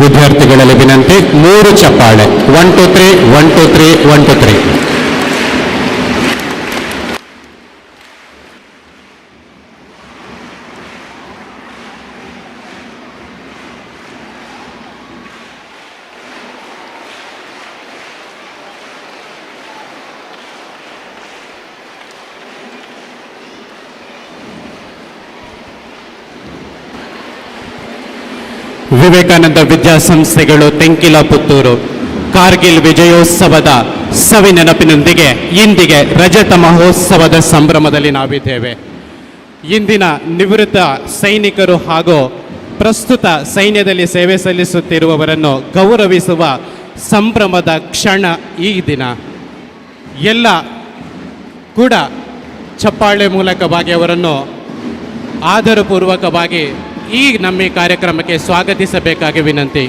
ವಿದ್ಯಾರ್ಥಿಗಳಲ್ಲಿ ವಿನಂತಿ, 3 ಚಪ್ಪಾಳೆ. 1 2 3 1 2 3 1 2 3. ವಿವೇಕಾನಂದ ವಿದ್ಯಾಸಂಸ್ಥೆಗಳು ತೆಂಕಿಲ ಪುತ್ತೂರು ಕಾರ್ಗಿಲ್ ವಿಜಯೋತ್ಸವದ ಸವಿನೆನಪಿನೊಂದಿಗೆ ಇಂದಿಗೆ ರಜತ ಮಹೋತ್ಸವದ ಸಂಭ್ರಮದಲ್ಲಿ ನಾವಿದ್ದೇವೆ. ಇಂದಿನ ನಿವೃತ್ತ ಸೈನಿಕರು ಹಾಗೂ ಪ್ರಸ್ತುತ ಸೈನ್ಯದಲ್ಲಿ ಸೇವೆ ಸಲ್ಲಿಸುತ್ತಿರುವವರನ್ನು ಗೌರವಿಸುವ ಸಂಭ್ರಮದ ಕ್ಷಣ ಈ ದಿನ. ಎಲ್ಲ ಕೂಡ ಚಪ್ಪಾಳೆ ಮೂಲಕವಾಗಿ ಅವರನ್ನು ಆದರಪೂರ್ವಕವಾಗಿ ಈ ನಮ್ಮ ಕಾರ್ಯಕ್ರಮಕ್ಕೆ ಸ್ವಾಗತಿಸಬೇಕಾಗಿ ವಿನಂತಿ.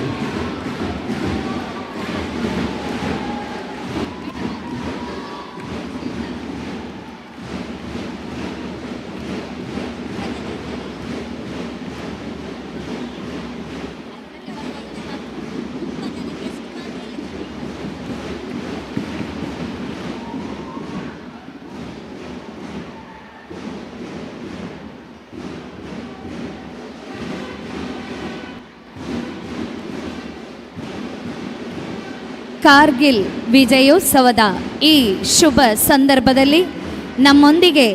ಕಾರ್ಗಿಲ್ ವಿಜಯೋತ್ಸವದ ಈ ಶುಭ ಸಂದರ್ಭದಲ್ಲಿ ನಮ್ಮೊಂದಿಗೆ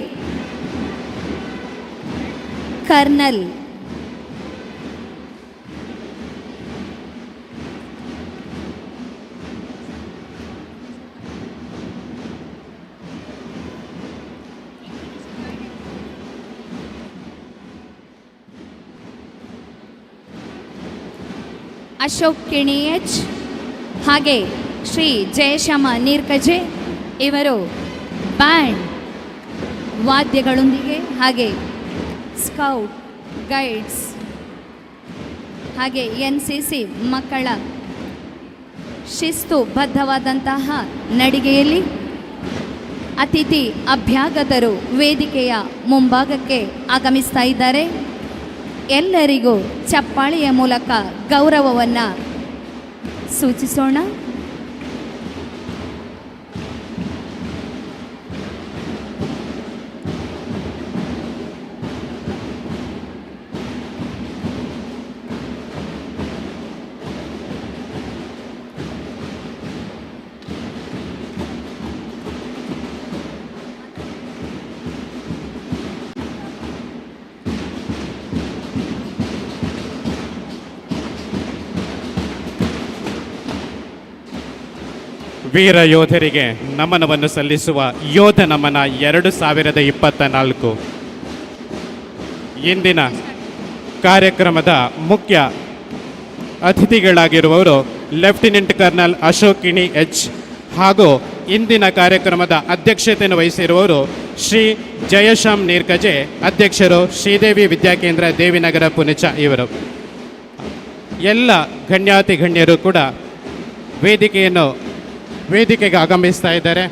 ಕರ್ನಲ್ ಅಶೋಕ್ ಕಿಣಿ ಎಚ್ ಹಾಗೆ ಶ್ರೀ ಜಯಶ್ಯಾಮ ನೀರ್ಕಜೆ ಇವರು ಬ್ಯಾಂಡ್ ವಾದ್ಯಗಳೊಂದಿಗೆ ಹಾಗೆ ಸ್ಕೌಟ್ ಗೈಡ್ಸ್ ಹಾಗೆ NCC ಮಕ್ಕಳ ಶಿಸ್ತುಬದ್ಧವಾದಂತಹ ನಡಿಗೆಯಲ್ಲಿ ಅತಿಥಿ ಅಭ್ಯಾಗತರು ವೇದಿಕೆಯ ಮುಂಭಾಗಕ್ಕೆ ಆಗಮಿಸ್ತಾ ಇದ್ದಾರೆ. ಎಲ್ಲರಿಗೂ ಚಪ್ಪಾಳೆಯ ಮೂಲಕ ಗೌರವವನ್ನು ಸೂಚಿಸೋಣ. ವೀರ ಯೋಧರಿಗೆ ನಮನವನ್ನು ಸಲ್ಲಿಸುವ ಯೋಧ ನಮನ 2024. ಇಂದಿನ ಕಾರ್ಯಕ್ರಮದ ಮುಖ್ಯ ಅತಿಥಿಗಳಾಗಿರುವವರು ಲೆಫ್ಟಿನೆಂಟ್ ಕರ್ನಲ್ ಅಶೋಕ್ ಕಿಣಿ ಎಚ್ ಹಾಗೂ ಇಂದಿನ ಕಾರ್ಯಕ್ರಮದ ಅಧ್ಯಕ್ಷತೆಯನ್ನು ವಹಿಸಿರುವವರು ಶ್ರೀ ಜಯಶ್ಯಾಮ್ ನೀರ್ಕಜೆ, ಅಧ್ಯಕ್ಷರು ಶ್ರೀದೇವಿ ವಿದ್ಯಾಕೇಂದ್ರ ದೇವಿನಗರ ಪುಣಚ. ಇವರು ಎಲ್ಲ ಗಣ್ಯಾತಿ ಗಣ್ಯರು ಕೂಡ ವೇದಿಕೆಗೆ ಆಗಮಿಸ್ತಾ ಇದ್ದಾರೆ.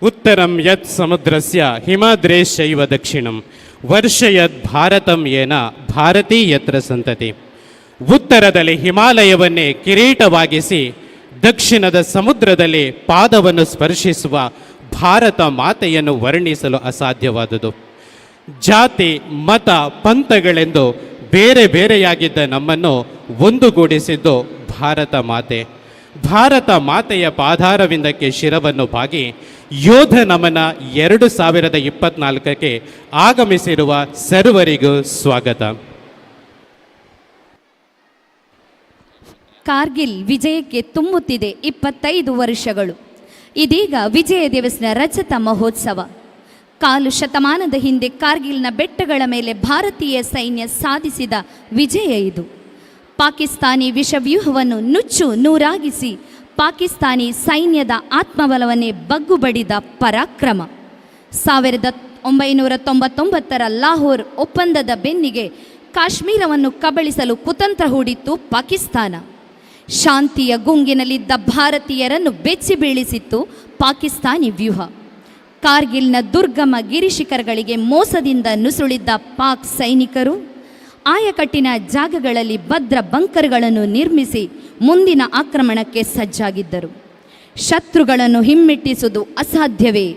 ಉತ್ತರಂ ಯತ್ ಸಮುದ್ರಸ್ಯ ಹಿಮಾದ್ರೇಶೈವ ದಕ್ಷಿಣಂ ವರ್ಷಯದ್ ಭಾರತಂ ಏನ ಭಾರತೀ ಯತ್ರ ಸಂತತಿ. ಉತ್ತರದಲ್ಲಿ ಹಿಮಾಲಯವನ್ನೇ ಕಿರೀಟವಾಗಿಸಿ ದಕ್ಷಿಣದ ಸಮುದ್ರದಲ್ಲಿ ಪಾದವನ್ನು ಸ್ಪರ್ಶಿಸುವ ಭಾರತ ಮಾತೆಯನ್ನು ವರ್ಣಿಸಲು ಅಸಾಧ್ಯವಾದುದು. ಜಾತಿ, ಮತ, ಪಂಥಗಳೆಂದು ಬೇರೆ ಬೇರೆಯಾಗಿದ್ದ ನಮ್ಮನ್ನು ಒಂದುಗೂಡಿಸಿದ್ದು ಭಾರತ ಮಾತೆ. ಭಾರತ ಮಾತೆಯ ಪಾದಾರವಿಂದಕ್ಕೆ ಶಿರವನ್ನು ಬಾಗಿ ಯೋಧ ನಮನ 2024ಕ್ಕೆ ಆಗಮಿಸಿರುವ ಸರ್ವರಿಗೂ ಸ್ವಾಗತ. ಕಾರ್ಗಿಲ್ ವಿಜಯಕ್ಕೆ ತುಂಬುತ್ತಿದೆ 25 ವರ್ಷಗಳು. ಇದೀಗ ವಿಜಯ ದಿವಸನ ರಜತ ಮಹೋತ್ಸವ. ಕಾಲು ಶತಮಾನದ ಹಿಂದೆ ಕಾರ್ಗಿಲ್ನ ಬೆಟ್ಟಗಳ ಮೇಲೆ ಭಾರತೀಯ ಸೈನ್ಯ ಸಾಧಿಸಿದ ವಿಜಯ ಇದು. ಪಾಕಿಸ್ತಾನಿ ವಿಷವ್ಯೂಹವನ್ನು ನುಚ್ಚು ನೂರಾಗಿಸಿ ಪಾಕಿಸ್ತಾನಿ ಸೈನ್ಯದ ಆತ್ಮಬಲವನ್ನೇ ಬಗ್ಗುಬಡಿದ ಪರಾಕ್ರಮ. 1999ರ ಲಾಹೋರ್ ಒಪ್ಪಂದದ ಬೆನ್ನಿಗೆ ಕಾಶ್ಮೀರವನ್ನು ಕಬಳಿಸಲು ಕುತಂತ್ರ ಹೂಡಿತ್ತು ಪಾಕಿಸ್ತಾನ. ಶಾಂತಿಯ ಗುಂಗಿನಲ್ಲಿದ್ದ ಭಾರತೀಯರನ್ನು ಬೆಚ್ಚಿ ಬೀಳಿಸಿತ್ತು ಪಾಕಿಸ್ತಾನಿ ವ್ಯೂಹ. ಕಾರ್ಗಿಲ್ನ ದುರ್ಗಮ ಗಿರಿಶಿಖರಗಳಿಗೆ ಮೋಸದಿಂದ ನುಸುಳಿದ್ದ ಪಾಕ್ ಸೈನಿಕರು ಆಯಕಟ್ಟಿನ ಜಾಗಗಳಲ್ಲಿ ಭದ್ರ ಬಂಕರ್ಗಳನ್ನು ನಿರ್ಮಿಸಿ ಮುಂದಿನ ಆಕ್ರಮಣಕ್ಕೆ ಸಜ್ಜಾಗಿದ್ದರು. ಶತ್ರುಗಳನ್ನು ಹಿಮ್ಮೆಟ್ಟಿಸುವುದು ಅಸಾಧ್ಯವೇ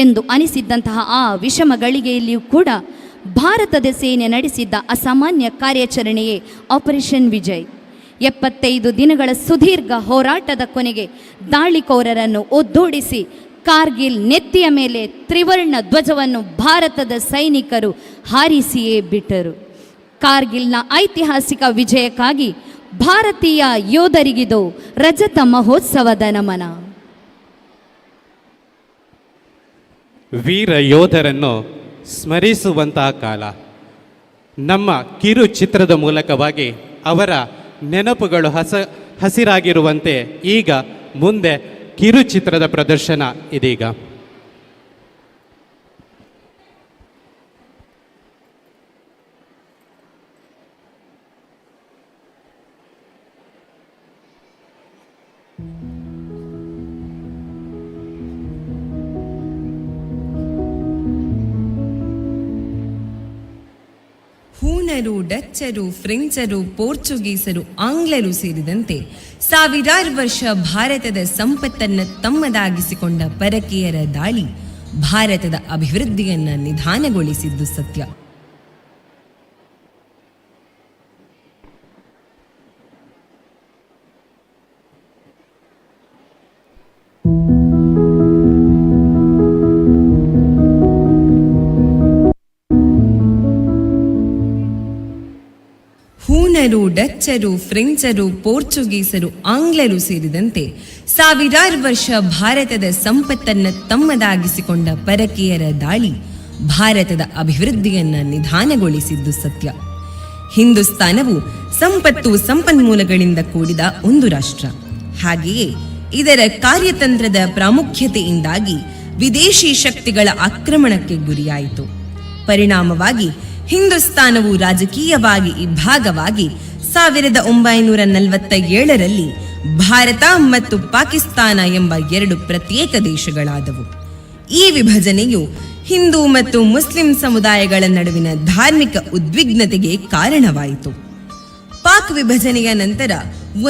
ಎಂದು ಅನಿಸಿದ್ದಂತಹ ಆ ವಿಷಮ ಗಳಿಗೆಯಲ್ಲಿಯೂ ಕೂಡ ಭಾರತದ ಸೇನೆ ನಡೆಸಿದ್ದ ಅಸಾಮಾನ್ಯ ಕಾರ್ಯಾಚರಣೆಯೇ ಆಪರೇಷನ್ ವಿಜಯ್. 75 ದಿನಗಳ ಸುದೀರ್ಘ ಹೋರಾಟದ ಕೊನೆಗೆ ದಾಳಿಕೋರರನ್ನು ಒದ್ದೋಡಿಸಿ ಕಾರ್ಗಿಲ್ ನೆತ್ತಿಯ ಮೇಲೆ ತ್ರಿವರ್ಣ ಧ್ವಜವನ್ನು ಭಾರತದ ಸೈನಿಕರು ಹಾರಿಸಿಯೇ ಬಿಟ್ಟರು. ಕಾರ್ಗಿಲ್ನ ಐತಿಹಾಸಿಕ ವಿಜಯಕ್ಕಾಗಿ ಭಾರತೀಯ ಯೋಧರಿಗಿದು ರಜತ ಮಹೋತ್ಸವದ ನಮನ. ವೀರ ಯೋಧರನ್ನು ಸ್ಮರಿಸುವಂತಹ ಕಾಲ. ನಮ್ಮ ಕಿರು ಚಿತ್ರದ ಮೂಲಕವಾಗಿ ಅವರ ನೆನಪುಗಳು ಹಸಿರಾಗಿರುವಂತೆ ಈಗ ಮುಂದೆ ಕಿರುಚಿತ್ರದ ಪ್ರದರ್ಶನ ಇದೀಗ. ಹೂಣರು, ಡಚ್ಚರು, ಫ್ರೆಂಚರು, ಪೋರ್ಚುಗೀಸರು, ಆಂಗ್ಲರು ಸೇರಿದಂತೆ ಸಾವಿರಾರು ವರ್ಷ ಭಾರತದ ಸಂಪತ್ತನ್ನು ತಮ್ಮದಾಗಿಸಿಕೊಂಡ ಪರಕೀಯರ ದಾಳಿ ಭಾರತದ ಅಭಿವೃದ್ಧಿಯನ್ನ ನಿಧಾನಗೊಳಿಸಿದ್ದು ಸತ್ಯ. ಹೂಣರು, ಡಚ್ಚರು, ಫ್ರೆಂಚರು, ಪೋರ್ಚುಗೀಸರು, ಆಂಗ್ಲರು ಸೇರಿದಂತೆ ಸಾವಿರಾರು ವರ್ಷ ಭಾರತದ ಸಂಪತ್ತನ್ನು ತಮ್ಮದಾಗಿಸಿಕೊಂಡ ಪರಕೀಯರ ದಾಳಿ ಭಾರತದ ಅಭಿವೃದ್ಧಿಯನ್ನ ನಿಧಾನಗೊಳಿಸಿದ್ದು ಸತ್ಯ. ಹಿಂದೂಸ್ತಾನವು ಸಂಪತ್ತು ಸಂಪನ್ಮೂಲಗಳಿಂದ ಕೂಡಿದ ಒಂದು ರಾಷ್ಟ್ರ. ಹಾಗೆಯೇ ಇದರ ಕಾರ್ಯತಂತ್ರದ ಪ್ರಾಮುಖ್ಯತೆಯಿಂದಾಗಿ ವಿದೇಶಿ ಶಕ್ತಿಗಳ ಆಕ್ರಮಣಕ್ಕೆ ಗುರಿಯಾಯಿತು. ಪರಿಣಾಮವಾಗಿ ಹಿಂದೂಸ್ತಾನವು ರಾಜಕೀಯವಾಗಿ ಇಬ್ಬಾಗವಾಗಿ 1947ರಲ್ಲಿ ಭಾರತ ಮತ್ತು ಪಾಕಿಸ್ತಾನ ಎಂಬ 2 ಪ್ರತ್ಯೇಕ ದೇಶಗಳಾದವು. ಈ ವಿಭಜನೆಯು ಹಿಂದೂ ಮತ್ತು ಮುಸ್ಲಿಂ ಸಮುದಾಯಗಳ ನಡುವಿನ ಧಾರ್ಮಿಕ ಉದ್ವಿಗ್ನತೆಗೆ ಕಾರಣವಾಯಿತು. ಪಾಕ್ ವಿಭಜನೆಯ ನಂತರ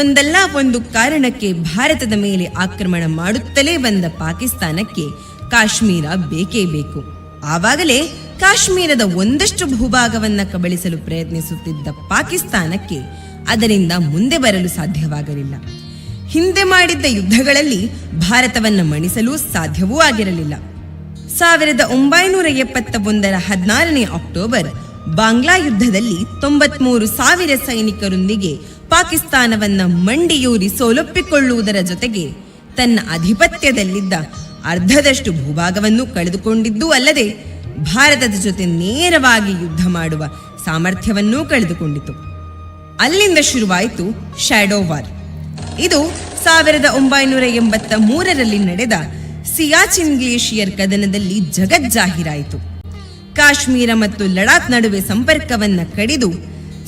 ಒಂದಲ್ಲ ಒಂದು ಕಾರಣಕ್ಕೆ ಭಾರತದ ಮೇಲೆ ಆಕ್ರಮಣ ಮಾಡುತ್ತಲೇ ಬಂದ ಪಾಕಿಸ್ತಾನಕ್ಕೆ ಕಾಶ್ಮೀರ ಬೇಕೇ ಬೇಕು. ಆವಾಗಲೇ ಕಾಶ್ಮೀರದ ಒಂದಷ್ಟು ಭೂಭಾಗವನ್ನು ಕಬಳಿಸಲು ಪ್ರಯತ್ನಿಸುತ್ತಿದ್ದ ಪಾಕಿಸ್ತಾನಕ್ಕೆ ಅದರಿಂದ ಮುಂದೆ ಬರಲು ಸಾಧ್ಯವಾಗಲಿಲ್ಲ. ಹಿಂದೆ ಮಾಡಿದ್ದ ಯುದ್ಧಗಳಲ್ಲಿ ಭಾರತವನ್ನು ಮಣಿಸಲು ಸಾಧ್ಯವೂ ಆಗಿರಲಿಲ್ಲ. 1971ರ 14ನೇ ಅಕ್ಟೋಬರ್ ಬಾಂಗ್ಲಾ ಯುದ್ಧದಲ್ಲಿ 93,000 ಸೈನಿಕರೊಂದಿಗೆ ಪಾಕಿಸ್ತಾನವನ್ನ ಮಂಡಿಯೂರಿ ಸೋಲೊಪ್ಪಿಕೊಳ್ಳುವುದರ ಜೊತೆಗೆ ತನ್ನ ಅಧಿಪತ್ಯದಲ್ಲಿದ್ದ ಅರ್ಧದಷ್ಟು ಭೂಭಾಗವನ್ನು ಕಳೆದುಕೊಂಡಿದ್ದೂ ಅಲ್ಲದೆ ಭಾರತದ ಜೊತೆ ನೇರವಾಗಿ ಯುದ್ಧ ಮಾಡುವ ಸಾಮರ್ಥ್ಯವನ್ನೂ ಕಳೆದುಕೊಂಡಿತು. ಅಲ್ಲಿಂದ ಶುರುವಾಯಿತು ಶ್ಯಾಡೋ ವಾರ್. ಇದು 1983ರಲ್ಲಿ ನಡೆದ ಸಿಯಾಚಿನ್ ಗ್ಲೇಷಿಯರ್ ಕದನದಲ್ಲಿ ಜಗಜ್ಜಾಹೀರಾಯಿತು. ಕಾಶ್ಮೀರ ಮತ್ತು ಲಡಾಖ್ ನಡುವೆ ಸಂಪರ್ಕವನ್ನ ಕಡಿದು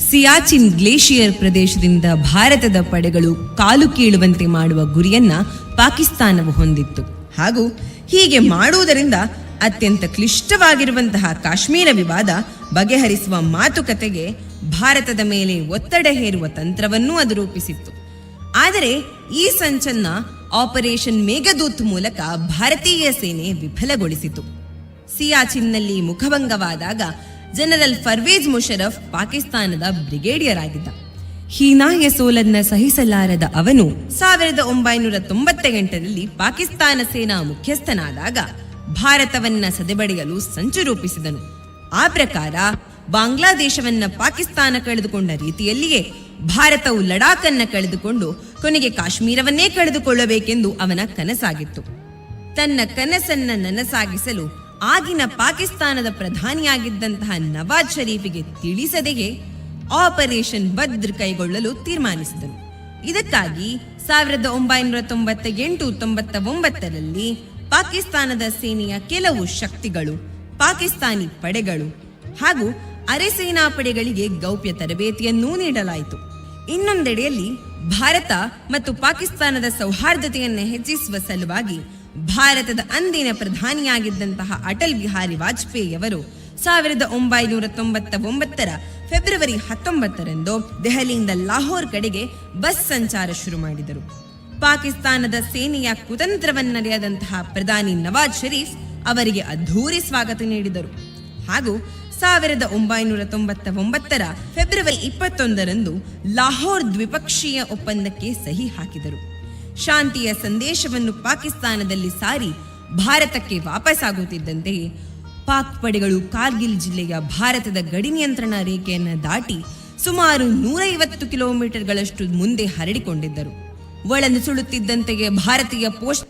ಸಿಯಾಚಿನ್ ಗ್ಲೇಷಿಯರ್ ಪ್ರದೇಶದಿಂದ ಭಾರತದ ಪಡೆಗಳು ಕಾಲು ಕೀಳುವಂತೆ ಮಾಡುವ ಗುರಿಯನ್ನ ಪಾಕಿಸ್ತಾನವು ಹೊಂದಿತ್ತು. ಹಾಗೂ ಹೀಗೆ ಮಾಡುವುದರಿಂದ ಅತ್ಯಂತ ಕ್ಲಿಷ್ಟವಾಗಿರುವಂತಹ ಕಾಶ್ಮೀರ ವಿವಾದ ಬಗೆಹರಿಸುವ ಮಾತುಕತೆಗೆ ಭಾರತದ ಮೇಲೆ ಒತ್ತಡ ಹೇರುವ ತಂತ್ರವನ್ನೂ ಅದು ರೂಪಿಸಿತ್ತು. ಆದರೆ ಈ ಸಂಚನ್ನ ಆಪರೇಷನ್ ಮೇಘದೂತ್ ಮೂಲಕ ಭಾರತೀಯ ಸೇನೆ ವಿಫಲಗೊಳಿಸಿತು. ಸಿಯಾಚಿನ್ನಲ್ಲಿ ಮುಖಭಂಗವಾದಾಗ ಜನರಲ್ ಪರ್ವೇಜ್ ಮುಷರಫ್ ಪಾಕಿಸ್ತಾನದ ಬ್ರಿಗೇಡಿಯರ್ ಆಗಿದ್ದ. ಹೀನಾಯ ಸೋಲನ್ನ ಸಹಿಸಲಾರದ ಅವನು 1998ರಲ್ಲಿ ಪಾಕಿಸ್ತಾನ ಸೇನಾ ಮುಖ್ಯಸ್ಥನಾದಾಗ ಭಾರತವನ್ನ ಸದೆಬಡೆಯಲು ಸಂಚು ರೂಪಿಸಿದನು. ಆ ಪ್ರಕಾರ ಬಾಂಗ್ಲಾದೇಶವನ್ನ ಪಾಕಿಸ್ತಾನ ಕಳೆದುಕೊಂಡ ರೀತಿಯಲ್ಲಿಯೇ ಭಾರತವು ಲಡಾಖನ್ನ ಕಳೆದುಕೊಂಡು ಕೊನೆಗೆ ಕಾಶ್ಮೀರವನ್ನೇ ಕಳೆದುಕೊಳ್ಳಬೇಕೆಂದು ಅವನ ಕನಸಾಗಿತ್ತು. ತನ್ನ ಕನಸನ್ನ ನನಸಾಗಿಸಲು ಆಗಿನ ಪಾಕಿಸ್ತಾನದ ಪ್ರಧಾನಿಯಾಗಿದ್ದಂತಹ ನವಾಜ್ ಶರೀಫಿಗೆ ತಿಳಿಸದೆಯೇ ಆಪರೇಷನ್ ಬದ್ರ್ ಕೈಗೊಳ್ಳಲು ತೀರ್ಮಾನಿಸಿದನು. ಇದಕ್ಕಾಗಿ 1998-99ರಲ್ಲಿ ಪಾಕಿಸ್ತಾನದ ಸೇನೆಯ ಕೆಲವು ಶಕ್ತಿಗಳು, ಪಾಕಿಸ್ತಾನಿ ಪಡೆಗಳು ಹಾಗೂ ಅರೆ ಸೇನಾ ಪಡೆಗಳಿಗೆ ಗೌಪ್ಯ ತರಬೇತಿಯನ್ನೂ ನೀಡಲಾಯಿತು. ಇನ್ನೊಂದೆಡೆಯಲ್ಲಿ ಭಾರತ ಮತ್ತು ಪಾಕಿಸ್ತಾನದ ಸೌಹಾರ್ದತೆಯನ್ನು ಹೆಚ್ಚಿಸುವ ಸಲುವಾಗಿ ಭಾರತದ ಅಂದಿನ ಪ್ರಧಾನಿಯಾಗಿದ್ದಂತಹ ಅಟಲ್ ಬಿಹಾರಿ ವಾಜಪೇಯಿಯವರು 1999ರ ಫೆಬ್ರವರಿ 19ರಂದು ದೆಹಲಿಯಿಂದ ಲಾಹೋರ್ ಕಡೆಗೆ ಬಸ್ ಸಂಚಾರ ಶುರು ಮಾಡಿದರು. ಪಾಕಿಸ್ತಾನದ ಸೇನೆಯ ಕುತಂತ್ರವನ್ನರಿಯದಂತಹ ಪ್ರಧಾನಿ ನವಾಜ್ ಶರೀಫ್ ಅವರಿಗೆ ಅದ್ಧೂರಿ ಸ್ವಾಗತ ನೀಡಿದರು ಹಾಗೂ 1999ರ ಫೆಬ್ರವರಿ 21ರಂದು ಲಾಹೋರ್ ದ್ವಿಪಕ್ಷೀಯ ಒಪ್ಪಂದಕ್ಕೆ ಸಹಿ ಹಾಕಿದರು. ಶಾಂತಿಯ ಸಂದೇಶವನ್ನು ಪಾಕಿಸ್ತಾನದಲ್ಲಿ ಸಾರಿ ಭಾರತಕ್ಕೆ ವಾಪಸ್ಸಾಗುತ್ತಿದ್ದಂತೆಯೇ ಪಾಕ್ ಪಡೆಗಳು ಕಾರ್ಗಿಲ್ ಜಿಲ್ಲೆಯ ಭಾರತದ ಗಡಿ ನಿಯಂತ್ರಣ ರೇಖೆಯನ್ನು ದಾಟಿ ಸುಮಾರು 150 ಕಿಲೋಮೀಟರ್ಗಳಷ್ಟು ಮುಂದೆ ಹರಡಿಕೊಂಡಿದ್ದರು. ಒಳನುಸುಳುತ್ತಿದ್ದಂತೆಯೇ ಭಾರತೀಯ ಪೋಸ್ಟ್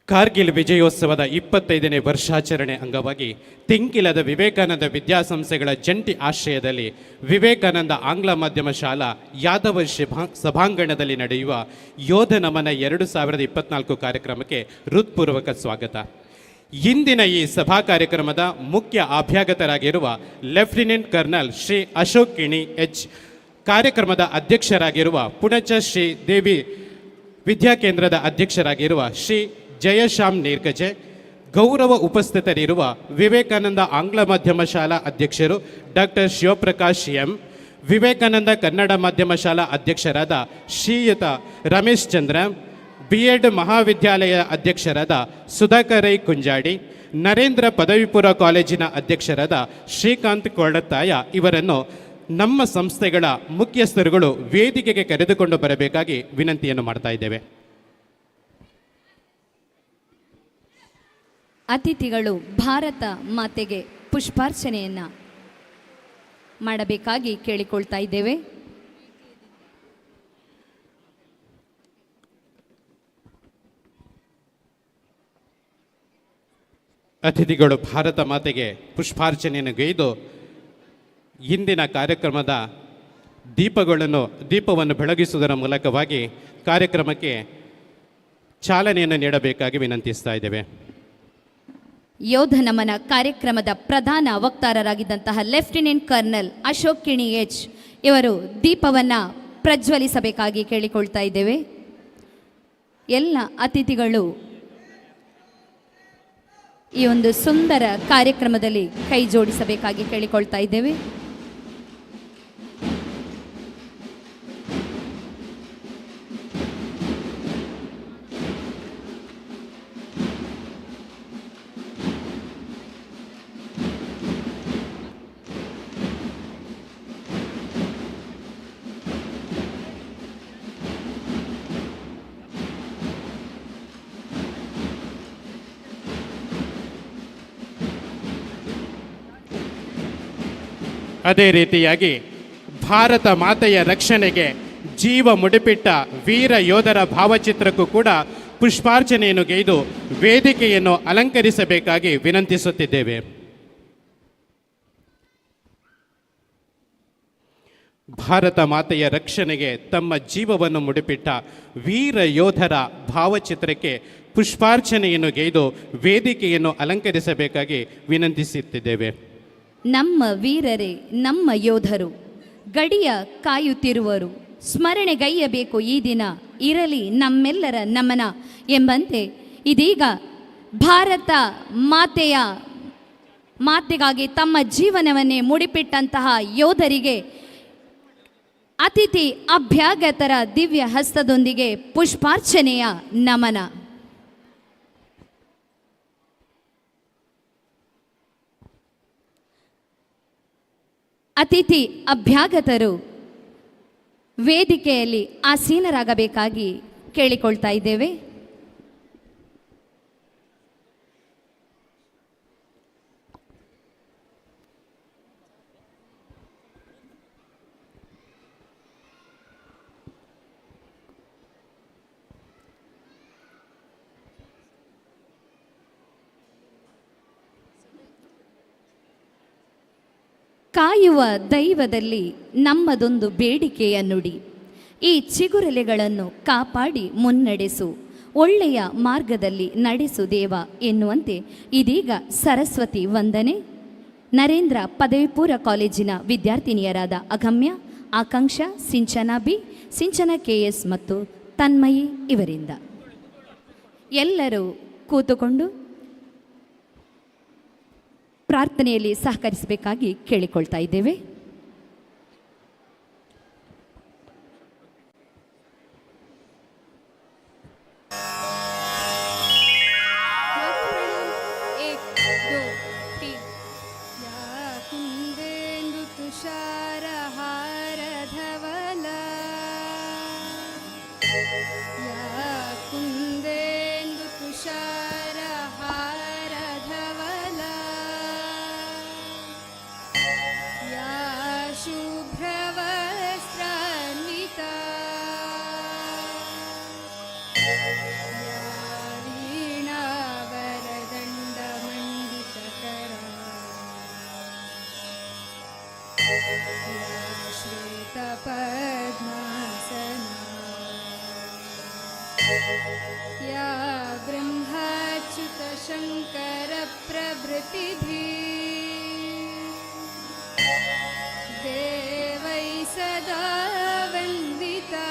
ಕಾರ್ಗಿಲ್ ವಿಜಯೋತ್ಸವದ 25ನೇ ವರ್ಷಾಚರಣೆ ಅಂಗವಾಗಿ ತಿಂಕಿಲದ ವಿವೇಕಾನಂದ ವಿದ್ಯಾಸಂಸ್ಥೆಗಳ ಜಂಟಿ ಆಶ್ರಯದಲ್ಲಿ ವಿವೇಕಾನಂದ ಆಂಗ್ಲ ಮಾಧ್ಯಮ ಶಾಲಾ ಯಾದವ ಸಭಾಂಗಣದಲ್ಲಿ ನಡೆಯುವ ಯೋಧ ನಮನ 2024 ಕಾರ್ಯಕ್ರಮಕ್ಕೆ ಹೃತ್ಪೂರ್ವಕ ಸ್ವಾಗತ. ಇಂದಿನ ಈ ಸಭಾ ಕಾರ್ಯಕ್ರಮದ ಮುಖ್ಯ ಅಭ್ಯಾಗತರಾಗಿರುವ ಲೆಫ್ಟಿನೆಂಟ್ ಕರ್ನಲ್ ಶ್ರೀ ಅಶೋಕ್ ಕಿಣಿ ಎಚ್, ಕಾರ್ಯಕ್ರಮದ ಅಧ್ಯಕ್ಷರಾಗಿರುವ ಪುಣಚ ಶ್ರೀ ದೇವಿ ವಿದ್ಯಾಕೇಂದ್ರದ ಅಧ್ಯಕ್ಷರಾಗಿರುವ ಶ್ರೀ ಜಯಶ್ಯಾಮ್ ನೀರ್ಕಜೆ, ಗೌರವ ಉಪಸ್ಥಿತರಿರುವ ವಿವೇಕಾನಂದ ಆಂಗ್ಲ ಮಾಧ್ಯಮ ಶಾಲಾ ಅಧ್ಯಕ್ಷರು ಡಾಕ್ಟರ್ ಶಿವಪ್ರಕಾಶ್ ಎಂ, ವಿವೇಕಾನಂದ ಕನ್ನಡ ಮಾಧ್ಯಮ ಶಾಲಾ ಅಧ್ಯಕ್ಷರಾದ ಶ್ರೀಯುತ ರಮೇಶ್ ಚಂದ್ರ, BEd ಮಹಾವಿದ್ಯಾಲಯ ಅಧ್ಯಕ್ಷರಾದ ಸುಧಾಕರ್ ರೈ ಕುಂಜಾಡಿ, ನರೇಂದ್ರ ಪದವಿ ಪೂರ್ವ ಕಾಲೇಜಿನ ಅಧ್ಯಕ್ಷರಾದ ಶ್ರೀಕಾಂತ್ ಕೊಳ್ಳತ್ತಾಯ ಇವರನ್ನು ನಮ್ಮ ಸಂಸ್ಥೆಗಳ ಮುಖ್ಯಸ್ಥರುಗಳು ವೇದಿಕೆಗೆ ಕರೆದುಕೊಂಡು ಬರಬೇಕಾಗಿ ವಿನಂತಿಯನ್ನು ಮಾಡ್ತಾ ಇದ್ದೇವೆ. ಅತಿಥಿಗಳು ಭಾರತ ಮಾತೆಗೆ ಪುಷ್ಪಾರ್ಚನೆಯನ್ನು ಮಾಡಬೇಕಾಗಿ ಕೇಳಿಕೊಳ್ತಾ ಇದ್ದೇವೆ. ಅತಿಥಿಗಳು ಭಾರತ ಮಾತೆಗೆ ಪುಷ್ಪಾರ್ಚನೆಯನ್ನು ಗೈದು ಇಂದಿನ ಕಾರ್ಯಕ್ರಮದ ದೀಪವನ್ನು ಬೆಳಗಿಸುವುದರ ಮೂಲಕವಾಗಿ ಕಾರ್ಯಕ್ರಮಕ್ಕೆ ಚಾಲನೆಯನ್ನು ನೀಡಬೇಕಾಗಿ ವಿನಂತಿಸ್ತಾ ಇದ್ದೇವೆ. ಯೋಧ ನಮನ ಕಾರ್ಯಕ್ರಮದ ಪ್ರಧಾನ ವಕ್ತಾರರಾಗಿದ್ದಂತಹ ಲೆಫ್ಟಿನೆಂಟ್ ಕರ್ನಲ್ ಅಶೋಕ್ ಕಿಣಿ ಎಚ್ ಇವರು ದೀಪವನ್ನು ಪ್ರಜ್ವಲಿಸಬೇಕಾಗಿ ಕೇಳಿಕೊಳ್ತಾ ಇದ್ದೇವೆ. ಎಲ್ಲ ಅತಿಥಿಗಳು ಈ ಒಂದು ಸುಂದರ ಕಾರ್ಯಕ್ರಮದಲ್ಲಿ ಕೈ ಜೋಡಿಸಬೇಕಾಗಿ ಕೇಳಿಕೊಳ್ತಾ ಇದ್ದೇವೆ. ಅದೇ ರೀತಿಯಾಗಿ ಭಾರತ ಮಾತೆಯ ರಕ್ಷಣೆಗೆ ಜೀವ ಮುಡಿಪಿಟ್ಟ ವೀರ ಯೋಧರ ಭಾವಚಿತ್ರಕ್ಕೂ ಕೂಡ ಪುಷ್ಪಾರ್ಚನೆಯನ್ನು ಗೈದು ವೇದಿಕೆಯನ್ನು ಅಲಂಕರಿಸಬೇಕಾಗಿ ವಿನಂತಿಸುತ್ತಿದ್ದೇವೆ. ಭಾರತ ಮಾತೆಯ ರಕ್ಷಣೆಗೆ ತಮ್ಮ ಜೀವವನ್ನು ಮುಡಿಪಿಟ್ಟ ವೀರ ಯೋಧರ ಭಾವಚಿತ್ರಕ್ಕೆ ಪುಷ್ಪಾರ್ಚನೆಯನ್ನು ಗೈದು ವೇದಿಕೆಯನ್ನು ಅಲಂಕರಿಸಬೇಕಾಗಿ ವಿನಂತಿಸುತ್ತಿದ್ದೇವೆ. ನಮ್ಮ ವೀರರೇ, ನಮ್ಮ ಯೋಧರು, ಗಡಿಯ ಕಾಯುತ್ತಿರುವರು, ಸ್ಮರಣೆಗೈಯಬೇಕು ಈ ದಿನ, ಇರಲಿ ನಮ್ಮೆಲ್ಲರ ನಮನ ಎಂಬಂತೆ ಇದೀಗ ಭಾರತ ಮಾತೆಗಾಗಿ ತಮ್ಮ ಜೀವನವನ್ನೇ ಮುಡಿಪಿಟ್ಟಂತಹ ಯೋಧರಿಗೆ ಅತಿಥಿ ಅಭ್ಯಾಗತರ ದಿವ್ಯ ಹಸ್ತದೊಂದಿಗೆ ಪುಷ್ಪಾರ್ಚನೆಯ ನಮನ. ಅತಿಥಿ ಅಭ್ಯಾಗತರು ವೇದಿಕೆಯಲ್ಲಿ ಆಸೀನರಾಗಬೇಕಾಗಿ ಕೇಳಿಕೊಳ್ತಾ ಇದ್ದೇವೆ. ಕಾಯುವ ದೈವದಲ್ಲಿ ನಮ್ಮದೊಂದು ಬೇಡಿಕೆಯ ನುಡಿ. ಈ ಚಿಗುರೆಲೆಗಳನ್ನು ಕಾಪಾಡಿ ಮುನ್ನಡೆಸು, ಒಳ್ಳೆಯ ಮಾರ್ಗದಲ್ಲಿ ನಡೆಸು ದೇವ ಎನ್ನುವಂತೆ ಇದೀಗ ಸರಸ್ವತಿ ವಂದನೆ ನರೇಂದ್ರ ಪದವಿ ಪೂರ್ವ ಕಾಲೇಜಿನ ವಿದ್ಯಾರ್ಥಿನಿಯರಾದ ಅಗಮ್ಯ, ಆಕಾಂಕ್ಷ, ಸಿಂಚನಾ ಬಿ, ಸಿಂಚನಾ KS ಮತ್ತು ತನ್ಮಯಿ ಇವರಿಂದ. ಎಲ್ಲರೂ ಕೂತುಕೊಂಡು ಪ್ರಾರ್ಥನೆಯಲ್ಲಿ ಸಹಕರಿಸಬೇಕಾಗಿ ಕೇಳಿಕೊಳ್ತಾ ಇದ್ದೇವೆ. या ब्रह्माच्युत शंकर प्रभृतिभिः देवै सदा वन्दिता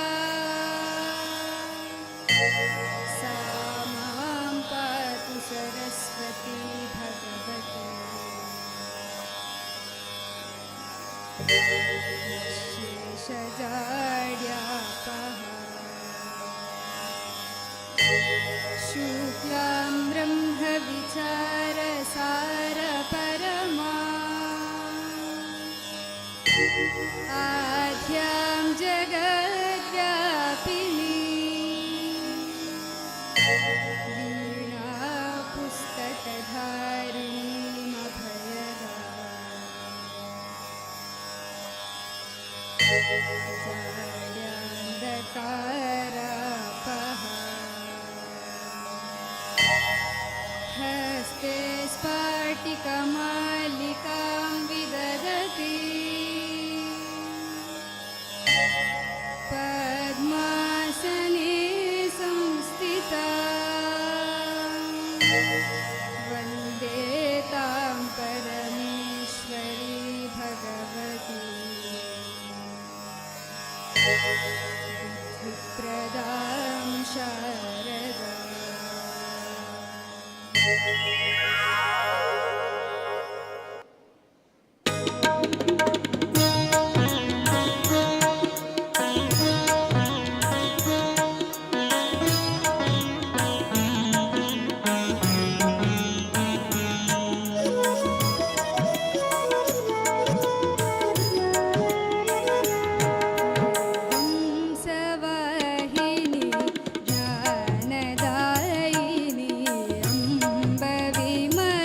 सा मां पातु सरस्वती भगवती शेषजाड्यापहा शुक्लां ब्रह्मविचारसारपरमा आद्यां जगद्व्यापिनी वीणापुस्तकधारिणीमभयदा जाड्यान्धकारापहा हस्ते स्फाटिकमालिकां विदधति पद्मासने संस्थिता वन्दे तां परमेश्वरी भगवती बुद्धिप्रदां शारदा. ज्ञानदायिनी अम्ब विमला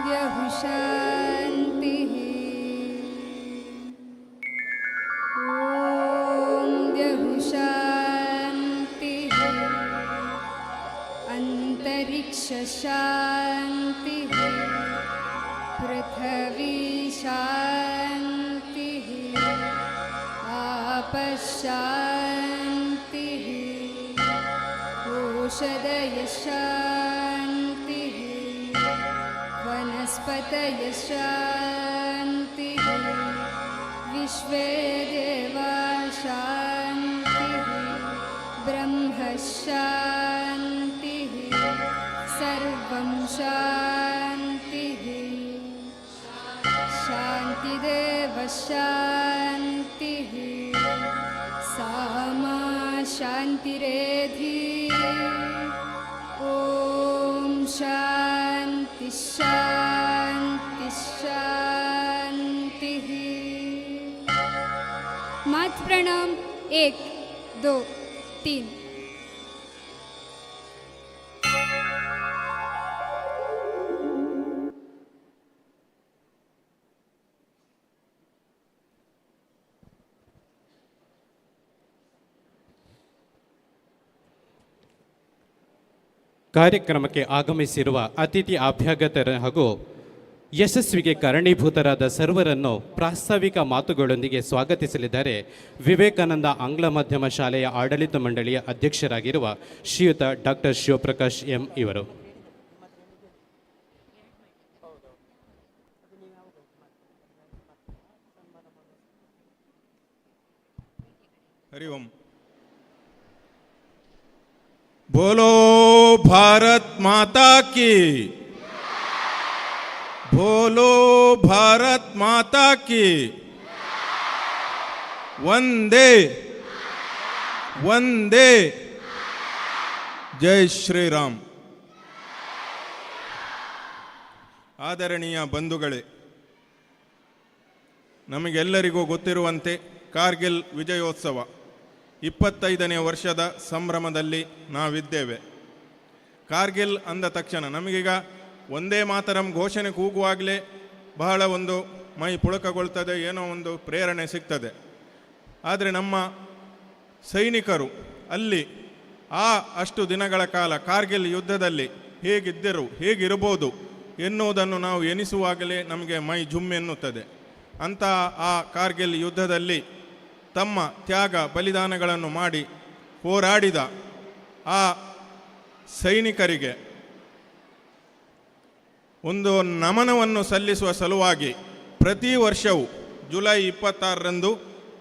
द्यहुशान्तिः ॐ द्यहुशान्तिः अन्तरिक्षशान्तिः पृथिवी शान्तिः आपशान्तिः ओषधयशान्तिः वनस्पतयशान्तिः विश्वे देवा शान्तिः ब्रह्मशान्तिः सर्वं शान्तिः शान्तिदेव शान्तिः सामा शान्तिरेधि ॐ शान्ति शान्ति शान्तिः मात प्रणाम 1 2 3 ಕಾರ್ಯಕ್ರಮಕ್ಕೆ ಆಗಮಿಸಿರುವ ಅತಿಥಿ ಅಭ್ಯಾಗತರ ಹಾಗೂ ಯಶಸ್ವಿಗೆ ಕಾರಣೀಭೂತರಾದ ಸರ್ವರನ್ನು ಪ್ರಾಸ್ತಾವಿಕ ಮಾತುಗಳೊಂದಿಗೆ ಸ್ವಾಗತಿಸಲಿದ್ದಾರೆ ವಿವೇಕಾನಂದ ಆಂಗ್ಲ ಮಾಧ್ಯಮ ಶಾಲೆಯ ಆಡಳಿತ ಮಂಡಳಿಯ ಅಧ್ಯಕ್ಷರಾಗಿರುವ ಶ್ರೀಯುತ ಡಾಕ್ಟರ್ ಶಿವಪ್ರಕಾಶ್ ಎಂ ಇವರು. हरि ओम। बोलो भारत माता की, बोलो भारत माता की, वंदे वंदे जय श्री राम। ಆದರಣೀಯ ಬಂಧುಗಳೇ, ನಮಗೆಲ್ಲರಿಗೂ ಗೊತ್ತಿರುವಂತೆ ಕಾರ್ಗಿಲ್ ವಿಜಯೋತ್ಸವ 25ನೇ ವರ್ಷದ ಸಂಭ್ರಮದಲ್ಲಿ ನಾವಿದ್ದೇವೆ. ಕಾರ್ಗಿಲ್ ಅಂದ ತಕ್ಷಣ ನಮಗೀಗ ಒಂದೇ ಮಾತರಂ ಘೋಷಣೆ ಕೂಗುವಾಗಲೇ ಬಹಳ ಒಂದು ಮೈ ಪುಳಕಗೊಳ್ತದೆ, ಏನೋ ಒಂದು ಪ್ರೇರಣೆ ಸಿಗ್ತದೆ. ಆದರೆ ನಮ್ಮ ಸೈನಿಕರು ಅಲ್ಲಿ ಅಷ್ಟು ದಿನಗಳ ಕಾಲ ಕಾರ್ಗಿಲ್ ಯುದ್ಧದಲ್ಲಿ ಹೇಗಿದ್ದರು, ಹೇಗಿರ್ಬೋದು ಎನ್ನುವುದನ್ನು ನಾವು ಎನಿಸುವಾಗಲೇ ನಮಗೆ ಮೈ ಜುಮ್ ಎನ್ನುತ್ತದೆ. ಅಂಥ ಆ ಕಾರ್ಗಿಲ್ ಯುದ್ಧದಲ್ಲಿ ತಮ್ಮ ತ್ಯಾಗ ಬಲಿದಾನಗಳನ್ನು ಮಾಡಿ ಹೋರಾಡಿದ ಆ ಸೈನಿಕರಿಗೆ ಒಂದು ನಮನವನ್ನು ಸಲ್ಲಿಸುವ ಸಲುವಾಗಿ ಪ್ರತಿ ವರ್ಷವೂ ಜುಲೈ 26ರಂದು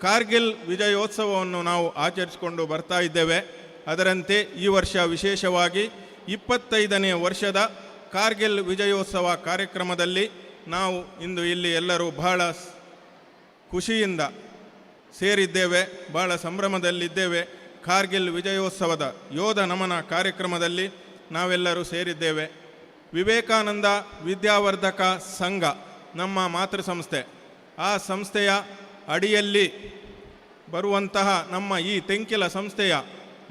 ಕಾರ್ಗಿಲ್ ವಿಜಯೋತ್ಸವವನ್ನು ನಾವು ಆಚರಿಸಿಕೊಂಡು ಬರ್ತಾ ಇದ್ದೇವೆ. ಅದರಂತೆ ಈ ವರ್ಷ ವಿಶೇಷವಾಗಿ 25ನೇ ವರ್ಷದ ಕಾರ್ಗಿಲ್ ವಿಜಯೋತ್ಸವ ಕಾರ್ಯಕ್ರಮದಲ್ಲಿ ನಾವು ಇಂದು ಇಲ್ಲಿ ಎಲ್ಲರೂ ಬಹಳ ಖುಷಿಯಿಂದ ಸೇರಿದ್ದೇವೆ, ಬಹಳ ಸಂಭ್ರಮದಲ್ಲಿದ್ದೇವೆ. ಕಾರ್ಗಿಲ್ ವಿಜಯೋತ್ಸವದ ಯೋಧ ನಮನ ಕಾರ್ಯಕ್ರಮದಲ್ಲಿ ನಾವೆಲ್ಲರೂ ಸೇರಿದ್ದೇವೆ. ವಿವೇಕಾನಂದ ವಿದ್ಯಾವರ್ಧಕ ಸಂಘ ನಮ್ಮ ಮಾತೃ ಸಂಸ್ಥೆ, ಆ ಸಂಸ್ಥೆಯ ಅಡಿಯಲ್ಲಿ ಬರುವಂತಹ ನಮ್ಮ ಈ ತೆಂಕಿಲ ಸಂಸ್ಥೆಯ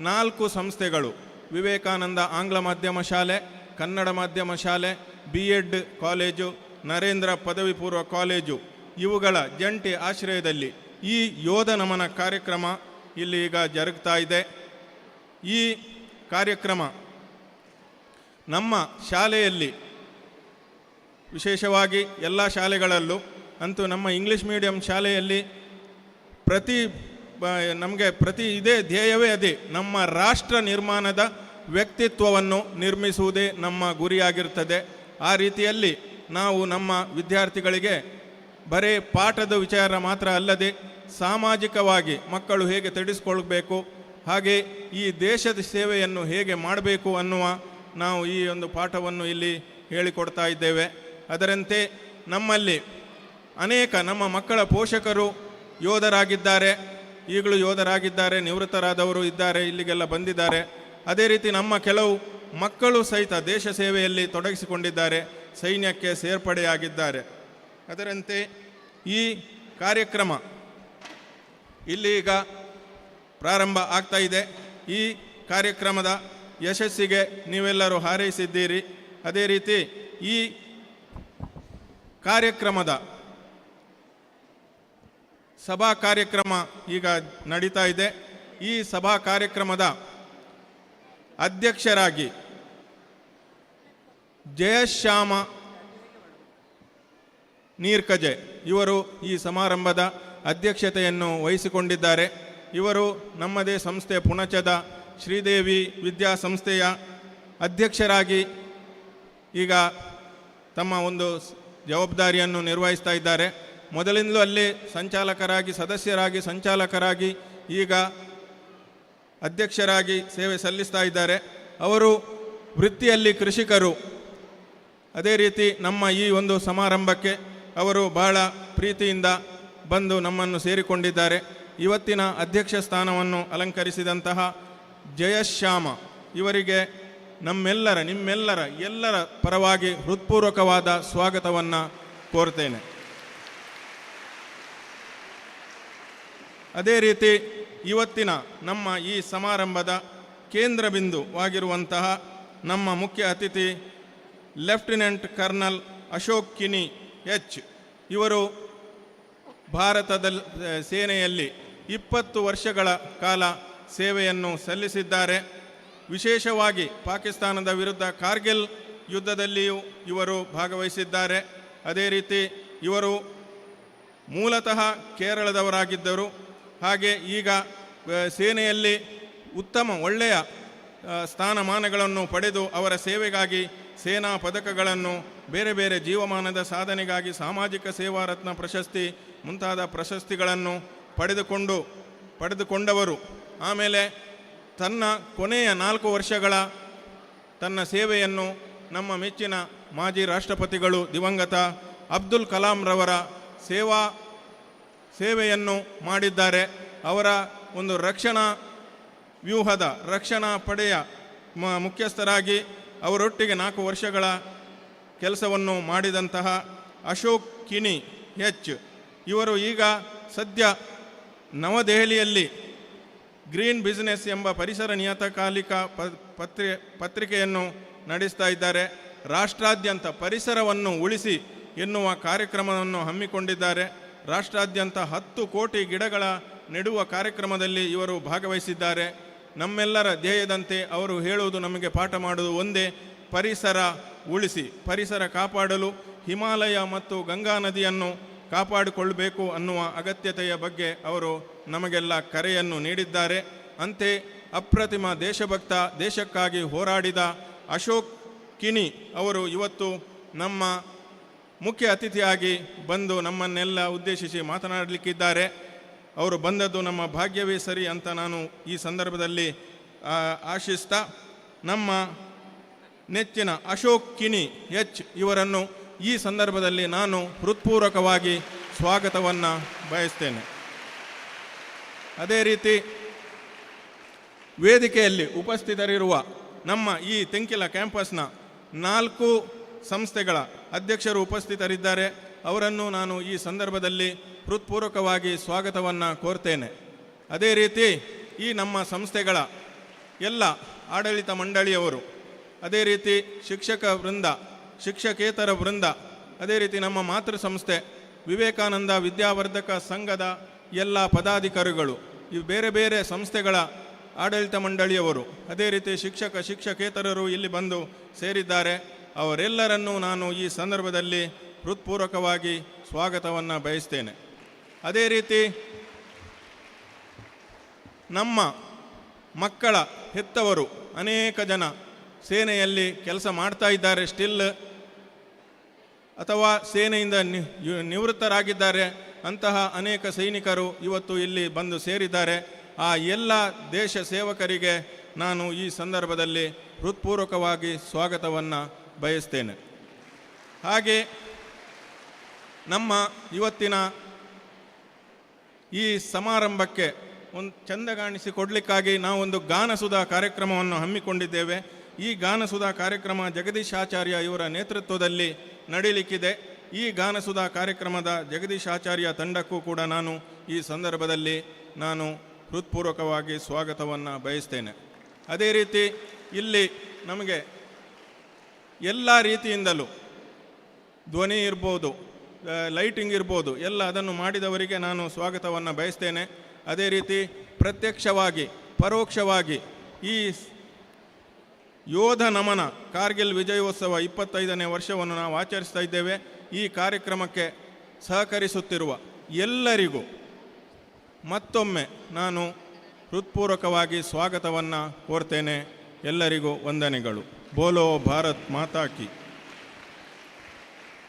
4 ಸಂಸ್ಥೆಗಳು ವಿವೇಕಾನಂದ ಆಂಗ್ಲ ಮಾಧ್ಯಮ ಶಾಲೆ, ಕನ್ನಡ ಮಾಧ್ಯಮ ಶಾಲೆ, B.Ed ಕಾಲೇಜು, ನರೇಂದ್ರ ಪದವಿ ಪೂರ್ವ ಕಾಲೇಜು ಇವುಗಳ ಜಂಟಿ ಆಶ್ರಯದಲ್ಲಿ ಈ ಯೋಧ ನಮನ ಕಾರ್ಯಕ್ರಮ ಇಲ್ಲಿ ಈಗ ಜರುಗ್ತಾ ಇದೆ. ಈ ಕಾರ್ಯಕ್ರಮ ನಮ್ಮ ಶಾಲೆಯಲ್ಲಿ ವಿಶೇಷವಾಗಿ ಎಲ್ಲ ಶಾಲೆಗಳಲ್ಲೂ ಅಂತೂ ನಮ್ಮ ಇಂಗ್ಲೀಷ್ ಮೀಡಿಯಂ ಶಾಲೆಯಲ್ಲಿ ನಮಗೆ ಇದೇ ಧ್ಯೇಯವೇ ಅದೇ, ನಮ್ಮ ರಾಷ್ಟ್ರ ನಿರ್ಮಾಣದ ವ್ಯಕ್ತಿತ್ವವನ್ನು ನಿರ್ಮಿಸುವುದೇ ನಮ್ಮ ಗುರಿಯಾಗಿರ್ತದೆ. ಆ ರೀತಿಯಲ್ಲಿ ನಾವು ನಮ್ಮ ವಿದ್ಯಾರ್ಥಿಗಳಿಗೆ ಬರೀ ಪಾಠದ ವಿಚಾರ ಮಾತ್ರ ಅಲ್ಲದೆ ಸಾಮಾಜಿಕವಾಗಿ ಮಕ್ಕಳು ಹೇಗೆ ತಿಳಿಸ್ಕೊಳ್ಬೇಕು, ಹಾಗೆ ಈ ದೇಶದ ಸೇವೆಯನ್ನು ಹೇಗೆ ಮಾಡಬೇಕು ಅನ್ನುವ ನಾವು ಈ ಒಂದು ಪಾಠವನ್ನು ಇಲ್ಲಿ ಹೇಳಿಕೊಡ್ತಾ ಇದ್ದೇವೆ. ಅದರಂತೆ ನಮ್ಮಲ್ಲಿ ಅನೇಕ ನಮ್ಮ ಮಕ್ಕಳ ಪೋಷಕರು ಯೋಧರಾಗಿದ್ದಾರೆ, ಈಗಲೂ ಯೋಧರಾಗಿದ್ದಾರೆ, ನಿವೃತ್ತರಾದವರು ಇದ್ದಾರೆ, ಇಲ್ಲಿಗೆಲ್ಲ ಬಂದಿದ್ದಾರೆ. ಅದೇ ರೀತಿ ನಮ್ಮ ಕೆಲವು ಮಕ್ಕಳು ಸಹಿತ ದೇಶ ಸೇವೆಯಲ್ಲಿ ತೊಡಗಿಸಿಕೊಂಡಿದ್ದಾರೆ, ಸೈನ್ಯಕ್ಕೆ ಸೇರ್ಪಡೆಯಾಗಿದ್ದಾರೆ. ಅದರಂತೆ ಈ ಕಾರ್ಯಕ್ರಮ ಇಲ್ಲಿ ಈಗ ಪ್ರಾರಂಭ ಆಗ್ತಾ ಇದೆ. ಈ ಕಾರ್ಯಕ್ರಮದ ಯಶಸ್ಸಿಗೆ ನೀವೆಲ್ಲರೂ ಹಾರೈಸಿದ್ದೀರಿ. ಅದೇ ರೀತಿ ಈ ಕಾರ್ಯಕ್ರಮದ ಸಭಾ ಕಾರ್ಯಕ್ರಮ ಈಗ ನಡೀತಾ ಇದೆ. ಈ ಸಭಾ ಕಾರ್ಯಕ್ರಮದ ಅಧ್ಯಕ್ಷರಾಗಿ ಜಯಶ್ಯಾಮ ನೀರ್ಕಜೆ ಇವರು ಈ ಸಮಾರಂಭದ ಅಧ್ಯಕ್ಷತೆಯನ್ನು ವಹಿಸಿಕೊಂಡಿದ್ದಾರೆ. ಇವರು ನಮ್ಮದೇ ಸಂಸ್ಥೆ ಪುಣಚದ ಶ್ರೀದೇವಿ ವಿದ್ಯಾಸಂಸ್ಥೆಯ ಅಧ್ಯಕ್ಷರಾಗಿ ಈಗ ತಮ್ಮ ಒಂದು ಜವಾಬ್ದಾರಿಯನ್ನು ನಿರ್ವಹಿಸ್ತಾ ಇದ್ದಾರೆ. ಮೊದಲಿಂದಲೂ ಅಲ್ಲಿ ಸದಸ್ಯರಾಗಿ ಸಂಚಾಲಕರಾಗಿ ಈಗ ಅಧ್ಯಕ್ಷರಾಗಿ ಸೇವೆ ಸಲ್ಲಿಸ್ತಾ ಇದ್ದಾರೆ. ಅವರು ವೃತ್ತಿಯಲ್ಲಿ ಕೃಷಿಕರು. ಅದೇ ರೀತಿ ನಮ್ಮ ಈ ಒಂದು ಸಮಾರಂಭಕ್ಕೆ ಅವರು ಬಹಳ ಪ್ರೀತಿಯಿಂದ ಬಂದು ನಮ್ಮನ್ನು ಸೇರಿಕೊಂಡಿದ್ದಾರೆ. ಇವತ್ತಿನ ಅಧ್ಯಕ್ಷ ಸ್ಥಾನವನ್ನು ಅಲಂಕರಿಸಿದಂತಹ ಜಯಶ್ಯಾಮ ಇವರಿಗೆ ನಿಮ್ಮೆಲ್ಲರ ಪರವಾಗಿ ಹೃತ್ಪೂರ್ವಕವಾದ ಸ್ವಾಗತವನ್ನು ಕೋರ್ತೇನೆ. ಅದೇ ರೀತಿ ಇವತ್ತಿನ ನಮ್ಮ ಈ ಸಮಾರಂಭದ ಕೇಂದ್ರ ಬಿಂದುವಾಗಿರುವಂತಹ ನಮ್ಮ ಮುಖ್ಯ ಅತಿಥಿ ಲೆಫ್ಟಿನೆಂಟ್ ಕರ್ನಲ್ ಅಶೋಕ್ ಕಿನಿ ಎಚ್ ಇವರು ಭಾರತದ ಸೇನೆಯಲ್ಲಿ 20 ವರ್ಷಗಳ ಕಾಲ ಸೇವೆಯನ್ನು ಸಲ್ಲಿಸಿದ್ದಾರೆ. ವಿಶೇಷವಾಗಿ ಪಾಕಿಸ್ತಾನದ ವಿರುದ್ಧ ಕಾರ್ಗಿಲ್ ಯುದ್ಧದಲ್ಲಿಯೂ ಇವರು ಭಾಗವಹಿಸಿದ್ದಾರೆ. ಅದೇ ರೀತಿ ಇವರು ಮೂಲತಃ ಕೇರಳದವರಾಗಿದ್ದರು. ಹಾಗೆ ಈಗ ಸೇನೆಯಲ್ಲಿ ಒಳ್ಳೆಯ ಸ್ಥಾನಮಾನಗಳನ್ನು ಪಡೆದು ಅವರ ಸೇವೆಗಾಗಿ ಸೇನಾ ಪದಕಗಳನ್ನು, ಬೇರೆ ಬೇರೆ ಜೀವಮಾನದ ಸಾಧನೆಗಾಗಿ ಸಾಮಾಜಿಕ ಸೇವಾ ರತ್ನ ಪ್ರಶಸ್ತಿ ಮುಂತಾದ ಪ್ರಶಸ್ತಿಗಳನ್ನು ಪಡೆದುಕೊಂಡವರು. ಆಮೇಲೆ ತನ್ನ ಕೊನೆಯ 4 ವರ್ಷಗಳ ತನ್ನ ಸೇವೆಯನ್ನು ನಮ್ಮ ಮೆಚ್ಚಿನ ಮಾಜಿ ರಾಷ್ಟ್ರಪತಿಗಳು ದಿವಂಗತ ಅಬ್ದುಲ್ ಕಲಾಂ ರವರ ಸೇವೆಯನ್ನು ಮಾಡಿದ್ದಾರೆ. ಅವರ ಒಂದು ರಕ್ಷಣಾ ಪಡೆಯ ಮುಖ್ಯಸ್ಥರಾಗಿ ಅವರೊಟ್ಟಿಗೆ 4 ವರ್ಷಗಳ ಕೆಲಸವನ್ನು ಮಾಡಿದಂತಹ ಅಶೋಕ್ ಕಿನಿ ಎಚ್ ಇವರು ಈಗ ಸದ್ಯ ನವದೆಹಲಿಯಲ್ಲಿ ಗ್ರೀನ್ ಬಿಸಿನೆಸ್ ಎಂಬ ಪರಿಸರ ನಿಯತಕಾಲಿಕ ಪತ್ರಿಕೆಯನ್ನು ನಡೆಸ್ತಾ ಇದ್ದಾರೆ. ರಾಷ್ಟ್ರಾದ್ಯಂತ ಪರಿಸರವನ್ನು ಉಳಿಸಿ ಎನ್ನುವ ಕಾರ್ಯಕ್ರಮವನ್ನು ಹಮ್ಮಿಕೊಂಡಿದ್ದಾರೆ. ರಾಷ್ಟ್ರಾದ್ಯಂತ 10 ಕೋಟಿ ಗಿಡಗಳ ನೆಡುವ ಕಾರ್ಯಕ್ರಮದಲ್ಲಿ ಇವರು ಭಾಗವಹಿಸಿದ್ದಾರೆ. ನಮ್ಮೆಲ್ಲರ ಧ್ಯೇಯದಂತೆ ಅವರು ಹೇಳುವುದು, ನಮಗೆ ಪಾಠ ಮಾಡುವುದು ಒಂದೇ, ಪರಿಸರ ಉಳಿಸಿ, ಪರಿಸರ ಕಾಪಾಡಲು ಹಿಮಾಲಯ ಮತ್ತು ಗಂಗಾ ನದಿಯನ್ನು ಕಾಪಾಡಿಕೊಳ್ಳಬೇಕು ಅನ್ನುವ ಅಗತ್ಯತೆಯ ಬಗ್ಗೆ ಅವರು ನಮಗೆಲ್ಲ ಕರೆಯನ್ನು ನೀಡಿದ್ದಾರೆ. ಅಂತೆ ಅಪ್ರತಿಮ ದೇಶಭಕ್ತ, ದೇಶಕ್ಕಾಗಿ ಹೋರಾಡಿದ ಅಶೋಕ್ ಕಿನಿ ಅವರು ಇವತ್ತು ನಮ್ಮ ಮುಖ್ಯ ಅತಿಥಿಯಾಗಿ ಬಂದು ನಮ್ಮನ್ನೆಲ್ಲ ಉದ್ದೇಶಿಸಿ ಮಾತನಾಡಲಿಕ್ಕಿದ್ದಾರೆ. ಅವರು ಬಂದದ್ದು ನಮ್ಮ ಭಾಗ್ಯವೇ ಸರಿ ಅಂತ ನಾನು ಈ ಸಂದರ್ಭದಲ್ಲಿ ಆಶಿಸ್ತಾ, ನಮ್ಮ ನೆಚ್ಚಿನ ಅಶೋಕ್ ಕಿನಿ ಎಚ್ ಇವರನ್ನು ಈ ಸಂದರ್ಭದಲ್ಲಿ ನಾನು ಹೃತ್ಪೂರ್ವಕವಾಗಿ ಸ್ವಾಗತವನ್ನು ಬಯಸ್ತೇನೆ. ಅದೇ ರೀತಿ ವೇದಿಕೆಯಲ್ಲಿ ಉಪಸ್ಥಿತರಿರುವ ನಮ್ಮ ಈ ತೆಂಕಿಲ ಕ್ಯಾಂಪಸ್ನ 4 ಸಂಸ್ಥೆಗಳ ಅಧ್ಯಕ್ಷರು ಉಪಸ್ಥಿತರಿದ್ದಾರೆ. ಅವರನ್ನು ನಾನು ಈ ಸಂದರ್ಭದಲ್ಲಿ ಹೃತ್ಪೂರ್ವಕವಾಗಿ ಸ್ವಾಗತವನ್ನು ಕೋರ್ತೇನೆ. ಅದೇ ರೀತಿ ಈ ನಮ್ಮ ಸಂಸ್ಥೆಗಳ ಎಲ್ಲ ಆಡಳಿತ ಮಂಡಳಿಯವರು, ಅದೇ ರೀತಿ ಶಿಕ್ಷಕ ವೃಂದ, ಶಿಕ್ಷಕೇತರ ವೃಂದ, ಅದೇ ರೀತಿ ನಮ್ಮ ಮಾತೃ ಸಂಸ್ಥೆ ವಿವೇಕಾನಂದ ವಿದ್ಯಾವರ್ಧಕ ಸಂಘದ ಎಲ್ಲ ಪದಾಧಿಕಾರಿಗಳು, ಇವು ಬೇರೆ ಬೇರೆ ಸಂಸ್ಥೆಗಳ ಆಡಳಿತ ಮಂಡಳಿಯವರು, ಅದೇ ರೀತಿ ಶಿಕ್ಷಕೇತರರು ಇಲ್ಲಿ ಬಂದು ಸೇರಿದ್ದಾರೆ. ಅವರೆಲ್ಲರನ್ನೂ ನಾನು ಈ ಸಂದರ್ಭದಲ್ಲಿ ಹೃತ್ಪೂರ್ವಕವಾಗಿ ಸ್ವಾಗತವನ್ನು ಬಯಸ್ತೇನೆ. ಅದೇ ರೀತಿ ನಮ್ಮ ಮಕ್ಕಳ ಹೆತ್ತವರು ಅನೇಕ ಜನ ಸೇನೆಯಲ್ಲಿ ಕೆಲಸ ಮಾಡ್ತಾ ಇದ್ದಾರೆ, ಸ್ಟಿಲ್ ಅಥವಾ ಸೇನೆಯಿಂದ ನಿವೃತ್ತರಾಗಿದ್ದಾರೆ. ಅಂತಹ ಅನೇಕ ಸೈನಿಕರು ಇವತ್ತು ಇಲ್ಲಿ ಬಂದು ಸೇರಿದ್ದಾರೆ. ಆ ಎಲ್ಲ ದೇಶ ಸೇವಕರಿಗೆ ನಾನು ಈ ಸಂದರ್ಭದಲ್ಲಿ ಹೃತ್ಪೂರ್ವಕವಾಗಿ ಸ್ವಾಗತವನ್ನು ಬಯಸ್ತೇನೆ. ಹಾಗೆ ನಮ್ಮ ಇವತ್ತಿನ ಈ ಸಮಾರಂಭಕ್ಕೆ ಒಂದು ಚಂದಗಾಣಿಸಿಕೊಡ್ಲಿಕ್ಕಾಗಿ ನಾವೊಂದು ಗಾನಸುಧಾ ಕಾರ್ಯಕ್ರಮವನ್ನು ಹಮ್ಮಿಕೊಂಡಿದ್ದೇವೆ. ಈ ಗಾನಸುಧಾ ಕಾರ್ಯಕ್ರಮ ಜಗದೀಶ್ ಆಚಾರ್ಯ ಇವರ ನೇತೃತ್ವದಲ್ಲಿ ನಡೀಲಿಕ್ಕಿದೆ. ಈ ಗಾನಸುಧಾ ಕಾರ್ಯಕ್ರಮದ ಜಗದೀಶ್ ಆಚಾರ್ಯ ತಂಡಕ್ಕೂ ಕೂಡ ನಾನು ಈ ಸಂದರ್ಭದಲ್ಲಿ ನಾನು ಹೃತ್ಪೂರ್ವಕವಾಗಿ ಸ್ವಾಗತವನ್ನು ಬಯಸ್ತೇನೆ. ಅದೇ ರೀತಿ ಇಲ್ಲಿ ನಮಗೆ ಎಲ್ಲ ರೀತಿಯಿಂದಲೂ ಧ್ವನಿ ಇರ್ಬೋದು, ಲೈಟಿಂಗ್ ಇರ್ಬೋದು, ಎಲ್ಲ ಅದನ್ನು ಮಾಡಿದವರಿಗೆ ನಾನು ಸ್ವಾಗತವನ್ನು ಬಯಸ್ತೇನೆ. ಅದೇ ರೀತಿ ಪ್ರತ್ಯಕ್ಷವಾಗಿ ಪರೋಕ್ಷವಾಗಿ ಈ ಯೋಧ ನಮನ ಕಾರ್ಗಿಲ್ ವಿಜಯೋತ್ಸವ 25ನೇ ವರ್ಷವನ್ನು ನಾವು ಆಚರಿಸ್ತಾ ಇದ್ದೇವೆ. ಈ ಕಾರ್ಯಕ್ರಮಕ್ಕೆ ಸಹಕರಿಸುತ್ತಿರುವ ಎಲ್ಲರಿಗೂ ಮತ್ತೊಮ್ಮೆ ನಾನು ಹೃತ್ಪೂರ್ವಕವಾಗಿ ಸ್ವಾಗತವನ್ನು ಕೋರ್ತೇನೆ. ಎಲ್ಲರಿಗೂ ವಂದನೆಗಳು. ಬೋಲೋ ಭಾರತ್ ಮಾತಾ ಕಿ.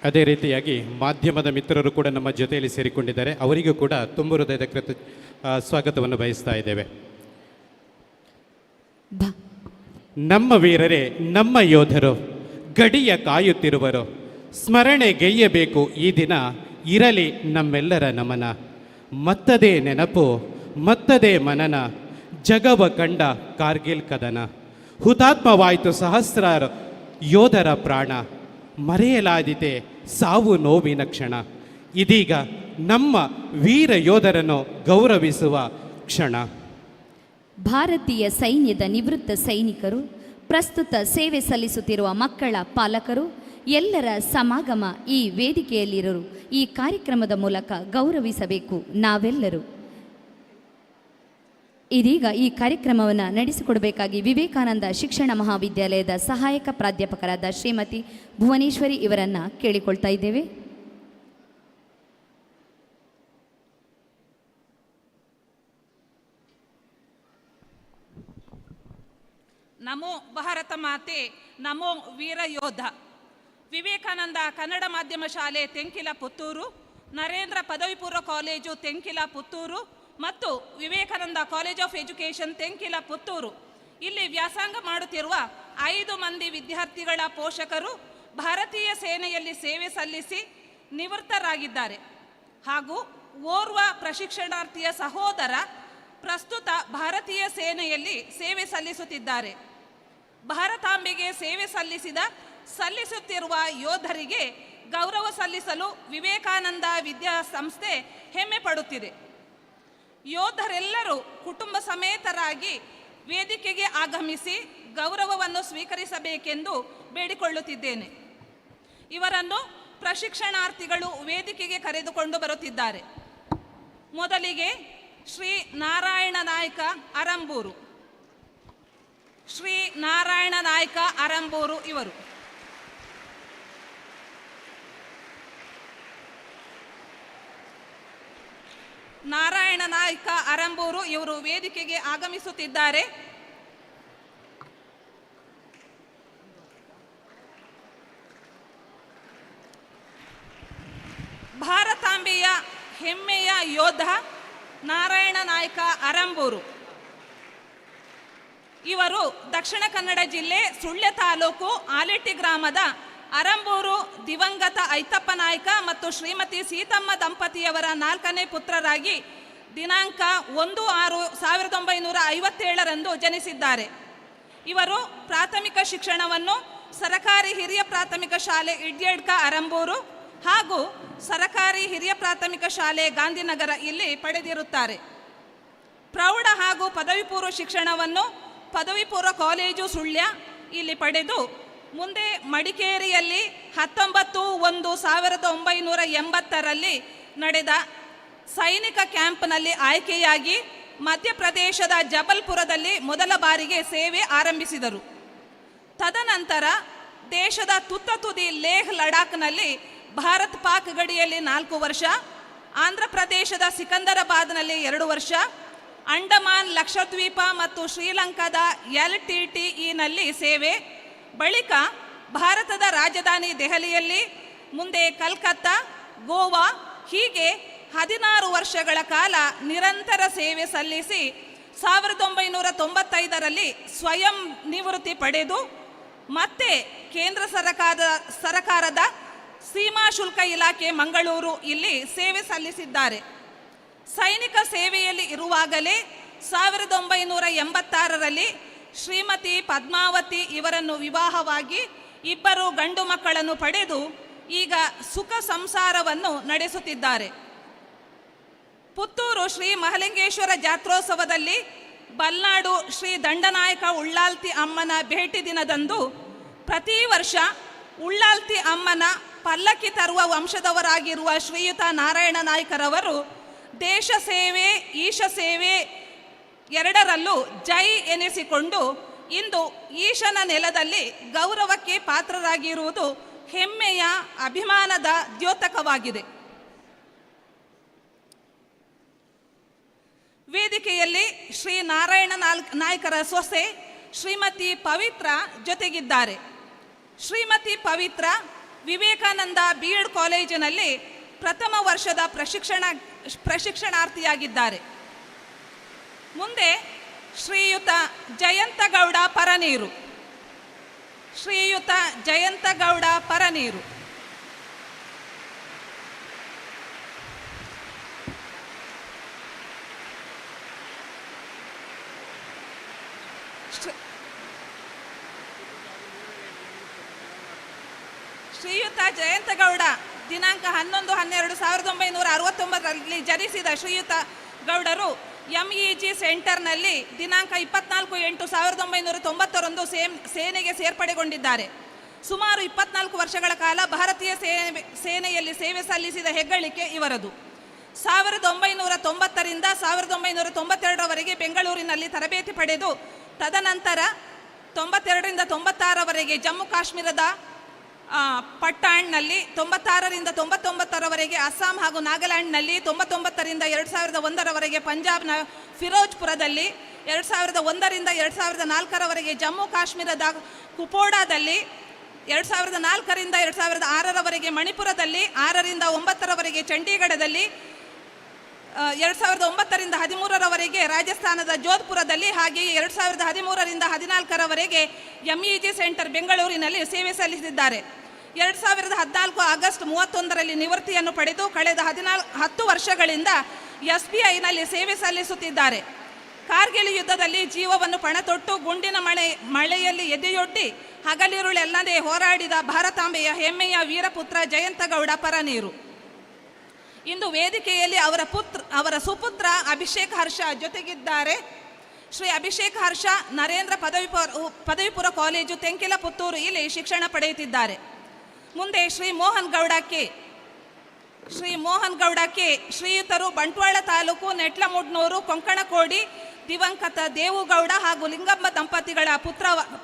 ಅದೇ ರೀತಿಯಾಗಿ ಮಾಧ್ಯಮದ ಮಿತ್ರರು ಕೂಡ ನಮ್ಮ ಜೊತೆಯಲ್ಲಿ ಸೇರಿಕೊಂಡಿದ್ದಾರೆ. ಅವರಿಗೂ ಕೂಡ ತುಂಬ ಹೃದಯದ ಸ್ವಾಗತವನ್ನು ಬಯಸ್ತಾ ಇದ್ದೇವೆ. ನಮ್ಮ ವೀರರೇ, ನಮ್ಮ ಯೋಧರು ಗಡಿಯ ಕಾಯುತ್ತಿರುವರು. ಸ್ಮರಣೆಗೈಯಬೇಕು ಈ ದಿನ, ಇರಲಿ ನಮ್ಮೆಲ್ಲರ ನಮನ. ಮತ್ತದೇ ನೆನಪು, ಮತ್ತದೇ ಮನನ, ಜಗವ ಕಂಡ ಕಾರ್ಗಿಲ್ ಕದನ. ಹುತಾತ್ಮವಾಯಿತು ಸಹಸ್ರಾರು ಯೋಧರ ಪ್ರಾಣ, ಮರೆಯಲಾದೀತೆ ಸಾವು ನೋವಿನ ಕ್ಷಣ. ಇದೀಗ ನಮ್ಮ ವೀರ ಯೋಧರನ್ನು ಗೌರವಿಸುವ ಕ್ಷಣ. ಭಾರತೀಯ ಸೈನ್ಯದ ನಿವೃತ್ತ ಸೈನಿಕರು, ಪ್ರಸ್ತುತ ಸೇವೆ ಸಲ್ಲಿಸುತ್ತಿರುವ ಮಕ್ಕಳ ಪಾಲಕರು, ಎಲ್ಲರ ಸಮಾಗಮ ಈ ವೇದಿಕೆಯಲ್ಲಿರೋರು ಈ ಕಾರ್ಯಕ್ರಮದ ಮೂಲಕ ಗೌರವಿಸಬೇಕು ನಾವೆಲ್ಲರೂ. ಇದೀಗ ಈ ಕಾರ್ಯಕ್ರಮವನ್ನು ನಡೆಸಿಕೊಡಬೇಕಾಗಿ ವಿವೇಕಾನಂದ ಶಿಕ್ಷಣ ಮಹಾವಿದ್ಯಾಲಯದ ಸಹಾಯಕ ಪ್ರಾಧ್ಯಾಪಕರಾದ ಶ್ರೀಮತಿ ಭುವನೇಶ್ವರಿ ಇವರನ್ನು ಕೇಳಿಕೊಳ್ತಾ ಇದ್ದೇವೆ. ನಮೋ ಭಾರತ ಮಾತೆ, ನಮೋ ವೀರ ಯೋಧ. ವಿವೇಕಾನಂದ ಕನ್ನಡ ಮಾಧ್ಯಮ ಶಾಲೆ ತೆಂಕಿಲ ಪುತ್ತೂರು, ನರೇಂದ್ರ ಪದವಿ ಪೂರ್ವ ಕಾಲೇಜು ತೆಂಕಿಲ ಪುತ್ತೂರು ಮತ್ತು Vivekananda college of education Tenkila Puttur ಇಲ್ಲಿ ವ್ಯಾಸಂಗ ಮಾಡುತ್ತಿರುವ 5 ಮಂದಿ ವಿದ್ಯಾರ್ಥಿಗಳ ಪೋಷಕರು ಭಾರತೀಯ ಸೇನೆಯಲ್ಲಿ ಸೇವೆ ಸಲ್ಲಿಸಿ ನಿವೃತ್ತರಾಗಿದ್ದಾರೆ. ಹಾಗೂ ಓರ್ವ ಪ್ರಶಿಕ್ಷಣಾರ್ಥಿಯ ಸಹೋದರ ಪ್ರಸ್ತುತ ಭಾರತೀಯ ಸೇನೆಯಲ್ಲಿ ಸೇವೆ ಸಲ್ಲಿಸುತ್ತಿದ್ದಾರೆ. ಭಾರತಾಂಬೆಗೆ ಸೇವೆ ಸಲ್ಲಿಸುತ್ತಿರುವ ಯೋಧರಿಗೆ ಗೌರವ ಸಲ್ಲಿಸಲು ವಿವೇಕಾನಂದ ವಿದ್ಯಾಸಂಸ್ಥೆ ಹೆಮ್ಮೆ ಪಡುತ್ತಿದೆ. ಯೋಧರೆಲ್ಲರೂ ಕುಟುಂಬ ಸಮೇತರಾಗಿ ವೇದಿಕೆಗೆ ಆಗಮಿಸಿ ಗೌರವವನ್ನು ಸ್ವೀಕರಿಸಬೇಕೆಂದು ಬೇಡಿಕೊಳ್ಳುತ್ತಿದ್ದೇನೆ. ಇವರನ್ನು ಪ್ರಶಿಕ್ಷಣಾರ್ಥಿಗಳು ವೇದಿಕೆಗೆ ಕರೆದುಕೊಂಡು ಬರುತ್ತಿದ್ದಾರೆ. ಮೊದಲಿಗೆ ಶ್ರೀ ನಾರಾಯಣ ನಾಯ್ಕ ಅರಂಬೂರು. ಶ್ರೀ ನಾರಾಯಣ ನಾಯ್ಕ ಅರಂಬೂರು ಇವರು. ನಾರಾಯಣ ನಾಯ್ಕ ಅರಂಬೂರು ಇವರು ವೇದಿಕೆಗೆ ಆಗಮಿಸುತ್ತಿದ್ದಾರೆ. ಭಾರತಾಂಬೆಯ ಹೆಮ್ಮೆಯ ಯೋಧ ನಾರಾಯಣ ನಾಯ್ಕ ಅರಂಬೂರು ಇವರು ದಕ್ಷಿಣ ಕನ್ನಡ ಜಿಲ್ಲೆ ಸುಳ್ಯ ತಾಲೂಕು ಆಲೆಟ್ಟಿ ಗ್ರಾಮದ ಅರಂಬೂರು ದಿವಂಗತ ಐತಪ್ಪ ನಾಯ್ಕ ಮತ್ತು ಶ್ರೀಮತಿ ಸೀತಮ್ಮ ದಂಪತಿಯವರ 4ನೇ ಪುತ್ರರಾಗಿ ದಿನಾಂಕ 1/6/1957 ಜನಿಸಿದ್ದಾರೆ. ಇವರು ಪ್ರಾಥಮಿಕ ಶಿಕ್ಷಣವನ್ನು ಸರಕಾರಿ ಹಿರಿಯ ಪ್ರಾಥಮಿಕ ಶಾಲೆ ಇಡ್ಯಡ್ಕ ಅರಂಬೂರು ಹಾಗೂ ಸರಕಾರಿ ಹಿರಿಯ ಪ್ರಾಥಮಿಕ ಶಾಲೆ ಗಾಂಧಿನಗರ ಇಲ್ಲಿ ಪಡೆದಿರುತ್ತಾರೆ. ಪ್ರೌಢ ಹಾಗೂ ಪದವಿ ಪೂರ್ವ ಶಿಕ್ಷಣವನ್ನು ಪದವಿ ಪೂರ್ವ ಕಾಲೇಜು ಸುಳ್ಯ ಇಲ್ಲಿ ಪಡೆದು ಮುಂದೆ ಮಡಿಕೇರಿಯಲ್ಲಿ 19/1/1980 ನಡೆದ ಸೈನಿಕ ಕ್ಯಾಂಪ್ನಲ್ಲಿ ಆಯ್ಕೆಯಾಗಿ ಮಧ್ಯಪ್ರದೇಶದ ಜಬಲ್ಪುರದಲ್ಲಿ ಮೊದಲ ಬಾರಿಗೆ ಸೇವೆ ಆರಂಭಿಸಿದರು. ತದನಂತರ ದೇಶದ ತುತ್ತ ತುದಿ ಲೇಹ್ ಲಡಾಖ್ನಲ್ಲಿ ಭಾರತ್ ಪಾಕ್ ಗಡಿಯಲ್ಲಿ 4 ವರ್ಷ, ಆಂಧ್ರ ಪ್ರದೇಶದ ಸಿಕಂದರಾಬಾದ್ನಲ್ಲಿ 2 ವರ್ಷ, ಅಂಡಮಾನ್ ಲಕ್ಷದ್ವೀಪ ಮತ್ತು ಶ್ರೀಲಂಕಾದ LTTEನಲ್ಲಿ ಸೇವೆ, ಬಳಿಕ ಭಾರತದ ರಾಜಧಾನಿ ದೆಹಲಿಯಲ್ಲಿ, ಮುಂದೆ ಕಲ್ಕತ್ತಾ, ಗೋವಾ ಹೀಗೆ 16 ವರ್ಷಗಳ ಕಾಲ ನಿರಂತರ ಸೇವೆ ಸಲ್ಲಿಸಿ 1995ರಲ್ಲಿ ಸ್ವಯಂ ನಿವೃತ್ತಿ ಪಡೆದು ಮತ್ತೆ ಕೇಂದ್ರ ಸರಕಾರದ ಸೀಮಾ ಶುಲ್ಕ ಇಲಾಖೆ ಮಂಗಳೂರು ಇಲ್ಲಿ ಸೇವೆ ಸಲ್ಲಿಸಿದ್ದಾರೆ. ಸೈನಿಕ ಸೇವೆಯಲ್ಲಿ ಇರುವಾಗಲೇ 1986ರಲ್ಲಿ ಶ್ರೀಮತಿ ಪದ್ಮಾವತಿ ಇವರನ್ನು ವಿವಾಹವಾಗಿ 2 ಗಂಡು ಮಕ್ಕಳನ್ನು ಪಡೆದು ಈಗ ಸುಖ ಸಂಸಾರವನ್ನು ನಡೆಸುತ್ತಿದ್ದಾರೆ. ಪುತ್ತೂರು ಶ್ರೀ ಮಹಲಿಂಗೇಶ್ವರ ಜಾತ್ರೋತ್ಸವದಲ್ಲಿ ಬಲ್ನಾಡು ಶ್ರೀ ದಂಡನಾಯಕ ಉಳ್ಳಾಲ್ತಿ ಅಮ್ಮನ ಭೇಟಿ ದಿನದಂದು ಪ್ರತಿ ವರ್ಷ ಉಳ್ಳಾಲ್ತಿ ಅಮ್ಮನ ಪಲ್ಲಕ್ಕಿ ತರುವ ವಂಶದವರಾಗಿರುವ ಶ್ರೀಯುತ ನಾರಾಯಣ ನಾಯ್ಕರವರು ದೇಶ ಸೇವೆ ಈಶ ಸೇವೆ ಎರಡರಲ್ಲೂ ಜೈ ಎನಿಸಿಕೊಂಡು ಇಂದು ಈಶನ ನೆಲದಲ್ಲಿ ಗೌರವಕ್ಕೆ ಪಾತ್ರರಾಗಿರುವುದು ಹೆಮ್ಮೆಯ ಅಭಿಮಾನದ ದ್ಯೋತಕವಾಗಿದೆ. ವೇದಿಕೆಯಲ್ಲಿ ಶ್ರೀ ನಾರಾಯಣ ನಾಯ್ಕರ ಸೊಸೆ ಶ್ರೀಮತಿ ಪವಿತ್ರ ಜೊತೆಗಿದ್ದಾರೆ. ಶ್ರೀಮತಿ ಪವಿತ್ರ ವಿವೇಕಾನಂದ BEd ಕಾಲೇಜಿನಲ್ಲಿ ಪ್ರಥಮ ವರ್ಷದ ಪ್ರಶಿಕ್ಷಣಾರ್ಥಿಯಾಗಿದ್ದಾರೆ. ಮುಂದೆ ಶ್ರೀಯುತ ಜಯಂತಗೌಡ ಪರನೀರು. ಶ್ರೀಯುತ ಜಯಂತಗೌಡ ಪರನೀರು. ಶ್ರೀಯುತ ಜಯಂತಗೌಡ ದಿನಾಂಕ 11/12/1969 ಜನಿಸಿದ ಶ್ರೀಯುತ ಗೌಡರು MEG ಸೆಂಟರ್ನಲ್ಲಿ ದಿನಾಂಕ 24/8/1990 ಸೇನೆಗೆ ಸೇರ್ಪಡೆಗೊಂಡಿದ್ದಾರೆ. ಸುಮಾರು 24 ವರ್ಷಗಳ ಕಾಲ ಭಾರತೀಯ ಸೇನೆಯಲ್ಲಿ ಸೇವೆ ಸಲ್ಲಿಸಿದ ಹೆಗ್ಗಳಿಕೆ ಇವರದು. 1990ರಿಂದ 1992ರವರೆಗೆ ಬೆಂಗಳೂರಿನಲ್ಲಿ ತರಬೇತಿ ಪಡೆದು ತದನಂತರ 92ರಿಂದ 96ರವರೆಗೆ ಜಮ್ಮು ಕಾಶ್ಮೀರದ ಪಟ್ಟಾಣ್ನಲ್ಲಿ, 96ರಿಂದ 99ರವರೆಗೆ ಅಸ್ಸಾಂ ಹಾಗೂ ನಾಗಾಲ್ಯಾಂಡ್ನಲ್ಲಿ, 99ರಿಂದ 2001ರವರೆಗೆ ಪಂಜಾಬ್ನ ಫಿರೋಜ್ಪುರದಲ್ಲಿ, 2001ರಿಂದ 2004ರವರೆಗೆ ಜಮ್ಮು ಕಾಶ್ಮೀರದ ಕುಪೋಡಾದಲ್ಲಿ, 2004ರಿಂದ 2006ರವರೆಗೆ ಮಣಿಪುರದಲ್ಲಿ, 6ರಿಂದ 9ರವರೆಗೆ ಚಂಡೀಗಢದಲ್ಲಿ, 2009ರಿಂದ 13ರವರೆಗೆ ರಾಜಸ್ಥಾನದ ಜೋಧ್ಪುರದಲ್ಲಿ, ಹಾಗೆಯೇ 2013ರಿಂದ 14ರವರೆಗೆ MEG ಸೆಂಟರ್ ಬೆಂಗಳೂರಿನಲ್ಲಿ ಸೇವೆ ಸಲ್ಲಿಸಿದ್ದಾರೆ. 2014 ಆಗಸ್ಟ್ 31ರಲ್ಲಿ ನಿವೃತ್ತಿಯನ್ನು ಪಡೆದು ಕಳೆದ 10 ವರ್ಷಗಳಿಂದ SBIನಲ್ಲಿ ಸೇವೆ ಸಲ್ಲಿಸುತ್ತಿದ್ದಾರೆ. ಕಾರ್ಗಿಲ್ ಯುದ್ಧದಲ್ಲಿ ಜೀವವನ್ನು ಪಣತೊಟ್ಟು ಗುಂಡಿನ ಮಳೆಯಲ್ಲಿ ಎದೆಯೊಡ್ಡಿ ಹಗಲಿರುಳೆಲ್ಲದೆ ಹೋರಾಡಿದ ಭಾರತಾಂಬೆಯ ಹೆಮ್ಮೆಯ ವೀರಪುತ್ರ ಜಯಂತಗೌಡ ಪರನೀರು. ಇಂದು ವೇದಿಕೆಯಲ್ಲಿ ಅವರ ಸುಪುತ್ರ ಅಭಿಷೇಕ್ ಹರ್ಷ ಜೊತೆಗಿದ್ದಾರೆ. ಶ್ರೀ ಅಭಿಷೇಕ್ ಹರ್ಷ ನರೇಂದ್ರ ಪದವಿಪೂರ್ವ ಕಾಲೇಜು ತೆಂಕಿಲಪುತ್ತೂರು ಇಲ್ಲಿ ಶಿಕ್ಷಣ ಪಡೆಯುತ್ತಿದ್ದಾರೆ. ಮುಂದೆ ಶ್ರೀ ಮೋಹನ್ ಗೌಡ ಕೆ ಶ್ರೀಯುತರು ಬಂಟ್ವಾಳ ತಾಲೂಕು ನೆಟ್ಲಮುಡ್ನೂರು ಕೊಂಕಣಕೋಡಿ ದಿವಂಗತ ದೇವುಗೌಡ ಹಾಗೂ ಲಿಂಗಮ್ಮ ದಂಪತಿಗಳ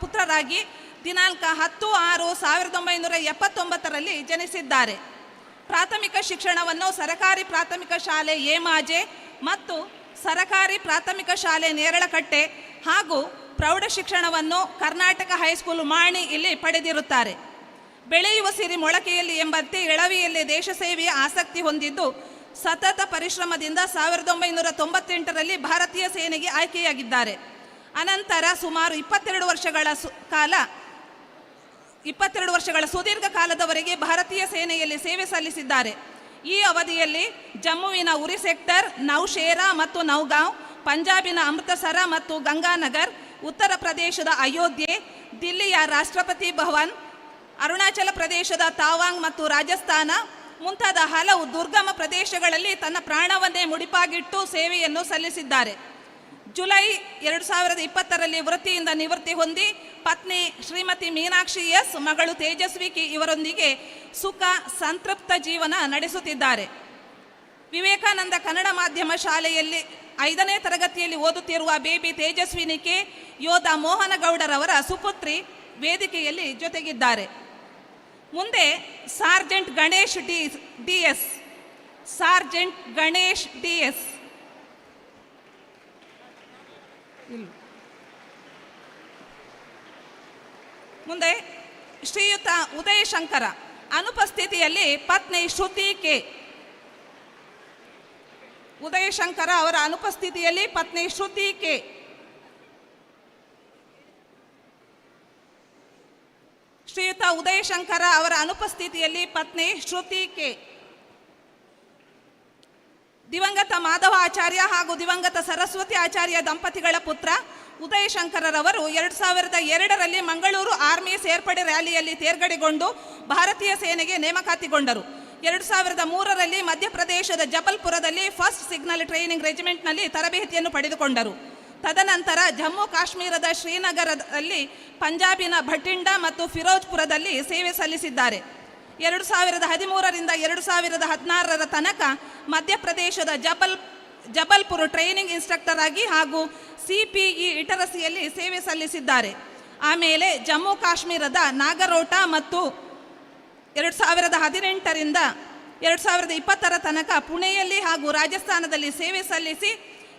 ಪುತ್ರರಾಗಿ ದಿನಾಂಕ 10/6/1979ರಲ್ಲಿ ಜನಿಸಿದ್ದಾರೆ. ಪ್ರಾಥಮಿಕ ಶಿಕ್ಷಣವನ್ನು ಸರಕಾರಿ ಪ್ರಾಥಮಿಕ ಶಾಲೆ ಏಮಾಜೆ ಮತ್ತು ಸರಕಾರಿ ಪ್ರಾಥಮಿಕ ಶಾಲೆ ನೇರಳಕಟ್ಟೆ ಹಾಗೂ ಪ್ರೌಢ ಶಿಕ್ಷಣವನ್ನು ಕರ್ನಾಟಕ ಹೈಸ್ಕೂಲ್ ಮಾಣಿ ಇಲ್ಲಿ ಪಡೆದಿರುತ್ತಾರೆ. ಬೆಳೆಯುವ ಸಿರಿ ಮೊಳಕೆಯಲ್ಲಿ ಎಂಬಂತೆ ಎಳವಿಯಲ್ಲಿ ದೇಶ ಸೇವೆಯ ಆಸಕ್ತಿ ಹೊಂದಿದ್ದು ಸತತ ಪರಿಶ್ರಮದಿಂದ 1998ರಲ್ಲಿ ಭಾರತೀಯ ಸೇನೆಗೆ ಆಯ್ಕೆಯಾಗಿದ್ದಾರೆ. ಅನಂತರ ಸುಮಾರು 22 ವರ್ಷಗಳ ಸುದೀರ್ಘ ಕಾಲದವರೆಗೆ ಭಾರತೀಯ ಸೇನೆಯಲ್ಲಿ ಸೇವೆ ಸಲ್ಲಿಸಿದ್ದಾರೆ. ಈ ಅವಧಿಯಲ್ಲಿ ಜಮ್ಮುವಿನ ಉರಿ ಸೆಕ್ಟರ್, ನೌಶೇರಾ ಮತ್ತು ನೌಗಾಂವ್, ಪಂಜಾಬಿನ ಅಮೃತಸರ ಮತ್ತು ಗಂಗಾನಗರ್, ಉತ್ತರ ಪ್ರದೇಶದ ಅಯೋಧ್ಯೆ, ದಿಲ್ಲಿಯ ರಾಷ್ಟ್ರಪತಿ ಭವನ್, ಅರುಣಾಚಲ ಪ್ರದೇಶದ ತಾವಾಂಗ್ ಮತ್ತು ರಾಜಸ್ಥಾನ ಮುಂತಾದ ಹಲವು ದುರ್ಗಮ ಪ್ರದೇಶಗಳಲ್ಲಿ ತನ್ನ ಪ್ರಾಣವನ್ನೇ ಮುಡಿಪಾಗಿಟ್ಟು ಸೇವೆಯನ್ನು ಸಲ್ಲಿಸಿದ್ದಾರೆ. ಜುಲೈ 2020ರಲ್ಲಿ ವೃತ್ತಿಯಿಂದ ನಿವೃತ್ತಿ ಹೊಂದಿ ಪತ್ನಿ ಶ್ರೀಮತಿ ಮೀನಾಕ್ಷಿ ಎಸ್, ಮಗಳು ತೇಜಸ್ವಿ ಕೆ ಇವರೊಂದಿಗೆ ಸುಖ ಸಂತೃಪ್ತ ಜೀವನ ನಡೆಸುತ್ತಿದ್ದಾರೆ. ವಿವೇಕಾನಂದ ಕನ್ನಡ ಮಾಧ್ಯಮ ಶಾಲೆಯಲ್ಲಿ 5ನೇ ತರಗತಿಯಲ್ಲಿ ಓದುತ್ತಿರುವ ಬೇಬಿ ತೇಜಸ್ವಿನಿ ಕೆ ಯೋಧ ಮೋಹನಗೌಡರವರ ಸುಪುತ್ರಿ ವೇದಿಕೆಯಲ್ಲಿ ಜೊತೆಗಿದ್ದಾರೆ. ಮುಂದೆ ಸಾರ್ಜೆಂಟ್ ಗಣೇಶ್ ಡಿಎಸ್ ಮುಂದೆ ಶ್ರೀಯುತ ಉದಯಶಂಕರ ಅನುಪಸ್ಥಿತಿಯಲ್ಲಿ ಪತ್ನಿ ಶ್ರುತಿ ಕೆ. ಉದಯಶಂಕರ ಅವರ ಅನುಪಸ್ಥಿತಿಯಲ್ಲಿ ಪತ್ನಿ ಶ್ರುತಿ ಕೆ. ಶ್ರೀಯುತ ಉದಯಶಂಕರ ಅವರ ಅನುಪಸ್ಥಿತಿಯಲ್ಲಿ ಪತ್ನಿ ಶ್ರುತಿ ಕೆ. ದಿವಂಗತ ಮಾಧವ ಆಚಾರ್ಯ ಹಾಗೂ ದಿವಂಗತ ಸರಸ್ವತಿ ಆಚಾರ್ಯ ದಂಪತಿಗಳ ಪುತ್ರ ಉದಯಶಂಕರರವರು 2002ರಲ್ಲಿ ಮಂಗಳೂರು ಆರ್ಮಿ ಸೇರ್ಪಡೆ ರ್ಯಾಲಿಯಲ್ಲಿ ತೇರ್ಗಡೆಗೊಂಡು ಭಾರತೀಯ ಸೇನೆಗೆ ನೇಮಕಾತಿಗೊಂಡರು. 2003ರಲ್ಲಿ ಮಧ್ಯಪ್ರದೇಶದ ಜಬಲ್ಪುರದಲ್ಲಿ ಫಸ್ಟ್ ಸಿಗ್ನಲ್ ಟ್ರೈನಿಂಗ್ ರೆಜಿಮೆಂಟ್ನಲ್ಲಿ ತರಬೇತಿಯನ್ನು ಪಡೆದುಕೊಂಡರು. ತದನಂತರ ಜಮ್ಮು ಕಾಶ್ಮೀರದ ಶ್ರೀನಗರದಲ್ಲಿ, ಪಂಜಾಬಿನ ಭಟಿಂಡಾ ಮತ್ತು ಫಿರೋಜ್ಪುರದಲ್ಲಿ ಸೇವೆ ಸಲ್ಲಿಸಿದ್ದಾರೆ. 2013ರಿಂದ 2016 ತನಕ ಮಧ್ಯಪ್ರದೇಶದ ಜಬಲ್ಪುರ್ ಟ್ರೈನಿಂಗ್ ಇನ್ಸ್ಟ್ರಕ್ಟರ್ ಆಗಿ ಹಾಗೂ CPE ಇಟರಸಿಯಲ್ಲಿ ಸೇವೆ ಸಲ್ಲಿಸಿದ್ದಾರೆ. ಆಮೇಲೆ ಜಮ್ಮು ಕಾಶ್ಮೀರದ ನಾಗರೋಟ ಮತ್ತು 2018ರಿಂದ 2020 ತನಕ ಪುಣೆಯಲ್ಲಿ ಹಾಗೂ ರಾಜಸ್ಥಾನದಲ್ಲಿ ಸೇವೆ ಸಲ್ಲಿಸಿ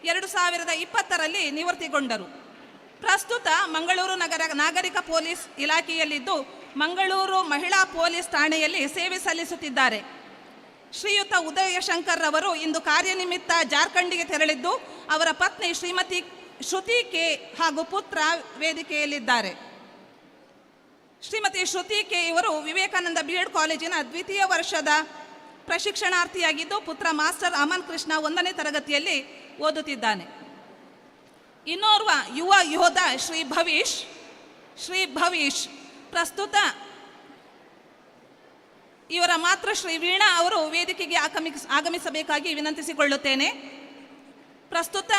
2020ರಲ್ಲಿ ನಿವೃತ್ತಿಗೊಂಡರು. ಪ್ರಸ್ತುತ ಮಂಗಳೂರು ನಗರ ನಾಗರಿಕ ಪೊಲೀಸ್ ಇಲಾಖೆಯಲ್ಲಿದ್ದು ಮಂಗಳೂರು ಮಹಿಳಾ ಪೊಲೀಸ್ ಠಾಣೆಯಲ್ಲಿ ಸೇವೆ ಸಲ್ಲಿಸುತ್ತಿದ್ದಾರೆ. ಶ್ರೀಯುತ ಉದಯಶಂಕರ್ ಅವರು ಇಂದು ಕಾರ್ಯನಿಮಿತ್ತ ಜಾರ್ಖಂಡ್ಗೆ ತೆರಳಿದ್ದು ಅವರ ಪತ್ನಿ ಶ್ರೀಮತಿ ಶ್ರುತಿ ಕೆ ಹಾಗೂ ಪುತ್ರ ವೇದಿಕೆಯಲ್ಲಿದ್ದಾರೆ. ಶ್ರೀಮತಿ ಶ್ರುತಿ ಕೆ ಇವರು ವಿವೇಕಾನಂದ BEd ಕಾಲೇಜಿನ ದ್ವಿತೀಯ ವರ್ಷದ ಪ್ರಶಿಕ್ಷಣಾರ್ಥಿಯಾಗಿದ್ದು ಪುತ್ರ ಮಾಸ್ಟರ್ ಅಮನ್ ಕೃಷ್ಣ 1ನೇ ತರಗತಿಯಲ್ಲಿ ಓದುತ್ತಿದ್ದಾನೆ. ಇನ್ನೋರ್ವ ಯುವ ಯೋಧ ಶ್ರೀ ಭವೀಶ್ ಪ್ರಸ್ತುತ ಇವರ ಮಾತೃಶ್ರೀ ವೀಣಾ ಅವರು ವೇದಿಕೆಗೆ ಆಗಮಿಸಬೇಕಾಗಿ ವಿನಂತಿಸಿಕೊಳ್ಳುತ್ತೇನೆ. ಪ್ರಸ್ತುತ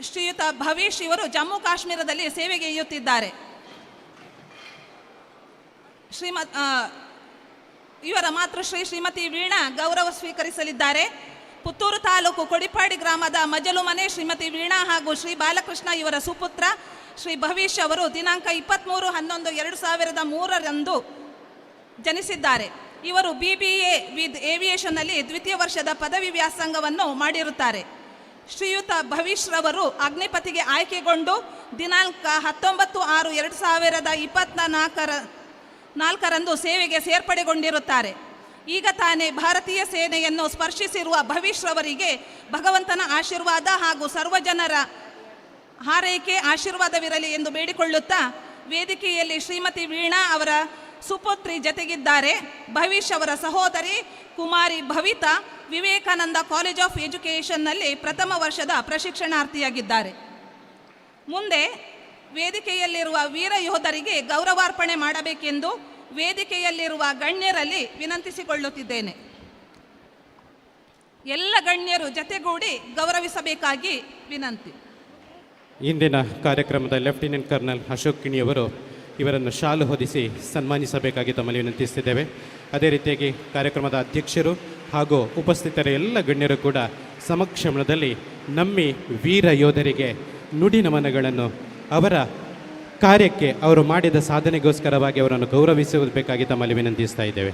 ಶ್ರೀಯುತ ಭವೀಶ್ ಇವರು ಜಮ್ಮು ಕಾಶ್ಮೀರದಲ್ಲಿ ಸೇವೆಗೆ ಇಯ್ಯುತ್ತಿದ್ದಾರೆ. ಇವರ ಮಾತೃಶ್ರೀ ಶ್ರೀಮತಿ ವೀಣಾ ಗೌರವ ಸ್ವೀಕರಿಸಲಿದ್ದಾರೆ. ಪುತ್ತೂರು ತಾಲೂಕು ಕೊಡಿಪಾಡಿ ಗ್ರಾಮದ ಮಜಲುಮನೆ ಶ್ರೀಮತಿ ವೀಣಾ ಹಾಗೂ ಶ್ರೀ ಬಾಲಕೃಷ್ಣ ಇವರ ಸುಪುತ್ರ ಶ್ರೀ ಭವೀಶ್ ಅವರು ದಿನಾಂಕ 23/11/2003 ಜನಿಸಿದ್ದಾರೆ. ಇವರು BBA ವಿತ್ ಏವಿಯೇಷನ್ನಲ್ಲಿ ದ್ವಿತೀಯ ವರ್ಷದ ಪದವಿ ವ್ಯಾಸಂಗವನ್ನು ಮಾಡಿರುತ್ತಾರೆ. ಶ್ರೀಯುತ ಭವೀಶ್ ರವರು ಅಗ್ನಿಪಥಿಗೆ ಆಯ್ಕೆಗೊಂಡು ದಿನಾಂಕ 19/6/2024ರಂದು ಸೇವೆಗೆ ಸೇರ್ಪಡೆಗೊಂಡಿರುತ್ತಾರೆ. ಈಗ ತಾನೇ ಭಾರತೀಯ ಸೇನೆಯನ್ನು ಸ್ಪರ್ಶಿಸಿರುವ ಭವೀಶ್ ರವರಿಗೆ ಭಗವಂತನ ಆಶೀರ್ವಾದ ಹಾಗೂ ಸರ್ವಜನರ ಹಾರೈಕೆ ಆಶೀರ್ವಾದವಿರಲಿ ಎಂದು ಬೇಡಿಕೊಳ್ಳುತ್ತಾ ವೇದಿಕೆಯಲ್ಲಿ ಶ್ರೀಮತಿ ವೀಣಾ ಅವರ ಸುಪುತ್ರಿ ಜತೆಗಿದ್ದಾರೆ. ಭವೀಶ್ ಅವರ ಸಹೋದರಿ ಕುಮಾರಿ ಭವಿತಾ ವಿವೇಕಾನಂದ ಕಾಲೇಜ್ ಆಫ್ ಎಜುಕೇಷನ್ನಲ್ಲಿ ಪ್ರಥಮ ವರ್ಷದ ಪ್ರಶಿಕ್ಷಣಾರ್ಥಿಯಾಗಿದ್ದಾರೆ. ಮುಂದೆ ವೇದಿಕೆಯಲ್ಲಿರುವ ವೀರ ಯೋಧರಿಗೆ ಗೌರವಾರ್ಪಣೆ ಮಾಡಬೇಕೆಂದು ವೇದಿಕೆಯಲ್ಲಿರುವ ಗಣ್ಯರಲ್ಲಿ ವಿನಂತಿಸಿಕೊಳ್ಳುತ್ತಿದ್ದೇನೆ. ಎಲ್ಲ ಗಣ್ಯರು ಜತೆಗೂಡಿ ಗೌರವಿಸಬೇಕಾಗಿ ವಿನಂತಿ. ಇಂದಿನ ಕಾರ್ಯಕ್ರಮದ ಲೆಫ್ಟಿನೆಂಟ್ ಕರ್ನಲ್ ಅಶೋಕ್ ಕಿಣಿಯವರು ಇವರನ್ನು ಶಾಲು ಹೊದಿಸಿ ಸನ್ಮಾನಿಸಬೇಕಾಗಿ ತಮ್ಮಲ್ಲಿ ವಿನಂತಿಸುತ್ತಿದ್ದೇವೆ. ಅದೇ ರೀತಿಯಾಗಿ ಕಾರ್ಯಕ್ರಮದ ಅಧ್ಯಕ್ಷರು ಹಾಗೂ ಉಪಸ್ಥಿತರ ಎಲ್ಲ ಗಣ್ಯರು ಕೂಡ ಸಮಕ್ಷಮದಲ್ಲಿ ನಮ್ಮಿ ವೀರ ಯೋಧರಿಗೆ ನುಡಿ ನಮನಗಳನ್ನು ಅವರ ಕಾರ್ಯಕ್ಕೆ ಅವರು ಮಾಡಿದ ಸಾಧನೆಗೋಸ್ಕರವಾಗಿ ಅವರನ್ನು ಗೌರವಿಸಬೇಕಾಗಿ ತಮ್ಮಲ್ಲಿ ವಿನಂತಿಸ್ತಾ ಇದ್ದೇವೆ.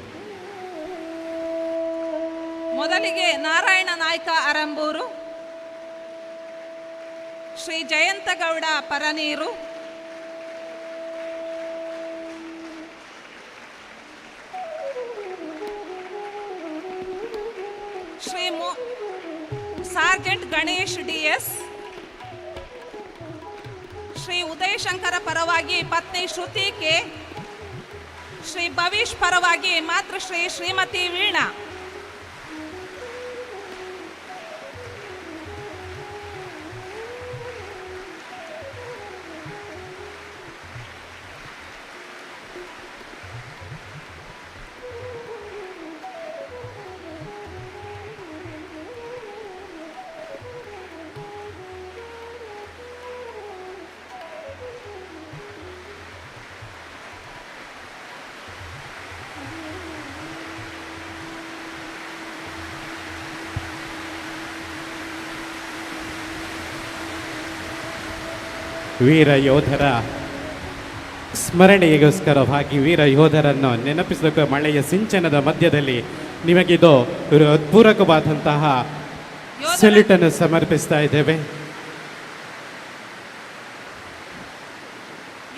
ಮೊದಲಿಗೆ ನಾರಾಯಣ ನಾಯ್ಕ ಅರಂಬೂರು, ಶ್ರೀ ಜಯಂತಗೌಡ ಪರನೀರು, ಶ್ರೀ ಸಾರ್ಜೆಂಟ್ ಗಣೇಶ್ DS, ಶ್ರೀ ಉದಯಶಂಕರ ಪರವಾಗಿ ಪತ್ನಿ ಶ್ರುತಿ ಕೆ, ಶ್ರೀ ಭವೀಶ್ ಪರವಾಗಿ ಮಾತೃಶ್ರೀ ಶ್ರೀಮತಿ ವೀಣಾ. ವೀರ ಯೋಧರ ಸ್ಮರಣೆಗೋಸ್ಕರವಾಗಿ ವೀರ ಯೋಧರನ್ನು ನೆನಪಿಸೋಕೆ ಮಳೆಯ ಸಿಂಚನದ ಮಧ್ಯದಲ್ಲಿ ನಿಮಗಿದು ಪೂರಕವಾದಂತಹ ಸೆಲ್ಯೂಟನ್ನು ಸಮರ್ಪಿಸ್ತಾ ಇದ್ದೇವೆ.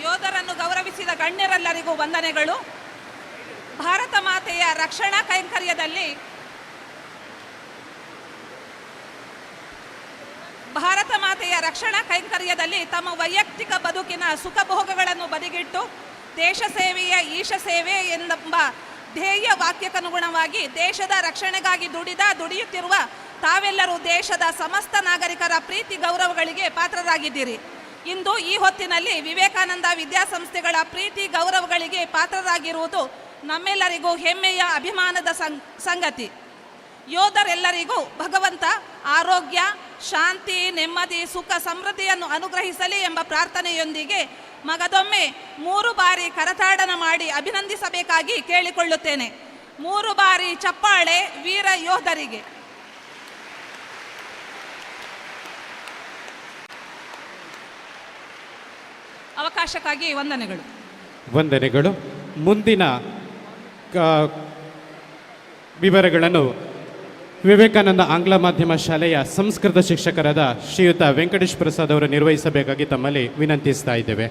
ಯೋಧರನ್ನು ಗೌರವಿಸಿದ ಗಣ್ಯರೆಲ್ಲರಿಗೂ ವಂದನೆಗಳು. ಭಾರತ ಮಾತೆಯ ರಕ್ಷಣಾ ಕೈಂಕರ್ಯದಲ್ಲಿ ತಮ್ಮ ವೈಯಕ್ತಿಕ ಬದುಕಿನ ಸುಖ ಭೋಗಗಳನ್ನು ಬದಿಗಿಟ್ಟು ದೇಶ ಸೇವೆಯ ಈಶ ಸೇವೆ ಎಂಬ ಧ್ಯೇಯ ವಾಕ್ಯಕ್ಕನುಗುಣವಾಗಿ ದೇಶದ ರಕ್ಷಣೆಗಾಗಿ ದುಡಿಯುತ್ತಿರುವ ತಾವೆಲ್ಲರೂ ದೇಶದ ಸಮಸ್ತ ನಾಗರಿಕರ ಪ್ರೀತಿ ಗೌರವಗಳಿಗೆ ಪಾತ್ರರಾಗಿದ್ದೀರಿ. ಇಂದು ಈ ಹೊತ್ತಿನಲ್ಲಿ ವಿವೇಕಾನಂದ ವಿದ್ಯಾಸಂಸ್ಥೆಗಳ ಪ್ರೀತಿ ಗೌರವಗಳಿಗೆ ಪಾತ್ರರಾಗಿರುವುದು ನಮ್ಮೆಲ್ಲರಿಗೂ ಹೆಮ್ಮೆಯ ಅಭಿಮಾನದ ಸಂಗತಿ. ಯೋಧರೆಲ್ಲರಿಗೂ ಭಗವಂತ ಆರೋಗ್ಯ, ಶಾಂತಿ, ನೆಮ್ಮದಿ, ಸುಖ, ಸಮೃದ್ಧಿಯನ್ನು ಅನುಗ್ರಹಿಸಲಿ ಎಂಬ ಪ್ರಾರ್ಥನೆಯೊಂದಿಗೆ ಮಗದೊಮ್ಮೆ 3 ಬಾರಿ ಕರತಾಡನ ಮಾಡಿ ಅಭಿನಂದಿಸಬೇಕಾಗಿ ಕೇಳಿಕೊಳ್ಳುತ್ತೇನೆ. 3 ಬಾರಿ ಚಪ್ಪಾಳೆ ವೀರ ಯೋಧರಿಗೆ. ಅವಕಾಶಕ್ಕಾಗಿ ವಂದನೆಗಳು. ವಂದನೆಗಳು. ಮುಂದಿನ ವಿವರಗಳನ್ನು ವಿವೇಕಾನಂದ ಆಂಗ್ಲ ಮಾಧ್ಯಮ ಶಾಲೆಯ ಸಂಸ್ಕೃತ ಶಿಕ್ಷಕರಾದ ಶ್ರೀಯುತ ವೆಂಕಟೇಶ್ ಪ್ರಸಾದ್ ಅವರು ನಿರ್ವಹಿಸಬೇಕಾಗಿ ತಮ್ಮಲ್ಲಿ ವಿನಂತಿಸ್ತಾ ಇದ್ದೇವೆ.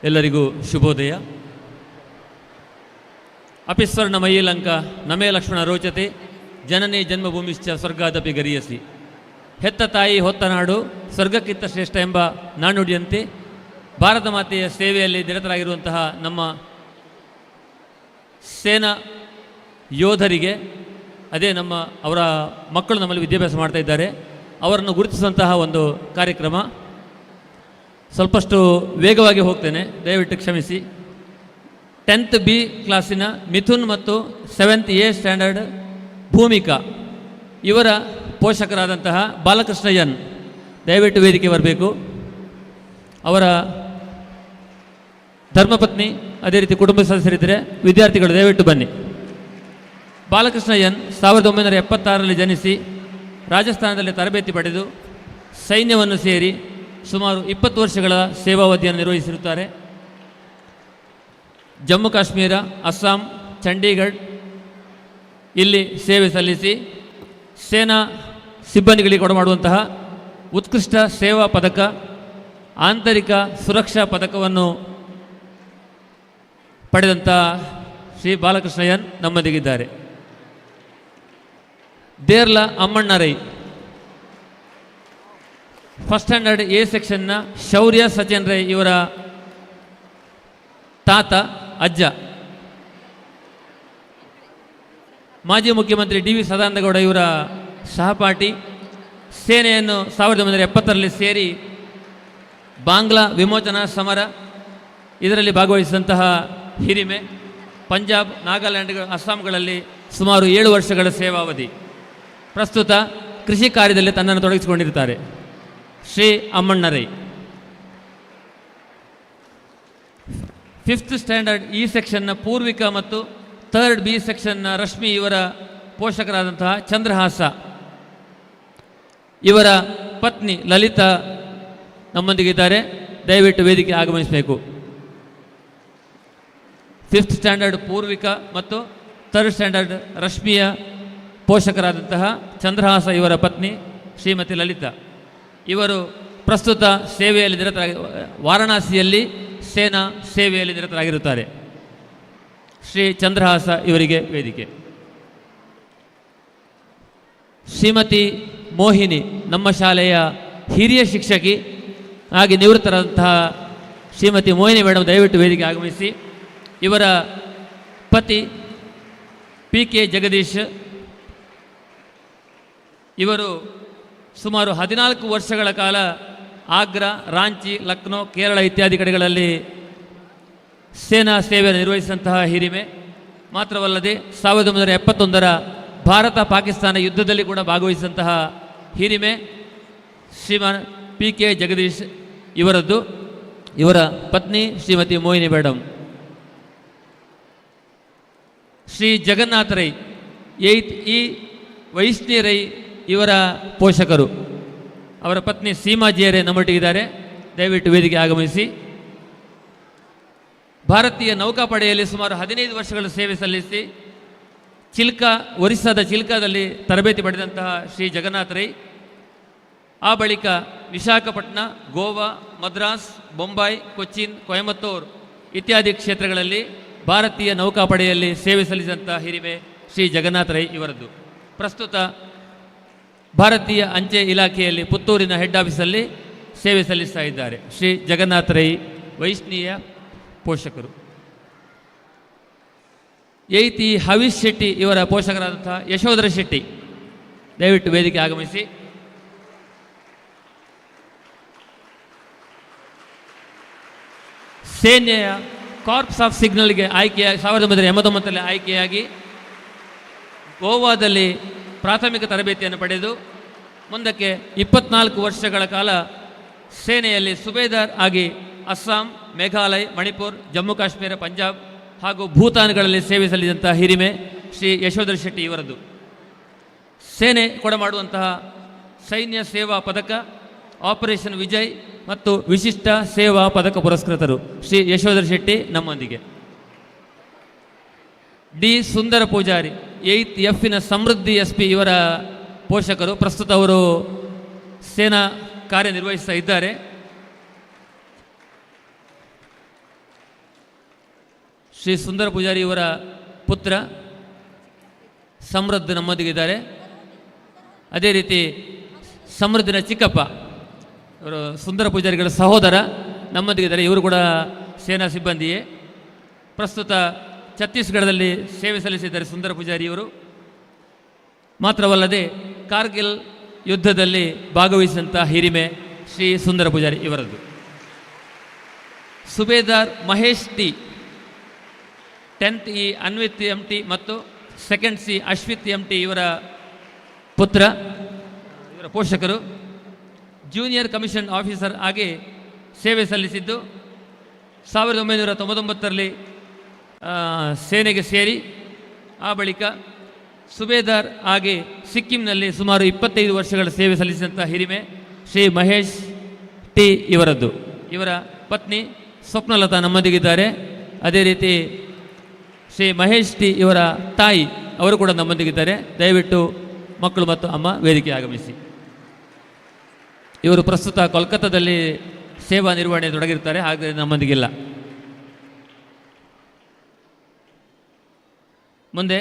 ಎಲ್ಲರಿಗೂ ಶುಭೋದಯ. ಅಪಿಸ್ವರ್ಣಮಯೀ ಲಂಕಾ ನಮೇ ಲಕ್ಷ್ಮಣ ರೋಚತೆ ಜನನಿ ಜನ್ಮಭೂಮಿಶ್ಚ ಸ್ವರ್ಗಾದಪಿ ಗರಿಯಸಿ. ಹೆತ್ತ ತಾಯಿ ಹೊತ್ತ ನಾಡು ಸ್ವರ್ಗಕ್ಕಿಂತ ಶ್ರೇಷ್ಠ ಎಂಬ ನಾಣ್ಣುಡಿಯಂತೆ ಭಾರತ ಮಾತೆಯ ಸೇವೆಯಲ್ಲಿ ನಿರತರಾಗಿರುವಂತಹ ನಮ್ಮ ಸೇನಾ ಯೋಧರಿಗೆ, ಅದೇ ಅವರ ಮಕ್ಕಳು ನಮ್ಮಲ್ಲಿ ವಿದ್ಯಾಭ್ಯಾಸ ಮಾಡ್ತಾ ಇದ್ದಾರೆ, ಅವರನ್ನು ಗುರುತಿಸುವಂತಹ ಒಂದು ಕಾರ್ಯಕ್ರಮ. ಸ್ವಲ್ಪಷ್ಟು ವೇಗವಾಗಿ ಹೋಗ್ತೇನೆ, ದಯವಿಟ್ಟು ಕ್ಷಮಿಸಿ. 10th B ಕ್ಲಾಸಿನ ಮಿಥುನ್ ಮತ್ತು 7th A ಸ್ಟ್ಯಾಂಡರ್ಡ್ ಭೂಮಿಕಾ ಇವರ ಪೋಷಕರಾದಂತಹ ಬಾಲಕೃಷ್ಣ ಎನ್ ದಯವಿಟ್ಟು ವೇದಿಕೆ ಬರಬೇಕು. ಅವರ ಧರ್ಮಪತ್ನಿ ಅದೇ ರೀತಿ ಕುಟುಂಬ ಸದಸ್ಯರಿದ್ದರೆ ವಿದ್ಯಾರ್ಥಿಗಳು ದಯವಿಟ್ಟು ಬನ್ನಿ. ಬಾಲಕೃಷ್ಣ ಎನ್ 1976ರಲ್ಲಿ ಜನಿಸಿ ರಾಜಸ್ಥಾನದಲ್ಲಿ ತರಬೇತಿ ಪಡೆದು ಸೈನ್ಯವನ್ನು ಸೇರಿ ಸುಮಾರು 20 ವರ್ಷಗಳ ಸೇವಾವಧಿಯನ್ನು ನಿರ್ವಹಿಸಿರುತ್ತಾರೆ. ಜಮ್ಮು ಕಾಶ್ಮೀರ, ಅಸ್ಸಾಂ, ಚಂಡೀಗಢ ಇಲ್ಲಿ ಸೇವೆ ಸಲ್ಲಿಸಿ ಸೇನಾ ಸಿಬ್ಬಂದಿಗಳಿಗೆ ಕೊಡಮಾಡುವಂತಹ ಉತ್ಕೃಷ್ಟ ಸೇವಾ ಪದಕ, ಆಂತರಿಕ ಸುರಕ್ಷಾ ಪದಕವನ್ನು ಪಡೆದಂಥ ಶ್ರೀ ಬಾಲಕೃಷ್ಣ ಎನ್ ನಮ್ಮೊಂದಿಗಿದ್ದಾರೆ. Derla Ammanna Rai first standard A ಸೆಕ್ಷನ್ನ ಶೌರ್ಯ ಸಚಿನ್ ರೈ ಇವರ ತಾತ ಅಜ್ಜ. ಮಾಜಿ ಮುಖ್ಯಮಂತ್ರಿ DV ಸದಾನಂದಗೌಡ ಇವರ ಸಹಪಾಠಿ. ಸೇನೆಯನ್ನು 1970ರಲ್ಲಿ ಸೇರಿ ಬಾಂಗ್ಲಾ ವಿಮೋಚನಾ ಸಮರ ಇದರಲ್ಲಿ ಭಾಗವಹಿಸಿದಂತಹ ಹಿರಿಮೆ. ಪಂಜಾಬ್, ನಾಗಾಲ್ಯಾಂಡ್, ಅಸ್ಸಾಂಗಳಲ್ಲಿ ಸುಮಾರು 7 ವರ್ಷಗಳ ಸೇವಾವಧಿ. ಪ್ರಸ್ತುತ ಕೃಷಿ ಕಾರ್ಯದಲ್ಲಿ ತನ್ನನ್ನು ತೊಡಗಿಸಿಕೊಂಡಿರ್ತಾರೆ Shri Ammanna Rai. 5th standard E ಸೆಕ್ಷನ್ನ ಪೂರ್ವಿಕಾ ಮತ್ತು 3rd B ಸೆಕ್ಷನ್ನ ರಶ್ಮಿ ಇವರ ಪೋಷಕರಾದಂತಹ ಚಂದ್ರಹಾಸ ಇವರ ಪತ್ನಿ ಲಲಿತಾ ನಮ್ಮೊಂದಿಗಿದ್ದಾರೆ, ದಯವಿಟ್ಟು ವೇದಿಕೆ ಆಗಮಿಸಬೇಕು. 5th ಸ್ಟ್ಯಾಂಡರ್ಡ್ ಪೂರ್ವಿಕಾ ಮತ್ತು 3rd ಸ್ಟ್ಯಾಂಡರ್ಡ್ ರಶ್ಮಿಯ ಪೋಷಕರಾದಂತಹ ಚಂದ್ರಹಾಸ ಇವರ ಪತ್ನಿ ಶ್ರೀಮತಿ ಲಲಿತಾ ಇವರು ಪ್ರಸ್ತುತ ಸೇವೆಯಲ್ಲಿ ವಾರಣಾಸಿಯಲ್ಲಿ ಸೇನಾ ಸೇವೆಯಲ್ಲಿ ನಿರತರಾಗಿರುತ್ತಾರೆ. ಶ್ರೀ ಚಂದ್ರಹಾಸ ಇವರಿಗೆ ವೇದಿಕೆ. ಶ್ರೀಮತಿ ಮೋಹಿನಿ ನಮ್ಮ ಶಾಲೆಯ ಹಿರಿಯ ಶಿಕ್ಷಕಿ ಹಾಗೆ ನಿವೃತ್ತರಾದಂತಹ ಶ್ರೀಮತಿ ಮೋಹಿನಿ ಮೇಡಮ್ ದಯವಿಟ್ಟು ವೇದಿಕೆ ಆಗಮಿಸಿ. ಇವರ ಪತಿ PK ಜಗದೀಶ್ ಇವರು ಸುಮಾರು 14 ವರ್ಷಗಳ ಕಾಲ ಆಗ್ರಾ, ರಾಂಚಿ, ಲಕ್ನೋ, ಕೇರಳ ಇತ್ಯಾದಿ ಕಡೆಗಳಲ್ಲಿ ಸೇನಾ ಸೇವೆಯನ್ನು ನಿರ್ವಹಿಸಿದಂತಹ ಹಿರಿಮೆ. ಮಾತ್ರವಲ್ಲದೆ 1971ರ ಭಾರತ ಪಾಕಿಸ್ತಾನ ಯುದ್ಧದಲ್ಲಿ ಕೂಡ ಭಾಗವಹಿಸಿದಂತಹ ಹಿರಿಮೆ ಶ್ರೀಮಾನ್ PK ಜಗದೀಶ್ ಇವರದ್ದು. ಇವರ ಪತ್ನಿ Shrimati Mohini madam. Shri Jagannatha Rai 8th E Vaishni Rai ಇವರ ಪೋಷಕರು. ಅವರ ಪತ್ನಿ ಸೀಮಾಜಿಯರೇ ನಮ್ಮೊಟ್ಟಿಗಿದ್ದಾರೆ, ದಯವಿಟ್ಟು ವೇದಿಕೆ ಆಗಮಿಸಿ. ಭಾರತೀಯ ನೌಕಾಪಡೆಯಲ್ಲಿ ಸುಮಾರು 15 ವರ್ಷಗಳ ಸೇವೆ ಸಲ್ಲಿಸಿ ಒರಿಸ್ಸಾದ ಚಿಲ್ಕಾದಲ್ಲಿ ತರಬೇತಿ ಪಡೆದಂತಹ ಶ್ರೀ ಜಗನ್ನಾಥ ರೈ ಆ ಬಳಿಕ ವಿಶಾಖಪಟ್ಟಣ, ಗೋವಾ, ಮದ್ರಾಸ್, ಬೊಂಬಾಯಿ, ಕೊಚ್ಚಿನ್, ಕೊಯಮತ್ತೂರು ಇತ್ಯಾದಿ ಕ್ಷೇತ್ರಗಳಲ್ಲಿ ಭಾರತೀಯ ನೌಕಾಪಡೆಯಲ್ಲಿ ಸೇವೆ ಸಲ್ಲಿಸಿದಂಥ ಹಿರಿಮೆ ಶ್ರೀ ಜಗನ್ನಾಥ ರೈ ಇವರದ್ದು. ಪ್ರಸ್ತುತ ಭಾರತೀಯ ಅಂಚೆ ಇಲಾಖೆಯಲ್ಲಿ ಪುತ್ತೂರಿನ ಹೆಡ್ ಆಫೀಸಲ್ಲಿ ಸೇವೆ ಸಲ್ಲಿಸ್ತಾ ಇದ್ದಾರೆ ಶ್ರೀ ಜಗನ್ನಾಥ ರೈ ವೈಷ್ಣೀಯ ಪೋಷಕರು. 8th ಹವೀಶ್ ಶೆಟ್ಟಿ ಇವರ ಪೋಷಕರಾದಂತಹ ಯಶೋಧರ ಶೆಟ್ಟಿ ದಯವಿಟ್ಟು ವೇದಿಕೆ ಆಗಮಿಸಿ. ಸೇನೆಯ ಕಾರ್ಪ್ಸ್ ಆಫ್ ಸಿಗ್ನಲ್ಗೆ 1989ರಲ್ಲಿ ಆಯ್ಕೆಯಾಗಿ ಗೋವಾದಲ್ಲಿ ಪ್ರಾಥಮಿಕ ತರಬೇತಿಯನ್ನು ಪಡೆದು ಮುಂದಕ್ಕೆ 24 ವರ್ಷಗಳ ಕಾಲ ಸೇನೆಯಲ್ಲಿ ಸುಬೇದಾರ್ ಆಗಿ ಅಸ್ಸಾಂ, ಮೇಘಾಲಯ, ಮಣಿಪುರ, ಜಮ್ಮು ಕಾಶ್ಮೀರ, ಪಂಜಾಬ್ ಹಾಗೂ ಭೂತಾನ್ಗಳಲ್ಲಿ ಸೇವೆ ಸಲ್ಲಿಸಿದಂತಹ ಹಿರಿಮೆ ಶ್ರೀ ಯಶೋಧರ ಶೆಟ್ಟಿ ಇವರದ್ದು. ಸೇನೆ ಕೊಡಮಾಡುವಂತಹ ಸೈನ್ಯ ಸೇವಾ ಪದಕ, ಆಪರೇಷನ್ ವಿಜಯ್ ಮತ್ತು ವಿಶಿಷ್ಟ ಸೇವಾ ಪದಕ ಪುರಸ್ಕೃತರು ಶ್ರೀ ಯಶೋಧರ ಶೆಟ್ಟಿ ನಮ್ಮೊಂದಿಗೆ. ಡಿ ಸುಂದರ ಪೂಜಾರಿ 8th F ಸಮೃದ್ಧಿ SP ಇವರ ಪೋಷಕರು. ಪ್ರಸ್ತುತ ಅವರು ಸೇನಾ ಕಾರ್ಯನಿರ್ವಹಿಸ್ತಾ ಇದ್ದಾರೆ. ಶ್ರೀ ಸುಂದರ ಪೂಜಾರಿ ಇವರ ಪುತ್ರ ಸಮೃದ್ಧ ನಮ್ಮೊಂದಿಗಿದ್ದಾರೆ. ಅದೇ ರೀತಿ ಸಮೃದ್ಧಿನ ಚಿಕ್ಕಪ್ಪ ಇವರು ಸುಂದರ ಪೂಜಾರಿಗಳ ಸಹೋದರ ನಮ್ಮೊಂದಿಗಿದ್ದಾರೆ. ಇವರು ಕೂಡ ಸೇನಾ ಸಿಬ್ಬಂದಿಯೇ. ಪ್ರಸ್ತುತ ಛತ್ತೀಸ್ಗಢದಲ್ಲಿ ಸೇವೆ ಸಲ್ಲಿಸಿದ್ದಾರೆ ಸುಂದರ ಪೂಜಾರಿ ಇವರು. ಮಾತ್ರವಲ್ಲದೆ ಕಾರ್ಗಿಲ್ ಯುದ್ಧದಲ್ಲಿ ಭಾಗವಹಿಸಿದಂಥ ಹಿರಿಮೆ ಶ್ರೀ ಸುಂದರ ಪೂಜಾರಿ ಇವರದ್ದು. Subedar Mahesh T 10th E Anvith MT ಮತ್ತು 2nd C ಅಶ್ವಿತ್ MT ಇವರ ಪುತ್ರ, ಇವರ ಪೋಷಕರು. ಜೂನಿಯರ್ ಕಮಿಷನ್ ಆಫೀಸರ್ ಆಗಿ ಸೇವೆ ಸಲ್ಲಿಸಿದ್ದು 1999ರಲ್ಲಿ ಸೇನೆಗೆ ಸೇರಿ ಆ ಬಳಿಕ ಸುಬೇದಾರ್ ಆಗಿ ಸಿಕ್ಕಿಂನಲ್ಲಿ ಸುಮಾರು 25 ವರ್ಷಗಳ ಸೇವೆ ಸಲ್ಲಿಸಿದಂಥ ಹಿರಿಮೆ ಶ್ರೀ ಮಹೇಶ್ ಟಿ ಇವರದ್ದು. ಇವರ ಪತ್ನಿ ಸ್ವಪ್ನಲತಾ ನಮ್ಮೊಂದಿಗಿದ್ದಾರೆ. ಅದೇ ರೀತಿ ಶ್ರೀ ಮಹೇಶ್ ಟಿ ಇವರ ತಾಯಿ ಅವರು ಕೂಡ ನಮ್ಮೊಂದಿಗಿದ್ದಾರೆ. ದಯವಿಟ್ಟು ಮಕ್ಕಳು ಮತ್ತು ಅಮ್ಮ ವೇದಿಕೆ ಆಗಮಿಸಿ. ಇವರು ಪ್ರಸ್ತುತ ಕೋಲ್ಕತ್ತಾದಲ್ಲಿ ಸೇವಾ ನಿರ್ವಹಣೆ ತೊಡಗಿರ್ತಾರೆ, ಹಾಗೆ ನಮ್ಮೊಂದಿಗಿಲ್ಲ. ಮುಂದೆ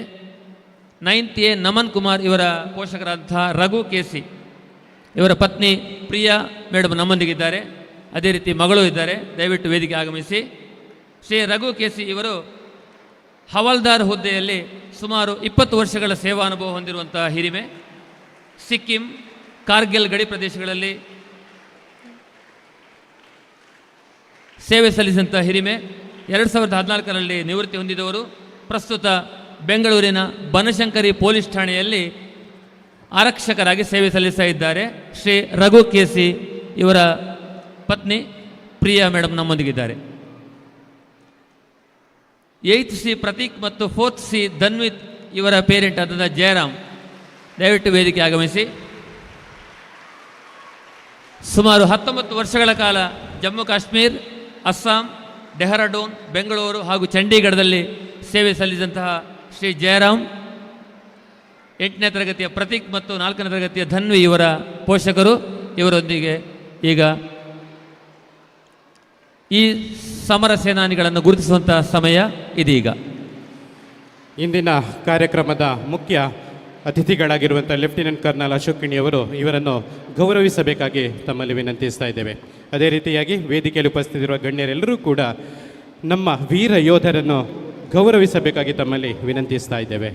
9th A ನಮನ್ ಕುಮಾರ್ ಇವರ ಪೋಷಕರಾದಂತಹ ರಘು KC ಇವರ ಪತ್ನಿ ಪ್ರಿಯಾ ಮೇಡಮ್ ನಮ್ಮೊಂದಿಗಿದ್ದಾರೆ. ಅದೇ ರೀತಿ ಮಗಳು ಇದ್ದಾರೆ. ದಯವಿಟ್ಟು ವೇದಿಕೆ ಆಗಮಿಸಿ. ಶ್ರೀ ರಘು KC ಇವರು ಹವಾಲ್ದಾರ್ ಹುದ್ದೆಯಲ್ಲಿ ಸುಮಾರು 20 ವರ್ಷಗಳ ಸೇವಾನುಭವ ಹೊಂದಿರುವಂತಹ ಹಿರಿಮೆ. ಸಿಕ್ಕಿಂ, ಕಾರ್ಗಿಲ್ ಗಡಿ ಪ್ರದೇಶಗಳಲ್ಲಿ ಸೇವೆ ಸಲ್ಲಿಸಿದಂಥ ಹಿರಿಮೆ. 2014ರಲ್ಲಿ ನಿವೃತ್ತಿ ಹೊಂದಿದವರು. ಪ್ರಸ್ತುತ ಬೆಂಗಳೂರಿನ ಬನಶಂಕರಿ ಪೊಲೀಸ್ ಠಾಣೆಯಲ್ಲಿ ಆರಕ್ಷಕರಾಗಿ ಸೇವೆ ಸಲ್ಲಿಸ್ತಾ ಇದ್ದಾರೆ. ಶ್ರೀ ರಘು KC ಇವರ ಪತ್ನಿ ಪ್ರಿಯಾ ಮೇಡಮ್ ನಮ್ಮೊಂದಿಗಿದ್ದಾರೆ. 8th C ಪ್ರತೀಕ್ ಮತ್ತು 4th C ಧನ್ವಿತ್ ಇವರ ಪೇರೆಂಟ್ ಆದ ಜಯರಾಮ್ ದಯವಿಟ್ಟು ವೇದಿಕೆ ಆಗಮಿಸಿ. ಸುಮಾರು 19 ವರ್ಷಗಳ ಕಾಲ ಜಮ್ಮು ಕಾಶ್ಮೀರ್, ಅಸ್ಸಾಂ, ಡೆಹ್ರಾಡೂನ್, ಬೆಂಗಳೂರು ಹಾಗೂ ಚಂಡೀಗಢದಲ್ಲಿ ಸೇವೆ ಸಲ್ಲಿಸಿದಂತಹ ಶ್ರೀ ಜಯರಾಮ್, 8ನೇ ತರಗತಿಯ ಪ್ರತೀಕ್ ಮತ್ತು 4ನೇ ತರಗತಿಯ ಧನ್ವಿ ಇವರ ಪೋಷಕರು. ಇವರೊಂದಿಗೆ ಈಗ ಈ ಸಮರ ಸೇನಾನಿಗಳನ್ನು ಗುರುತಿಸುವಂತಹ ಸಮಯ ಇದೀಗ. ಇಂದಿನ ಕಾರ್ಯಕ್ರಮದ ಮುಖ್ಯ ಅತಿಥಿಗಳಾಗಿರುವಂಥ ಲೆಫ್ಟಿನೆಂಟ್ ಕರ್ನಲ್ ಅಶೋಕ್ ಕಿಣಿಯವರು ಇವರನ್ನು ಗೌರವಿಸಬೇಕಾಗಿ ತಮ್ಮಲ್ಲಿ ವಿನಂತಿಸ್ತಾ ಇದ್ದೇವೆ. ಅದೇ ರೀತಿಯಾಗಿ ವೇದಿಕೆಯಲ್ಲಿ ಉಪಸ್ಥಿತಿರುವ ಗಣ್ಯರೆಲ್ಲರೂ ಕೂಡ ನಮ್ಮ ವೀರ ಯೋಧರನ್ನು ಗೌರವಿಸಬೇಕಾಗಿ ತಮ್ಮಲ್ಲಿ ವಿನಂತಿಸ್ತಾ ಇದ್ದೇವೆ.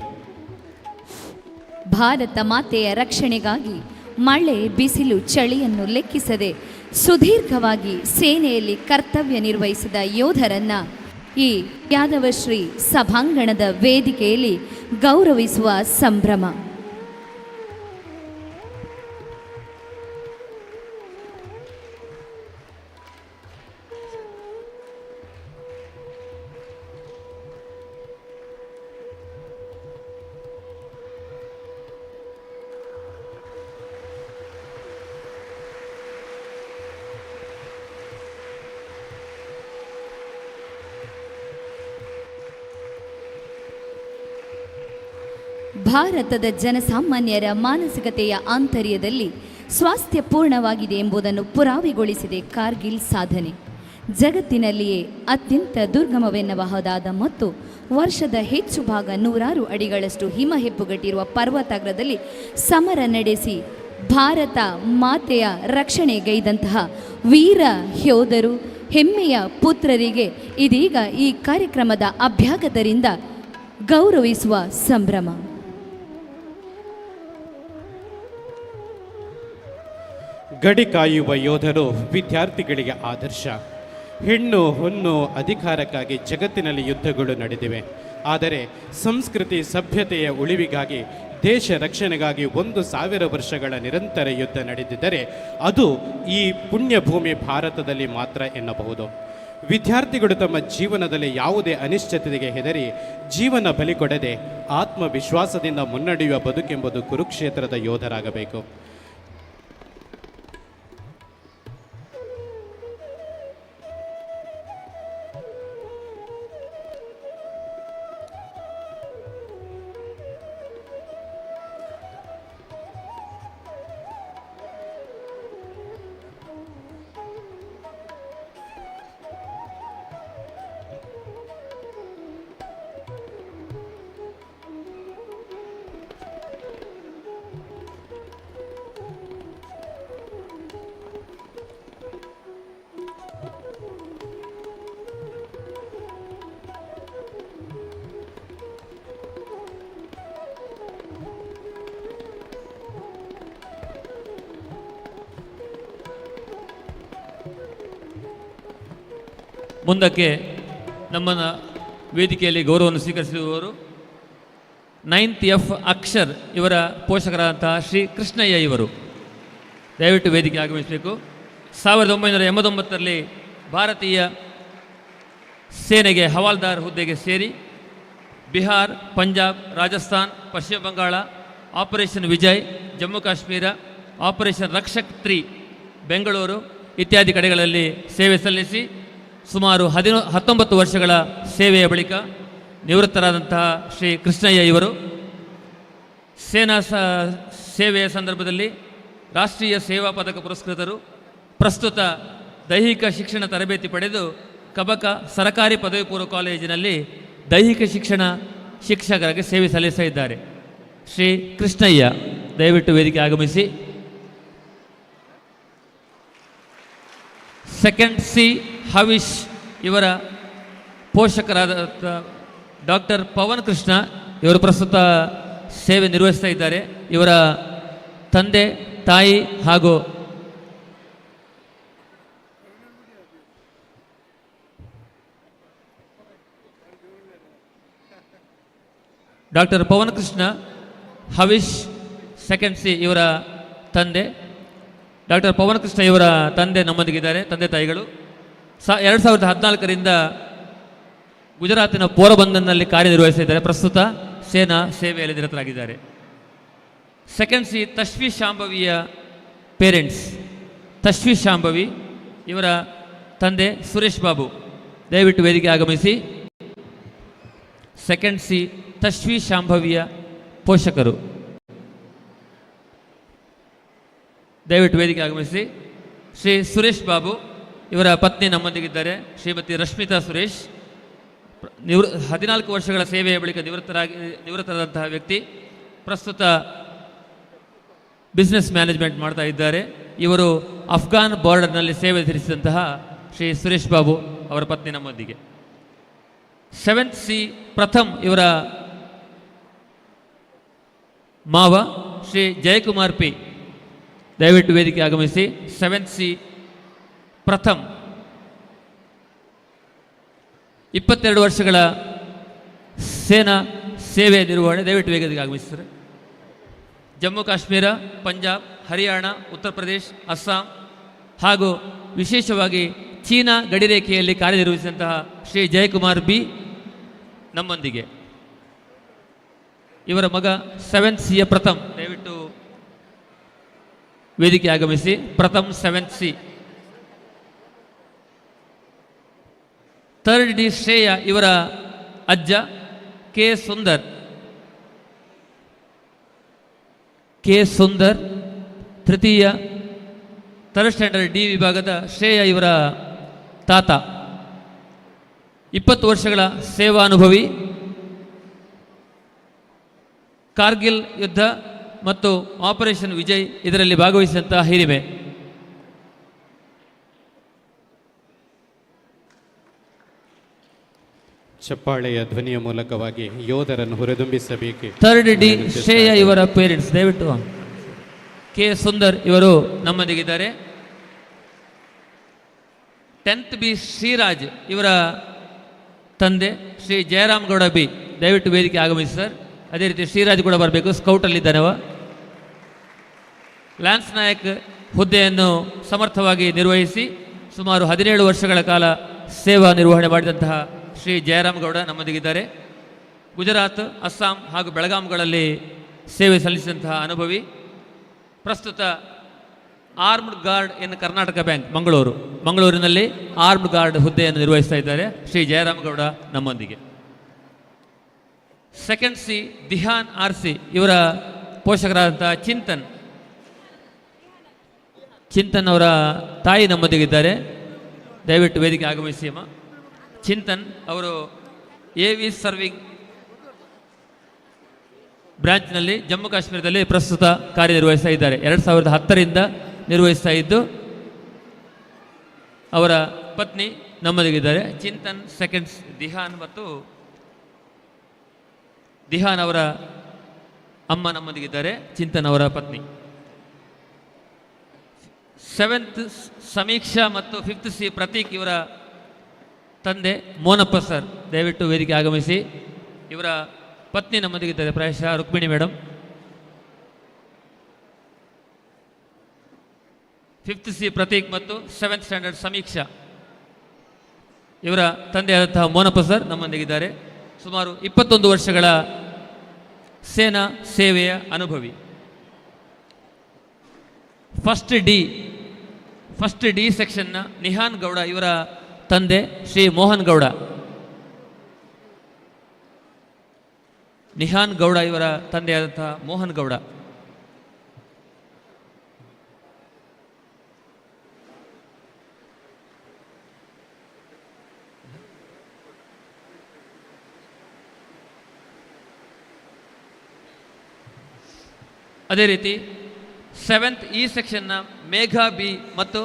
ಭಾರತ ಮಾತೆಯ ರಕ್ಷಣೆಗಾಗಿ ಮಳೆ, ಬಿಸಿಲು, ಚಳಿಯನ್ನು ಲೆಕ್ಕಿಸದೆ ಸುದೀರ್ಘವಾಗಿ ಸೇನೆಯಲ್ಲಿ ಕರ್ತವ್ಯ ನಿರ್ವಹಿಸಿದ ಯೋಧರನ್ನ ಈ ಯಾದವಶ್ರೀ ಸಭಾಂಗಣದ ವೇದಿಕೆಯಲ್ಲಿ ಗೌರವಿಸುವ ಸಂಭ್ರಮ. ಭಾರತದ ಜನಸಾಮಾನ್ಯರ ಮಾನಸಿಕತೆಯ ಆಂತರ್ಯದಲ್ಲಿ ಸ್ವಾಸ್ಥ್ಯಪೂರ್ಣವಾಗಿದೆ ಎಂಬುದನ್ನು ಪುರಾವೆಗೊಳಿಸಿದೆ ಕಾರ್ಗಿಲ್ ಸಾಧನೆ. ಜಗತ್ತಿನಲ್ಲಿಯೇ ಅತ್ಯಂತ ದುರ್ಗಮವೆನ್ನಬಹುದಾದ ಮತ್ತು ವರ್ಷದ ಹೆಚ್ಚು ಭಾಗ 100 ಅಡಿಗಳಷ್ಟು ಹಿಮ ಹೆಪ್ಪುಗಟ್ಟಿರುವ ಪರ್ವತಾಗ್ರದಲ್ಲಿ ಸಮರ ನಡೆಸಿ ಭಾರತ ಮಾತೆಯ ರಕ್ಷಣೆಗೈದಂತಹ ವೀರ ಯೋಧರು ಹೆಮ್ಮೆಯ ಪುತ್ರರಿಗೆ ಇದೀಗ ಈ ಕಾರ್ಯಕ್ರಮದ ಅಭ್ಯಾಗತರಿಂದ ಗೌರವಿಸುವ ಸಂಭ್ರಮ. ಗಡಿ ಕಾಯುವ ಯೋಧರು ವಿದ್ಯಾರ್ಥಿಗಳಿಗೆ ಆದರ್ಶ. ಹೆಣ್ಣು ಹೊನ್ನು ಅಧಿಕಾರಕ್ಕಾಗಿ ಜಗತ್ತಿನಲ್ಲಿ ಯುದ್ಧಗಳು ನಡೆದಿವೆ. ಆದರೆ ಸಂಸ್ಕೃತಿ ಸಭ್ಯತೆಯ ಉಳಿವಿಗಾಗಿ, ದೇಶ ರಕ್ಷಣೆಗಾಗಿ 1000 ವರ್ಷಗಳ ನಿರಂತರ ಯುದ್ಧ ನಡೆದಿದ್ದರೆ ಅದು ಈ ಪುಣ್ಯಭೂಮಿ ಭಾರತದಲ್ಲಿ ಮಾತ್ರ ಎನ್ನಬಹುದು. ವಿದ್ಯಾರ್ಥಿಗಳು ತಮ್ಮ ಜೀವನದಲ್ಲಿ ಯಾವುದೇ ಅನಿಶ್ಚಿತತೆಗೆ ಹೆದರಿ ಜೀವನ ಬಲಿ ಕೊಡದೆ ಆತ್ಮವಿಶ್ವಾಸದಿಂದ ಮುನ್ನಡೆಯುವ ಬದುಕೆಂಬುದು ಕುರುಕ್ಷೇತ್ರದ ಯೋಧರಾಗಬೇಕು. ಮುಂದಕ್ಕೆ ನಮ್ಮನ್ನು ವೇದಿಕೆಯಲ್ಲಿ ಗೌರವವನ್ನು ಸ್ವೀಕರಿಸಿರುವವರು 9th F ಅಕ್ಷರ್ ಇವರ ಪೋಷಕರಾದಂತಹ ಶ್ರೀ ಕೃಷ್ಣಯ್ಯ ಇವರು ದಯವಿಟ್ಟು ವೇದಿಕೆ ಆಗಮಿಸಬೇಕು. 1989ರಲ್ಲಿ ಭಾರತೀಯ ಸೇನೆಗೆ ಹವಾಲ್ದಾರ್ ಹುದ್ದೆಗೆ ಸೇರಿ ಬಿಹಾರ್, ಪಂಜಾಬ್, ರಾಜಸ್ಥಾನ್, ಪಶ್ಚಿಮ ಬಂಗಾಳ, ಆಪರೇಷನ್ ವಿಜಯ್, ಜಮ್ಮು ಕಾಶ್ಮೀರ, ಆಪರೇಷನ್ ರಕ್ಷಕ್ 3, ಬೆಂಗಳೂರು ಇತ್ಯಾದಿ ಕಡೆಗಳಲ್ಲಿ ಸೇವೆ ಸಲ್ಲಿಸಿ ಸುಮಾರು 19 ವರ್ಷಗಳ ಸೇವೆಯ ಬಳಿಕ ನಿವೃತ್ತರಾದಂತಹ ಶ್ರೀ ಕೃಷ್ಣಯ್ಯ ಇವರು ಸೇನಾ ಸೇವೆಯ ಸಂದರ್ಭದಲ್ಲಿ ರಾಷ್ಟ್ರೀಯ ಸೇವಾ ಪದಕ ಪುರಸ್ಕೃತರು. ಪ್ರಸ್ತುತ ದೈಹಿಕ ಶಿಕ್ಷಣ ತರಬೇತಿ ಪಡೆದು ಕಬಕ ಸರಕಾರಿ ಪದವಿ ಪೂರ್ವ ಕಾಲೇಜಿನಲ್ಲಿ ದೈಹಿಕ ಶಿಕ್ಷಣ ಶಿಕ್ಷಕರಾಗಿ ಸೇವೆ ಸಲ್ಲಿಸ್ತಾ ಇದ್ದಾರೆ. ಶ್ರೀ ಕೃಷ್ಣಯ್ಯ ದಯವಿಟ್ಟು ವೇದಿಕೆ ಆಗಮಿಸಿ. 2nd C ಹವಿಶ್ ಇವರ ಪೋಷಕರಾದ ಡಾಕ್ಟರ್ ಪವನ್ ಕೃಷ್ಣ ಇವರು ಪ್ರಸ್ತುತ ಸೇವೆ ನಿರ್ವಹಿಸ್ತಾ ಇದ್ದಾರೆ. ಇವರ ತಂದೆ, ತಾಯಿ ಹಾಗೂ doctor Pavan Krishna Havish 2nd C ಇವರ ತಂದೆ. ಡಾಕ್ಟರ್ ಪವನ್ ಕೃಷ್ಣ ಇವರ ತಂದೆ ನಮ್ಮೊಂದಿಗಿದ್ದಾರೆ, ತಂದೆ ತಾಯಿಗಳು. 2014ರಿಂದ ಗುಜರಾತಿನ ಪೋರಬಂದರ್ನಲ್ಲಿ ಕಾರ್ಯನಿರ್ವಹಿಸಿದ್ದಾರೆ. ಪ್ರಸ್ತುತ ಸೇನಾ ಸೇವೆಯಲ್ಲಿ ನಿರತರಾಗಿದ್ದಾರೆ. 2nd C ತಶ್ವಿ ಶಾಂಭವಿಯ ಪೇರೆಂಟ್ಸ್. ತಶ್ವಿ ಶಾಂಭವಿ ಇವರ ತಂದೆ ಸುರೇಶ್ ಬಾಬು ದಯವಿಟ್ಟು ವೇದಿಕೆ ಆಗಮಿಸಿ. 2nd C ತಶ್ವಿ ಶಾಂಭವಿಯ ಪೋಷಕರು ದಯವಿಟ್ಟು ವೇದಿಕೆ ಆಗಮಿಸಿ. ಶ್ರೀ ಸುರೇಶ್ ಬಾಬು ಇವರ ಪತ್ನಿ ನಮ್ಮೊಂದಿಗಿದ್ದಾರೆ, ಶ್ರೀಮತಿ ರಶ್ಮಿತಾ ಸುರೇಶ್. 14 ವರ್ಷಗಳ ಸೇವೆಯ ಬಳಿಕ ನಿವೃತ್ತರಾದಂತಹ ವ್ಯಕ್ತಿ. ಪ್ರಸ್ತುತ ಬಿಸ್ನೆಸ್ ಮ್ಯಾನೇಜ್ಮೆಂಟ್ ಮಾಡ್ತಾ ಇದ್ದಾರೆ. ಇವರು ಅಫ್ಘಾನ್ ಬಾರ್ಡರ್ನಲ್ಲಿ ಸೇವೆ ಸಲ್ಲಿಸಿದಂತಹ ಶ್ರೀ ಸುರೇಶ್ ಬಾಬು ಅವರ ಪತ್ನಿ ನಮ್ಮೊಂದಿಗೆ. 7th C ಪ್ರಥಮ್ ಇವರ ಮಾವ ಶ್ರೀ ಜಯಕುಮಾರ್ ಪಿ ದಯವಿಟ್ಟು ವೇದಿಕೆ ಆಗಮಿಸಿ. 7th C ಪ್ರಥಮ್ 22 ವರ್ಷಗಳ ಸೇನಾ ಸೇವೆ ನಿರ್ವಹಣೆ ದಯವಿಟ್ಟು ವೇದಿಕೆಗೆ ಆಗಮಿಸಿದ್ದಾರೆ. ಜಮ್ಮು ಕಾಶ್ಮೀರ, ಪಂಜಾಬ್, ಹರಿಯಾಣ, ಉತ್ತರ ಪ್ರದೇಶ್, ಅಸ್ಸಾಂ ಹಾಗೂ ವಿಶೇಷವಾಗಿ ಚೀನಾ ಗಡಿರೇಖೆಯಲ್ಲಿ ಕಾರ್ಯನಿರ್ವಹಿಸಿದಂತಹ ಶ್ರೀ ಜಯಕುಮಾರ್ ಬಿ ನಮ್ಮೊಂದಿಗೆ. ಇವರ ಮಗ 7th C ಪ್ರಥಮ್ ದಯವಿಟ್ಟು ವೇದಿಕೆ ಆಗಮಿಸಿ. ಪ್ರಥಮ್ 7th C. 3rd D ಶ್ರೇಯ ಇವರ ಅಜ್ಜ ಕೆ ಸುಂದರ್. ತೃತೀಯ 3rd ಸ್ಟ್ಯಾಂಡರ್ಡ್ ಡಿ ವಿಭಾಗದ ಶ್ರೇಯ ಇವರ ತಾತ. 20 ವರ್ಷಗಳ ಸೇವಾನುಭವಿ. ಕಾರ್ಗಿಲ್ ಯುದ್ಧ ಮತ್ತು ಆಪರೇಷನ್ ವಿಜಯ್ ಇದರಲ್ಲಿ ಭಾಗವಹಿಸಿದಂತಹ ಹಿರಿಮೆ. ಚಪ್ಪಾಳೆಯ ಧ್ವನಿಯ ಮೂಲಕವಾಗಿ ಯೋಧರನ್ನು ಹುರಿದುಂಬಿಸಬೇಕು. ಥರ್ಡ್ ಡಿ ಶ್ರೇಯ ಇವರ ಪೇರೆಂಟ್ಸ್ ದಯವಿಟ್ಟು. ಕೆ ಸುಂದರ್ ಇವರು ನಮ್ಮೊಂದಿಗಿದ್ದಾರೆ. 10th ಬಿ ಶ್ರೀರಾಜ್ ಇವರ ತಂದೆ ಶ್ರೀ ಜಯರಾಮ್ ಗೌಡ ಬಿ ದಯವಿಟ್ಟು ವೇದಿಕೆ ಆಗಮಿಸಿ ಸರ್. ಅದೇ ರೀತಿ ಶ್ರೀರಾಜ್ ಕೂಡ ಬರಬೇಕು, ಸ್ಕೌಟಲ್ಲಿದ್ದಾನೆ ಅವ. ಲ್ಯಾನ್ಸ್ ನಾಯಕ್ ಹುದ್ದೆಯನ್ನು ಸಮರ್ಥವಾಗಿ ನಿರ್ವಹಿಸಿ ಸುಮಾರು 17 ವರ್ಷಗಳ ಕಾಲ ಸೇವಾ ನಿರ್ವಹಣೆ ಮಾಡಿದಂತಹ ಶ್ರೀ ಜಯರಾಮ್ ಗೌಡ ನಮ್ಮೊಂದಿಗಿದ್ದಾರೆ. ಗುಜರಾತ್, ಅಸ್ಸಾಂ ಹಾಗೂ ಬೆಳಗಾಂಗಳಲ್ಲಿ ಸೇವೆ ಸಲ್ಲಿಸಿದಂತಹ ಅನುಭವಿ. ಪ್ರಸ್ತುತ ಆರ್ಮ್ಡ್ ಗಾರ್ಡ್ ಇನ್ ಕರ್ನಾಟಕ ಬ್ಯಾಂಕ್ ಮಂಗಳೂರಿನಲ್ಲಿ ಆರ್ಮ್ಡ್ ಗಾರ್ಡ್ ಹುದ್ದೆಯನ್ನು ನಿರ್ವಹಿಸ್ತಾ ಇದ್ದಾರೆ ಶ್ರೀ ಜಯರಾಮ್ ಗೌಡ ನಮ್ಮೊಂದಿಗೆ. ಸೆಕೆಂಡ್ ಸಿ ದಿಹಾನ್ ಆರ್ ಸಿ ಇವರ ಪೋಷಕರಾದಂತಹ ಚಿಂತನ್ ಅವರ ತಾಯಿ ನಮ್ಮೊಂದಿಗಿದ್ದಾರೆ. ದಯವಿಟ್ಟು ವೇದಿಕೆ ಆಗಮಿಸಿ ಅಮ್ಮ. ಚಿಂತನ್ ಅವರು AV ಸರ್ವಿಂಗ್ ಬ್ರಾಂಚ್ನಲ್ಲಿ ಜಮ್ಮು ಕಾಶ್ಮೀರದಲ್ಲಿ ಪ್ರಸ್ತುತ ಕಾರ್ಯನಿರ್ವಹಿಸ್ತಾ ಇದ್ದಾರೆ. 2010ರಿಂದ ನಿರ್ವಹಿಸ್ತಾ ಇದ್ದು ಅವರ ಪತ್ನಿ ನಮ್ಮೊಂದಿಗಿದ್ದಾರೆ. ಚಿಂತನ್ ಸೆಕೆಂಡ್ಸ್ ದಿಹಾನ್ ಅವರ ಅಮ್ಮ ನಮ್ಮೊಂದಿಗಿದ್ದಾರೆ, ಚಿಂತನ್ ಅವರ ಪತ್ನಿ. 7th ಸಮೀಕ್ಷಾ ಮತ್ತು 5th ಸಿ ಪ್ರತೀಕ್ ಇವರ ತಂದೆ ಮೋನಪ್ಪ ಸರ್ ದಯವಿಟ್ಟು ವೇದಿಕೆ ಆಗಮಿಸಿ. ಇವರ ಪತ್ನಿ ನಮ್ಮೊಂದಿಗಿದ್ದಾರೆ, ಪ್ರಾಯಶಃ Rukmini madam. 5th C Prateek ಮತ್ತು 7th ಸ್ಟ್ಯಾಂಡರ್ಡ್ ಸಮೀಕ್ಷಾ ಇವರ ತಂದೆಯಾದಂತಹ ಮೋನಪ್ಪ ಸರ್ ನಮ್ಮೊಂದಿಗಿದ್ದಾರೆ. ಸುಮಾರು 21 ವರ್ಷಗಳ ಸೇನಾ ಸೇವೆಯ ಅನುಭವಿ. ಫಸ್ಟ್ ಡಿ ಸೆಕ್ಷನ್ನ ನಿಹಾನ್ ಗೌಡ ಇವರ ತಂದೆ ಶ್ರೀ ಮೋಹನ್ ಗೌಡ. ನಿಹಾನ್ ಗೌಡ ಇವರ ತಂದೆಯಾದಂತಹ ಮೋಹನ್ ಗೌಡ. ಅದೇ ರೀತಿ 7th ಇ ಸೆಕ್ಷನ್ನ ಮೇಘಾ ಬಿ ಮತ್ತು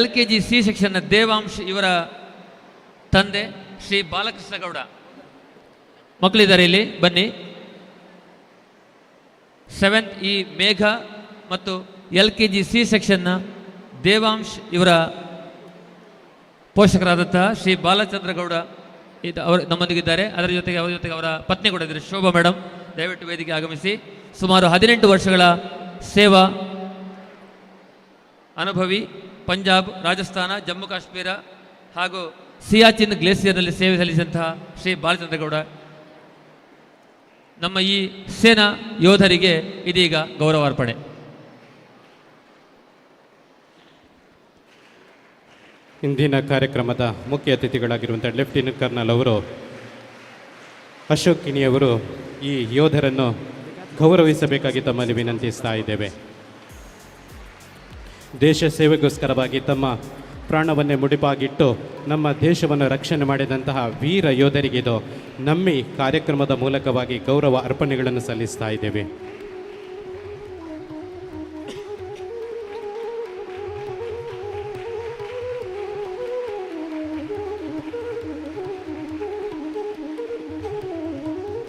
LKG ಸಿ ಸೆಕ್ಷನ್ನ ದೇವಾಂಶ್ ಇವರ ತಂದೆ ಶ್ರೀ ಬಾಲಕೃಷ್ಣ ಗೌಡ. ಮಕ್ಕಳಿದ್ದಾರೆ ಇಲ್ಲಿ ಬನ್ನಿ. 7th ಇ ಮೇಘಾ ಮತ್ತು LKG ಸಿ ಸೆಕ್ಷನ್ನ ದೇವಾಂಶ್ ಇವರ ಪೋಷಕರಾದಂತಹ ಶ್ರೀ ಬಾಲಚಂದ್ರ ಗೌಡ ಅವರು ನಮ್ಮೊಂದಿಗಿದ್ದಾರೆ. ಅವರ ಜೊತೆಗೆ ಅವರ ಪತ್ನಿ ಕೂಡ ಇದ್ದಾರೆ, ಶೋಭಾ ಮೇಡಮ್. ದಯವಿಟ್ಟು ವೇದಿಕೆ ಆಗಮಿಸಿ. ಸುಮಾರು 18 ವರ್ಷಗಳ ಸೇವಾ ಅನುಭವಿ. ಪಂಜಾಬ್, ರಾಜಸ್ಥಾನ, ಜಮ್ಮು ಕಾಶ್ಮೀರ ಹಾಗೂ ಸಿಯಾಚಿನ್ ಗ್ಲೇಸಿಯರ್ನಲ್ಲಿ ಸೇವೆ ಸಲ್ಲಿಸಿದಂತಹ ಶ್ರೀ ಬಾಲಚಂದ್ರಗೌಡ. ನಮ್ಮ ಈ ಸೇನಾ ಯೋಧರಿಗೆ ಇದೀಗ ಗೌರವಾರ್ಪಣೆ. ಇಂದಿನ ಕಾರ್ಯಕ್ರಮದ ಮುಖ್ಯ ಅತಿಥಿಗಳಾಗಿರುವಂಥ ಲೆಫ್ಟಿನೆಂಟ್ ಕರ್ನಲ್ ಅವರು ಅಶೋಕ್ ಕಿಣಿಯವರು ಈ ಯೋಧರನ್ನು ಗೌರವಿಸಬೇಕಾಗಿ ತಮ್ಮಲ್ಲಿ ವಿನಂತಿಸ್ತಾ ಇದ್ದೇವೆ. ದೇಶ ಸೇವೆಗೋಸ್ಕರವಾಗಿ ತಮ್ಮ ಪ್ರಾಣವನ್ನೇ ಮುಡಿಪಾಗಿಟ್ಟು ನಮ್ಮ ದೇಶವನ್ನು ರಕ್ಷಣೆ ಮಾಡಿದಂತಹ ವೀರ ಯೋಧರಿಗಿದು ನಮ್ಮ ಕಾರ್ಯಕ್ರಮದ ಮೂಲಕವಾಗಿ ಗೌರವ ಅರ್ಪಣೆಗಳನ್ನು ಸಲ್ಲಿಸ್ತಾ ಇದ್ದೇವೆ.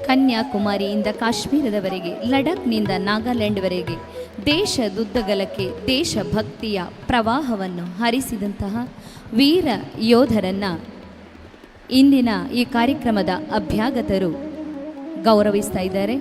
ಕನ್ಯಾಕುಮಾರಿಯಿಂದ ಕಾಶ್ಮೀರದವರೆಗೆ, ಲಡಖ್ನಿಂದ ನಾಗಾಲ್ಯಾಂಡ್ವರೆಗೆ ದೇಶದುದ್ದಗಲಕ್ಕೆ ದೇಶಭಕ್ತಿಯ ಪ್ರವಾಹವನ್ನು ಹರಿಸಿದಂತಹ ವೀರ ಯೋಧರನ್ನು ಇಂದಿನ ಈ ಕಾರ್ಯಕ್ರಮದ ಅಭ್ಯಾಗತರು ಗೌರವಿಸ್ತಾ ಇದ್ದಾರೆ.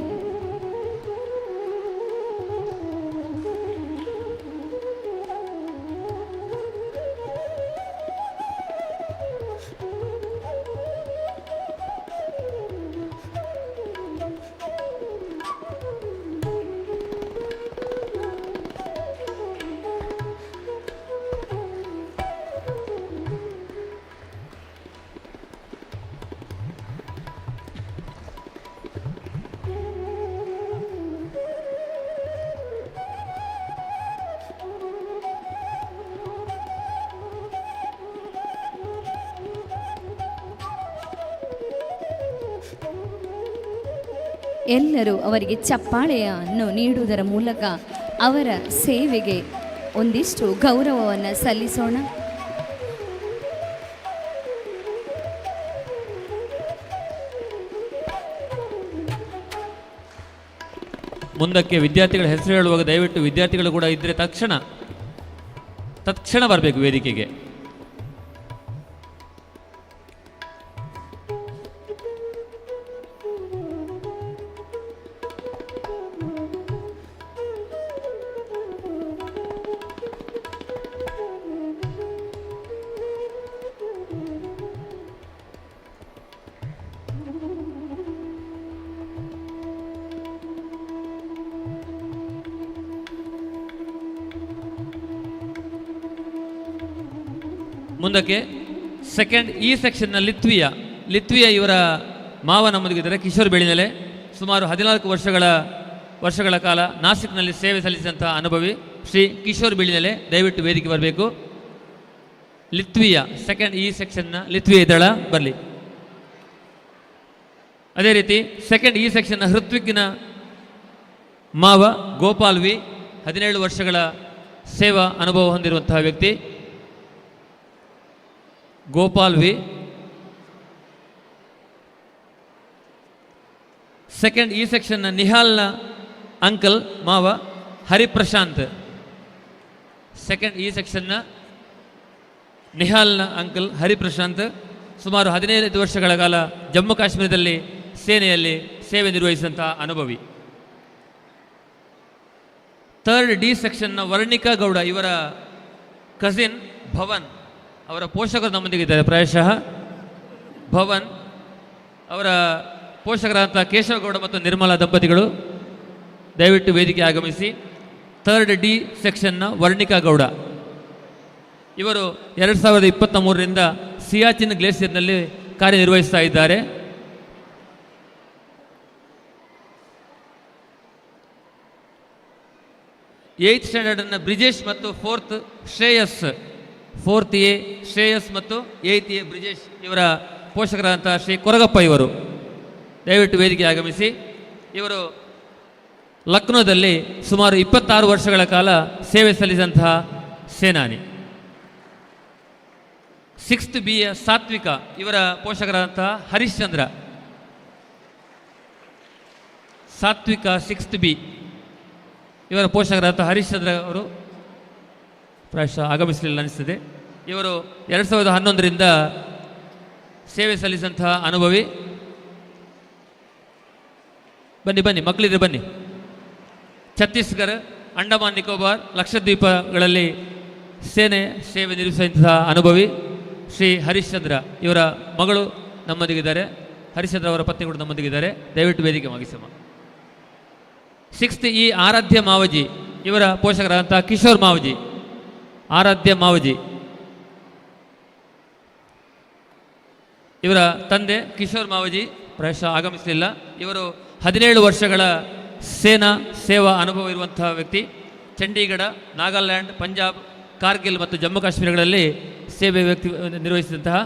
ಎಲ್ಲರೂ ಅವರಿಗೆ ಚಪ್ಪಾಳೆಯನ್ನು ನೀಡುವುದರ ಮೂಲಕ ಅವರ ಸೇವೆಗೆ ಒಂದಿಷ್ಟು ಗೌರವವನ್ನು ಸಲ್ಲಿಸೋಣ. ಮುಂದಕ್ಕೆ ವಿದ್ಯಾರ್ಥಿಗಳ ಹೆಸರು ಹೇಳುವಾಗ ದಯವಿಟ್ಟು ವಿದ್ಯಾರ್ಥಿಗಳು ಕೂಡ ಇದ್ದರೆ ತಕ್ಷಣ ಬರಬೇಕು ವೇದಿಕೆಗೆ. ಮುಂದಕ್ಕೆ ಸೆಕೆಂಡ್ ಇ ಸೆಕ್ಷನ್ನ ಲಿತ್ವಿಯ ಇವರ ಮಾವ ನಮ್ಮೊಂದಿಗಿದ್ದಾರೆ. ಕಿಶೋರ್ ಬೆಳಿನೆಲೆ, ಸುಮಾರು 14 ವರ್ಷಗಳ ಕಾಲ ನಾಸಿಕ್ನಲ್ಲಿ ಸೇವೆ ಸಲ್ಲಿಸಿದಂತಹ ಅನುಭವಿ ಶ್ರೀ ಕಿಶೋರ್ ಬೆಳಿನೆಲೆ ದಯವಿಟ್ಟು ವೇದಿಕೆ ಬರಬೇಕು. ಲಿತ್ವಿಯ ಸೆಕೆಂಡ್ ಇ ಸೆಕ್ಷನ್ನ ಲಿತ್ವಿಯ ದಳ ಬರಲಿ. ಅದೇ ರೀತಿ ಸೆಕೆಂಡ್ ಇ ಸೆಕ್ಷನ್ನ ಹೃತ್ವಿಕ್ನ ಮಾವ ಗೋಪಾಲ್ ವಿ, 17 ವರ್ಷಗಳ ಸೇವಾ ಅನುಭವ ಹೊಂದಿರುವಂತಹ ವ್ಯಕ್ತಿ ಗೋಪಾಲ್ ವಿ. ಸೆಕೆಂಡ್ ಇ ಸೆಕ್ಷನ್ನ ನಿಹಾಲ್ನ ಅಂಕಲ್ ಮಾವ ಹರಿಪ್ರಶಾಂತ್. ಸೆಕೆಂಡ್ ಇ ಸೆಕ್ಷನ್ನ ನಿಹಾಲ್ನ ಅಂಕಲ್ ಹರಿಪ್ರಶಾಂತ್ ಸುಮಾರು 15 ವರ್ಷಗಳ ಕಾಲ ಜಮ್ಮು ಕಾಶ್ಮೀರದಲ್ಲಿ ಸೇನೆಯಲ್ಲಿ ಸೇವೆ ನಿರ್ವಹಿಸಿದಂತಹ ಅನುಭವಿ. ಥರ್ಡ್ ಡಿ ಸೆಕ್ಷನ್ನ ವರ್ಣಿಕಾ ಗೌಡ, ಇವರ ಕಸಿನ್ ಭವನ್, ಅವರ ಪೋಷಕರು ನಮ್ಮೊಂದಿಗಿದ್ದಾರೆ. ಪ್ರಾಯಶಃ ಭವನ್ ಅವರ ಪೋಷಕರಾದಂಥ ಕೇಶವಗೌಡ ಮತ್ತು ನಿರ್ಮಲಾ ದಂಪತಿಗಳು ದಯವಿಟ್ಟು ವೇದಿಕೆ ಆಗಮಿಸಿ. ಥರ್ಡ್ ಡಿ ಸೆಕ್ಷನ್ನ ವರ್ಣಿಕಾ ಗೌಡ, ಇವರು 2023ರಿಂದ ಸಿಯಾಚಿನ್ ಗ್ಲೇಸಿಯರ್ನಲ್ಲಿ ಕಾರ್ಯನಿರ್ವಹಿಸ್ತಾ ಇದ್ದಾರೆ. ಏಯ್ತ್ ಸ್ಟ್ಯಾಂಡರ್ಡನ್ನು ಬ್ರಿಜೇಶ್ ಮತ್ತು ಫೋರ್ತ್ ಎ ಶ್ರೇಯಸ್ ಮತ್ತು 8th ಎ ಬ್ರಿಜೇಶ್ ಇವರ ಪೋಷಕರಾದಂಥ ಶ್ರೀ ಕೊರಗಪ್ಪ ಇವರು ದಯವಿಟ್ಟು ವೇದಿಕೆ ಆಗಮಿಸಿ. ಇವರು ಲಕ್ನೋದಲ್ಲಿ ಸುಮಾರು 26 ವರ್ಷಗಳ ಕಾಲ ಸೇವೆ ಸಲ್ಲಿಸಿದಂತಹ ಸೇನಾನಿ. 6th ಬಿಯ ಸಾತ್ವಿಕ, ಇವರ ಪೋಷಕರಾದಂತಹ ಹರಿಶ್ಚಂದ್ರ. ಸಾತ್ವಿಕ 6th ಬಿ ಇವರ ಪೋಷಕರಾದಂಥ ಹರಿಶ್ಚಂದ್ರ ಅವರು ಪ್ರಾಯಶಃ ಆಗಮಿಸಲಿಲ್ಲ ಅನಿಸ್ತದೆ. ಇವರು 2011ರಿಂದ ಸೇವೆ ಸಲ್ಲಿಸಿದಂತಹ ಅನುಭವಿ. ಬನ್ನಿ ಮಕ್ಕಳಿದ್ರೆ ಬನ್ನಿ. ಛತ್ತೀಸ್ಗಢ, ಅಂಡಮಾನ್ ನಿಕೋಬಾರ್, ಲಕ್ಷದ್ವೀಪಗಳಲ್ಲಿ ಸೇವೆ ನಿರ್ವಹಿಸಿದಂತಹ ಅನುಭವಿ ಶ್ರೀ ಹರಿಶ್ಚಂದ್ರ. ಇವರ ಮಗಳು ನಮ್ಮೊಂದಿಗಿದ್ದಾರೆ, ಹರಿಶ್ಚಂದ್ರ ಅವರ ಪತ್ನಿ ಕೂಡ ನಮ್ಮೊಂದಿಗಿದ್ದಾರೆ. ದಯವಿಟ್ಟು ವೇದಿಕೆ ಮುಗಿಸಮ್ಮ. 6th ಇ ಆರಾಧ್ಯ ಮಾವಜಿ, ಇವರ ಪೋಷಕರಾದಂಥ ಕಿಶೋರ್ ಮಾವಜಿ, ಆರಾಧ್ಯ ಮಾವಜಿ. ಇವರ ತಂದೆ ಕಿಶೋರ್ ಮಾವಜಿ ಪ್ರಾಯಶಃ ಆಗಮಿಸಲಿಲ್ಲ. ಇವರು 17 ವರ್ಷಗಳ ಸೇವಾ ಅನುಭವ ಇರುವಂತಹ ವ್ಯಕ್ತಿ. ಚಂಡೀಗಢ, ನಾಗಾಲ್ಯಾಂಡ್, ಪಂಜಾಬ್, ಕಾರ್ಗಿಲ್ ಮತ್ತು ಜಮ್ಮು ಕಾಶ್ಮೀರಗಳಲ್ಲಿ ಸೇವೆ ನಿರ್ವಹಿಸಿದಂತಹ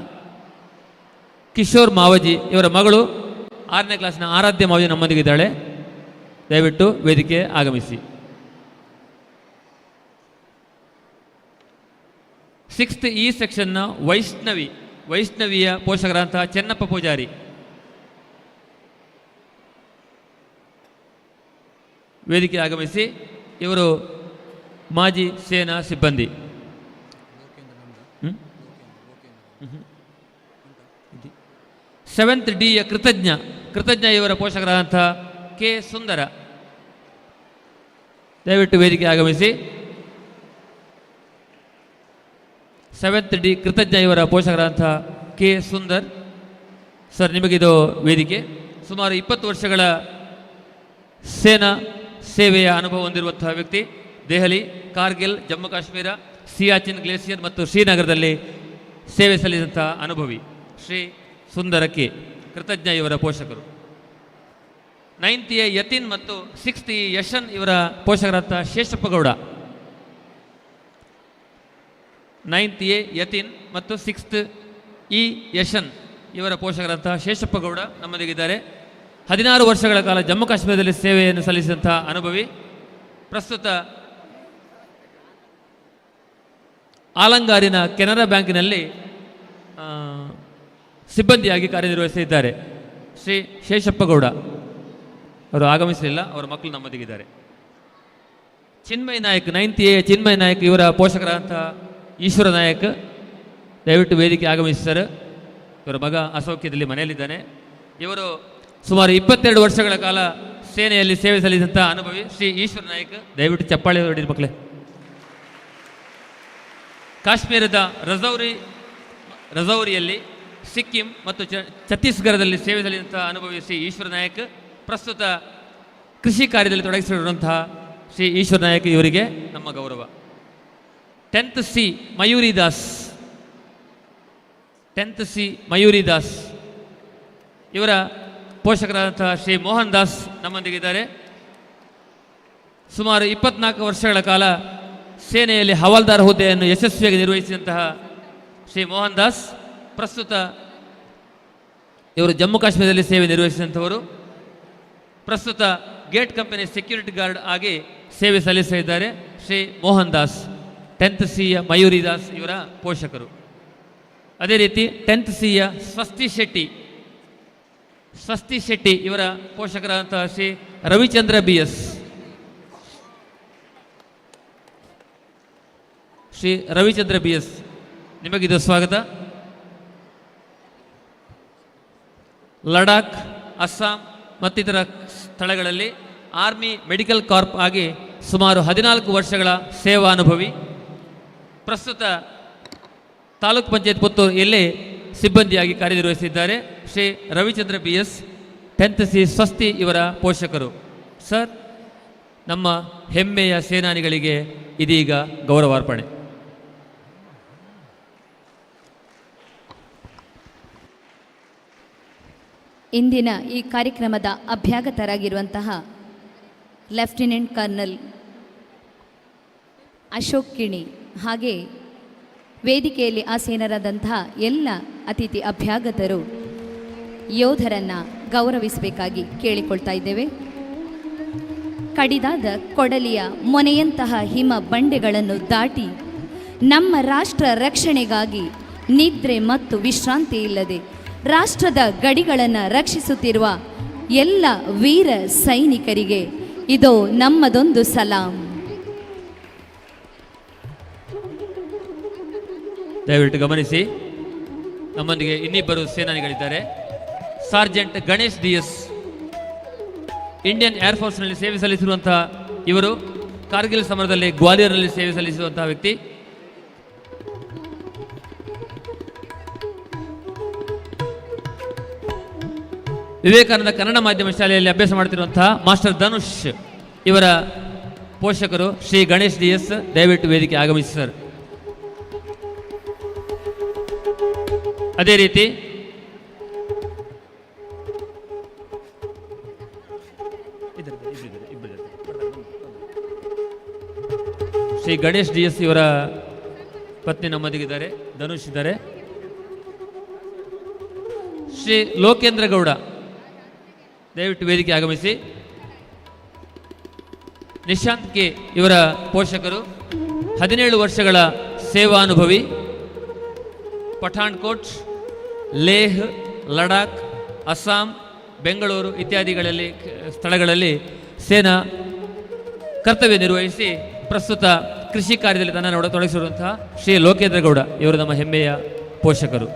ಕಿಶೋರ್ ಮಾವಜಿ. ಇವರ ಮಗಳು 6ನೇ ಕ್ಲಾಸ್ನ ಆರಾಧ್ಯ ಮಾವಜಿ ನಮ್ಮೊಂದಿಗಿದ್ದಾಳೆ. ದಯವಿಟ್ಟು ವೇದಿಕೆ ಆಗಮಿಸಿ. 6th ಇ ಸೆಕ್ಷನ್ನ ವೈಷ್ಣವಿಯ ಪೋಷಕರಾದಂತಹ ಚೆನ್ನಪ್ಪ ಪೂಜಾರಿ. ವೇದಿಕೆ ಆಗಮಿಸಿ. ಇವರು ಮಾಜಿ ಸೇನಾ ಸಿಬ್ಬಂದಿ. 7th ಡಿಯ ಕೃತಜ್ಞ ಇವರ ಪೋಷಕರಾದಂತಹ ಕೆ ಸುಂದರ. ದಯವಿಟ್ಟು ವೇದಿಕೆ ಆಗಮಿಸಿ. 7th ಡಿ ಕೃತಜ್ಞ ಇವರ ಪೋಷಕರಾದಂತಹ ಕೆ ಸುಂದರ್ ಸರ್, ನಿಮಗಿದು ವೇದಿಕೆ. ಸುಮಾರು 20 ವರ್ಷಗಳ ಸೇವೆಯ ಅನುಭವ ಹೊಂದಿರುವಂತಹ ವ್ಯಕ್ತಿ. ದೆಹಲಿ, ಕಾರ್ಗಿಲ್, ಜಮ್ಮು ಕಾಶ್ಮೀರ, ಸಿಯಾಚಿನ್ ಗ್ಲೇಸಿಯರ್ ಮತ್ತು ಶ್ರೀನಗರದಲ್ಲಿ ಸೇವೆ ಸಲ್ಲಿಸಿದಂತಹ ಅನುಭವಿ ಶ್ರೀ ಸುಂದರ ಕೆ ಕೃತಜ್ಞ ಇವರ ಪೋಷಕರು. 9th ಎ ಯತಿನ್ ಮತ್ತು 6th ಇ ಯಶನ್ ಇವರ ಪೋಷಕರಾದಂತಹ ಶೇಷಪ್ಪ ಗೌಡ. 9th ಎ ಯತಿನ್ ಮತ್ತು 6th ಇ ಯಶನ್ ಇವರ ಪೋಷಕರಾದಂತಹ ಶೇಷಪ್ಪ ಗೌಡ ನಮ್ಮೊಂದಿಗಿದ್ದಾರೆ. 16 ವರ್ಷಗಳ ಕಾಲ ಜಮ್ಮು ಕಾಶ್ಮೀರದಲ್ಲಿ ಸೇವೆಯನ್ನು ಸಲ್ಲಿಸಿದಂತಹ ಅನುಭವಿ. ಪ್ರಸ್ತುತ ಆಲಂಗಾರಿನ ಕೆನರಾ ಬ್ಯಾಂಕಿನಲ್ಲಿ ಸಿಬ್ಬಂದಿಯಾಗಿ ಕಾರ್ಯನಿರ್ವಹಿಸಿದ್ದಾರೆ ಶ್ರೀ ಶೇಷಪ್ಪ ಗೌಡ. ಅವರು ಆಗಮಿಸಲಿಲ್ಲ, ಅವರ ಮಕ್ಕಳು ನಮ್ಮೊಂದಿಗಿದ್ದಾರೆ. ಚಿನ್ಮಯ್ ನಾಯಕ್ 9th A ಚಿನ್ಮಯ್ ನಾಯಕ್ ಇವರ ಪೋಷಕರಾದಂಥ ಈಶ್ವರ ನಾಯಕ್ ದಯವಿಟ್ಟು ವೇದಿಕೆ ಆಗಮಿಸಿ ಸರ್. ಇವರ ಮಗ ಅಸೌಖ್ಯದಲ್ಲಿ ಮನೆಯಲ್ಲಿದ್ದಾನೆ. ಇವರು ಸುಮಾರು 22 ವರ್ಷಗಳ ಕಾಲ ಸೇನೆಯಲ್ಲಿ ಸೇವೆ ಸಲ್ಲಿಸಿದಂಥ ಅನುಭವಿ ಶ್ರೀ ಈಶ್ವರ ನಾಯಕ್. ದಯವಿಟ್ಟು ಚಪ್ಪಾಳೆ ಹೊರಡಿರಿ ಮಕ್ಕಳೇ. ಕಾಶ್ಮೀರದ ರಜೌರಿಯಲ್ಲಿ, ಸಿಕ್ಕಿಂ ಮತ್ತು ಛತ್ತೀಸ್ಗಢದಲ್ಲಿ ಸೇವೆ ಸಲ್ಲಿಸಿದಂಥ ಅನುಭವಿ ಶ್ರೀ ಈಶ್ವರ ನಾಯಕ್. ಪ್ರಸ್ತುತ ಕೃಷಿ ಕಾರ್ಯದಲ್ಲಿ ತೊಡಗಿಸಿರುವಂತಹ ಶ್ರೀ ಈಶ್ವರ ನಾಯಕ್ ಇವರಿಗೆ ನಮ್ಮ ಗೌರವ. 10th C ಮಯೂರಿ ದಾಸ್ ಇವರ ಪೋಷಕರಾದಂತಹ ಶ್ರೀ ಮೋಹನ್ ದಾಸ್ ನಮ್ಮೊಂದಿಗಿದ್ದಾರೆ. ಸುಮಾರು 24 ವರ್ಷಗಳ ಕಾಲ ಸೇನೆಯಲ್ಲಿ ಹವಾಲ್ದಾರ್ ಹುದ್ದೆಯನ್ನು ಯಶಸ್ವಿಯಾಗಿ ನಿರ್ವಹಿಸಿದಂತಹ ಶ್ರೀ ಮೋಹನ್ ದಾಸ್ ಪ್ರಸ್ತುತ ಇವರು ಜಮ್ಮು ಕಾಶ್ಮೀರದಲ್ಲಿ ಸೇವೆ ನಿರ್ವಹಿಸಿದಂಥವರು. ಪ್ರಸ್ತುತ ಗೇಟ್ ಕಂಪನಿ ಸೆಕ್ಯೂರಿಟಿ ಗಾರ್ಡ್ ಆಗಿ ಸೇವೆ ಸಲ್ಲಿಸಿದ್ದಾರೆ ಶ್ರೀ ಮೋಹನ್ ದಾಸ್. 10th C ಮಯೂರಿ ದಾಸ್ ಇವರ ಪೋಷಕರು. ಅದೇ ರೀತಿ 10th C ಸ್ವಸ್ತಿ ಶೆಟ್ಟಿ ಇವರ ಪೋಷಕರಾದಂತಹ ಶ್ರೀ ರವಿಚಂದ್ರ BS. ಶ್ರೀ ರವಿಚಂದ್ರ BS ನಿಮಗಿದು ಸ್ವಾಗತ. ಲಡಾಖ್, ಅಸ್ಸಾಂ ಮತ್ತಿತರ ಸ್ಥಳಗಳಲ್ಲಿ ಆರ್ಮಿ ಮೆಡಿಕಲ್ ಕಾರ್ಪ್ ಆಗಿ ಸುಮಾರು 14 ವರ್ಷಗಳ ಸೇವಾನುಭವಿ. ಪ್ರಸ್ತುತ ತಾಲೂಕ್ ಪಂಚಾಯತ್ ಪುತ್ತೂರು ಇಲ್ಲಿ ಸಿಬ್ಬಂದಿಯಾಗಿ ಕಾರ್ಯನಿರ್ವಹಿಸಿದ್ದಾರೆ Shri Ravichandra BS. 10th C ಸ್ವಸ್ತಿ ಇವರ ಪೋಷಕರು. ಸರ್, ನಮ್ಮ ಹೆಮ್ಮೆಯ ಸೇನಾನಿಗಳಿಗೆ ಇದೀಗ ಗೌರವಾರ್ಪಣೆ. ಇಂದಿನ ಈ ಕಾರ್ಯಕ್ರಮದ ಅಭ್ಯಾಗತರಾಗಿರುವಂತಹ ಲೆಫ್ಟಿನೆಂಟ್ ಕರ್ನಲ್ ಅಶೋಕ್ ಕಿಣಿ ಹಾಗೆ ವೇದಿಕೆಯಲ್ಲಿ ಆಸೀನರಾದಂತಹ ಎಲ್ಲ ಅತಿಥಿ ಅಭ್ಯಾಗತರು ಯೋಧರನ್ನು ಗೌರವಿಸಬೇಕಾಗಿ ಕೇಳಿಕೊಳ್ತಾ ಇದ್ದೇವೆ. ಕಡಿದಾದ ಕೊಡಲಿಯ ಮೊನೆಯಂತಹ ಹಿಮ ಬಂಡೆಗಳನ್ನು ದಾಟಿ ನಮ್ಮ ರಾಷ್ಟ್ರ ರಕ್ಷಣೆಗಾಗಿ ನಿದ್ರೆ ಮತ್ತು ವಿಶ್ರಾಂತಿ ಇಲ್ಲದೆ ರಾಷ್ಟ್ರದ ಗಡಿಗಳನ್ನು ರಕ್ಷಿಸುತ್ತಿರುವ ಎಲ್ಲ ವೀರ ಸೈನಿಕರಿಗೆ ಇದು ನಮ್ಮದೊಂದು ಸಲಾಂ. ದಯವಿಟ್ಟು ಗಮನಿಸಿ, ನಮ್ಮೊಂದಿಗೆ ಇನ್ನಿಬ್ಬರು ಸೇನಾನಿಗಳಿದ್ದಾರೆ. ಸಾರ್ಜೆಂಟ್ ಗಣೇಶ್ DS ಇಂಡಿಯನ್ ಏರ್ಫೋರ್ಸ್ನಲ್ಲಿ ಸೇವೆ ಸಲ್ಲಿಸಿರುವಂತಹ ಇವರು ಕಾರ್ಗಿಲ್ ಸಮರದಲ್ಲಿ ಗ್ವಾಲಿಯರ್ನಲ್ಲಿ ಸೇವೆ ಸಲ್ಲಿಸುವಂತಹ ವ್ಯಕ್ತಿ. ವಿವೇಕಾನಂದ ಕನ್ನಡ ಮಾಧ್ಯಮ ಶಾಲೆಯಲ್ಲಿ ಅಭ್ಯಾಸ ಮಾಡ್ತಿರುವಂತಹ ಮಾಸ್ಟರ್ ಧನುಷ್ ಇವರ ಪೋಷಕರು ಶ್ರೀ ಗಣೇಶ್ DS. ದಯವಿಟ್ಟು ವೇದಿಕೆ ಆಗಮಿಸಿ ಸರ್. ಅದೇ ರೀತಿ ಶ್ರೀ ಗಣೇಶ್ DS ಇವರ ಪತ್ನಿ ನಮ್ಮೊಂದಿಗಿದ್ದಾರೆ, ಧನುಷ್ ಇದ್ದಾರೆ. ಶ್ರೀ ಲೋಕೇಂದ್ರ ಗೌಡ ದಯವಿಟ್ಟು ವೇದಿಕೆ ಆಗಮಿಸಿ. ನಿಶಾಂತ್ ಕೆ ಇವರ ಪೋಷಕರು, 17 ವರ್ಷಗಳ ಸೇವಾನುಭವಿ. ಪಠಾಣ್ಕೋಟ್, ಲೇಹ್, ಲಡಾಖ್, ಅಸ್ಸಾಂ, ಬೆಂಗಳೂರು ಇತ್ಯಾದಿಗಳಲ್ಲಿ ಸ್ಥಳಗಳಲ್ಲಿ ಸೇನಾ ಕರ್ತವ್ಯ ನಿರ್ವಹಿಸಿ ಪ್ರಸ್ತುತ ಕೃಷಿ ಕಾರ್ಯದಲ್ಲಿ ತನ್ನನ್ನು ತೊಡಗಿಸಿರುವಂತಹ ಶ್ರೀ ಲೋಕೇಂದ್ರ ಗೌಡ ಇವರು ನಮ್ಮ ಹೆಮ್ಮೆಯ ಪೋಷಕರು.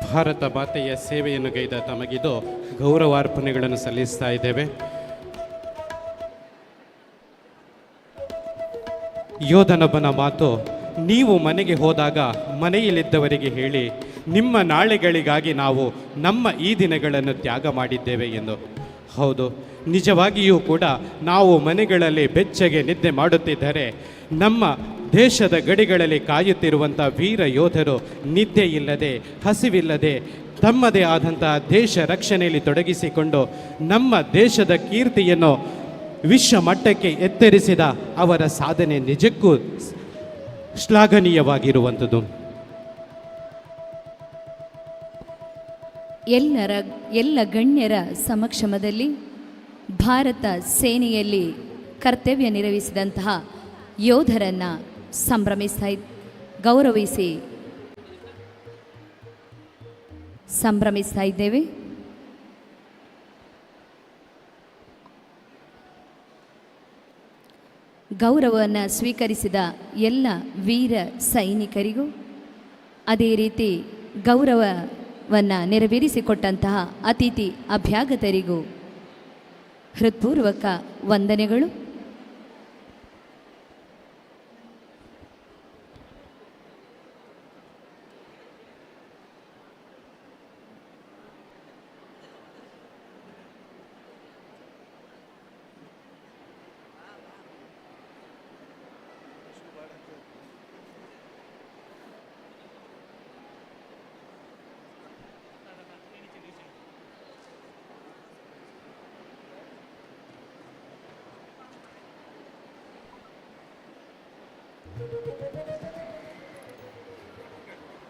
ಭಾರತ ಮಾತೆಯ ಸೇವೆಯನ್ನು ಗೈದ ತಮಗಿದು ಗೌರವಾರ್ಪಣೆಗಳನ್ನು ಸಲ್ಲಿಸ್ತಾ ಇದ್ದೇವೆ. ಯೋಧನೊಬ್ಬನ ಮಾತು, ನೀವು ಮನೆಗೆ ಹೋದಾಗ ಮನೆಯಲ್ಲಿದ್ದವರಿಗೆ ಹೇಳಿ, ನಿಮ್ಮ ನಾಳೆಗಳಿಗಾಗಿ ನಾವು ನಮ್ಮ ಈ ದಿನಗಳನ್ನು ತ್ಯಾಗ ಮಾಡಿದ್ದೇವೆ ಎಂದು. ಹೌದು, ನಿಜವಾಗಿಯೂ ಕೂಡ ನಾವು ಮನೆಗಳಲ್ಲಿ ಬೆಚ್ಚಗೆ ನಿದ್ದೆ ಮಾಡುತ್ತಿದ್ದರೆ ನಮ್ಮ ದೇಶದ ಗಡಿಗಳಲ್ಲಿ ಕಾಯುತ್ತಿರುವಂಥ ವೀರ ಯೋಧರು ನಿದ್ದೆ ಇಲ್ಲದೆ, ಹಸಿವಿಲ್ಲದೆ ತಮ್ಮದೇ ಆದಂತಹ ದೇಶ ರಕ್ಷಣೆಯಲ್ಲಿ ತೊಡಗಿಸಿಕೊಂಡು ನಮ್ಮ ದೇಶದ ಕೀರ್ತಿಯನ್ನು ವಿಶ್ವ ಮಟ್ಟಕ್ಕೆ ಎತ್ತರಿಸಿದ ಅವರ ಸಾಧನೆ ನಿಜಕ್ಕೂ ಶ್ಲಾಘನೀಯವಾಗಿರುವಂಥದ್ದು. ಎಲ್ಲ ಗಣ್ಯರ ಸಮಕ್ಷಮದಲ್ಲಿ ಭಾರತ ಸೇನೆಯಲ್ಲಿ ಕರ್ತವ್ಯ ನಿರ್ವಹಿಸಿದಂತಹ ಯೋಧರನ್ನು ಸಂಭ್ರಮಿಸ್ತಾ ಇದ್ದೇವೆ. ಗೌರವವನ್ನು ಸ್ವೀಕರಿಸಿದ ಎಲ್ಲ ವೀರ ಸೈನಿಕರಿಗೂ, ಅದೇ ರೀತಿ ಗೌರವವನ್ನು ನೆರವೇರಿಸಿಕೊಟ್ಟಂತಹ ಅತಿಥಿ ಅಭ್ಯಾಗತರಿಗೂ ಹೃತ್ಪೂರ್ವಕ ವಂದನೆಗಳು.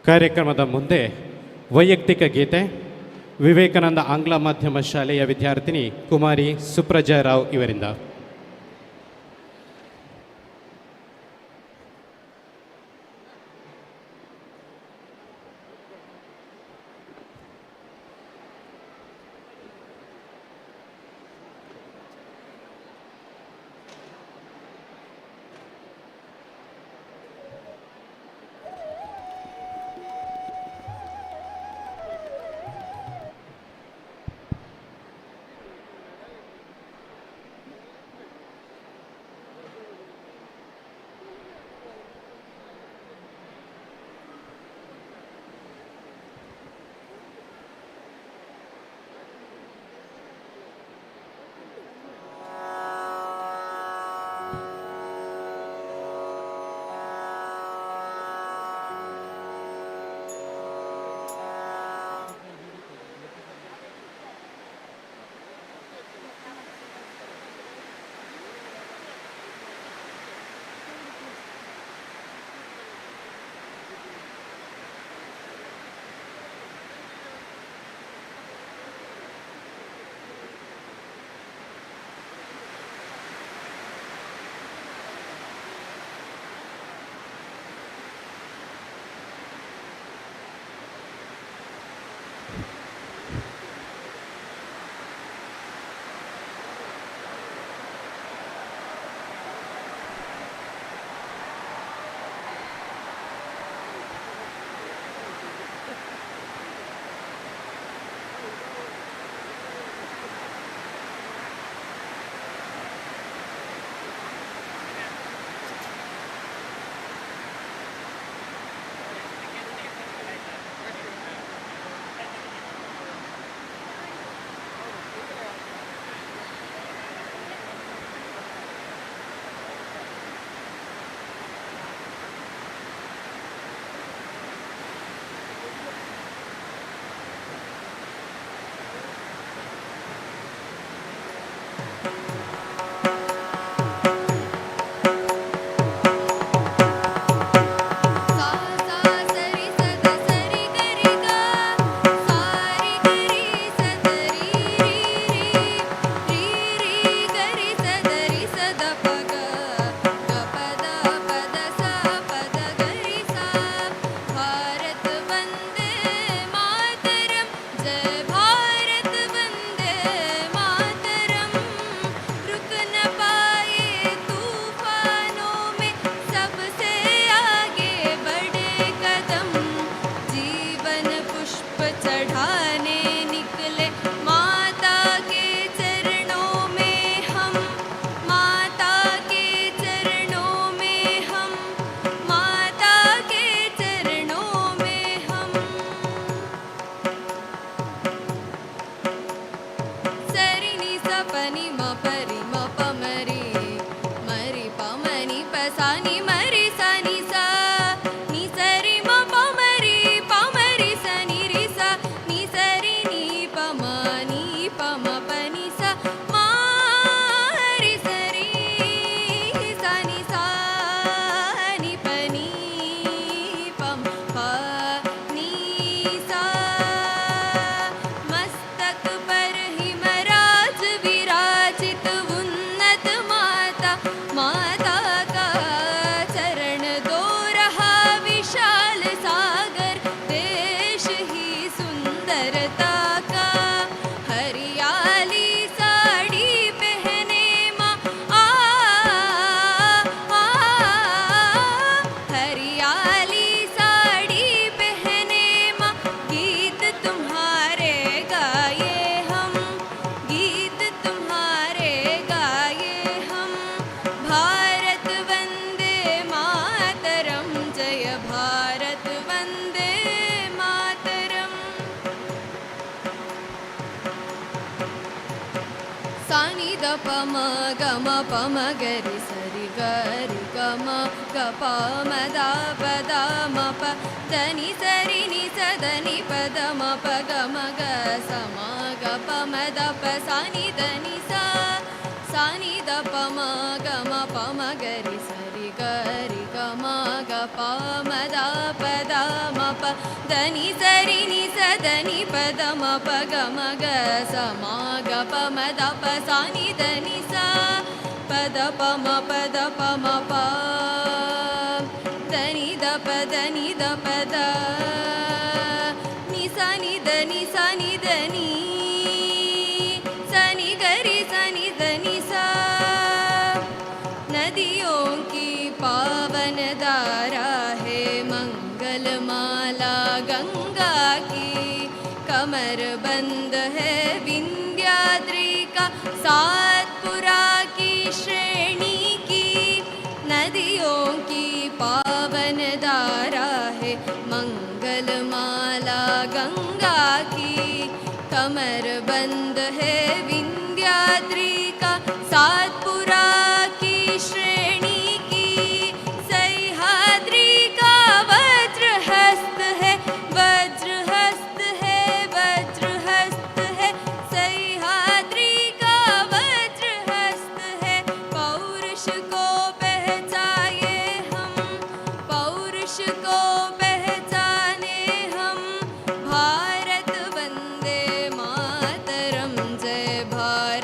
ಕಾರ್ಯಕ್ರಮದ ಮುಂದೆ ವೈಯಕ್ತಿಕ ಗೀತೆ ವಿವೇಕಾನಂದ ಆಂಗ್ಲ ಮಾಧ್ಯಮ ಶಾಲೆಯ ವಿದ್ಯಾರ್ಥಿನಿ ಕುಮಾರಿ ಸುಪ್ರಜಾ ರಾವ್ ಇವರಿಂದ. सुंदरता का। हरियाली साड़ी पहने माँ हरियाली साड़ी पहने माँ, गीत तुम्हारे गाए हम, गीत तुम्हारे गाए हम। भारत वंदे मातरम, जय भारत वंदे मातरम। सानी द पम गम पम गरि सरि गरि गम ग प म द प द म प द नि सरि नि स द नि प द म प ग म ग स म ग प म द प सा नि द नि सा सा नि द प म ग म प म गरि सरि गरि ग म ग प म द प द म प द नि सरि नि स द नि प द म प ग म ग स म ग प म द प सा नि द नि सा प द प म प द प म प द नि द प द नि द प द नि सा नि द नि सा नि द नि सा नि गरि सा नि द नि सा। नदियों की पावन धारा है मंगल माला गंगा की, कमर बंद है विंध्याद्रि का सातपुरा की श्रेणी की। नदियों की पावन धारा है मंगल माला गंगा की, कमर बंद है विंध्याद्रि का सातपुरा की श्रेणी की। सह्याद्रि का वज्र हस्त है, वज्र हस्त है, वज्र हस्त है। सह्याद्रि का वज्र हस्त है, पौरुष को पहचाए हम, पौरुष को पहचाने हम। भारत वंदे मातरम, जय भारत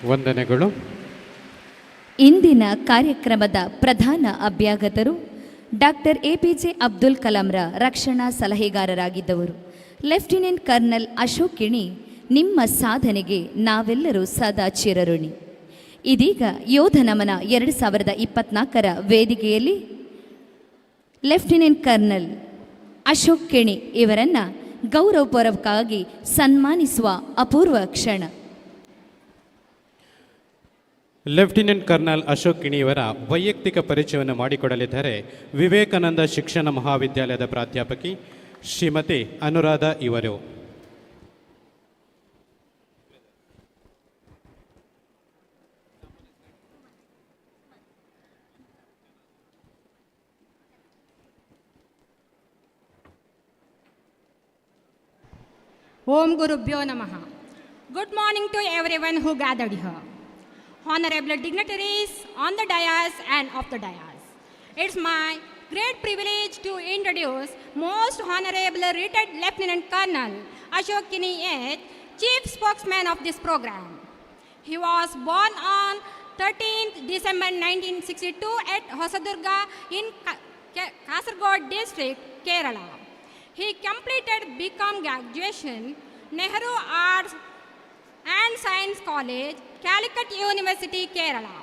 ವಂದನೆಗಳು. ಇಂದಿನ ಕಾರ್ಯಕ್ರಮದ ಪ್ರಧಾನ ಅಭ್ಯಾಗತರು ಡಾಕ್ಟರ್ APJ ಅಬ್ದುಲ್ ಕಲಾಂರ ರಕ್ಷಣಾ ಸಲಹೆಗಾರರಾಗಿದ್ದವರು ಲೆಫ್ಟಿನೆಂಟ್ ಕರ್ನಲ್ ಅಶೋಕ್ ಕಿಣಿ. ನಿಮ್ಮ ಸಾಧನೆಗೆ ನಾವೆಲ್ಲರೂ ಸದಾ ಚಿರಋಣಿ. ಇದೀಗ ಯೋಧ ನಮನ 2024ರ ವೇದಿಕೆಯಲ್ಲಿ ಲೆಫ್ಟಿನೆಂಟ್ ಕರ್ನಲ್ ಅಶೋಕ್ ಕಿಣಿ ಇವರನ್ನು ಗೌರವಪೂರ್ವಕವಾಗಿ ಸನ್ಮಾನಿಸುವ ಅಪೂರ್ವ ಕ್ಷಣ. ಲೆಫ್ಟಿನೆಂಟ್ ಕರ್ನಲ್ ಅಶೋಕ್ ಕಿಣಿಯವರ ವೈಯಕ್ತಿಕ ಪರಿಚಯವನ್ನು ಮಾಡಿಕೊಡಲಿದ್ದಾರೆ ವಿವೇಕಾನಂದ ಶಿಕ್ಷಣ ಮಹಾವಿದ್ಯಾಲಯದ ಪ್ರಾಧ್ಯಾಪಕಿ ಶ್ರೀಮತಿ ಅನುರಾಧ ಇವರು. Om Gurubhyo Namaha. Good morning to everyone who gathered here. Honorable dignitaries on the dais and off the dais. It's my great privilege to introduce Most Honorable Retired Lieutenant Colonel Ashok Kini H, Chief Spokesman of this program. He was born on 13th December 1962 at Hosadurga in Kasaragod district, Kerala. He completed BCom graduation, Nehru Arts and Science College, Calicut University, Kerala.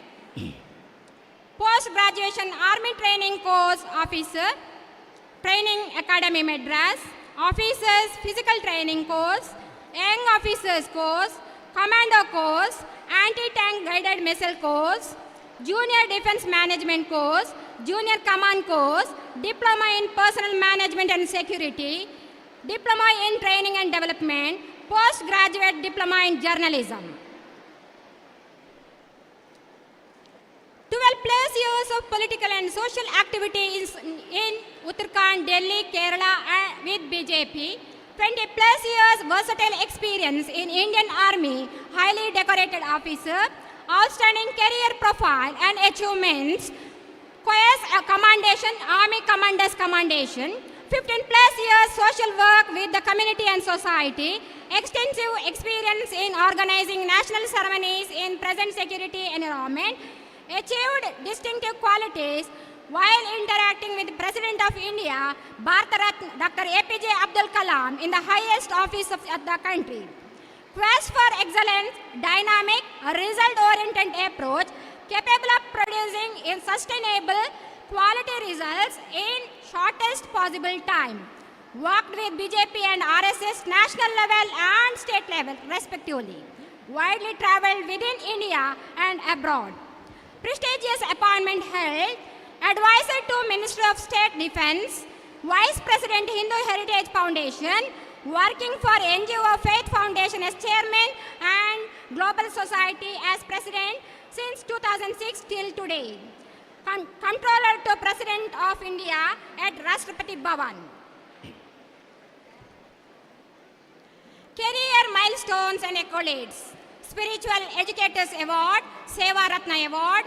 Post-graduation Army Training Course Officer, Training Academy Madras, Officers Physical Training Course, Young Officers Course, Commando Course, Anti-Tank Guided Missile Course, Junior Defense Management Course, Junior Command Course, Diploma in Personnel Management and Security, Diploma in Training and Development, Postgraduate Diploma in Journalism. 12 plus years of political and social activity in Uttarakhand, Delhi, Kerala with BJP. 20 plus years versatile experience in Indian Army, highly decorated officer, outstanding career profile and achievements, Choice Commendation, Army Commander's Commendation, 15 plus years social work with the community and society, extensive experience in organizing national ceremonies in present security environment, achieved distinctive qualities while interacting with the President of India, Bharat Ratna Dr. APJ Abdul Kalam in the highest office of the country. Quest for excellence, dynamic, result-oriented approach, capable of producing sustainable quality results in shortest possible time. Worked with BJP and RSS national level and state level respectively. Widely traveled within India and abroad. Prestigious appointment held, advisor to Ministry of State Defense, Vice President Hindu Heritage Foundation, working for NGO Faith Foundation as Chairman and Global Society as President since 2006 till today. Controller to President of India at Rashtrapati Bhavan. Career milestones and accolades. Spiritual Educators Award, Seva Ratna Award,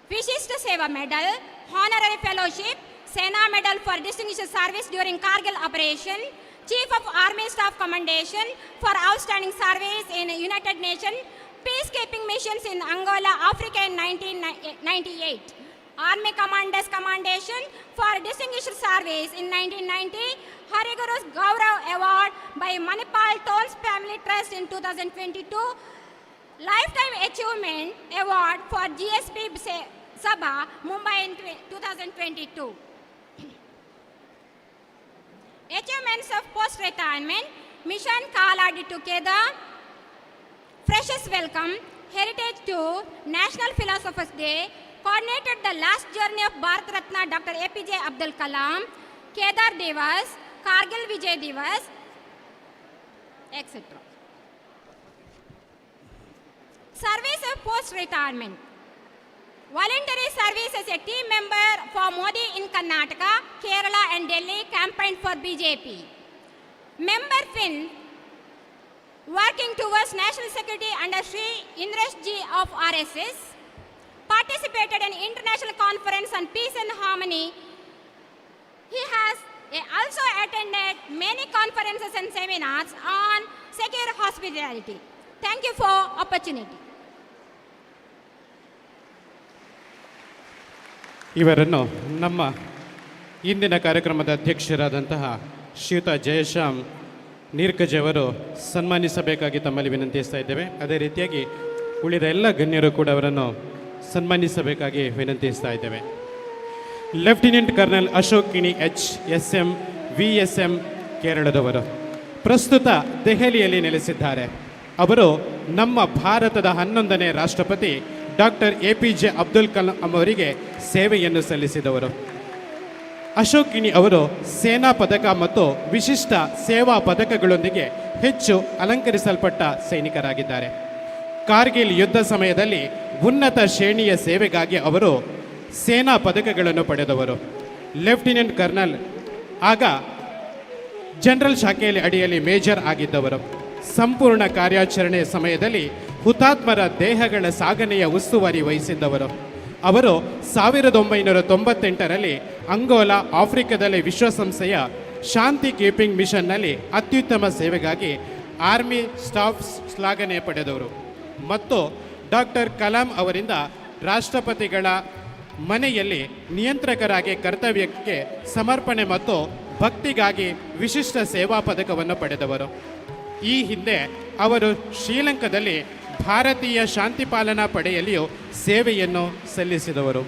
Vishishta Seva Medal, Honorary Fellowship, Sena Medal for Distinguished Service during Kargil Operation, Chief of Army Staff Commendation for Outstanding Service in United Nations Peacekeeping Missions in Angola, Africa in 1998. Army Commander's Commendation for Distinguished Service in 1990, Hariguru's Gaurav Award by Manipal Tones Family Trust in 2022, Lifetime Achievement Award for GSP Sabha, Mumbai in 2022. Achievements of post-retirement, Mission Kaladi Together, Freshers Welcome, Heritage Tour, National Philosophers Day, coordinated the last journey of Bharat Ratna Dr. APJ Abdul Kalam, Kedar Divas, Kargil Vijay Divas, etc. Service of post-retirement. Voluntary service as a team member for Modi in Karnataka, Kerala and Delhi campaigned for BJP. Member Finn, working towards national security under Sri Indresh Ji of RSS, participated in international conference on peace and harmony. He has also attended many conferences and seminars on secure hospitality. Thank you for opportunity. ಇವರನ್ನು ನಮ್ಮ ಇಂದಿನ ಕಾರ್ಯಕ್ರಮದ ಅಧ್ಯಕ್ಷರಾದಂತಹ ಶ್ರೀಯುತ ಜಯಶ್ಯಾಮ್ ನೀರ್ಕಜೆ ಅವರು ಸನ್ಮಾನಿಸಬೇಕಾಗಿ ತಮ್ಮಲ್ಲಿ ವಿನಂತಿಸ್ತಾ ಇದ್ದೇವೆ. ಅದೇ ರೀತಿಯಾಗಿ ಉಳಿದ ಎಲ್ಲ ಗಣ್ಯರು ಕೂಡ ಅವರನ್ನು ಸನ್ಮಾನಿಸಬೇಕಾಗಿ ವಿನಂತಿಸ್ತಾ ಇದ್ದೇವೆ. ಲೆಫ್ಟಿನೆಂಟ್ ಕರ್ನಲ್ ಅಶೋಕ್ ಕಿಣಿ ಎಚ್ SM VSM ಕೇರಳದವರು ಪ್ರಸ್ತುತ ದೆಹಲಿಯಲ್ಲಿ ನೆಲೆಸಿದ್ದಾರೆ. ಅವರು ನಮ್ಮ ಭಾರತದ 11ನೇ ರಾಷ್ಟ್ರಪತಿ ಡಾಕ್ಟರ್ APJ ಅಬ್ದುಲ್ ಕಲಾಂ ಅವರಿಗೆ ಸೇವೆಯನ್ನು ಸಲ್ಲಿಸಿದವರು. ಅಶೋಕ್ ಕಿಣಿ ಅವರು ಸೇನಾ ಪದಕ ಮತ್ತು ವಿಶಿಷ್ಟ ಸೇವಾ ಪದಕಗಳೊಂದಿಗೆ ಹೆಚ್ಚು ಅಲಂಕರಿಸಲ್ಪಟ್ಟ ಸೈನಿಕರಾಗಿದ್ದಾರೆ. ಕಾರ್ಗಿಲ್ ಯುದ್ಧ ಸಮಯದಲ್ಲಿ ಉನ್ನತ ಶ್ರೇಣಿಯ ಸೇವೆಗಾಗಿ ಅವರು ಸೇನಾ ಪದಕಗಳನ್ನು ಪಡೆದವರು. ಲೆಫ್ಟಿನೆಂಟ್ ಕರ್ನಲ್ ಆಗ ಜನರಲ್ ಶಾಖೆಯಲ್ಲಿ ಅಡಿಯಲ್ಲಿ ಮೇಜರ್ ಆಗಿದ್ದವರು. ಸಂಪೂರ್ಣ ಕಾರ್ಯಾಚರಣೆ ಸಮಯದಲ್ಲಿ ಹುತಾತ್ಮರ ದೇಹಗಳ ಸಾಗಣೆಯ ಉಸ್ತುವಾರಿ ವಹಿಸಿದ್ದವರು. ಅವರು 1998ರಲ್ಲಿ ಅಂಗೋಲಾ, ಆಫ್ರಿಕಾದಲ್ಲಿ ವಿಶ್ವಸಂಸ್ಥೆಯ ಶಾಂತಿ ಕೀಪಿಂಗ್ ಮಿಷನ್ನಲ್ಲಿ ಅತ್ಯುತ್ತಮ ಸೇವೆಗಾಗಿ ಆರ್ಮಿ ಸ್ಟಾಫ್ ಶ್ಲಾಘನೆ ಪಡೆದವರು ಮತ್ತು ಡಾಕ್ಟರ್ ಕಲಾಂ ಅವರಿಂದ ರಾಷ್ಟ್ರಪತಿಗಳ ಮನೆಯಲ್ಲಿ ನಿಯಂತ್ರಕರಾಗಿ ಕರ್ತವ್ಯಕ್ಕೆ ಸಮರ್ಪಣೆ ಮತ್ತು ಭಕ್ತಿಗಾಗಿ ವಿಶಿಷ್ಟ ಸೇವಾ ಪದಕವನ್ನು ಪಡೆದವರು. ಈ ಹಿಂದೆ ಅವರು ಶ್ರೀಲಂಕಾದಲ್ಲಿ ಭಾರತೀಯ ಶಾಂತಿ ಪಾಲನಾ ಪಡೆಯಲ್ಲಿಯೂ ಸೇವೆಯನ್ನು ಸಲ್ಲಿಸಿದವರು.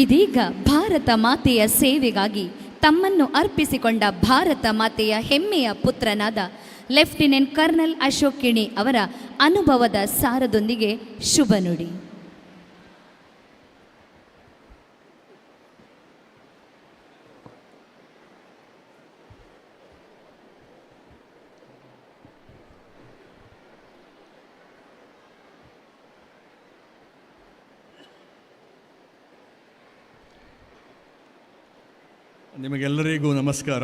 ಇದೀಗ ಭಾರತ ಮಾತೆಯ ಸೇವೆಗಾಗಿ ತಮ್ಮನ್ನು ಅರ್ಪಿಸಿಕೊಂಡ ಭಾರತ ಮಾತೆಯ ಹೆಮ್ಮೆಯ ಪುತ್ರನಾದ ಲೆಫ್ಟಿನೆಂಟ್ ಕರ್ನಲ್ ಅಶೋಕ್ ಕಿಣಿ ಅವರ ಅನುಭವದ ಸಾರದೊಂದಿಗೆ ಶುಭ ನುಡಿ. ನಿಮಗೆಲ್ಲರಿಗೂ ನಮಸ್ಕಾರ.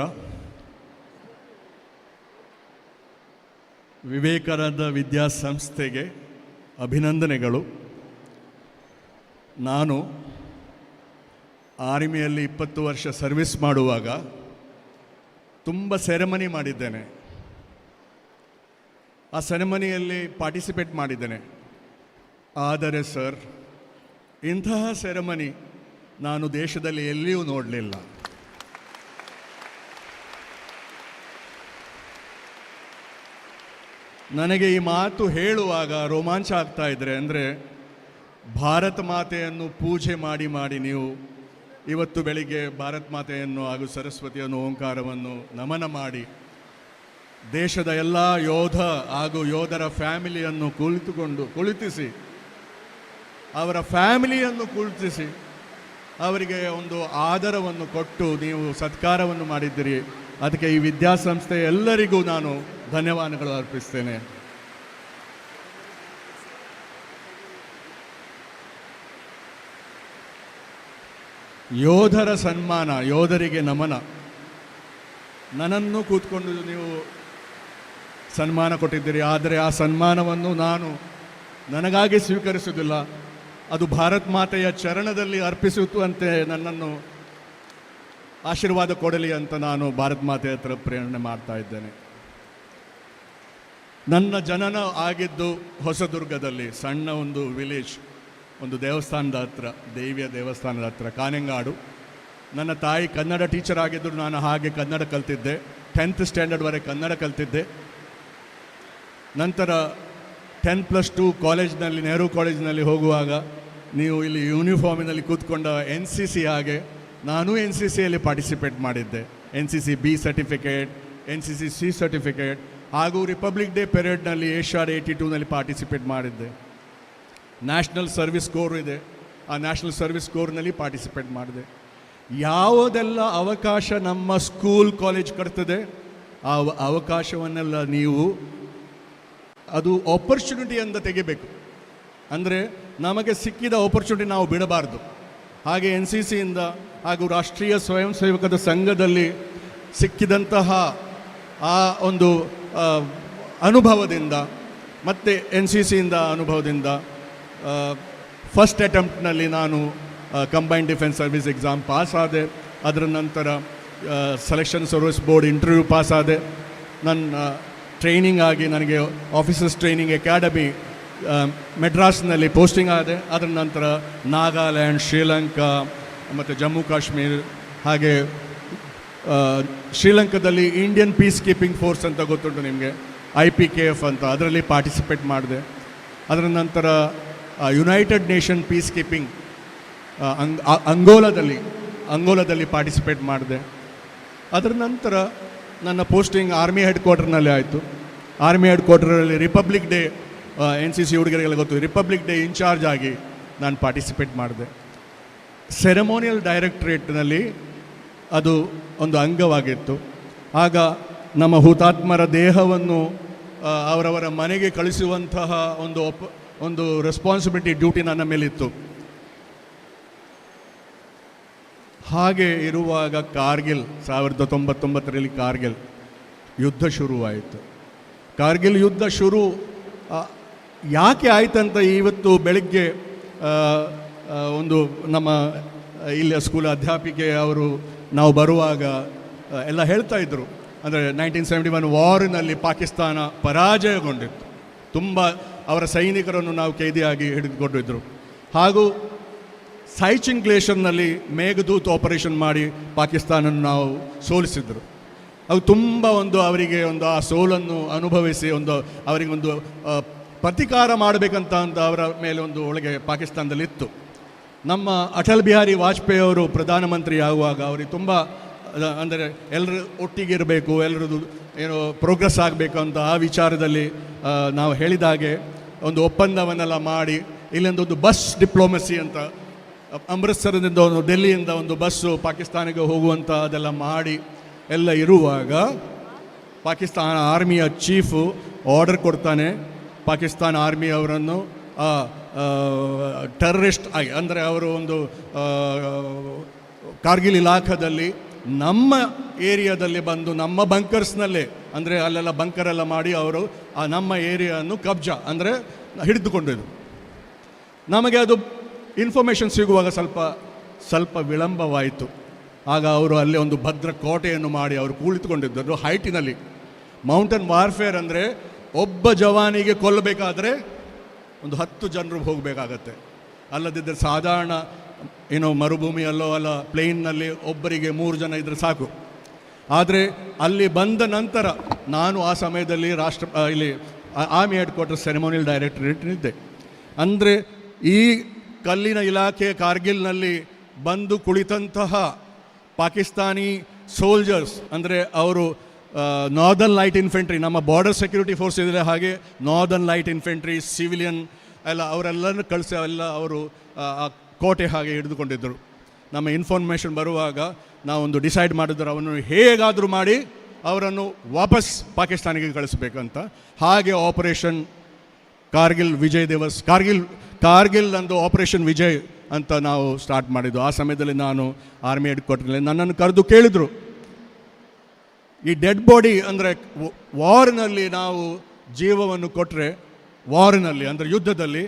ವಿವೇಕಾನಂದ ವಿದ್ಯಾಸಂಸ್ಥೆಗೆ ಅಭಿನಂದನೆಗಳು. ನಾನು ಆರ್ಮಿಯಲ್ಲಿ 20 ವರ್ಷ ಸರ್ವಿಸ್ ಮಾಡುವಾಗ ತುಂಬ ಸೆರೆಮನಿ ಮಾಡಿದ್ದೇನೆ. ಆ ಸೆರೆಮನಿಯಲ್ಲಿ ಪಾರ್ಟಿಸಿಪೇಟ್ ಮಾಡಿದ್ದೇನೆ. ಆದರೆ ಸರ್, ಇಂತಹ ಸೆರೆಮನಿ ನಾನು ದೇಶದಲ್ಲಿ ಎಲ್ಲಿಯೂ ನೋಡಲಿಲ್ಲ. ನನಗೆ ಈ ಮಾತು ಹೇಳುವಾಗ ರೋಮಾಂಚ ಆಗ್ತಾ ಇದ್ದರೆ, ಅಂದರೆ ಭಾರತ ಮಾತೆಯನ್ನು ಪೂಜೆ ಮಾಡಿ ಮಾಡಿ ನೀವು ಇವತ್ತು ಬೆಳಿಗ್ಗೆ ಭಾರತ ಮಾತೆಯನ್ನು ಹಾಗೂ ಸರಸ್ವತಿಯನ್ನು ಓಂಕಾರವನ್ನು ನಮನ ಮಾಡಿ ದೇಶದ ಎಲ್ಲ ಯೋಧ ಹಾಗೂ ಯೋಧರ ಫ್ಯಾಮಿಲಿಯನ್ನು ಕುಳಿತಿಸಿ ಅವರ ಫ್ಯಾಮಿಲಿಯನ್ನು ಕುಳಿತಿಸಿ ಅವರಿಗೆ ಒಂದು ಆದರವನ್ನು ಕೊಟ್ಟು ನೀವು ಸತ್ಕಾರವನ್ನು ಮಾಡಿದ್ದೀರಿ. ಅದಕ್ಕೆ ಈ ವಿದ್ಯಾಸಂಸ್ಥೆ ಎಲ್ಲರಿಗೂ ನಾನು ಧನ್ಯವಾದಗಳು ಅರ್ಪಿಸ್ತೇನೆ. ಯೋಧರ ಸನ್ಮಾನ, ಯೋಧರಿಗೆ ನಮನ. ನನ್ನನ್ನು ಕೂತ್ಕೊಂಡು ನೀವು ಸನ್ಮಾನ ಕೊಟ್ಟಿದ್ದೀರಿ, ಆದರೆ ಆ ಸನ್ಮಾನವನ್ನು ನಾನು ನನಗಾಗಿ ಸ್ವೀಕರಿಸುವುದಿಲ್ಲ. ಅದು ಭಾರತ ಮಾತೆಯ ಚರಣದಲ್ಲಿ ಅರ್ಪಿಸುತ್ತಂತೆ ನನ್ನನ್ನು ಆಶೀರ್ವಾದ ಕೊಡಲಿ ಅಂತ ನಾನು ಭಾರತ ಮಾತೆಯ ಹತ್ರ ಪ್ರೇರಣೆ ಮಾಡ್ತಾ ಇದ್ದೇನೆ. ನನ್ನ ಜನನ ಆಗಿದ್ದು ಹೊಸದುರ್ಗದಲ್ಲಿ, ಸಣ್ಣ ಒಂದು ವಿಲೇಜ್, ಒಂದು ದೇವಸ್ಥಾನದ ಹತ್ರ, ದೇವಿಯ ದೇವಸ್ಥಾನದ ಹತ್ರ, ಕಾನೆಂಗಾಡು. ನನ್ನ ತಾಯಿ ಕನ್ನಡ ಟೀಚರ್ ಆಗಿದ್ದರು. ನಾನು ಹಾಗೆ ಕನ್ನಡ ಕಲ್ತಿದ್ದೆ. 10th ಸ್ಟ್ಯಾಂಡರ್ಡ್ವರೆಗೆ ಕನ್ನಡ ಕಲ್ತಿದ್ದೆ. ನಂತರ 10+2 ಕಾಲೇಜ್ನಲ್ಲಿ, ನೆಹರು ಕಾಲೇಜಿನಲ್ಲಿ ಹೋಗುವಾಗ ನೀವು ಇಲ್ಲಿ ಯೂನಿಫಾರ್ಮಿನಲ್ಲಿ ಕೂತ್ಕೊಂಡ NCC ಹಾಗೆ ನಾನು NCCಯಲ್ಲಿ ಪಾರ್ಟಿಸಿಪೇಟ್ ಮಾಡಿದ್ದೆ. NCC B certificate, NCC C certificate ಹಾಗೂ ರಿಪಬ್ಲಿಕ್ ಡೇ ಪೆರೇಡ್ನಲ್ಲಿ ಏಷ್ಯಾಡ್ 82ನಲ್ಲಿ ಪಾರ್ಟಿಸಿಪೇಟ್ ಮಾಡಿದ್ದೆ. ನ್ಯಾಷನಲ್ ಸರ್ವಿಸ್ ಕೋರ್ ಇದೆ, ಆ ನ್ಯಾಷನಲ್ ಸರ್ವಿಸ್ ಕೋರ್ನಲ್ಲಿ ಪಾರ್ಟಿಸಿಪೇಟ್ ಮಾಡಿದೆ. ಯಾವುದೆಲ್ಲ ಅವಕಾಶ ನಮ್ಮ ಸ್ಕೂಲ್ ಕಾಲೇಜ್ ಕೊಡ್ತದೆ, ಆ ಅವಕಾಶವನ್ನೆಲ್ಲ ನೀವು ಅದು ಆಪರ್ಚುನಿಟಿ ಅಂತ ತೆಗಿಬೇಕು. ಅಂದರೆ ನಮಗೆ ಸಿಕ್ಕಿದ ಆಪರ್ಚುನಿಟಿ ನಾವು ಬಿಡಬಾರ್ದು. ಹಾಗೆ NCCಯಿಂದ ಹಾಗೂ ರಾಷ್ಟ್ರೀಯ ಸ್ವಯಂ ಸೇವಕರ ಸಂಘದಲ್ಲಿ ಸಿಕ್ಕಿದಂತಹ ಆ ಒಂದು ಅನುಭವದಿಂದ ಮತ್ತು NCCಯಿಂದ ಅನುಭವದಿಂದ ಫಸ್ಟ್ ಅಟೆಂಪ್ಟ್ನಲ್ಲಿ ನಾನು combined defence service exam pass ಆದೆ. ಅದರ ನಂತರ selection service board interview pass ಆದೆ. ನನ್ನ ಟ್ರೈನಿಂಗ್ ಆಗಿ ನನಗೆ ಆಫೀಸರ್ಸ್ ಟ್ರೈನಿಂಗ್ ಅಕಾಡೆಮಿ ಮೆಡ್ರಾಸ್ನಲ್ಲಿ ಪೋಸ್ಟಿಂಗ್ ಆದೆ. ಅದರ ನಂತರ ನಾಗಾಲ್ಯಾಂಡ್, ಶ್ರೀಲಂಕಾ ಮತ್ತು ಜಮ್ಮು ಕಾಶ್ಮೀರ್, ಹಾಗೆ ಶ್ರೀಲಂಕಾದಲ್ಲಿ ಇಂಡಿಯನ್ ಪೀಸ್ ಕೀಪಿಂಗ್ ಫೋರ್ಸ್ ಅಂತ ಗೊತ್ತುಂಟು ನಿಮಗೆ, IPKF ಅಂತ, ಅದರಲ್ಲಿ ಪಾರ್ಟಿಸಿಪೇಟ್ ಮಾಡಿದೆ. ಅದರ ನಂತರ ಯುನೈಟೆಡ್ ನೇಷನ್ ಪೀಸ್ ಕೀಪಿಂಗ್ ಅಂಗೋಲಾದಲ್ಲಿ ಪಾರ್ಟಿಸಿಪೇಟ್ ಮಾಡಿದೆ. ಅದರ ನಂತರ ನನ್ನ ಪೋಸ್ಟಿಂಗ್ ಆರ್ಮಿ ಹೆಡ್ ಕ್ವಾರ್ಟರ್ನಲ್ಲಿ ಆಯಿತು. ಆರ್ಮಿ ಹೆಡ್ ಕ್ವಾರ್ಟರಲ್ಲಿ ರಿಪಬ್ಲಿಕ್ ಡೇ, NCC ಹುಡುಗರಿಗೆಲ್ಲ ಗೊತ್ತು, ರಿಪಬ್ಲಿಕ್ ಡೇ ಇನ್ಚಾರ್ಜ್ ಆಗಿ ನಾನು ಪಾರ್ಟಿಸಿಪೇಟ್ ಮಾಡಿದೆ. ಸೆರೆಮೋನಿಯಲ್ ಡೈರೆಕ್ಟ್ರೇಟ್ನಲ್ಲಿ ಅದು ಒಂದು ಅಂಗವಾಗಿತ್ತು. ಆಗ ನಮ್ಮ ಹುತಾತ್ಮರ ದೇಹವನ್ನು ಅವರವರ ಮನೆಗೆ ಕಳಿಸುವಂತಹ ಒಂದು ರೆಸ್ಪಾನ್ಸಿಬಿಲಿಟಿ, ಡ್ಯೂಟಿ ನನ್ನ ಮೇಲಿತ್ತು. ಹಾಗೆ ಇರುವಾಗ ಕಾರ್ಗಿಲ್ 1999ರಲ್ಲಿ ಕಾರ್ಗಿಲ್ ಯುದ್ಧ ಶುರುವಾಯಿತು. ಕಾರ್ಗಿಲ್ ಯುದ್ಧ ಯಾಕೆ ಆಯ್ತಂತ ಇವತ್ತು ಬೆಳಗ್ಗೆ ಒಂದು ನಮ್ಮ ಇಲ್ಲಿಯ ಸ್ಕೂಲ್ ಅಧ್ಯಾಪಿಕೆ ಅವರು ನಾವು ಬರುವಾಗ ಎಲ್ಲ ಹೇಳ್ತಾ ಇದ್ದರು. ಅಂದರೆ 1971 ವಾರಿನಲ್ಲಿ ಪಾಕಿಸ್ತಾನ ಪರಾಜಯಗೊಂಡಿತ್ತು. ತುಂಬ ಅವರ ಸೈನಿಕರನ್ನು ನಾವು ಕೈದಿಯಾಗಿ ಹಿಡಿದುಕೊಂಡಿದ್ದರು. ಹಾಗೂ ಸೈಚಿಂಗ್ ಗ್ಲೇಷರ್ನಲ್ಲಿ ಮೇಘದೂತ್ ಆಪರೇಷನ್ ಮಾಡಿ ಪಾಕಿಸ್ತಾನನ್ನು ನಾವು ಸೋಲಿಸಿದರು. ಅದು ತುಂಬ ಅವರಿಗೆ ಆ ಸೋಲನ್ನು ಅನುಭವಿಸಿ ಅವರಿಗೊಂದು ಪ್ರತೀಕಾರ ಮಾಡಬೇಕಂತ ಅವರ ಮೇಲೆ ಒಳಗೆ ಪಾಕಿಸ್ತಾನದಲ್ಲಿತ್ತು. ನಮ್ಮ ಅಟಲ್ ಬಿಹಾರಿ ವಾಜಪೇಯಿ ಅವರು ಪ್ರಧಾನಮಂತ್ರಿ ಆಗುವಾಗ ಅವರಿಗೆ ತುಂಬ ಅಂದರೆ ಎಲ್ಲರೂ ಒಟ್ಟಿಗೆ ಇರಬೇಕು, ಎಲ್ಲರದ್ದು ಪ್ರೋಗ್ರೆಸ್ ಆಗಬೇಕು ಅಂತ ಆ ವಿಚಾರದಲ್ಲಿ ನಾವು ಹೇಳಿದಾಗೆ ಒಂದು ಒಪ್ಪಂದವನ್ನೆಲ್ಲ ಮಾಡಿ ಇಲ್ಲೊಂದು ಬಸ್ ಡಿಪ್ಲೊಮಸಿ ಅಂತ, ಅಮೃತ್ಸರದಿಂದ ಡೆಲ್ಲಿಯಿಂದ ಒಂದು ಬಸ್ಸು ಪಾಕಿಸ್ತಾನಿಗೆ ಹೋಗುವಂಥ ಅದೆಲ್ಲ ಮಾಡಿ ಎಲ್ಲ ಇರುವಾಗ ಪಾಕಿಸ್ತಾನ ಆರ್ಮಿಯ ಚೀಫು ಆರ್ಡರ್ ಕೊಡ್ತಾನೆ, ಪಾಕಿಸ್ತಾನ ಆರ್ಮಿ ಅವರನ್ನು ಟೆರರಿಸ್ಟ್ ಆಗಿ, ಅಂದರೆ ಅವರು ಕಾರ್ಗಿಲ್ ಇಲಾಖಾದಲ್ಲಿ ನಮ್ಮ ಏರಿಯಾದಲ್ಲಿ ಬಂದು ನಮ್ಮ ಬಂಕರ್ಸ್ನಲ್ಲೇ, ಅಂದರೆ ಅಲ್ಲೆಲ್ಲ ಬಂಕರೆಲ್ಲ ಮಾಡಿ ಅವರು ನಮ್ಮ ಏರಿಯಾವನ್ನು ಕಬ್ಜಾ ಅಂದರೆ ಹಿಡಿದುಕೊಂಡಿದ್ದು. ನಮಗೆ ಅದು ಇನ್ಫಾರ್ಮೇಷನ್ ಸಿಗುವಾಗ ಸ್ವಲ್ಪ ವಿಳಂಬವಾಯಿತು. ಆಗ ಅವರು ಅಲ್ಲೇ ಒಂದು ಭದ್ರ ಕೋಟೆಯನ್ನು ಮಾಡಿ ಅವರು ಕುಳಿತುಕೊಂಡಿದ್ದರು ಹೈಟಿನಲ್ಲಿ. ಮೌಂಟನ್ ವಾರ್ಫೇರ್ ಅಂದರೆ ಒಬ್ಬ ಜವಾನಿಗೆ ಕೊಲ್ಲಬೇಕಾದ್ರೆ 10 ಜನರು ಹೋಗಬೇಕಾಗತ್ತೆ. ಅಲ್ಲದಿದ್ದರೆ ಸಾಧಾರಣ ಮರುಭೂಮಿಯಲ್ಲೋ ಅಲ್ಲ ಪ್ಲೇನ್ನಲ್ಲಿ ಒಬ್ಬರಿಗೆ 3 ಜನ ಇದ್ದರೆ ಸಾಕು. ಆದರೆ ಅಲ್ಲಿ ಬಂದ ನಂತರ ನಾನು ಆ ಸಮಯದಲ್ಲಿ ಇಲ್ಲಿ ಆರ್ಮಿ ಹೆಡ್ ಕ್ವಾರ್ಟರ್ ಸೆರೆಮೋನಿಯಲ್ ಡೈರೆಕ್ಟರೇಟ್ನಿದ್ದೆ. ಅಂದರೆ ಈ ಕಲ್ಲಿನ ಇಲಾಖೆ ಕಾರ್ಗಿಲ್ನಲ್ಲಿ ಬಂದು ಕುಳಿತಂತಹ ಪಾಕಿಸ್ತಾನಿ ಸೋಲ್ಜರ್ಸ್, ಅಂದರೆ ಅವರು ನಾರ್ದರ್ನ್ ಲೈಟ್ ಇನ್ಫೆಂಟ್ರಿ, ನಮ್ಮ ಬಾರ್ಡರ್ ಸೆಕ್ಯೂರಿಟಿ ಫೋರ್ಸ್ ಇದೆ ಹಾಗೆ ನಾರ್ದರ್ನ್ ಲೈಟ್ ಇನ್ಫೆಂಟ್ರಿ, ಸಿವಿಲಿಯನ್ ಎಲ್ಲ ಅವರೆಲ್ಲರೂ ಕಳಿಸಿ ಅವರು ಕೋಟೆ ಹಾಗೆ ಹಿಡಿದುಕೊಂಡಿದ್ದರು. ನಮ್ಮ ಇನ್ಫಾರ್ಮೇಷನ್ ಬರುವಾಗ ನಾವೊಂದು ಡಿಸೈಡ್ ಮಾಡಿದ್ರು, ಅವನು ಹೇಗಾದರೂ ಮಾಡಿ ಅವರನ್ನು ವಾಪಸ್ ಪಾಕಿಸ್ತಾನಿಗೆ ಕಳಿಸ್ಬೇಕಂತ. ಹಾಗೆ ಆಪರೇಷನ್ ಕಾರ್ಗಿಲ್ ವಿಜಯ್ ದಿವಸ್, ಕಾರ್ಗಿಲ್ ಅಂದು ಆಪರೇಷನ್ ವಿಜಯ್ ಅಂತ ನಾವು ಸ್ಟಾರ್ಟ್ ಮಾಡಿದ್ದು. ಆ ಸಮಯದಲ್ಲಿ ನಾನು ಆರ್ಮಿ ಹೆಡ್ ಕ್ವಾರ್ಟರ್ನಲ್ಲಿ ನನ್ನನ್ನು ಕರೆದು ಕೇಳಿದರು, ಈ ಡೆಡ್ ಬಾಡಿ ಅಂದರೆ ವಾರ್ನಲ್ಲಿ ನಾವು ಜೀವವನ್ನು ಕೊಟ್ಟರೆ, ವಾರ್ನಲ್ಲಿ ಅಂದರೆ ಯುದ್ಧದಲ್ಲಿ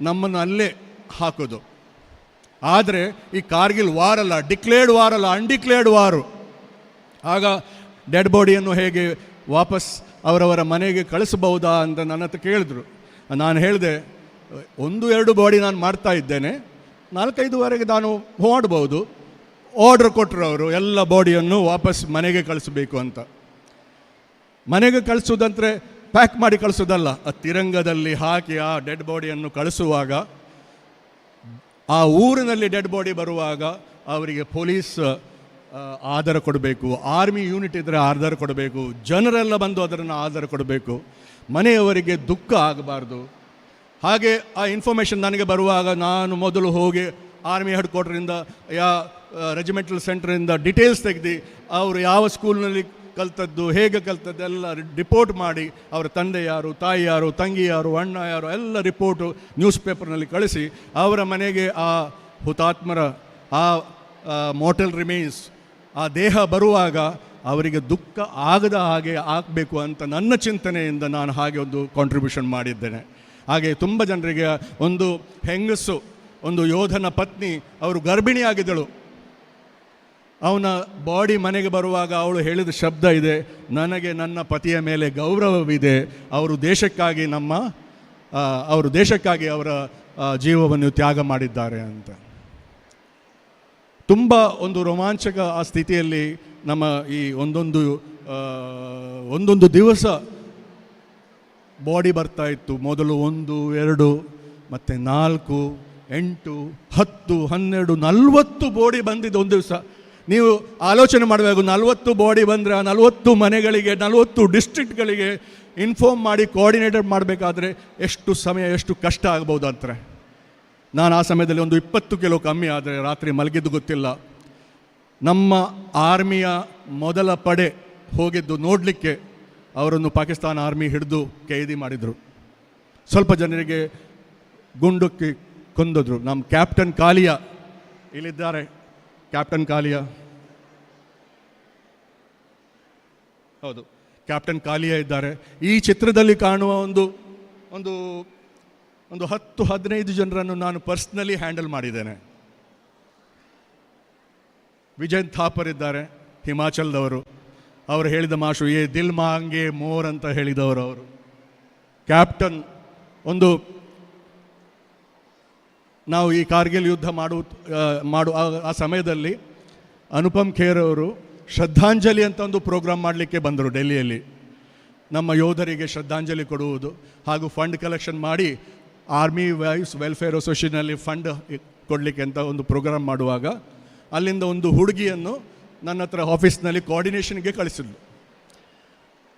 ನಮ್ಮನ್ನು ಅಲ್ಲೇ ಹಾಕೋದು. ಆದರೆ ಈ ಕಾರ್ಗಿಲ್ ವಾರ್ ಅಲ್ಲ, ಡಿಕ್ಲೇರ್ಡ್ ವಾರ್ ಅಲ್ಲ, ಅನ್ಡಿಕ್ಲೇರ್ಡ್ ವಾರು. ಆಗ ಡೆಡ್ ಬಾಡಿಯನ್ನು ಹೇಗೆ ವಾಪಸ್ ಅವರವರ ಮನೆಗೆ ಕಳಿಸಬಹುದಾ ಅಂತ ನನ್ನ ಹತ್ರ ಕೇಳಿದ್ರು. ನಾನು ಹೇಳಿದೆ, 1-2 ಬಾಡಿ ನಾನು ಮಾಡ್ತಾ ಇದ್ದೇನೆ, 4-5ವರೆಗೆ ನಾನು ಮಾಡ್ಬೋದು. ಆರ್ಡರ್ ಕೊಟ್ಟರು ಅವರು ಎಲ್ಲ ಬಾಡಿಯನ್ನು ವಾಪಸ್ ಮನೆಗೆ ಕಳಿಸಬೇಕು ಅಂತ. ಮನೆಗೆ ಕಳಿಸೋದಂದರೆ ಪ್ಯಾಕ್ ಮಾಡಿ ಕಳಿಸೋದಲ್ಲ, ಆ ತಿರಂಗದಲ್ಲಿ ಹಾಕಿ ಆ ಡೆಡ್ ಬಾಡಿಯನ್ನು ಕಳಿಸುವಾಗ, ಆ ಊರಿನಲ್ಲಿ ಡೆಡ್ ಬಾಡಿ ಬರುವಾಗ ಅವರಿಗೆ ಪೊಲೀಸ್ ಆಧಾರ ಕೊಡಬೇಕು, ಆರ್ಮಿ ಯೂನಿಟ್ ಇದ್ದರೆ ಆಧಾರ ಕೊಡಬೇಕು, ಜನರೆಲ್ಲ ಬಂದು ಅದನ್ನು ಆಧಾರ ಕೊಡಬೇಕು, ಮನೆಯವರಿಗೆ ದುಃಖ ಆಗಬಾರ್ದು. ಹಾಗೆ ಆ ಇನ್ಫಾರ್ಮೇಷನ್ ನನಗೆ ಬರುವಾಗ ನಾನು ಮೊದಲು ಹೋಗಿ ಆರ್ಮಿ ಹೆಡ್ ಕ್ವಾರ್ಟರಿಂದ ರೆಜಿಮೆಂಟಲ್ ಸೆಂಟ್ರಿಂದ ಡೀಟೇಲ್ಸ್ ತೆಗೆದು ಅವರು ಯಾವ ಸ್ಕೂಲ್ನಲ್ಲಿ ಕಲ್ತದ್ದು, ಹೇಗೆ ಕಲ್ತದ್ದು ಎಲ್ಲ ರಿಪೋರ್ಟ್ ಮಾಡಿ, ಅವರ ತಂದೆ ಯಾರು, ತಾಯಿ ಯಾರು, ತಂಗಿ ಯಾರು, ಅಣ್ಣ ಯಾರು ಎಲ್ಲ ರಿಪೋರ್ಟು ನ್ಯೂಸ್ ಪೇಪರ್ನಲ್ಲಿ ಕಳಿಸಿ ಅವರ ಮನೆಗೆ ಆ ಹುತಾತ್ಮರ ಆ ಮೋರ್ಟಲ್ ರಿಮೇನ್ಸ್ ಆ ದೇಹ ಬರುವಾಗ ಅವರಿಗೆ ದುಃಖ ಆಗದ ಹಾಗೆ ಆಗಬೇಕು ಅಂತ ನನ್ನ ಚಿಂತನೆಯಿಂದ ನಾನು ಹಾಗೆ ಒಂದು ಕಾಂಟ್ರಿಬ್ಯೂಷನ್ ಮಾಡಿದ್ದೇನೆ. ಹಾಗೆ ತುಂಬ ಜನರಿಗೆ, ಒಂದು ಹೆಂಗಸು, ಒಂದು ಯೋಧನ ಪತ್ನಿ, ಅವರು ಗರ್ಭಿಣಿಯಾಗಿದ್ದಳು, ಅವನ ಬಾಡಿ ಮನೆಗೆ ಬರುವಾಗ ಅವಳು ಹೇಳಿದ ಶಬ್ದ ಇದೆ, ನನಗೆ ನನ್ನ ಪತಿಯ ಮೇಲೆ ಗೌರವವಿದೆ, ಅವರು ದೇಶಕ್ಕಾಗಿ ನಮ್ಮ ಅವರು ದೇಶಕ್ಕಾಗಿ ಅವರ ಜೀವವನ್ನು ತ್ಯಾಗ ಮಾಡಿದ್ದಾರೆ ಅಂತ. ತುಂಬ ಒಂದು ರೋಮಾಂಚಕ ಆ ಸ್ಥಿತಿಯಲ್ಲಿ ನಮ್ಮ ಈ ಒಂದೊಂದು ದಿವಸ ಬಾಡಿ ಬರ್ತಾ ಇತ್ತು. ಮೊದಲು 1, 2 ಮತ್ತು 4, 8, 10, 12, 40 ಬಾಡಿ ಬಂದಿದ್ದು ಒಂದು ದಿವಸ. ನೀವು ಆಲೋಚನೆ ಮಾಡಬೇಕು, 40 ಬಾಡಿ ಬಂದರೆ ಆ 40 ಮನೆಗಳಿಗೆ, 40 ಡಿಸ್ಟ್ರಿಕ್ಟ್ಗಳಿಗೆ ಇನ್ಫಾರ್ಮ್ ಮಾಡಿ ಕೋಆರ್ಡಿನೇಟರ್ ಮಾಡಬೇಕಾದ್ರೆ ಎಷ್ಟು ಸಮಯ, ಎಷ್ಟು ಕಷ್ಟ ಆಗ್ಬೋದು ಅಂತಾರೆ. ನಾನು ಆ ಸಮಯದಲ್ಲಿ ಒಂದು 20 ಕಿಲೋ ಕಮ್ಮಿ ಆದರೆ ರಾತ್ರಿ ಮಲಗಿದ್ದು ಗೊತ್ತಿಲ್ಲ. ನಮ್ಮ ಆರ್ಮಿಯ ಮೊದಲ ಪಡೆ ಹೋಗಿದ್ದು ನೋಡಲಿಕ್ಕೆ, ಅವರನ್ನು ಪಾಕಿಸ್ತಾನ ಆರ್ಮಿ ಹಿಡಿದು ಕೈದಿ ಮಾಡಿದರು. ಸ್ವಲ್ಪ ಜನರಿಗೆ ಗುಂಡುಕ್ಕಿ ಕೊಂದಿದ್ರು. ನಮ್ಮ ಕ್ಯಾಪ್ಟನ್ ಕಾಲಿಯಾ ಇಲ್ಲಿದ್ದಾರೆ, ಕ್ಯಾಪ್ಟನ್ ಕಾಲಿಯಾ, ಹೌದು ಕ್ಯಾಪ್ಟನ್ ಕಾಲಿಯಾ ಇದ್ದಾರೆ. ಈ ಚಿತ್ರದಲ್ಲಿ ಕಾಣುವ ಒಂದು 10-15 ಜನರನ್ನು ನಾನು ಪರ್ಸ್ನಲಿ ಹ್ಯಾಂಡಲ್ ಮಾಡಿದ್ದೇನೆ. ವಿಜಯ್ ಥಾಪರ್ ಇದ್ದಾರೆ, ಹಿಮಾಚಲ್ದವರು. ಅವರು ಹೇಳಿದ ಮಾತು ಏ ದಿಲ್ ಮಾಂಗೆ ಮೋರ್ ಅಂತ ಹೇಳಿದವರು ಅವರು. ಕ್ಯಾಪ್ಟನ್ ನಾವು ಈ ಕಾರ್ಗಿಲ್ ಯುದ್ಧ ಮಾಡು ಆ ಸಮಯದಲ್ಲಿ ಅನುಪಮ್ ಖೇರ್ ಅವರು ಶ್ರದ್ಧಾಂಜಲಿ ಅಂತ ಒಂದು ಪ್ರೋಗ್ರಾಮ್ ಮಾಡಲಿಕ್ಕೆ ಬಂದರು ಡೆಲ್ಲಿಯಲ್ಲಿ. ನಮ್ಮ ಯೋಧರಿಗೆ ಶ್ರದ್ಧಾಂಜಲಿ ಕೊಡುವುದು ಹಾಗೂ ಫಂಡ್ ಕಲೆಕ್ಷನ್ ಮಾಡಿ ಆರ್ಮಿ ವೈಫ್ಸ್ ವೆಲ್ಫೇರ್ ಅಸೋಸಿಯೇಷನಲ್ಲಿ ಫಂಡ್ ಕೊಡಲಿಕ್ಕೆ ಅಂತ ಒಂದು ಪ್ರೋಗ್ರಾಮ್ ಮಾಡುವಾಗ ಅಲ್ಲಿಂದ ಒಂದು ಹುಡುಗಿಯನ್ನು ನನ್ನ ಹತ್ರ ಆಫೀಸ್ನಲ್ಲಿ ಕೋಆರ್ಡಿನೇಷನ್ಗೆ ಕಳಿಸಿದ್ಲು.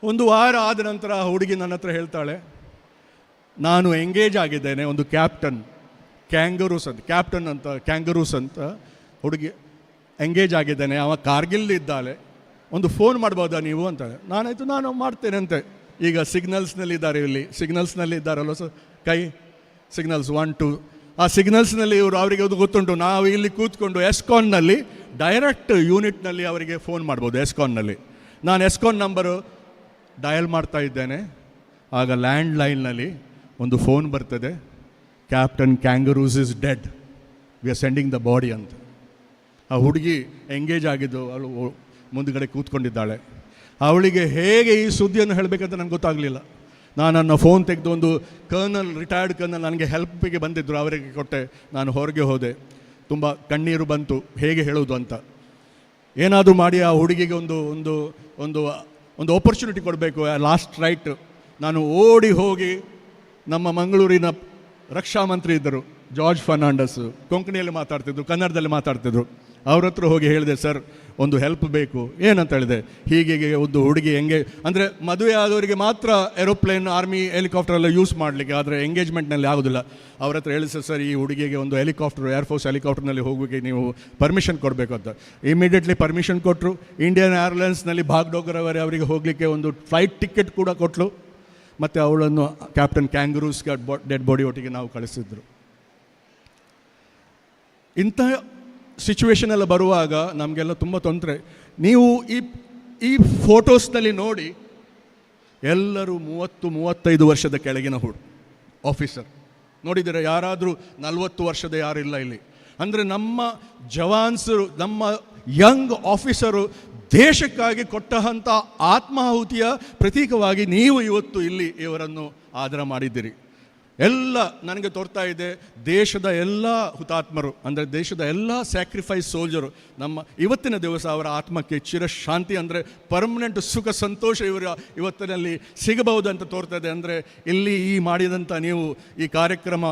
ಒಂದು ವಾರ ಆದ ನಂತರ ಆ ಹುಡುಗಿ ನನ್ನ ಹತ್ರ ಹೇಳ್ತಾಳೆ, ನಾನು ಎಂಗೇಜ್ ಆಗಿದ್ದೇನೆ, ಒಂದು ಕ್ಯಾಂಗರೂಸ್ ಅಂತ ಹುಡುಗಿ ಎಂಗೇಜ್ ಆಗಿದ್ದೇನೆ, ಅವ ಕಾರ್ಗಿಲ್ ಇದ್ದಾಳೆ, ಒಂದು ಫೋನ್ ಮಾಡ್ಬೋದಾ ನೀವು ಅಂತಾಳೆ. ನಾನು ಮಾಡ್ತೇನೆ ಅಂತೆ. ಈಗ ಸಿಗ್ನಲ್ಸ್ನಲ್ಲಿ ಇದ್ದಾರೆ, ಇಲ್ಲಿ ಸಿಗ್ನಲ್ಸ್ನಲ್ಲಿ ಇದ್ದಾರಲ್ಲ ಕೈ ಸಿಗ್ನಲ್ಸ್ 1, 2, ಆ ಸಿಗ್ನಲ್ಸ್ನಲ್ಲಿ ಅವರಿಗೆ ಅದು ಗೊತ್ತುಂಟು. ನಾವು ಇಲ್ಲಿ ಕೂತ್ಕೊಂಡು ಎಸ್ಕಾನ್ನಲ್ಲಿ ಡೈರೆಕ್ಟ್ ಯೂನಿಟ್ನಲ್ಲಿ ಅವರಿಗೆ ಫೋನ್ ಮಾಡ್ಬೋದು. ಎಸ್ಕಾನ್ನಲ್ಲಿ ನಾನು ಎಸ್ಕಾನ್ ನಂಬರು ಡಯಲ್ ಮಾಡ್ತಾ ಇದ್ದೇನೆ, ಆಗ ಲ್ಯಾಂಡ್ ಲೈನ್ನಲ್ಲಿ ಒಂದು ಫೋನ್ ಬರ್ತದೆ, captain Kangaroos is dead, we are sending the body ಅಂತ. ಆ ಹುಡುಗಿ ಎಂಗೇಜ್ ಆಗಿದ್ದು, ಅವಳು ಮುಂದುಗಡೆ ಕೂತ್ಕೊಂಡಿದ್ದಾಳೆ. ಅವಳಿಗೆ ಹೇಗೆ ಈ ಸುದ್ದಿಯನ್ನು ಹೇಳಬೇಕಂತ ನನಗೆ ಗೊತ್ತಾಗಲಿಲ್ಲ. ನಾನು ನನ್ನ ಫೋನ್ ತೆಗೆದು ಒಂದು ರಿಟೈರ್ಡ್ ಕರ್ನಲ್ ನನಗೆ ಹೆಲ್ಪಿಗೆ ಬಂದಿದ್ದರು, ಅವರಿಗೆ ಕೊಟ್ಟೆ. ನಾನು ಹೊರಗೆ ಹೋದೆ, ತುಂಬ ಕಣ್ಣೀರು ಬಂತು, ಹೇಗೆ ಹೇಳೋದು ಅಂತ. ಏನಾದರೂ ಮಾಡಿ ಆ ಹುಡುಗಿಗೆ ಒಂದು ಆಪರ್ಚುನಿಟಿ ಕೊಡಬೇಕು, ಲಾಸ್ಟ್ ರೈಟ್. ನಾನು ಓಡಿ ಹೋಗಿ ನಮ್ಮ ಮಂಗಳೂರಿನ ರಕ್ಷಾ ಮಂತ್ರಿ ಇದ್ದರು ಜಾರ್ಜ್ ಫರ್ನಾಂಡಸ್, ಕೊಂಕಣಿಯಲ್ಲಿ ಮಾತಾಡ್ತಿದ್ರು, ಕನ್ನಡದಲ್ಲಿ ಮಾತಾಡ್ತಿದ್ರು. ಅವ್ರ ಹತ್ರ ಹೋಗಿ ಹೇಳಿದೆ, ಸರ್ ಒಂದು ಹೆಲ್ಪ್ ಬೇಕು. ಏನಂತ ಹೇಳಿದೆ, ಹೀಗೆ ಒಂದು ಹುಡುಗಿ ಅಂದರೆ ಮದುವೆ ಆದವರಿಗೆ ಮಾತ್ರ ಏರೋಪ್ಲೇನ್ ಆರ್ಮಿ ಹೆಲಿಕಾಪ್ಟರ್ ಎಲ್ಲ ಯೂಸ್ ಮಾಡಲಿಕ್ಕೆ, ಆದರೆ ಎಂಗೇಜ್ಮೆಂಟ್ನಲ್ಲಿ ಆಗೋದಿಲ್ಲ. ಅವ್ರ ಹತ್ರ ಹೇಳಿ ಸರ್ ಈ ಹುಡುಗಿಗೆ ಒಂದು ಹೆಲಿಕಾಪ್ಟರ್, ಏರ್ಫೋರ್ಸ್ ಹೆಲಿಕಾಪ್ಟರ್ನಲ್ಲಿ ಹೋಗೋಕ್ಕೆ ನೀವು ಪರ್ಮಿಷನ್ ಕೊಡಬೇಕು ಅಂತ. ಇಮಿಡಿಯೇಟ್ಲಿ ಪರ್ಮಿಷನ್ ಕೊಟ್ಟರು. ಇಂಡಿಯನ್ ಏರ್ಲೈನ್ಸ್ನಲ್ಲಿ ಭಾಗ್ಡೋಗರವರೆ ಅವರಿಗೆ ಹೋಗಲಿಕ್ಕೆ ಒಂದು ಫ್ಲೈಟ್ ಟಿಕೆಟ್ ಕೂಡ ಕೊಟ್ಟರು. ಮತ್ತು ಅವಳನ್ನು ಕ್ಯಾಪ್ಟನ್ ಕ್ಯಾಂಗರೂಸ್ಗೆ ಡೆಡ್ ಬಾಡಿ ಒಟ್ಟಿಗೆ ನಾವು ಕಳಿಸಿದ್ರು. ಇಂಥ ಸಿಚುವೇಶನ್ ಎಲ್ಲ ಬರುವಾಗ ನಮಗೆಲ್ಲ ತುಂಬ ತೊಂದರೆ. ನೀವು ಈ ಫೋಟೋಸ್ನಲ್ಲಿ ನೋಡಿ, ಎಲ್ಲರೂ 30-35 ವರ್ಷದ ಕೆಳಗಿನ ಆಫೀಸರ್ ನೋಡಿದರೆ, ಯಾರಾದರೂ 40 ವರ್ಷದ ಯಾರಿಲ್ಲ ಇಲ್ಲಿ. ಅಂದರೆ ನಮ್ಮ ಜವಾನ್ಸರು, ನಮ್ಮ ಯಂಗ್ ಆಫೀಸರು ದೇಶಕ್ಕಾಗಿ ಕೊಟ್ಟಂಥ ಆತ್ಮಾಹುತಿಯ ಪ್ರತೀಕವಾಗಿ ನೀವು ಇವತ್ತು ಇಲ್ಲಿ ಇವರನ್ನು ಆದರ ಮಾಡಿದ್ದೀರಿ. ಎಲ್ಲ ನನಗೆ ತೋರ್ತಾ ಇದೆ, ದೇಶದ ಎಲ್ಲ ಹುತಾತ್ಮರು, ಅಂದರೆ ದೇಶದ ಎಲ್ಲ ಸ್ಯಾಕ್ರಿಫೈಸ್ ಸೋಲ್ಜರು, ನಮ್ಮ ಇವತ್ತಿನ ದಿವಸ ಅವರ ಆತ್ಮಕ್ಕೆ ಚಿರಶಾಂತಿ, ಅಂದರೆ ಪರ್ಮನೆಂಟ್ ಸುಖ ಸಂತೋಷ ಇವತ್ತಿನಲ್ಲಿ ಸಿಗಬಹುದು ಅಂತ ತೋರ್ತಾ ಇದೆ. ಅಂದರೆ ಇಲ್ಲಿ ಮಾಡಿದಂಥ ನೀವು ಈ ಕಾರ್ಯಕ್ರಮ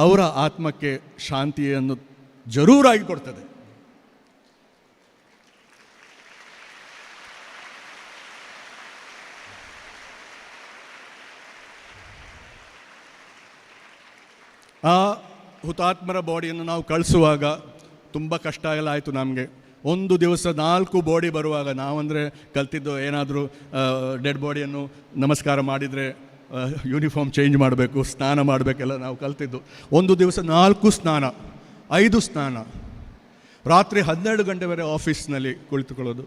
ಅವರ ಆತ್ಮಕ್ಕೆ ಶಾಂತಿಯನ್ನು ಜರೂರಾಗಿ ಕೊಡ್ತದೆ. ಆ ಹುತಾತ್ಮರ ಬಾಡಿಯನ್ನು ನಾವು ಕಳಿಸುವಾಗ ತುಂಬ ಕಷ್ಟ ಎಲ್ಲ ಆಯಿತು ನಮಗೆ. ಒಂದು ದಿವಸ 4 ಬಾಡಿ ಬರುವಾಗ, ನಾವಂದರೆ ಕಲ್ತಿದ್ದು ಏನಾದರೂ ಡೆಡ್ ಬಾಡಿಯನ್ನು ನಮಸ್ಕಾರ ಮಾಡಿದರೆ ಯೂನಿಫಾರ್ಮ್ ಚೇಂಜ್ ಮಾಡಬೇಕು, ಸ್ನಾನ ಮಾಡಬೇಕೆಲ್ಲ ನಾವು ಕಲ್ತಿದ್ದು. ಒಂದು ದಿವಸ 4 ಸ್ನಾನ, 5 ಸ್ನಾನ, ರಾತ್ರಿ 12 ಗಂಟೆವರೆಗೆ ಆಫೀಸ್ನಲ್ಲಿ ಕುಳಿತುಕೊಳ್ಳೋದು.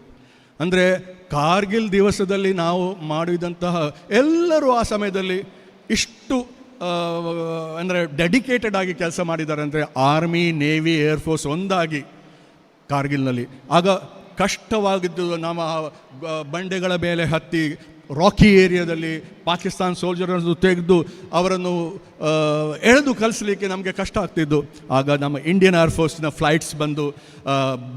ಅಂದರೆ ಕಾರ್ಗಿಲ್ ದಿವಸದಲ್ಲಿ ನಾವು ಮಾಡಿದಂತಹ ಎಲ್ಲರೂ ಆ ಸಮಯದಲ್ಲಿ ಇಷ್ಟು ಅಂದರೆ ಡೆಡಿಕೇಟೆಡ್ ಆಗಿ ಕೆಲಸ ಮಾಡಿದ್ದಾರೆ. ಅಂದರೆ ಆರ್ಮಿ, ನೇವಿ, ಏರ್ಫೋರ್ಸ್ ಒಂದಾಗಿ ಕಾರ್ಗಿಲ್ನಲ್ಲಿ. ಆಗ ಕಷ್ಟವಾಗಿದ್ದು ನಮ್ಮ ಬಂಡೆಗಳ ಮೇಲೆ ಹತ್ತಿ ರಾಕಿ ಏರಿಯಾದಲ್ಲಿ ಪಾಕಿಸ್ತಾನ್ ಸೋಲ್ಜರನ್ನು ತೆಗೆದು ಅವರನ್ನು ಎಳೆದು ಕಲಿಸಲಿಕ್ಕೆ ನಮಗೆ ಕಷ್ಟ ಆಗ್ತಿದ್ದು. ಆಗ ನಮ್ಮ ಇಂಡಿಯನ್ ಏರ್ಫೋರ್ಸ್ನ ಫ್ಲೈಟ್ಸ್ ಬಂದು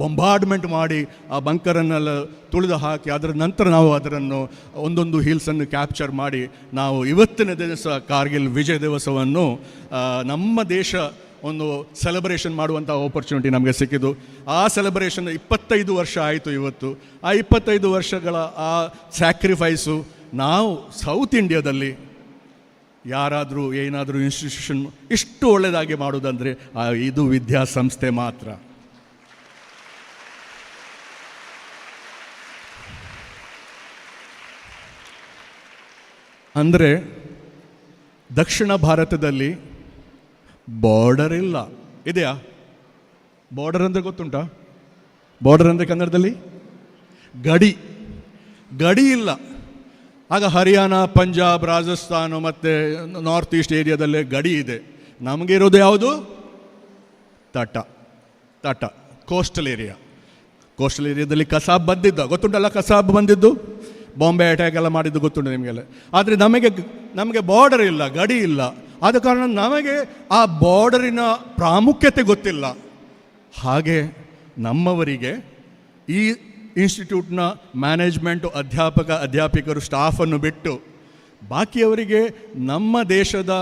ಬೊಂಬಾರ್ಡ್ಮೆಂಟ್ ಮಾಡಿ ಆ ಬಂಕರನ್ನೆಲ್ಲ ತುಳಿದು ಹಾಕಿ ಅದರ ನಂತರ ನಾವು ಅದನ್ನು ಒಂದೊಂದು ಹಿಲ್ಸನ್ನು ಕ್ಯಾಪ್ಚರ್ ಮಾಡಿ ನಾವು ಇವತ್ತಿನ ದಿವಸ ಕಾರ್ಗಿಲ್ ವಿಜಯ ದಿವಸವನ್ನು ನಮ್ಮ ದೇಶ ಒಂದು ಸೆಲೆಬ್ರೇಷನ್ ಮಾಡುವಂಥ ಆಪರ್ಚುನಿಟಿ ನಮಗೆ ಸಿಕ್ಕಿದ್ದು. ಆ ಸೆಲೆಬ್ರೇಷನ್ 25 ವರ್ಷ ಆಯಿತು ಇವತ್ತು. ಆ 25 ವರ್ಷಗಳ ಆ ಸ್ಯಾಕ್ರಿಫೈಸು ನಾವು ಸೌತ್ ಇಂಡಿಯಾದಲ್ಲಿ ಯಾರಾದರೂ ಏನಾದರೂ ಇನ್ಸ್ಟಿಟ್ಯೂಷನ್ ಇಷ್ಟು ಒಳ್ಳೆಯದಾಗಿ ಮಾಡೋದಂದರೆ ಇದು ವಿದ್ಯಾಸಂಸ್ಥೆ ಮಾತ್ರ. ಅಂದರೆ ದಕ್ಷಿಣ ಭಾರತದಲ್ಲಿ ಬಾರ್ಡರ್ ಇಲ್ಲ. ಇದೆಯಾ? ಬಾರ್ಡರ್ ಅಂದರೆ ಗೊತ್ತುಂಟಾ? ಬಾರ್ಡರ್ ಅಂದರೆ ಕನ್ನಡದಲ್ಲಿ ಗಡಿ ಇಲ್ಲ. ಆಗ ಹರಿಯಾಣ, ಪಂಜಾಬ್, ರಾಜಸ್ಥಾನ ಮತ್ತು ನಾರ್ತ್ ಈಸ್ಟ್ ಏರಿಯಾದಲ್ಲೇ ಗಡಿ ಇದೆ. ನಮಗೆ ಇರೋದು ಯಾವುದು? ತಟ ಕೋಸ್ಟಲ್ ಏರಿಯಾದಲ್ಲಿ ಕಸಾಬ್ ಬಂದಿದ್ದ, ಗೊತ್ತುಂಟಲ್ಲ? ಕಸಾಬ್ ಬಂದಿದ್ದು, ಬಾಂಬೆ ಅಟ್ಯಾಕ್ ಎಲ್ಲ ಮಾಡಿದ್ದು ಗೊತ್ತುಂಟು ನಿಮಗೆಲ್ಲ. ಆದರೆ ನಮಗೆ ಬಾರ್ಡರ್ ಇಲ್ಲ, ಗಡಿ ಇಲ್ಲ. ಆದ ಕಾರಣ ನಮಗೆ ಆ ಬಾರ್ಡರಿನ ಪ್ರಾಮುಖ್ಯತೆ ಗೊತ್ತಿಲ್ಲ. ಹಾಗೆ ನಮ್ಮವರಿಗೆ ಈ ಇನ್ಸ್ಟಿಟ್ಯೂಟ್ನ ಮ್ಯಾನೇಜ್ಮೆಂಟು, ಅಧ್ಯಾಪಕರು, ಸ್ಟಾಫನ್ನು ಬಿಟ್ಟು ಬಾಕಿಯವರಿಗೆ ನಮ್ಮ ದೇಶದ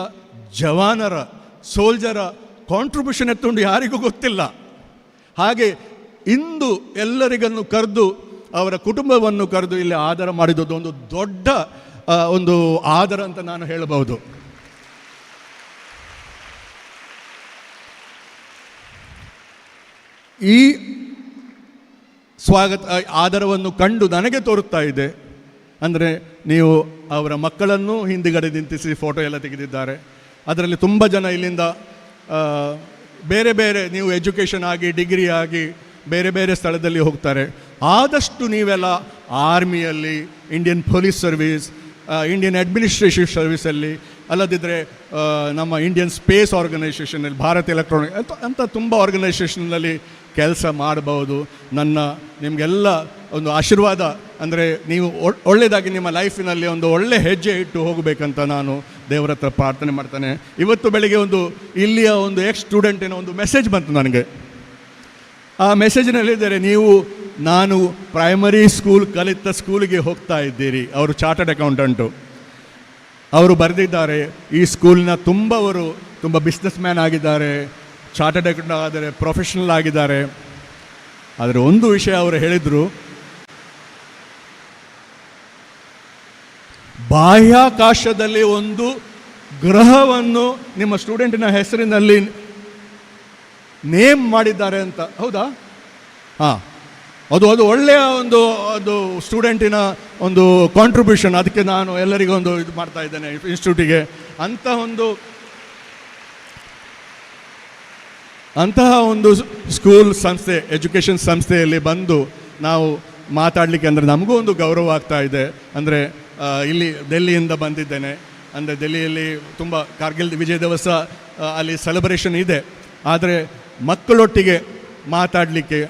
ಜವಾನರ, ಸೋಲ್ಜರ ಕಾಂಟ್ರಿಬ್ಯೂಷನ್ ಎತ್ತುಕೊಂಡು ಯಾರಿಗೂ ಗೊತ್ತಿಲ್ಲ. ಹಾಗೆ ಇಂದು ಎಲ್ಲರಿಗನ್ನು ಕರೆದು, ಅವರ ಕುಟುಂಬವನ್ನು ಕರೆದು ಇಲ್ಲಿ ಆದರ ಮಾಡಿದ್ದು ಒಂದು ದೊಡ್ಡ ಒಂದು ಆದರ ಅಂತ ನಾನು ಹೇಳಬಹುದು. ಈ ಆದರವನ್ನು ಕಂಡು ನನಗೆ ತೋರುತ್ತಾ ಇದೆ. ಅಂದರೆ ನೀವು ಅವರ ಮಕ್ಕಳನ್ನು ಹಿಂದುಗಡೆ ನಿಂತಿಸಿ ಫೋಟೋ ಎಲ್ಲ ತೆಗೆದಿದ್ದಾರೆ. ಅದರಲ್ಲಿ ತುಂಬ ಜನ ಇಲ್ಲಿಂದ ಬೇರೆ ಬೇರೆ ನೀವು ಎಜುಕೇಷನ್ ಆಗಿ, ಡಿಗ್ರಿ ಆಗಿ ಬೇರೆ ಬೇರೆ ಸ್ಥಳದಲ್ಲಿ ಹೋಗ್ತಾರೆ. ಆದಷ್ಟು ನೀವೆಲ್ಲ ಆರ್ಮಿಯಲ್ಲಿ, Indian Police Service, Indian Administrative ಸರ್ವೀಸಲ್ಲಿ, ಅಲ್ಲದಿದ್ದರೆ ನಮ್ಮ ಇಂಡಿಯನ್ ಸ್ಪೇಸ್ ಆರ್ಗನೈಸೇಷನಲ್ಲಿ, ಭಾರತ್ ಎಲೆಕ್ಟ್ರಾನಿಕ್ ಅಂತ ತುಂಬ ಆರ್ಗನೈಸೇಷನ್ನಲ್ಲಿ ಕೆಲಸ ಮಾಡಬಹುದು. ನಿಮಗೆಲ್ಲ ಒಂದು ಆಶೀರ್ವಾದ. ಅಂದರೆ ನೀವು ಒಳ್ಳೆಯದಾಗಿ ನಿಮ್ಮ ಲೈಫಿನಲ್ಲಿ ಒಂದು ಒಳ್ಳೆ ಹೆಜ್ಜೆ ಇಟ್ಟು ಹೋಗಬೇಕಂತ ನಾನು ದೇವರ ಹತ್ರ ಪ್ರಾರ್ಥನೆ ಮಾಡ್ತಾನೆ. ಇವತ್ತು ಬೆಳಿಗ್ಗೆ ಇಲ್ಲಿಯ ಒಂದು ಸ್ಟೂಡೆಂಟಿನ ಒಂದು ಮೆಸೇಜ್ ಬಂತು ನನಗೆ. ಆ ಮೆಸೇಜ್ನಲ್ಲಿದ್ದಾರೆ, ನಾನು ಪ್ರೈಮರಿ ಸ್ಕೂಲ್ ಕಲಿತ ಸ್ಕೂಲಿಗೆ ಹೋಗ್ತಾ ಇದ್ದೀರಿ. ಅವರು ಚಾರ್ಟರ್ಡ್ ಅಕೌಂಟೆಂಟು. ಅವರು ಬರೆದಿದ್ದಾರೆ, ಈ ಸ್ಕೂಲಿನ ತುಂಬ ಬಿಸ್ನೆಸ್ ಮ್ಯಾನ್ ಆಗಿದ್ದಾರೆ, ಚಾರ್ಟರ್ಡ್ ಅಕೌಂಟ್ ಆದರೆ ಪ್ರೊಫೆಷನಲ್ ಆಗಿದ್ದಾರೆ. ಆದರೆ ಒಂದು ವಿಷಯ ಅವರು ಹೇಳಿದರು, ಬಾಹ್ಯಾಕಾಶದಲ್ಲಿ ಒಂದು ಗ್ರಹವನ್ನು ನಿಮ್ಮ ಸ್ಟೂಡೆಂಟಿನ ಹೆಸರಿನಲ್ಲಿ ನೇಮ್ ಮಾಡಿದ್ದಾರೆ ಅಂತ. ಹೌದಾ? ಹಾಂ, ಅದು ಒಳ್ಳೆಯ ಒಂದು ಸ್ಟೂಡೆಂಟಿನ ಒಂದು ಕಾಂಟ್ರಿಬ್ಯೂಷನ್. ಅದಕ್ಕೆ ನಾನು ಎಲ್ಲರಿಗೂ ಇದು ಮಾಡ್ತಾ ಇದ್ದೇನೆ ಇನ್ಸ್ಟಿಟ್ಯೂಟಿಗೆ. ಅಂತಹ ಒಂದು ಸ್ಕೂಲ್ ಸಂಸ್ಥೆ, ಎಜುಕೇಷನ್ ಸಂಸ್ಥೆಯಲ್ಲಿ ಬಂದು ನಾವು ಮಾತಾಡಲಿಕ್ಕೆ ಅಂದರೆ ನಮಗೂ ಒಂದು ಗೌರವ ಆಗ್ತಾ ಇದೆ. ಅಂದರೆ ಇಲ್ಲಿ ಡೆಲ್ಲಿಯಿಂದ ಬಂದಿದ್ದೇನೆ. ಅಂದರೆ ಡೆಲ್ಲಿಯಲ್ಲಿ ತುಂಬ ಕಾರ್ಗಿಲ್ ವಿಜಯ ದಿವಸ ಅಲ್ಲಿ ಸೆಲೆಬ್ರೇಷನ್ ಇದೆ. ಆದರೆ ಮಕ್ಕಳೊಟ್ಟಿಗೆ ಮಾತಾಡಲಿಕ್ಕೆ,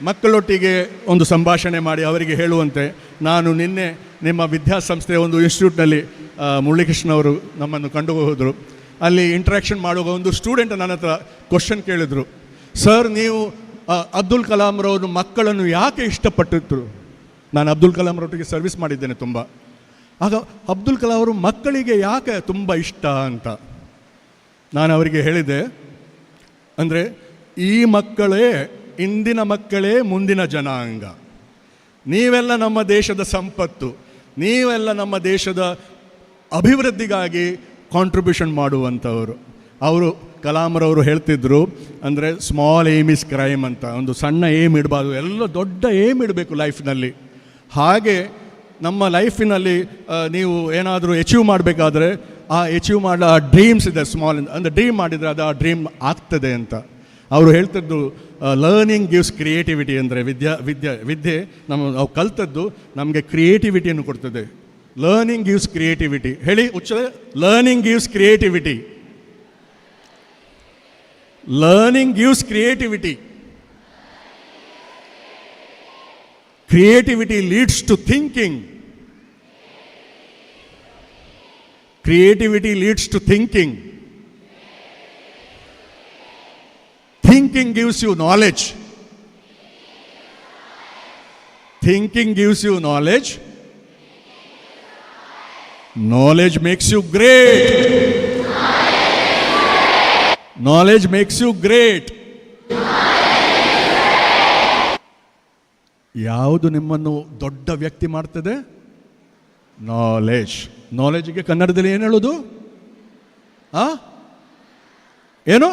ಮಕ್ಕಳೊಟ್ಟಿಗೆ ಒಂದು ಸಂಭಾಷಣೆ ಮಾಡಿ ಅವರಿಗೆ ಹೇಳುವಂತೆ, ನಾನು ನಿನ್ನೆ ನಿಮ್ಮ ವಿದ್ಯಾಸಂಸ್ಥೆಯ ಒಂದು ಇನ್ಸ್ಟಿಟ್ಯೂಟ್ನಲ್ಲಿ ಮುರಳೀಕೃಷ್ಣ ಅವರು ನಮ್ಮನ್ನು ಕಂಡು ಹೋದರು. ಅಲ್ಲಿ ಇಂಟ್ರ್ಯಾಕ್ಷನ್ ಮಾಡುವಾಗ ಒಂದು ಸ್ಟೂಡೆಂಟ್ ನನ್ನ ಹತ್ರ ಕ್ವಶನ್ ಕೇಳಿದರು, ಸರ್ ನೀವು ಅಬ್ದುಲ್ ಕಲಾಂರವರು ಮಕ್ಕಳನ್ನು ಯಾಕೆ ಇಷ್ಟಪಟ್ಟಿದ್ರು? ನಾನು ಅಬ್ದುಲ್ ಕಲಾಂರೊಟ್ಟಿಗೆ ಸರ್ವಿಸ್ ಮಾಡಿದ್ದೇನೆ ತುಂಬ. ಆಗ ಅಬ್ದುಲ್ ಕಲಾಂ ಅವರು ಮಕ್ಕಳಿಗೆ ಯಾಕೆ ತುಂಬ ಇಷ್ಟ ಅಂತ ನಾನು ಅವರಿಗೆ ಹೇಳಿದೆ. ಅಂದರೆ ಇಂದಿನ ಮಕ್ಕಳೇ ಮುಂದಿನ ಜನಾಂಗ. ನೀವೆಲ್ಲ ನಮ್ಮ ದೇಶದ ಸಂಪತ್ತು, ನೀವೆಲ್ಲ ನಮ್ಮ ದೇಶದ ಅಭಿವೃದ್ಧಿಗಾಗಿ ಕಾಂಟ್ರಿಬ್ಯೂಷನ್ ಮಾಡುವಂಥವರು. ಕಲಾಂರವರು ಹೇಳ್ತಿದ್ರು, ಅಂದರೆ ಸ್ಮಾಲ್ ಏಮ್ ಇಸ್ ಕ್ರೈಮ್ ಅಂತ. ಒಂದು ಸಣ್ಣ ಏಮ್ ಇಡಬಾರ್ದು, ಎಲ್ಲ ದೊಡ್ಡ ಏಮ್ ಇಡಬೇಕು ಲೈಫ್ನಲ್ಲಿ. ಹಾಗೆ ನಮ್ಮ ಲೈಫಿನಲ್ಲಿ ನೀವು ಏನಾದರೂ ಅಚೀವ್ ಮಾಡಬೇಕಾದ್ರೆ ಆ ಅಚೀವ್ ಮಾಡೋ ಆ ಡ್ರೀಮ್ಸ್ ಇದೆ, ಸ್ಮಾಲ್ ಅಂದರೆ ಡ್ರೀಮ್ ಮಾಡಿದರೆ ಅದು ಆ ಡ್ರೀಮ್ ಆಗ್ತದೆ ಅಂತ ಅವರು ಹೇಳ್ತಿದ್ದು. Learning gives creativity. ಅಂದರೆ ವಿದ್ಯೆ ನಾವು ಕಲ್ತದ್ದು ನಮಗೆ ಕ್ರಿಯೇಟಿವಿಟಿಯನ್ನು ಕೊಡ್ತದೆ. Learning gives creativity. ಹೇಳಿ ಉಚ್ಚದೆ, learning gives creativity. Learning gives creativity. Creativity leads to thinking. Creativity leads to thinking. Thinking gives you knowledge. Thinking gives you knowledge. Knowledge makes you great. Knowledge makes you great. ಯಾವುದು ನಿಮ್ಮನ್ನು ದೊಡ್ಡ ವ್ಯಕ್ತಿ ಮಾಡ್ತದೆ? Knowledge. ನಾಲೆಡ್ಜ್ಗೆ ಕನ್ನಡದಲ್ಲಿ ಏನು ಹೇಳೋದು? ಏನು?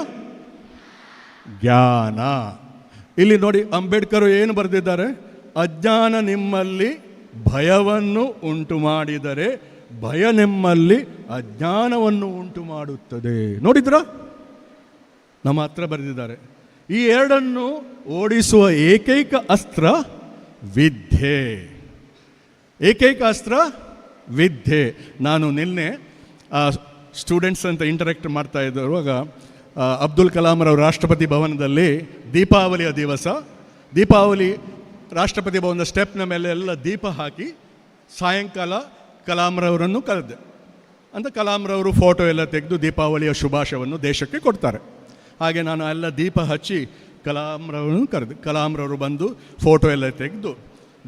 ಜ್ಞಾನ. ಇಲ್ಲಿ ನೋಡಿ, ಅಂಬೇಡ್ಕರ್ ಏನು ಬರೆದಿದ್ದಾರೆ? ಅಜ್ಞಾನ ನಿಮ್ಮಲ್ಲಿ ಭಯವನ್ನು ಉಂಟು ಮಾಡಿದರೆ ಭಯ ನಿಮ್ಮಲ್ಲಿ ಅಜ್ಞಾನವನ್ನು ಉಂಟು ಮಾಡುತ್ತದೆ. ನೋಡಿದ್ರ? ನಮ್ಮ ಹತ್ರ ಬರೆದಿದ್ದಾರೆ. ಈ ಎರಡನ್ನು ಓಡಿಸುವ ಏಕೈಕ ಅಸ್ತ್ರ ವಿದ್ಯೆ. ಏಕೈಕ ಅಸ್ತ್ರ ವಿದ್ಯೆ. ನಾನು ನಿನ್ನೆ ಸ್ಟೂಡೆಂಟ್ಸ್ ಅಂತ ಇಂಟರಾಕ್ಟ್ ಮಾಡ್ತಾ ಇರುವಾಗ ಅಬ್ದುಲ್ ಕಲಾಂರವರು ರಾಷ್ಟ್ರಪತಿ ಭವನದಲ್ಲಿ ದೀಪಾವಳಿಯ ದಿವಸ, ದೀಪಾವಳಿ ರಾಷ್ಟ್ರಪತಿ ಭವನದ ಸ್ಟೆಪ್ನ ಮೇಲೆ ಎಲ್ಲ ದೀಪ ಹಾಕಿ ಸಾಯಂಕಾಲ ಕಲಾಂರವರನ್ನು ಕರೆದೆ. ಅಂತ ಕಲಾಂರವರು ಫೋಟೋ ಎಲ್ಲ ತೆಗೆದು ದೀಪಾವಳಿಯ ಶುಭಾಶಯವನ್ನು ದೇಶಕ್ಕೆ ಕೊಡ್ತಾರೆ. ಹಾಗೆ ನಾನು ಎಲ್ಲ ದೀಪ ಹಚ್ಚಿ ಕಲಾಂರವರನ್ನು ಕರೆದೆ. ಕಲಾಂರವರು ಬಂದು ಫೋಟೋ ಎಲ್ಲ ತೆಗೆದು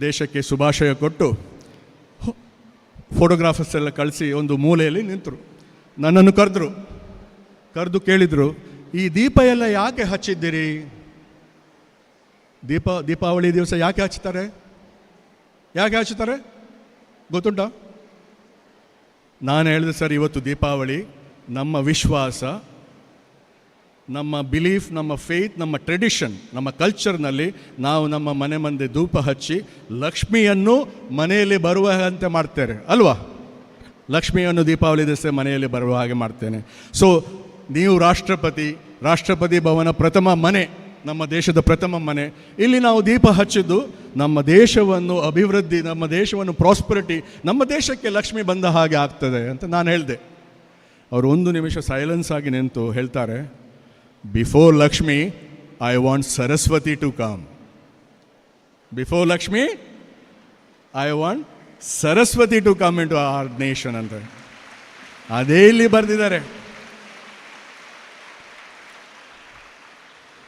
ದೇಶಕ್ಕೆ ಶುಭಾಶಯ ಕೊಟ್ಟು ಫೋಟೋಗ್ರಾಫರ್ಸ್ ಎಲ್ಲ ಕಳಿಸಿ ಒಂದು ಮೂಲೆಯಲ್ಲಿ ನಿಂತರು. ನನ್ನನ್ನು ಕರೆದು ಕೇಳಿದರು, ಈ ದೀಪ ಎಲ್ಲ ಯಾಕೆ ಹಚ್ಚಿದ್ದೀರಿ? ದೀಪಾವಳಿ ದಿವಸ ಯಾಕೆ ಹಚ್ಚುತ್ತಾರೆ ಗೊತ್ತುಂಟಾ? ನಾನು ಹೇಳಿದೆ, ಸರ್, ಇವತ್ತು ದೀಪಾವಳಿ ನಮ್ಮ ವಿಶ್ವಾಸ, ನಮ್ಮ ಬಿಲೀಫ್, ನಮ್ಮ ಫೇತ್, ನಮ್ಮ ಟ್ರೆಡಿಷನ್, ನಮ್ಮ ಕಲ್ಚರ್ನಲ್ಲಿ ನಾವು ನಮ್ಮ ಮನೆ ಮುಂದೆ ಧೂಪ ಹಚ್ಚಿ ಲಕ್ಷ್ಮಿಯನ್ನು ಮನೆಯಲ್ಲಿ ಬರುವ ಹಾಗೆ ಮಾಡ್ತೇವೆ ಅಲ್ವಾ? ಲಕ್ಷ್ಮಿಯನ್ನು ದೀಪಾವಳಿ ದಿವಸ ಮನೆಯಲ್ಲಿ ಬರುವ ಹಾಗೆ ಮಾಡ್ತೇನೆ. ಸೊ ನೀವು ರಾಷ್ಟ್ರಪತಿ ಭವನ ಪ್ರಥಮ ಮನೆ, ನಮ್ಮ ದೇಶದ ಪ್ರಥಮ ಮನೆ. ಇಲ್ಲಿ ನಾವು ದೀಪ ಹಚ್ಚಿದ್ದು ನಮ್ಮ ದೇಶವನ್ನು ಅಭಿವೃದ್ಧಿ, ನಮ್ಮ ದೇಶವನ್ನು ಪ್ರಾಸ್ಪರಿಟಿ, ನಮ್ಮ ದೇಶಕ್ಕೆ ಲಕ್ಷ್ಮಿ ಬಂದ ಹಾಗೆ ಆಗ್ತದೆ ಅಂತ ನಾನು ಹೇಳಿದೆ. ಅವರು ಒಂದು ನಿಮಿಷ ಸೈಲೆನ್ಸ್ ಆಗಿ ನಿಂತು ಹೇಳ್ತಾರೆ, before Lakshmi I want Saraswati to come. Before Lakshmi I want Saraswati to come in to our nation ಅಂತ. ಅದೇ ಇಲ್ಲಿ ಬರೆದಿದ್ದಾರೆ.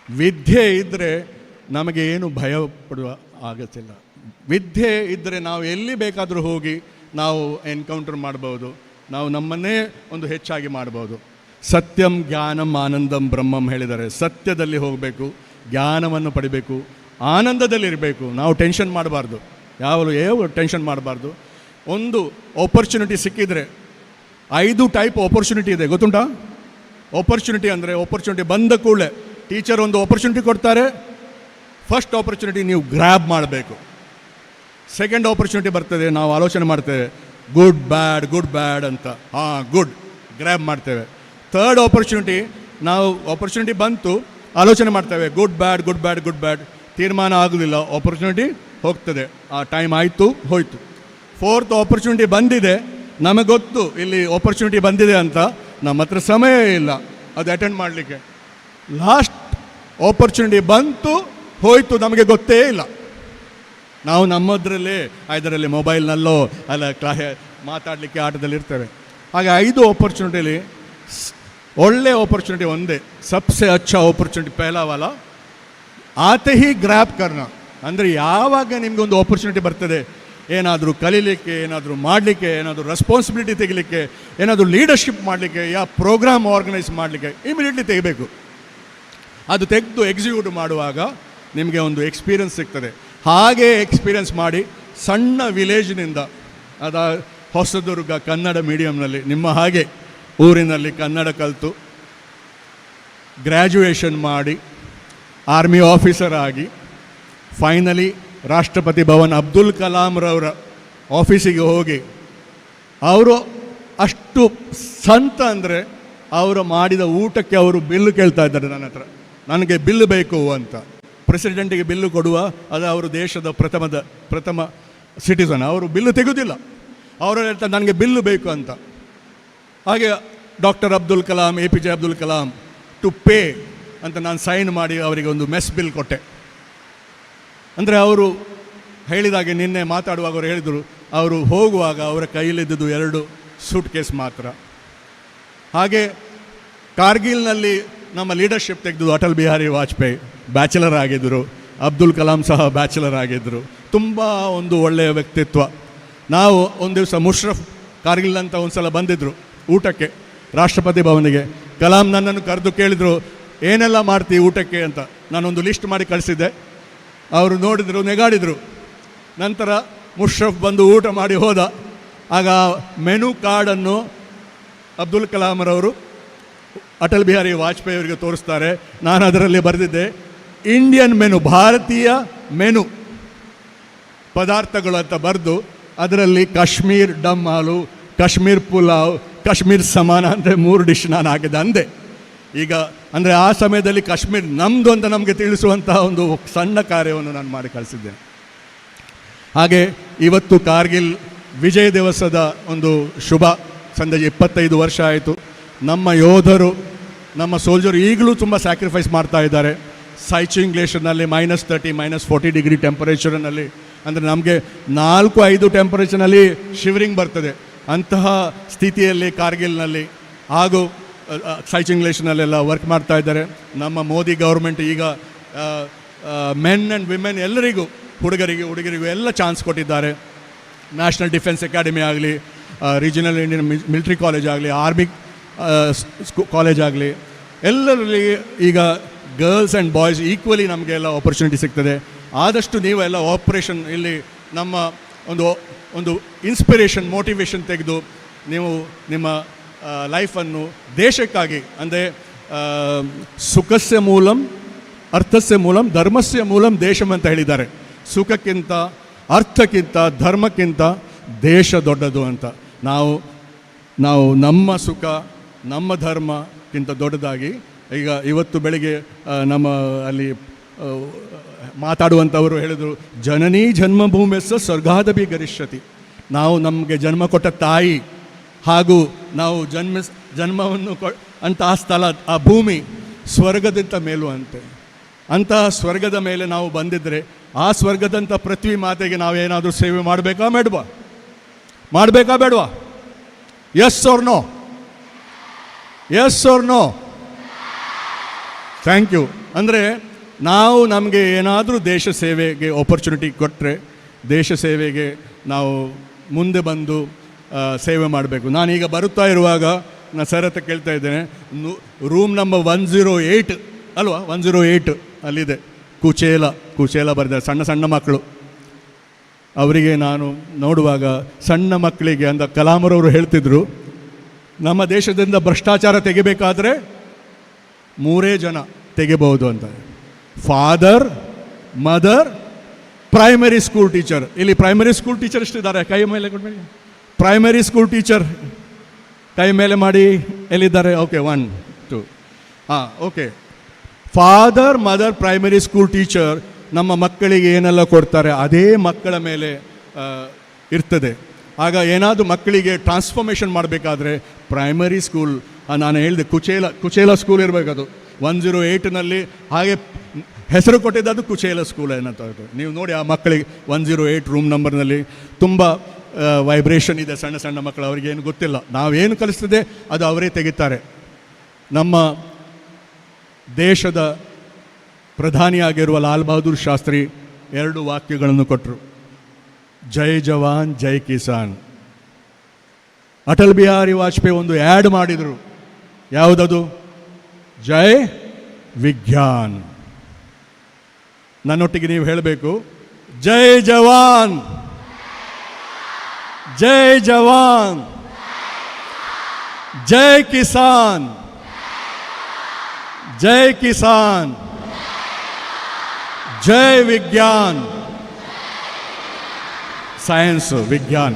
ವಿದ್ಯೆ ಇದ್ದರೆ ನಮಗೆ ಏನು ಭಯ ಪಡುವ ಆಗತ್ತಿಲ್ಲ. ವಿದ್ಯೆ ಇದ್ದರೆ ನಾವು ಎಲ್ಲಿ ಬೇಕಾದರೂ ಹೋಗಿ ನಾವು ಎನ್ಕೌಂಟರ್ ಮಾಡ್ಬೋದು, ನಾವು ನಮ್ಮನ್ನೇ ಒಂದು ಹೆಚ್ಚಾಗಿ ಮಾಡ್ಬೋದು. ಸತ್ಯಂ ಜ್ಞಾನಂ ಆನಂದಂ ಬ್ರಹ್ಮಂ ಹೇಳಿದ್ದಾರೆ. ಸತ್ಯದಲ್ಲಿ ಹೋಗಬೇಕು, ಜ್ಞಾನವನ್ನು ಪಡಿಬೇಕು, ಆನಂದದಲ್ಲಿರಬೇಕು. ನಾವು ಟೆನ್ಷನ್ ಮಾಡಬಾರ್ದು, ಯಾವ ಟೆನ್ಷನ್ ಮಾಡಬಾರ್ದು. ಒಂದು ಆಪರ್ಚುನಿಟಿ ಸಿಕ್ಕಿದರೆ 5 ಟೈಪ್ ಆಪರ್ಚುನಿಟಿ ಇದೆ ಗೊತ್ತುಂಟಾ? ಆಪರ್ಚುನಿಟಿ ಅಂದರೆ ಆಪರ್ಚುನಿಟಿ ಬಂದ ಕೂಡಲೇ ಟೀಚರ್ ಒಂದು ಆಪರ್ಚುನಿಟಿ ಕೊಡ್ತಾರೆ. ಫಸ್ಟ್ ಆಪರ್ಚುನಿಟಿ ನೀವು ಗ್ರ್ಯಾಬ್ ಮಾಡಬೇಕು. ಸೆಕೆಂಡ್ ಆಪರ್ಚುನಿಟಿ ಬರ್ತದೆ, ನಾವು ಆಲೋಚನೆ ಮಾಡ್ತೇವೆ ಗುಡ್ ಬ್ಯಾಡ್ ಅಂತ. ಗುಡ್ ಗ್ರ್ಯಾಬ್ ಮಾಡ್ತೇವೆ. ಥರ್ಡ್ ಆಪರ್ಚುನಿಟಿ, ನಾವು ಆಪರ್ಚುನಿಟಿ ಬಂತು, ಆಲೋಚನೆ ಮಾಡ್ತೇವೆ ಗುಡ್ ಬ್ಯಾಡ್, ತೀರ್ಮಾನ ಆಗೋದಿಲ್ಲ, ಆಪರ್ಚುನಿಟಿ ಹೋಗ್ತದೆ, ಆ ಟೈಮ್ ಆಯಿತು ಹೋಯಿತು. ಫೋರ್ತ್ ಆಪರ್ಚುನಿಟಿ ಬಂದಿದೆ, ನಮಗೆ ಗೊತ್ತು ಇಲ್ಲಿ ಆಪರ್ಚುನಿಟಿ ಬಂದಿದೆ ಅಂತ, ನಮ್ಮ ಹತ್ರ ಸಮಯ ಇಲ್ಲ ಅದು ಅಟೆಂಡ್ ಮಾಡಲಿಕ್ಕೆ. ಲಾಸ್ಟ್ ಆಪರ್ಚುನಿಟಿ ಬಂತು ಹೋಯಿತು, ನಮಗೆ ಗೊತ್ತೇ ಇಲ್ಲ. ನಾವು ನಮ್ಮದ್ರಲ್ಲೇ ಇದರಲ್ಲಿ ಮೊಬೈಲ್ನಲ್ಲೋ ಅಲ್ಲ ಮಾತಾಡಲಿಕ್ಕೆ ಆಟದಲ್ಲಿ ಇರ್ತೇವೆ. ಹಾಗೆ 5 ಆಪರ್ಚುನಿಟಿಲಿ ಒಳ್ಳೆ ಆಪರ್ಚುನಿಟಿ ಒಂದೇ, ಸಬ್ಸೆ ಅಚ್ಚಾ ಆಪರ್ಚುನಿಟಿ ಪಹಲಾ ವಾಲ ಆತೆ ಹಿ ಗ್ರ್ಯಾಬ್ ಕರ್ನ. ಅಂದರೆ ಯಾವಾಗ ನಿಮಗೆ ಒಂದು ಆಪರ್ಚುನಿಟಿ ಬರ್ತದೆ, ಏನಾದರೂ ಕಲೀಲಿಕ್ಕೆ, ಏನಾದರೂ ಮಾಡಲಿಕ್ಕೆ, ಏನಾದರೂ ರೆಸ್ಪಾನ್ಸಿಬಿಲಿಟಿ ತೆಗಿಲಿಕ್ಕೆ, ಏನಾದರೂ ಲೀಡರ್ಶಿಪ್ ಮಾಡಲಿಕ್ಕೆ, ಪ್ರೋಗ್ರಾಮ್ ಆರ್ಗನೈಸ್ ಮಾಡಲಿಕ್ಕೆ ಇಮಿಡಿಯೇಟ್ಲಿ ತೆಗಿಬೇಕು. ಅದು ತೆಗೆದು ಎಕ್ಸಿಕ್ಯೂಟ್ ಮಾಡುವಾಗ ನಿಮಗೆ ಒಂದು ಎಕ್ಸ್ಪೀರಿಯನ್ಸ್ ಸಿಗ್ತದೆ. ಹಾಗೆ ಎಕ್ಸ್ಪೀರಿಯನ್ಸ್ ಮಾಡಿ ಸಣ್ಣ ವಿಲೇಜ್ನಿಂದ ಹೊಸದುರ್ಗ ಕನ್ನಡ ಮೀಡಿಯಂನಲ್ಲಿ ನಿಮ್ಮ ಹಾಗೆ ಊರಿನಲ್ಲಿ ಕನ್ನಡ ಕಲಿತು ಗ್ರ್ಯಾಜುಯೇಷನ್ ಮಾಡಿ ಆರ್ಮಿ ಆಫೀಸರ್ ಆಗಿ ಫೈನಲಿ ರಾಷ್ಟ್ರಪತಿ ಭವನ್ ಅಬ್ದುಲ್ ಕಲಾಂರವರ ಆಫೀಸಿಗೆ ಹೋಗಿ ಅವರು ಅಷ್ಟು ಸಂತ ಅಂದರೆ ಅವರು ಮಾಡಿದ ಊಟಕ್ಕೆ ಅವರು ಬಿಲ್ಲು ಕೇಳ್ತಾ ಇದ್ದಾರೆ ನನ್ನ ಹತ್ರ, ನನಗೆ ಬಿಲ್ಲು ಬೇಕು ಅಂತ. ಪ್ರೆಸಿಡೆಂಟಿಗೆ ಬಿಲ್ಲು ಕೊಡುವ ಅದು ಅವರು ದೇಶದ ಪ್ರಥಮ ಸಿಟಿಸನ್, ಅವರು ಬಿಲ್ಲು ತೆಗೆಯೋದಿಲ್ಲ, ಅವರು ಹೇಳ್ತಾರೆ ನನಗೆ ಬಿಲ್ಲು ಬೇಕು ಅಂತ. ಹಾಗೆ doctor Abdul Kalam, APJ Abdul Kalam to pay ಅಂತ ನಾನು ಸೈನ್ ಮಾಡಿ ಅವರಿಗೆ ಒಂದು ಮೆಸ್ ಬಿಲ್ ಕೊಟ್ಟೆ. ಅಂದರೆ ಅವರು ಹೇಳಿದಾಗೆ ನಿನ್ನೆ ಮಾತಾಡುವಾಗ ಅವರು ಹೇಳಿದರು, ಅವರು ಹೋಗುವಾಗ ಅವರ ಕೈಯಲ್ಲಿದ್ದುದು 2 ಸೂಟ್ ಕೇಸ್ ಮಾತ್ರ. ಹಾಗೆ ಕಾರ್ಗಿಲ್ನಲ್ಲಿ ನಮ್ಮ ಲೀಡರ್ಶಿಪ್ ತೆಗೆದು ಅಟಲ್ ಬಿಹಾರಿ ವಾಜಪೇಯಿ ಬ್ಯಾಚುಲರ್ ಆಗಿದ್ದರು, ಅಬ್ದುಲ್ ಕಲಾಂ ಸಹ ಬ್ಯಾಚುಲರ್ ಆಗಿದ್ದರು. ತುಂಬ ಒಂದು ಒಳ್ಳೆಯ ವ್ಯಕ್ತಿತ್ವ. ನಾವು ಒಂದು ದಿವಸ ಮುಷ್ರಫ್ ಕಾರ್ಗಿಲ್ ಅಂತ ಒಂದು ಸಲ ಬಂದಿದ್ದರು ಊಟಕ್ಕೆ ರಾಷ್ಟ್ರಪತಿ ಭವನಿಗೆ. ಕಲಾಂ ನನ್ನನ್ನು ಕರೆದು ಕೇಳಿದರು, ಏನೆಲ್ಲ ಮಾಡ್ತೀವಿ ಊಟಕ್ಕೆ ಅಂತ. ನಾನೊಂದು ಲಿಸ್ಟ್ ಮಾಡಿ ಕಳಿಸಿದ್ದೆ. ಅವರು ನೋಡಿದರು, ನೆಗಾಡಿದರು. ನಂತರ ಮುಷ್ರಫ್ ಬಂದು ಊಟ ಮಾಡಿ ಹೋದ. ಆಗ ಮೆನು ಕಾರ್ಡನ್ನು ಅಬ್ದುಲ್ ಕಲಾಂರವರು ಅಟಲ್ ಬಿಹಾರಿ ವಾಜಪೇಯಿ ಅವರಿಗೆ ತೋರಿಸ್ತಾರೆ. ನಾನು ಅದರಲ್ಲಿ ಬರೆದಿದ್ದೆ ಇಂಡಿಯನ್ ಮೆನು, ಭಾರತೀಯ ಮೆನು ಪದಾರ್ಥಗಳು ಅಂತ ಬರೆದು ಅದರಲ್ಲಿ ಕಾಶ್ಮೀರ್ ಡಮ್ ಹಾಲು, ಕಾಶ್ಮೀರ್ ಪುಲಾವ್, ಕಾಶ್ಮೀರ್ ಸಮಾನ ಅಂದರೆ 3 ಡಿಶ್ ನಾನು ಹಾಕಿದೆ ಅಂದೆ. ಈಗ ಅಂದರೆ ಆ ಸಮಯದಲ್ಲಿ ಕಾಶ್ಮೀರ್ ನಮ್ಮದು ಅಂತ ನಮಗೆ ತಿಳಿಸುವಂತಹ ಒಂದು ಸಣ್ಣ ಕಾರ್ಯವನ್ನು ನಾನು ಮಾಡಿ ಕಳಿಸಿದ್ದೇನೆ. ಹಾಗೆ ಇವತ್ತು ಕಾರ್ಗಿಲ್ ವಿಜಯ ದಿವಸದ ಒಂದು ಶುಭ ಸಂದೇಶ. 25 ವರ್ಷ ಆಯಿತು. ನಮ್ಮ ಯೋಧರು, ನಮ್ಮ ಸೋಲ್ಜರು ಈಗಲೂ ತುಂಬ ಸ್ಯಾಕ್ರಿಫೈಸ್ ಮಾಡ್ತಾ ಇದ್ದಾರೆ. ಸೈಚಿಂಗ್ ಗ್ಲೇಷರ್ನಲ್ಲಿ -30, -40 ಡಿಗ್ರಿ ಟೆಂಪರೇಚರ್ನಲ್ಲಿ, ಅಂದರೆ ನಮಗೆ 4-5 ಟೆಂಪರೇಚರ್ನಲ್ಲಿ ಶಿವರಿಂಗ್ ಬರ್ತದೆ. ಅಂತಹ ಸ್ಥಿತಿಯಲ್ಲಿ ಕಾರ್ಗಿಲ್ನಲ್ಲಿ ಹಾಗೂ ಸೈಚಿಂಗ್ ಗ್ಲೇಷರ್ನಲ್ಲೆಲ್ಲ ವರ್ಕ್ ಮಾಡ್ತಾ ಇದ್ದಾರೆ. ನಮ್ಮ ಮೋದಿ ಗೌರ್ಮೆಂಟ್ ಈಗ ಮೆನ್ ಆ್ಯಂಡ್ ವಿಮೆನ್ ಎಲ್ಲರಿಗೂ, ಹುಡುಗರಿಗೂ ಎಲ್ಲ ಚಾನ್ಸ್ ಕೊಟ್ಟಿದ್ದಾರೆ. ನ್ಯಾಷನಲ್ ಡಿಫೆನ್ಸ್ ಅಕಾಡೆಮಿ ಆಗಲಿ, ರೀಜನಲ್ ಇಂಡಿಯನ್ ಮಿಲಿಟರಿ ಕಾಲೇಜ್ ಆಗಲಿ, ಆರ್ಮಿ ಕಾಲೇಜ್ ಆಗಲಿ, ಎಲ್ಲರಲ್ಲಿ ಈಗ ಗರ್ಲ್ಸ್ ಆ್ಯಂಡ್ ಬಾಯ್ಸ್ ಈಕ್ವಲಿ ನಮಗೆಲ್ಲ ಆಪರ್ಚುನಿಟಿ ಸಿಗ್ತದೆ. ಆದಷ್ಟು ನೀವೆಲ್ಲ ಆಪ್ರೇಷನ್ ಇಲ್ಲಿ ನಮ್ಮ ಒಂದು ಇನ್ಸ್ಪಿರೇಷನ್, ಮೋಟಿವೇಶನ್ ತೆಗೆದು ನೀವು ನಿಮ್ಮ ಲೈಫನ್ನು ದೇಶಕ್ಕಾಗಿ, ಅಂದರೆ ಸುಖಸ್ಯ ಮೂಲಂ ಅರ್ಥಸ್ಯ ಮೂಲಂ ಧರ್ಮಸ್ಯ ಮೂಲಂ ದೇಶಂ ಅಂತ ಹೇಳಿದ್ದಾರೆ. ಸುಖಕ್ಕಿಂತ, ಅರ್ಥಕ್ಕಿಂತ, ಧರ್ಮಕ್ಕಿಂತ ದೇಶ ದೊಡ್ಡದು ಅಂತ. ನಾವು ನಮ್ಮ ಸುಖ, ನಮ್ಮ ಧರ್ಮಕ್ಕಿಂತ ದೊಡ್ಡದಾಗಿ ಈಗ ಇವತ್ತು ಬೆಳಿಗ್ಗೆ ನಮ್ಮ ಅಲ್ಲಿ ಮಾತಾಡುವಂಥವರು ಹೇಳಿದರು, ಜನನೀ ಜನ್ಮಭೂಮಿಸ್ಸ ಸ್ವರ್ಗಾದಪಿ ಗರಿಷ್ಯತಿ. ನಾವು ನಮಗೆ ಜನ್ಮ ಕೊಟ್ಟ ತಾಯಿ ಹಾಗೂ ನಾವು ಜನ್ಮವನ್ನು ಅಂತಹ ಸ್ಥಳ, ಆ ಭೂಮಿ ಸ್ವರ್ಗದಂತ ಮೇಲು ಅಂತೆ. ಅಂತಹ ಸ್ವರ್ಗದ ಮೇಲೆ ನಾವು ಬಂದಿದ್ದರೆ ಆ ಸ್ವರ್ಗದಂಥ ಪೃಥ್ವಿ ಮಾತೆಗೆ ನಾವೇನಾದರೂ ಸೇವೆ ಮಾಡಬೇಕಾ ಬೇಡವಾ? Yes or no? Yes or no? Thank you. ಅಂದರೆ ನಾವು ನಮಗೆ ಏನಾದರೂ ದೇಶ ಸೇವೆಗೆ ಆಪರ್ಚುನಿಟಿ ಕೊಟ್ಟರೆ, ದೇಶ ಸೇವೆಗೆ ನಾವು ಮುಂದೆ ಬಂದು ಸೇವೆ ಮಾಡಬೇಕು. ನಾನೀಗ ಬರುತ್ತಾ ಇರುವಾಗ ನಾನು ಸರ್ ಹತ್ರ ಕೇಳ್ತಾ ಇದ್ದೇನೆ, ರೂಮ್ ನಂಬರ್ 108 ಅಲ್ವಾ, 108 ಅಲ್ಲಿದೆ. ಕುಚೇಲ ಬರೆದ ಸಣ್ಣ ಮಕ್ಕಳು. ಅವರಿಗೆ ನಾನು ನೋಡುವಾಗ ಸಣ್ಣ ಮಕ್ಕಳಿಗೆ ಅಂತ ಕಲಾಮರವರು ಹೇಳ್ತಿದ್ರು, ನಮ್ಮ ದೇಶದಿಂದ ಭ್ರಷ್ಟಾಚಾರ ತೆಗಿಬೇಕಾದ್ರೆ 3 ಜನ ತೆಗಿಬಹುದು ಅಂತ. Father, mother, primary school teacher. ಇಲ್ಲಿ ಪ್ರೈಮರಿ ಸ್ಕೂಲ್ ಟೀಚರ್ ಎಷ್ಟಿದ್ದಾರೆ? ಕೈ ಮೇಲೆ ಕೊಡ್ಬೇಡಿ. ಪ್ರೈಮರಿ ಸ್ಕೂಲ್ ಟೀಚರ್ ಕೈ ಮೇಲೆ ಮಾಡಿ. ಎಲ್ಲಿದ್ದಾರೆ? ಓಕೆ, 1 2 ಹಾಂ, okay. Father, mother, primary school teacher ನಮ್ಮ ಮಕ್ಕಳಿಗೆ ಏನೆಲ್ಲ ಕೊಡ್ತಾರೆ ಅದೇ ಮಕ್ಕಳ ಮೇಲೆ ಇರ್ತದೆ. ಆಗ ಏನಾದರೂ ಮಕ್ಕಳಿಗೆ ಟ್ರಾನ್ಸ್ಫಾರ್ಮೇಷನ್ ಮಾಡಬೇಕಾದ್ರೆ ಪ್ರೈಮರಿ ಸ್ಕೂಲ್, ನಾನು ಹೇಳಿದೆ ಕುಚೇಲ ಸ್ಕೂಲ್ ಇರಬೇಕದು. 108ನಲ್ಲಿ ಹಾಗೆ ಹೆಸರು ಕೊಟ್ಟಿದ್ದು ಅದು ಕುಚೇಲ ಸ್ಕೂಲ್ ಏನಂತ. ನೀವು ನೋಡಿ ಆ ಮಕ್ಕಳಿಗೆ 108 ರೂಮ್ ನಂಬರ್ನಲ್ಲಿ ತುಂಬ ವೈಬ್ರೇಷನ್ ಇದೆ. ಸಣ್ಣ ಮಕ್ಕಳು, ಅವ್ರಿಗೇನು ಗೊತ್ತಿಲ್ಲ. ನಾವೇನು ಕಲಿಸ್ತದೆ ಅದು ಅವರೇ ತೆಗಿತಾರೆ. ನಮ್ಮ ದೇಶದ ಪ್ರಧಾನಿಯಾಗಿರುವ ಲಾಲ್ ಬಹದ್ದೂರ್ ಶಾಸ್ತ್ರಿ 2 ವಾಕ್ಯಗಳನ್ನು ಕೊಟ್ಟರು, ಜೈ ಜವಾನ್ ಜೈ ಕಿಸಾನ್. ಅಟಲ್ ಬಿಹಾರಿ ವಾಜಪೇಯಿ ಒಂದು ಆ್ಯಡ್ ಮಾಡಿದರು, ಯಾವುದದು? ಜೈ ವಿಜ್ಞಾನ್. ನನ್ನೊಟ್ಟಿಗೆ ನೀವು ಹೇಳಬೇಕು, ಜೈ ಜವಾನ್ ಜೈ ಜವಾನ್ ಜೈ ಕಿಸಾನ್ ಜೈ ಕಿಸಾನ್ ಜೈ ವಿಜ್ಞಾನ್. ಸೈನ್ಸು, ವಿಜ್ಞಾನ,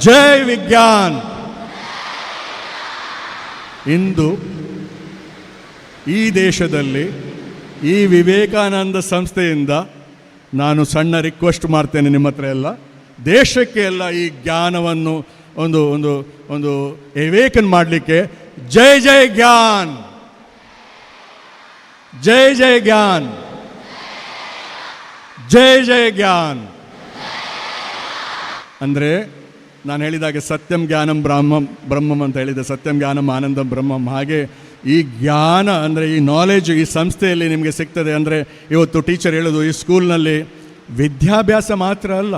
ಜೈ ವಿಜ್ಞಾನ್. ಇಂದು ಈ ದೇಶದಲ್ಲಿ ಈ ವಿವೇಕಾನಂದ ಸಂಸ್ಥೆಯಿಂದ ನಾನು ಸಣ್ಣ ರಿಕ್ವೆಸ್ಟ್ ಮಾಡ್ತೇನೆ ನಿಮ್ಮ ಹತ್ರ ಎಲ್ಲ, ದೇಶಕ್ಕೆ ಎಲ್ಲ ಈ ಜ್ಞಾನವನ್ನು ಒಂದು ಒಂದು ಒಂದು ಎವೇಕನ್ ಮಾಡಲಿಕ್ಕೆ ಜೈ ಜೈ ಜ್ಞಾನ್, ಜೈ ಜೈ ಜ್ಞಾನ್, ಜೈ ಜೈ ಜ್ಞಾನ್. ಅಂದರೆ ನಾನು ಹೇಳಿದಾಗೆ ಸತ್ಯಂ ಜ್ಞಾನಂ ಬ್ರಹ್ಮಂ ಅಂತ ಹೇಳಿದೆ, ಸತ್ಯಂ ಜ್ಞಾನಂ ಆನಂದಂ ಬ್ರಹ್ಮಂ. ಹಾಗೆ ಈ ಜ್ಞಾನ ಅಂದರೆ ಈ ನಾಲೆಜ್ ಈ ಸಂಸ್ಥೆಯಲ್ಲಿ ನಿಮಗೆ ಸಿಗ್ತದೆ. ಅಂದರೆ ಇವತ್ತು ಟೀಚರ್ ಹೇಳೋದು ಈ ಸ್ಕೂಲ್ನಲ್ಲಿ ವಿದ್ಯಾಭ್ಯಾಸ ಮಾತ್ರ ಅಲ್ಲ,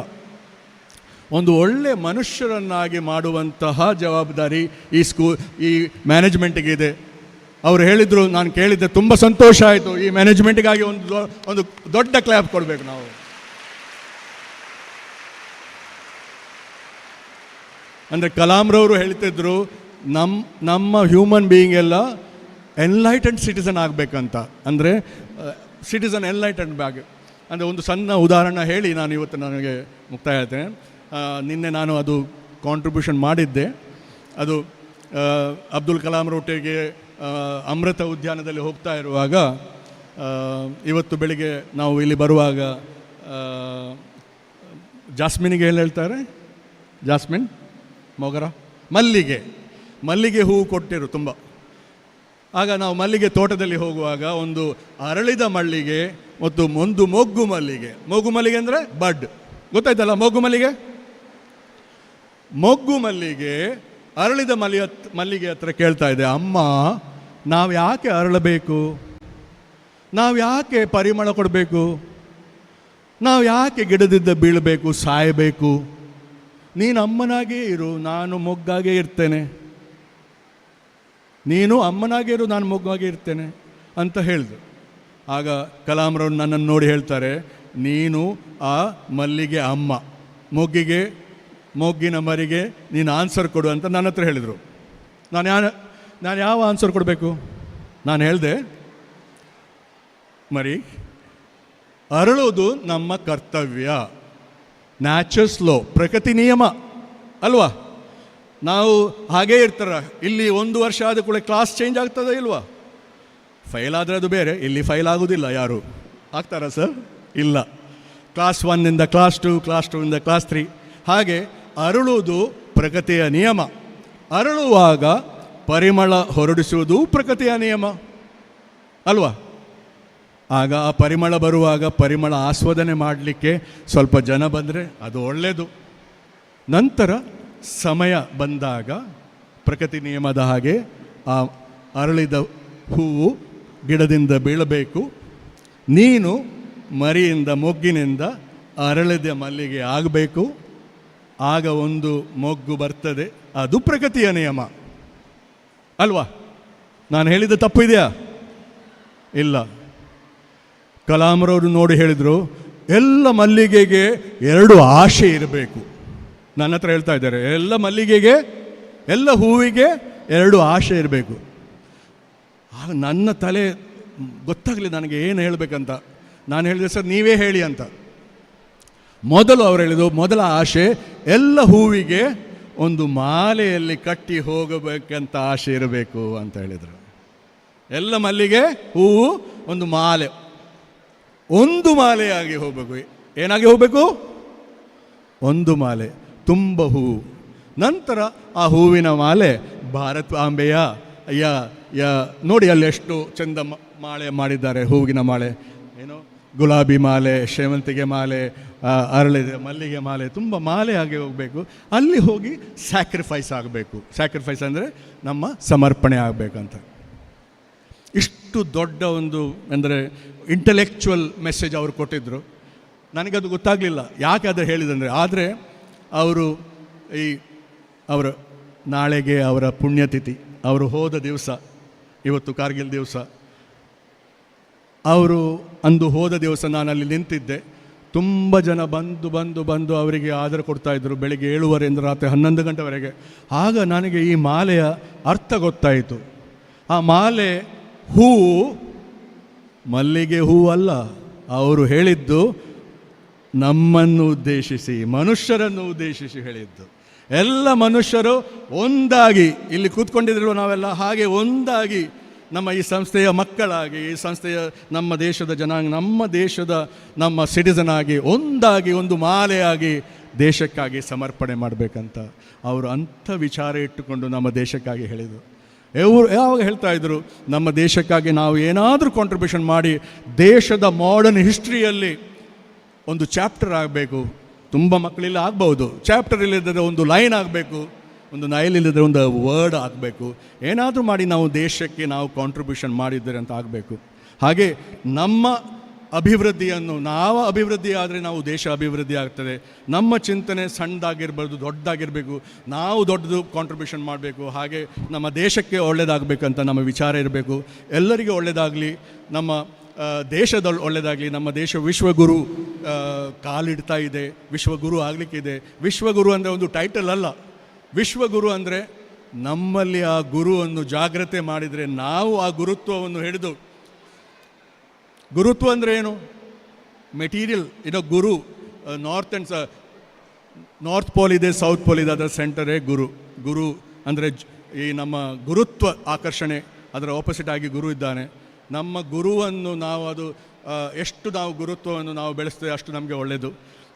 ಒಂದು ಒಳ್ಳೆ ಮನುಷ್ಯರನ್ನಾಗಿ ಮಾಡುವಂತಹ ಜವಾಬ್ದಾರಿ ಈ ಮ್ಯಾನೇಜ್ಮೆಂಟಿಗೆ ಇದೆ. ಅವರು ಹೇಳಿದರು, ನಾನು ಕೇಳಿದ್ದೆ, ತುಂಬ ಸಂತೋಷ ಆಯಿತು. ಈ ಮ್ಯಾನೇಜ್ಮೆಂಟಿಗಾಗಿ ಒಂದು ದೊಡ್ಡ ಕ್ಲಾಪ್ ಕೊಡಬೇಕು ನಾವು. ಅಂದರೆ ಕಲಾಂರವರು ಹೇಳ್ತಿದ್ರು, ನಮ್ಮ ಹ್ಯೂಮನ್ ಬೀಯಿಂಗ್ ಎಲ್ಲ ಎನ್ಲೈಟೆಂಡ್ ಸಿಟಿಸನ್ ಆಗಬೇಕಂತ. ಅಂದರೆ ಸಿಟಿಸನ್ ಎನ್ಲೈಟೆಂಡ್ ಬ್ಯಾಗ್ ಅಂದರೆ ಒಂದು ಸಣ್ಣ ಉದಾಹರಣೆ ಹೇಳಿ ನಾನು ಇವತ್ತು ನನಗೆ ಮುಕ್ತಾಯ ಹೇಳ್ತೇನೆ. ನಿನ್ನೆ ನಾನು ಅದು ಕಾಂಟ್ರಿಬ್ಯೂಷನ್ ಮಾಡಿದ್ದೆ. ಅದು ಅಬ್ದುಲ್ ಕಲಾಂರೊಟ್ಟಿಗೆ ಅಮೃತ ಉದ್ಯಾನದಲ್ಲಿ ಹೋಗ್ತಾ ಇರುವಾಗ, ಇವತ್ತು ಬೆಳಿಗ್ಗೆ ನಾವು ಇಲ್ಲಿ ಬರುವಾಗ ಜಾಸ್ಮಿನಿಗೆ ಏನು ಹೇಳ್ತಾರೆ, ಜಾಸ್ಮಿನ್ ಮೊಗರ ಮಲ್ಲಿಗೆ ಹೂವು ಕೊಟ್ಟಿರು ತುಂಬ. ಆಗ ನಾವು ಮಲ್ಲಿಗೆ ತೋಟದಲ್ಲಿ ಹೋಗುವಾಗ ಒಂದು ಅರಳಿದ ಮಲ್ಲಿಗೆ ಮತ್ತು ಒಂದು ಮೊಗ್ಗು ಮಲ್ಲಿಗೆ ಅಂದರೆ ಬಡ್, ಗೊತ್ತಾಯ್ತಲ್ಲ ಮೊಗ್ಗು ಮಲ್ಲಿಗೆ ಅರಳಿದ ಮಲ್ಲಿಗೆ ಹತ್ರ ಕೇಳ್ತಾ ಇದೆ, ಅಮ್ಮ ನಾವು ಯಾಕೆ ಅರಳಬೇಕು, ನಾವು ಯಾಕೆ ಪರಿಮಳ ಕೊಡಬೇಕು, ನಾವು ಯಾಕೆ ಗಿಡದಿಂದ ಬೀಳಬೇಕು, ಸಾಯಬೇಕು, ನೀನು ಅಮ್ಮನಾಗೇ ಇರು, ನಾನು ಮೊಗ್ಗಾಗೇ ಇರ್ತೇನೆ, ನೀನು ಅಮ್ಮನಾಗೇ ಇರು, ನಾನು ಮೊಗ್ಗಾಗೇ ಇರ್ತೇನೆ ಅಂತ ಹೇಳಿದ್ರು. ಆಗ ಕಲಾಂರವ್ರು ನನ್ನನ್ನು ನೋಡಿ ಹೇಳ್ತಾರೆ, ನೀನು ಆ ಮಲ್ಲಿಗೆ ಅಮ್ಮ, ಮೊಗ್ಗಿನ ಮರಿಗೆ ನೀನು ಆನ್ಸರ್ ಕೊಡು ಅಂತ ನನ್ನ ಹತ್ರ ಹೇಳಿದರು. ನಾನು ಯಾವ ಆನ್ಸರ್ ಕೊಡಬೇಕು? ನಾನು ಹೇಳಿದೆ, ಮರಿ ಅರಳೋದು ನಮ್ಮ ಕರ್ತವ್ಯ, ನ್ಯಾಚರ್ಸ್ ಲೋ, ಪ್ರಕೃತಿ ನಿಯಮ ಅಲ್ವಾ. ನಾವು ಹಾಗೇ ಇರ್ತಾರ, ಇಲ್ಲಿ 1 ವರ್ಷ ಆದ ಕೂಡ ಕ್ಲಾಸ್ ಚೇಂಜ್ ಆಗ್ತದ ಇಲ್ವಾ? ಫೈಲ್ ಆದರೆ ಅದು ಬೇರೆ, ಇಲ್ಲಿ ಫೈಲ್ ಆಗೋದಿಲ್ಲ. ಯಾರು ಆಗ್ತಾರಾ ಸರ್? ಇಲ್ಲ. Class 1 class 2, class 2 class 3. ಹಾಗೆ ಅರಳುವುದು ಪ್ರಕೃತಿಯ ನಿಯಮ. ಅರಳುವಾಗ ಪರಿಮಳ ಹೊರಡಿಸುವುದು ಪ್ರಕೃತಿಯ ನಿಯಮ ಅಲ್ವಾ. ಆಗ ಆ ಪರಿಮಳ ಬರುವಾಗ ಪರಿಮಳ ಆಸ್ವಾದನೆ ಮಾಡಲಿಕ್ಕೆ ಸ್ವಲ್ಪ ಜನ ಬಂದರೆ ಅದು ಒಳ್ಳೆಯದು. ನಂತರ ಸಮಯ ಬಂದಾಗ ಪ್ರಕೃತಿ ನಿಯಮದ ಹಾಗೆ ಆ ಅರಳಿದ ಹೂವು ಗಿಡದಿಂದ ಬೀಳಬೇಕು. ನೀನು ಮರಿಯಿಂದ ಮೊಗ್ಗಿನಿಂದ ಅರಳಿದ ಮಲ್ಲಿಗೆ ಆಗಬೇಕು. ಆಗ ಒಂದು ಮೊಗ್ಗು ಬರ್ತದೆ, ಅದು ಪ್ರಕೃತಿಯ ನಿಯಮ ಅಲ್ವಾ. ನಾನು ಹೇಳಿದ ತಪ್ಪು ಇದೆಯಾ? ಇಲ್ಲ. ಕಲಾಂರವರು ನೋಡಿ ಹೇಳಿದರು, ಎಲ್ಲ ಮಲ್ಲಿಗೆಗೆ 2 ಆಶೆ ಇರಬೇಕು. ನನ್ನ ಹತ್ರ ಹೇಳ್ತಾ ಇದ್ದಾರೆ, ಎಲ್ಲ ಮಲ್ಲಿಗೆಗೆ, ಎಲ್ಲ ಹೂವಿಗೆ 2 ಆಶೆ ಇರಬೇಕು. ಆಗ ನನ್ನ ತಲೆ ಗೊತ್ತಾಗಲಿ ನನಗೆ ಏನು ಹೇಳಬೇಕಂತ. ನಾನು ಹೇಳಿದೆ, ಸರ್ ನೀವೇ ಹೇಳಿ ಅಂತ. ಮೊದಲು ಅವರು ಹೇಳಿದರು, ಮೊದಲ ಆಶೆ ಎಲ್ಲ ಹೂವಿಗೆ ಒಂದು ಮಾಲೆಯಲ್ಲಿ ಕಟ್ಟಿ ಹೋಗಬೇಕಂತ ಆಶೆ ಇರಬೇಕು ಅಂತ ಹೇಳಿದರು. ಎಲ್ಲ ಮಲ್ಲಿಗೆ ಹೂವು ಒಂದು ಮಾಲೆಯಾಗಿ ಹೋಗಬೇಕು. ಏನಾಗಿ ಹೋಗಬೇಕು? ಒಂದು ಮಾಲೆ, ತುಂಬ ಹೂವು. ನಂತರ ಆ ಹೂವಿನ ಮಾಲೆ ಭಾರತಾಂಬೆಯ ನೋಡಿ ಅಲ್ಲಿ ಎಷ್ಟು ಚಂದ ಮಾಲೆ ಮಾಡಿದ್ದಾರೆ, ಹೂವಿನ ಮಾಲೆ, ಏನು ಗುಲಾಬಿ ಮಾಲೆ, ಸೇವಂತಿಗೆ ಮಾಲೆ, ಅರಳಿದ ಮಲ್ಲಿಗೆ ಮಾಲೆ, ತುಂಬ ಮಾಲೆ ಆಗಿ ಹೋಗಬೇಕು. ಅಲ್ಲಿ ಹೋಗಿ ಸ್ಯಾಕ್ರಿಫೈಸ್ ಆಗಬೇಕು. ಸ್ಯಾಕ್ರಿಫೈಸ್ ಅಂದರೆ ನಮ್ಮ ಸಮರ್ಪಣೆ ಆಗಬೇಕಂತ. ಇಷ್ಟು ದೊಡ್ಡ ಒಂದು ಅಂದರೆ ಇಂಟೆಲೆಕ್ಚುವಲ್ ಮೆಸೇಜ್ ಅವರು ಕೊಟ್ಟಿದ್ದರು. ನನಗದು ಗೊತ್ತಾಗಲಿಲ್ಲ ಯಾಕೆ ಅದು ಹೇಳಿದಂದರೆ, ಆದರೆ ಅವರು ನಾಳೆಗೆ ಅವರ ಪುಣ್ಯತಿಥಿ, ಅವರು ಹೋದ ದಿವಸ, ಇವತ್ತು ಕಾರ್ಗಿಲ್ ದಿವಸ. ಅವರು ಅಂದು ಹೋದ ದಿವಸ ನಾನು ಅಲ್ಲಿ ನಿಂತಿದ್ದೆ. ತುಂಬ ಜನ ಬಂದು ಅವರಿಗೆ ಆದರ ಕೊಡ್ತಾಯಿದ್ರು, ಬೆಳಿಗ್ಗೆ 7:30 ರಾತ್ರಿ 11 ಗಂಟೆವರೆಗೆ. ಆಗ ನನಗೆ ಈ ಮಾಲೆಯ ಅರ್ಥ ಗೊತ್ತಾಯಿತು. ಆ ಮಾಲೆ ಹೂವು ಮಲ್ಲಿಗೆ ಹೂವು ಅಲ್ಲ, ಅವರು ಹೇಳಿದ್ದು ನಮ್ಮನ್ನು ಉದ್ದೇಶಿಸಿ, ಮನುಷ್ಯರನ್ನು ಉದ್ದೇಶಿಸಿ ಹೇಳಿದ್ದು. ಎಲ್ಲ ಮನುಷ್ಯರು ಒಂದಾಗಿ ಇಲ್ಲಿ ಕೂತ್ಕೊಂಡಿದ್ರು ನಾವೆಲ್ಲ, ಹಾಗೆ ಒಂದಾಗಿ ನಮ್ಮ ಈ ಸಂಸ್ಥೆಯ ಮಕ್ಕಳಾಗಿ, ಈ ಸಂಸ್ಥೆಯ ನಮ್ಮ ದೇಶದ ಜನಾಂಗ, ನಮ್ಮ ಸಿಟಿಸನ್ ಆಗಿ ಒಂದಾಗಿ ಒಂದು ಮಾಲೆಯಾಗಿ ದೇಶಕ್ಕಾಗಿ ಸಮರ್ಪಣೆ ಮಾಡಬೇಕಂತ ಅವರು ಅಂಥ ವಿಚಾರ ಇಟ್ಟುಕೊಂಡು ನಮ್ಮ ದೇಶಕ್ಕಾಗಿ ಹೇಳಿದರು. ಯಾವಾಗ ಹೇಳ್ತಾ ಇದ್ದರು, ನಮ್ಮ ದೇಶಕ್ಕಾಗಿ ನಾವು ಏನಾದರೂ ಕಾಂಟ್ರಿಬ್ಯೂಷನ್ ಮಾಡಿ ದೇಶದ ಮಾಡರ್ನ್ ಹಿಸ್ಟ್ರಿಯಲ್ಲಿ ಒಂದು ಚಾಪ್ಟರ್ ಆಗಬೇಕು, ತುಂಬ ಮಕ್ಕಳಿಲ್ಲ ಆಗ್ಬೋದು. ಚಾಪ್ಟರ್ ಇಲ್ಲದಿದ್ದರೆ ಒಂದು ಲೈನ್ ಆಗಬೇಕು, ಒಂದು ನೈಲ್ ಇಲ್ಲದಿದ್ದರೆ ಒಂದು ವರ್ಡ್ ಆಗಬೇಕು. ಏನಾದರೂ ಮಾಡಿ ನಾವು ದೇಶಕ್ಕೆ ನಾವು ಕಾಂಟ್ರಿಬ್ಯೂಷನ್ ಮಾಡಿದ್ದಾರೆ ಅಂತ ಆಗಬೇಕು. ಹಾಗೆ ನಮ್ಮ ಅಭಿವೃದ್ಧಿಯನ್ನು ನಾವು ಅಭಿವೃದ್ಧಿ ಆದರೆ ನಾವು ದೇಶ ಅಭಿವೃದ್ಧಿ ಆಗ್ತದೆ. ನಮ್ಮ ಚಿಂತನೆ ಸಣ್ಣದಾಗಿರ್ಬಾರ್ದು, ದೊಡ್ಡದಾಗಿರಬೇಕು. ನಾವು ದೊಡ್ಡದು ಕಾಂಟ್ರಿಬ್ಯೂಷನ್ ಮಾಡಬೇಕು. ಹಾಗೆ ನಮ್ಮ ದೇಶಕ್ಕೆ ಒಳ್ಳೆಯದಾಗಬೇಕಂತ ನಮ್ಮ ವಿಚಾರ ಇರಬೇಕು. ಎಲ್ಲರಿಗೂ ಒಳ್ಳೆಯದಾಗಲಿ, ನಮ್ಮ ದೇಶದಲ್ಲಿ ಒಳ್ಳೆಯದಾಗಲಿ. ನಮ್ಮ ದೇಶ ವಿಶ್ವಗುರು ಕಾಲಿಡ್ತಾ ಇದೆ, ವಿಶ್ವಗುರು ಆಗಲಿಕ್ಕಿದೆ. ವಿಶ್ವಗುರು ಅಂದರೆ ಒಂದು ಟೈಟಲ್ ಅಲ್ಲ. ವಿಶ್ವಗುರು ಅಂದರೆ ನಮ್ಮಲ್ಲಿ ಆ ಗುರುವನ್ನು ಜಾಗ್ರತೆ ಮಾಡಿದರೆ ನಾವು ಆ ಗುರುತ್ವವನ್ನು ಹಿಡಿದು, ಗುರುತ್ವ ಅಂದರೆ ಏನು? ಮೆಟೀರಿಯಲ್ ಗುರು. ನಾರ್ತ್ ಪೋಲ್ ಇದೆ, ಸೌತ್ ಪೋಲ್ ಇದೆ, ಅದರ ಸೆಂಟರೇ ಗುರು. ಗುರು ಅಂದರೆ ಈ ನಮ್ಮ ಗುರುತ್ವ ಆಕರ್ಷಣೆ, ಅದರ ಆಪೋಸಿಟ್ ಆಗಿ ಗುರು ಇದ್ದಾನೆ. ನಮ್ಮ ಗುರುವನ್ನು ನಾವು ಎಷ್ಟು ನಾವು ಗುರುತ್ವವನ್ನು ನಾವು ಬೆಳೆಸ್ತೇವೆ ಅಷ್ಟು ನಮಗೆ ಒಳ್ಳೆಯದು.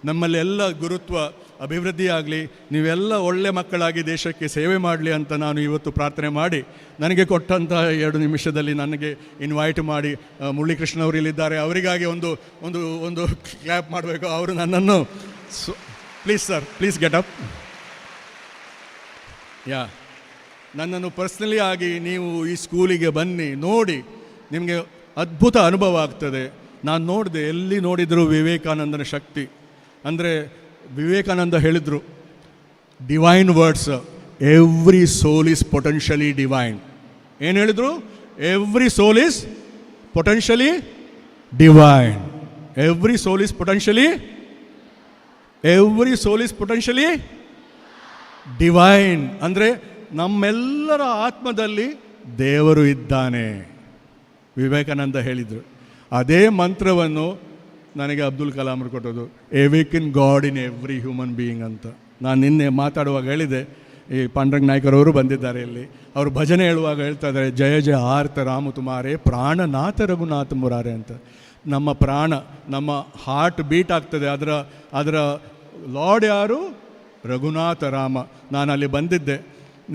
ನಮ್ಮಲ್ಲಿ ಎಲ್ಲ ಗುರುತ್ವ ಅಭಿವೃದ್ಧಿ ಆಗಲಿ, ನೀವೆಲ್ಲ ಒಳ್ಳೆ ಮಕ್ಕಳಾಗಿ ದೇಶಕ್ಕೆ ಸೇವೆ ಮಾಡಲಿ ಅಂತ ನಾನು ಇವತ್ತು ಪ್ರಾರ್ಥನೆ ಮಾಡಿ, ನನಗೆ ಕೊಟ್ಟಂಥ 2 ನಿಮಿಷದಲ್ಲಿ ನನಗೆ ಇನ್ವೈಟ್ ಮಾಡಿ ಮುರಳೀಕೃಷ್ಣ ಅವರು ಇಲ್ಲಿದ್ದಾರೆ, ಅವರಿಗಾಗಿ ಒಂದು ಒಂದು ಒಂದು ಕ್ಲ್ಯಾಪ್ ಮಾಡಬೇಕು. ಅವರು ನನ್ನನ್ನು please sir, please get up. ನನ್ನನ್ನು ಪರ್ಸ್ನಲಿ ಆಗಿ ನೀವು ಈ ಸ್ಕೂಲಿಗೆ ಬನ್ನಿ, ನೋಡಿ, ನಿಮಗೆ ಅದ್ಭುತ ಅನುಭವ ಆಗ್ತದೆ. ನಾನು ನೋಡಿದೆ, ಎಲ್ಲಿ ನೋಡಿದರೂ ವಿವೇಕಾನಂದನ ಶಕ್ತಿ. ಅಂದರೆ ವಿವೇಕಾನಂದ ಹೇಳಿದರು, divine words, every soul is potentially divine. ಏನು ಹೇಳಿದರು? Every soul is potentially divine. Every soul is potentially, every soul is potentially divine. ಅಂದರೆ ನಮ್ಮೆಲ್ಲರ ಆತ್ಮದಲ್ಲಿ ದೇವರು ಇದ್ದಾನೆ. ವಿವೇಕಾನಂದ ಹೇಳಿದರು. ಅದೇ ಮಂತ್ರವನ್ನು ನನಗೆ ಅಬ್ದುಲ್ ಕಲಾಂ ಅವರು ಕೊಟ್ಟೋದು, awaken God in every human being ಅಂತ. ನಾನು ನಿನ್ನೆ ಮಾತಾಡುವಾಗ ಹೇಳಿದೆ, ಈ ಪಾಂಡುರಂಗ ನಾಯ್ಕರವರು ಬಂದಿದ್ದಾರೆ ಇಲ್ಲಿ, ಅವರು ಭಜನೆ ಹೇಳುವಾಗ ಹೇಳ್ತಾ ಇದ್ದಾರೆ, ಜಯ ಜಯ ಆರ್ತ ರಾಮ ತುಮಾರೆ ಪ್ರಾಣನಾಥ ರಘುನಾಥ ಮುರಾರೆ ಅಂತ. ನಮ್ಮ ಪ್ರಾಣ, ನಮ್ಮ ಹಾರ್ಟ್ ಬೀಟ್ ಆಗ್ತದೆ, ಅದರ ಲಾರ್ಡ್ ಯಾರು? ರಘುನಾಥ ರಾಮ. ನಾನು ಅಲ್ಲಿ ಬಂದಿದ್ದೆ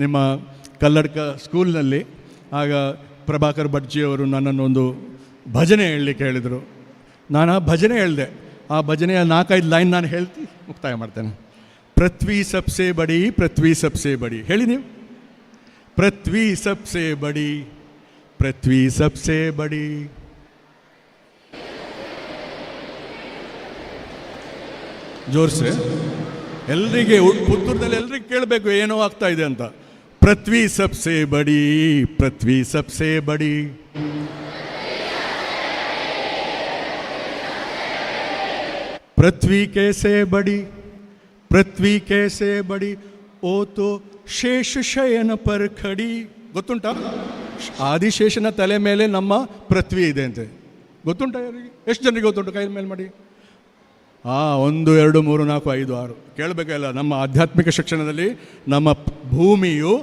ನಿಮ್ಮ ಕಲ್ಲಡ್ಕ ಸ್ಕೂಲ್ನಲ್ಲಿ. ಆಗ ಪ್ರಭಾಕರ್ ಭಟ್ಜಿಯವರು ನನ್ನನ್ನೊಂದು ಭಜನೆ ಹೇಳಲಿಕ್ಕೆ ಹೇಳಿದರು. ನಾನು ಆ ಭಜನೆ ಹೇಳಿದೆ. ಆ ಭಜನೆಯ 4-5 ಲೈನ್ ನಾನು ಮುಕ್ತಾಯ ಮಾಡ್ತೇನೆ. ಪೃಥ್ವಿ ಸಬ್ಸೆ ಬಡಿ, ಪೃಥ್ವಿ ಸಬ್ಸೆ ಬಡಿ. ಹೇಳಿ ನೀವು, ಪೃಥ್ವಿ ಸಬ್ಸೆ ಬಡಿ, ಪೃಥ್ವಿ ಸಬ್ಸೆ ಬಡಿ. ಜೋರ್ಸೆ ಎಲ್ರಿಗೆ, ಪುತ್ತೂರಿನಲ್ಲಿ ಎಲ್ರಿಗೆ ಕೇಳಬೇಕು ಏನೋ ಆಗ್ತಾ ಇದೆ ಅಂತ. ಪೃಥ್ವಿ ಸಬ್ಸೆ ಬಡಿ, ಪೃಥ್ವಿ ಸಬ್ಸೆ ಬಡಿ. पृथ्वी कैसे बड़ी, पृथ्वी कैसे बड़ी, ओ तो शेष शयन पर खड़ी. ಗೊತ್ತುಂಟಾ? ಆದಿಶೇಷನ ತಲೆ ಮೇಲೆ ನಮ್ಮ ಪೃಥ್ವಿ ಇದೆ ಅಂತೆ. ಗೊತ್ತುಂಟಾ ಯಾರಿಗೆ? ಎಷ್ಟು ಜನರಿಗೆ ಗೊತ್ತುಂಟು? ಕೈ ಮೇಲೆ ಮಾಡಿ. 1 2 3 4 5 6 ಕೇಳಬೇಕಲ್ಲ. ನಮ್ಮ ಆಧ್ಯಾತ್ಮಿಕ ಶಿಕ್ಷಣದಲ್ಲಿ ನಮ್ಮ ಭೂಮಿಯು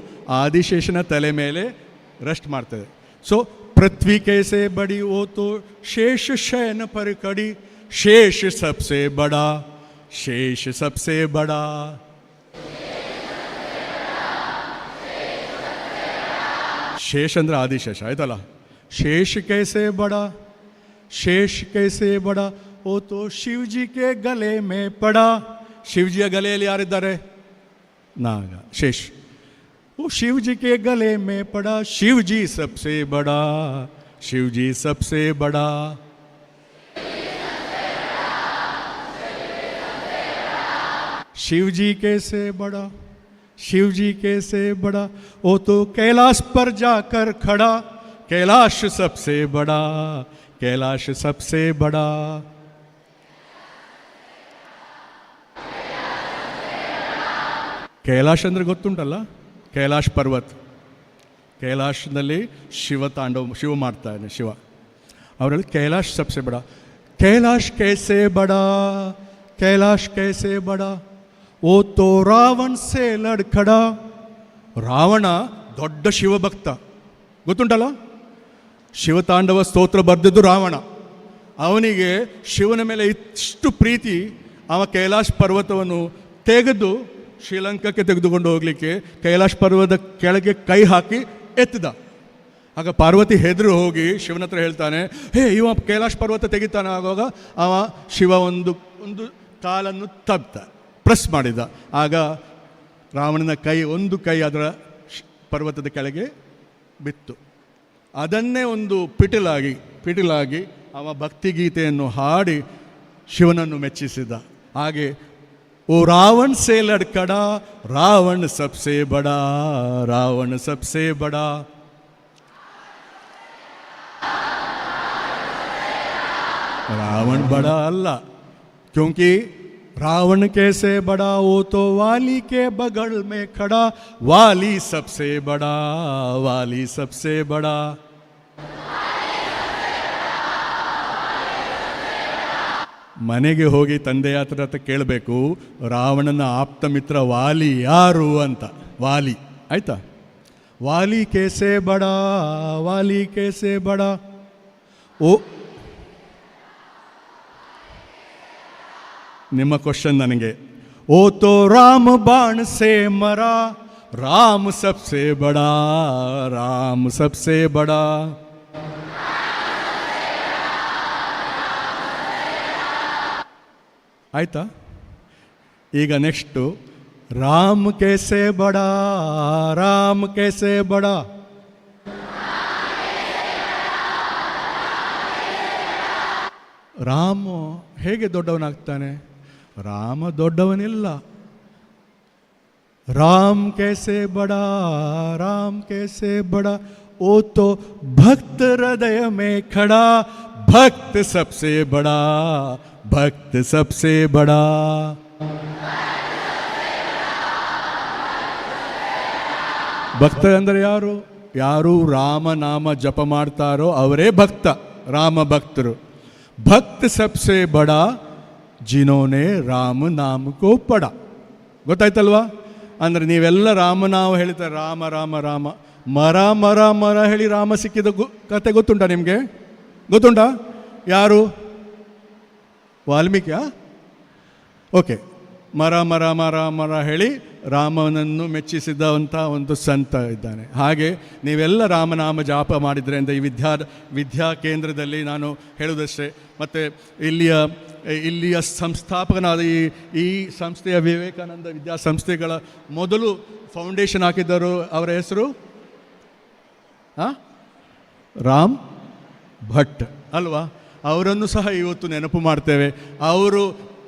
ಆದಿಶೇಷನ ತಲೆ ಮೇಲೆ ರೆಸ್ಟ್ ಮಾಡ್ತದೆ. ಸೊ पृथ्वी कैसे बड़ी, ओ तो शेष शयन पर खड़ी. शेष सबसे बड़ा, शेष सबसे बड़ा. शेष ಅಂದ್ರೆ ಆದಿಶೇಷ ಆಯ್ತಲ್ಲ. शेष कैसे बड़ा, शेष कैसे बड़ा, ओ तो शिव जी के गले में पड़ा. ಶಿವಜಿಯ ಗಲೆಯಲ್ಲಿ ಯಾರಿದ್ದಾರೆ? ನಾಗ, ಶೇಷ. वो शिव जी के गले में पड़ा. शिव जी सबसे बड़ा, शिव जी सबसे बड़ा. शिव जी कैसे बड़ा, शिव जी कैसे बड़ा, वो तो कैलाश पर जाकर खड़ा. कैलाश सबसे बड़ा, कैलाश सबसे बड़ा. कैलाश ಅಂದ್ರೆ ಗೊತ್ತುಂಟಲ್ಲ, कैलाश पर्वत. कैलाशದಲ್ಲಿ ಶಿವ ಮಾಡ್ತಾ ಇದ್ದಾನೆ ಶಿವ. ಅವರಲ್ಲಿ कैलाश सबसे बड़ा. कैलाश कैसे बड़ा, कैलाश कैसे बड़ा, वो तो रावण से लड़ खड़ा. ರಾವಣ ದೊಡ್ಡ ಶಿವಭಕ್ತ, ಗೊತ್ತುಂಟಲ್ಲ. ಶಿವತಾಂಡವ ಸ್ತೋತ್ರ ಬರೆದಿದ್ದು ರಾವಣ. ಅವನಿಗೆ ಶಿವನ ಮೇಲೆ ಇಷ್ಟು ಪ್ರೀತಿ, ಅವ ಕೈಲಾಶ್ ಪರ್ವತವನ್ನು ತೆಗೆದು ಶ್ರೀಲಂಕಾಕ್ಕೆ ತೆಗೆದುಕೊಂಡು ಹೋಗಲಿಕ್ಕೆ ಕೈಲಾಶ್ ಪರ್ವತದ ಕೆಳಗೆ ಕೈ ಹಾಕಿ ಎತ್ತಿದ. ಆಗ ಪಾರ್ವತಿ ಹೆದರು ಹೋಗಿ ಶಿವನ ಹತ್ರ ಹೇಳ್ತಾನೆ, ಹೇ ಇವ ಕೈಲಾಶ್ ಪರ್ವತ ತೆಗಿತಾನೆ. ಆಗುವಾಗ ಅವ ಶಿವ ಒಂದು ಕಾಲನ್ನು ಪ್ರೆಸ್ ಮಾಡಿದ. ಆಗ ರಾವಣನ ಒಂದು ಕೈ ಅದರ ಪರ್ವತದ ಕೆಳಗೆ ಬಿತ್ತು. ಅದನ್ನೇ ಒಂದು ಪಿಟೀಲಾಗಿ ಅವ ಭಕ್ತಿಗೀತೆಯನ್ನು ಹಾಡಿ ಶಿವನನ್ನು ಮೆಚ್ಚಿಸಿದ. ಹಾಗೆ ಓ ರಾವಣ ಸೇ ಲಡ್ಕಡ ರಾವಣ ಸಬ್ಸೆ ಬಡ, ರಾವಣ ಸಬ್ಸೆ ಬಡ. रावण बड़ा अल्लाह, क्योंकि रावण कैसे बड़ा, वो तो वाली के बगल में खड़ा, वाली सबसे बड़ा, वाली सबसे बड़ा. ಮನೆಗೆ ಹೋಗಿ ತಂದೆಯ ಹತ್ರ ಕೇಳಬೇಕು, ರಾವಣನ ಆಪ್ತ ಮಿತ್ರ ವಾಲಿ ಯಾರು ಅಂತ. ವಾಲಿ ಆಯ್ತಾ? ವಾಲಿ ಕೇಸೆ ಬಡ, ವಾಲಿ ಕೇಸೆ ಬಡ. ಓ, ನಿಮ್ಮ ಕ್ವಶನ್ ನನಗೆ. ಓ ತೋ ರಾಮ ಬಾಣ ಸೇ ಮರ, ರಾಮ ಸಬ್ಸೆ ಬಡ, ರಾಮ ಸಬ್ಸೆ ಬಡ. ಆಯ್ತಾ? ಈಗ ನೆಕ್ಸ್ಟು ರಾಮ್ ಕೇಸೆ ಬಡ, ರಾಮ್ ಕೇಸೆ ಬಡ. ರಾಮ ಹೇಗೆ ದೊಡ್ಡವನಾಗ್ತಾನೆ? ರಾಮ ದೊಡ್ಡವನಿಲ್ಲ. ರಾಮ್ ಕೇಸೆ ಬಡ, ರಾಮ್ ಕೇಸೆ ಬಡ. ಓ ತೋ ಭಕ್ತ ಹೃದಯ ಮೇ ಖಡಾ, ಭಕ್ತ ಸಬ್ಸೆ ಬಡಾ, ಭಕ್ತ ಸಬ್ಸೆ ಬಡಾ. ಭಕ್ತ ಅಂದರೆ ಯಾರು? ಯಾರು ರಾಮನಾಮ ಜಪ ಮಾಡ್ತಾರೋ ಅವರೇ ಭಕ್ತ, ರಾಮ ಭಕ್ತರು. ಭಕ್ತ ಸಬ್ಸೆ ಬಡಾ ಜಿನೋನೆ ರಾಮ ನಾಮ ಕೋ ಪಡ. ಗೊತ್ತಾಯ್ತಲ್ವಾ? ಅಂದರೆ ನೀವೆಲ್ಲ ರಾಮನಾಮ ಹೇಳ್ತಾರೆ, ರಾಮ ರಾಮ ರಾಮ. ಮರ ಮರ ಮರ ಹೇಳಿ ರಾಮ ಸಿಕ್ಕಿದ ಕತೆ ಗೊತ್ತುಂಟಾ ನಿಮಗೆ? ಗೊತ್ತುಂಟಾ? ಯಾರು? ವಾಲ್ಮೀಕಿಯಾ? ಓಕೆ. ಮರ ಮರ ಮರ ಮರ ಹೇಳಿ ರಾಮನನ್ನು ಮೆಚ್ಚಿಸಿದಂಥ ಒಂದು ಸಂತ ಇದ್ದಾನೆ. ಹಾಗೆ ನೀವೆಲ್ಲ ರಾಮನಾಮ ಜಾಪ ಮಾಡಿದರೆ ಅಂತ ಈ ವಿದ್ಯಾ ಕೇಂದ್ರದಲ್ಲಿ ನಾನು ಹೇಳೋದಷ್ಟೇ. ಮತ್ತು ಇಲ್ಲಿಯ ಸಂಸ್ಥಾಪಕನಾದ ಈ ಸಂಸ್ಥೆಯ ವಿವೇಕಾನಂದ ವಿದ್ಯಾಸಂಸ್ಥೆಗಳ ಮೊದಲು ಫೌಂಡೇಶನ್ ಹಾಕಿದ್ದರು, ಅವರ ಹೆಸರು ರಾಮ್ ಭಟ್ ಅಲ್ವಾ? ಅವರನ್ನು ಸಹ ಇವತ್ತು ನೆನಪು ಮಾಡ್ತೇವೆ. ಅವರು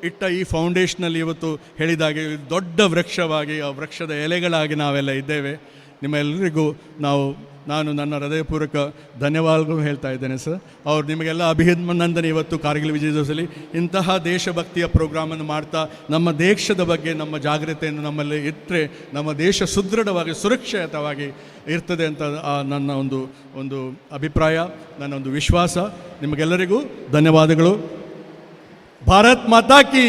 ಇಟ್ಟ ಈ ಫೌಂಡೇಶನಲ್ಲಿ ಇವತ್ತು ಹೇಳಿದಾಗೆ ದೊಡ್ಡ ವೃಕ್ಷವಾಗಿ, ಆ ವೃಕ್ಷದ ಎಲೆಗಳಾಗಿ ನಾವೆಲ್ಲ ಇದ್ದೇವೆ. ನಿಮ್ಮೆಲ್ಲರಿಗೂ ನಾನು ನನ್ನ ಹೃದಯಪೂರ್ವಕ ಧನ್ಯವಾದಗಳು ಹೇಳ್ತಾ ಇದ್ದೇನೆ ಸರ್. ಅವ್ರು ನಿಮಗೆಲ್ಲ ಅಭಿನಂದನೆ. ಇವತ್ತು ಕಾರ್ಗಿಲ್ ವಿಜಯ ದಿವಸದಲ್ಲಿ ಇಂತಹ ದೇಶಭಕ್ತಿಯ ಪ್ರೋಗ್ರಾಮನ್ನು ಮಾಡ್ತಾ ನಮ್ಮ ದೇಶದ ಬಗ್ಗೆ ನಮ್ಮ ಜಾಗೃತೆಯನ್ನು ನಮ್ಮಲ್ಲಿ ಇಟ್ಟರೆ ನಮ್ಮ ದೇಶ ಸುದೃಢವಾಗಿ ಸುರಕ್ಷಿತವಾಗಿ ಇರ್ತದೆ ಅಂತ ನನ್ನ ಒಂದು ಅಭಿಪ್ರಾಯ, ನನ್ನ ಒಂದು ವಿಶ್ವಾಸ. ನಿಮಗೆಲ್ಲರಿಗೂ ಧನ್ಯವಾದಗಳು. ಭಾರತ್ ಮಾತಾ ಕಿ,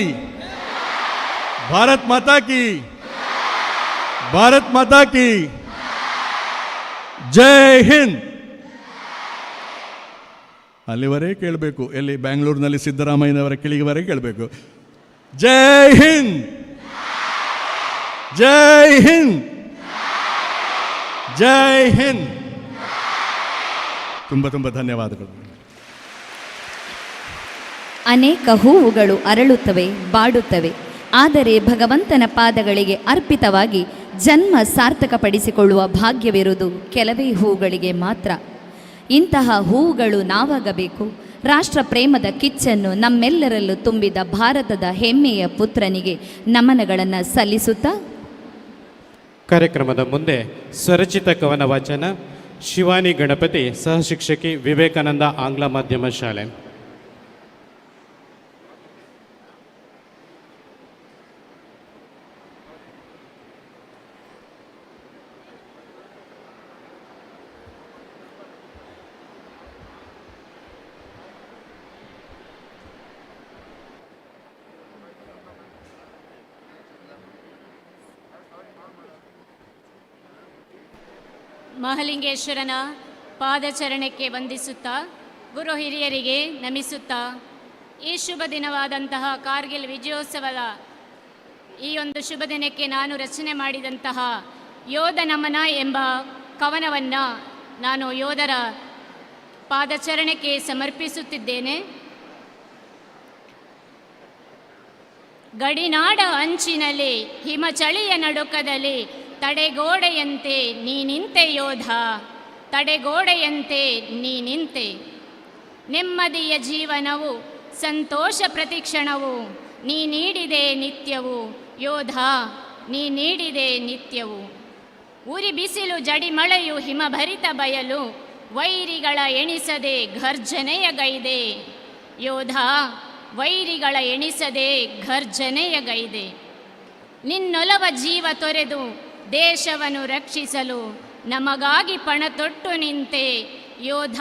ಭಾರತ್ ಮಾತಾ ಕಿ, ಭಾರತ್ ಮಾತಾ ಕಿ ಜೈ ಹಿಂದ್. ಅಲ್ಲಿವರೆಗೆ ಕೇಳಬೇಕು, ಎಲ್ಲಿ ಬ್ಯಾಂಗ್ಳೂರಿನಲ್ಲಿ ಸಿದ್ದರಾಮಯ್ಯನವರ ಕಿಳಿಯವರೆಗೆ ಕೇಳಬೇಕು. ಜೈ ಹಿಂದ್, ಜೈ ಹಿಂದ್, ಜೈ ಹಿಂದ್. ತುಂಬ ತುಂಬ ಧನ್ಯವಾದಗಳು. ಅನೇಕ ಹೂವುಗಳು ಅರಳುತ್ತವೆ, ಬಾಡುತ್ತವೆ. ಆದರೆ ಭಗವಂತನ ಪಾದಗಳಿಗೆ ಅರ್ಪಿತವಾಗಿ ಜನ್ಮ ಸಾರ್ಥಕಪಡಿಸಿಕೊಳ್ಳುವ ಭಾಗ್ಯವಿರುವುದು ಕೆಲವೇ ಹೂಗಳಿಗೆ ಮಾತ್ರ. ಇಂತಹ ಹೂವುಗಳು ನಾವಾಗಬೇಕು. ರಾಷ್ಟ್ರ ಪ್ರೇಮದ ಕಿಚ್ಚನ್ನು ನಮ್ಮೆಲ್ಲರಲ್ಲೂ ತುಂಬಿದ ಭಾರತದ ಹೆಮ್ಮೆಯ ಪುತ್ರನಿಗೆ ನಮನಗಳನ್ನು ಸಲ್ಲಿಸುತ್ತಾ ಕಾರ್ಯಕ್ರಮದ ಮುಂದೆ ಸ್ವರಚಿತ ಕವನ ವಾಚನ ಶಿವಾನಿ ಗಣಪತಿ, ಸಹಶಿಕ್ಷಕಿ, ವಿವೇಕಾನಂದ ಆಂಗ್ಲ ಮಾಧ್ಯಮ ಶಾಲೆ. ಮಹಾಲಿಂಗೇಶ್ವರನ ಪಾದಚರಣಕ್ಕೆ ವಂದಿಸುತ್ತಾ, ಗುರು ಹಿರಿಯರಿಗೆ ನಮಿಸುತ್ತಾ, ಈ ಶುಭ ದಿನವಾದಂತಹ ಕಾರ್ಗಿಲ್ ವಿಜಯೋತ್ಸವದ ಈ ಒಂದು ಶುಭ ದಿನಕ್ಕೆ ನಾನು ರಚನೆ ಮಾಡಿದಂತಹ ಯೋಧ ನಮನ ಎಂಬ ಕವನವನ್ನು ನಾನು ಯೋಧರ ಪಾದಚರಣಕ್ಕೆ ಸಮರ್ಪಿಸುತ್ತಿದ್ದೇನೆ. ಗಡಿನಾಡ ಅಂಚಿನಲ್ಲಿ ಹಿಮಚಳಿಯ ನಡುಕದಲ್ಲಿ ತಡೆಗೋಡೆಯಂತೆ ನೀ ನಿಂತೆ ಯೋಧ, ತಡೆಗೋಡೆಯಂತೆ ನೀ ನಿಂತೆ. ನೆಮ್ಮದಿಯ ಜೀವನವು ಸಂತೋಷ ಪ್ರತಿಕ್ಷಣವು ನೀ ನೀಡಿದೆ ನಿತ್ಯವು ಯೋಧ, ನೀ ನೀಡಿದೆ ನಿತ್ಯವು. ಉರಿ ಬಿಸಿಲು ಜಡಿಮಳೆಯು ಹಿಮಭರಿತ ಬಯಲು ವೈರಿಗಳ ಎಣಿಸದೆ ಘರ್ಜನೆಯ ಗೈದೆ ಯೋಧ, ವೈರಿಗಳ ಎಣಿಸದೆ ಘರ್ಜನೆಯ ಗೈದೆ. ನಿನ್ನೊಲವ ಜೀವ ತೊರೆದು ದೇಶವನ್ನು ರಕ್ಷಿಸಲು ನಮಗಾಗಿ ಪಣತೊಟ್ಟು ನಿಂತೆ ಯೋಧ,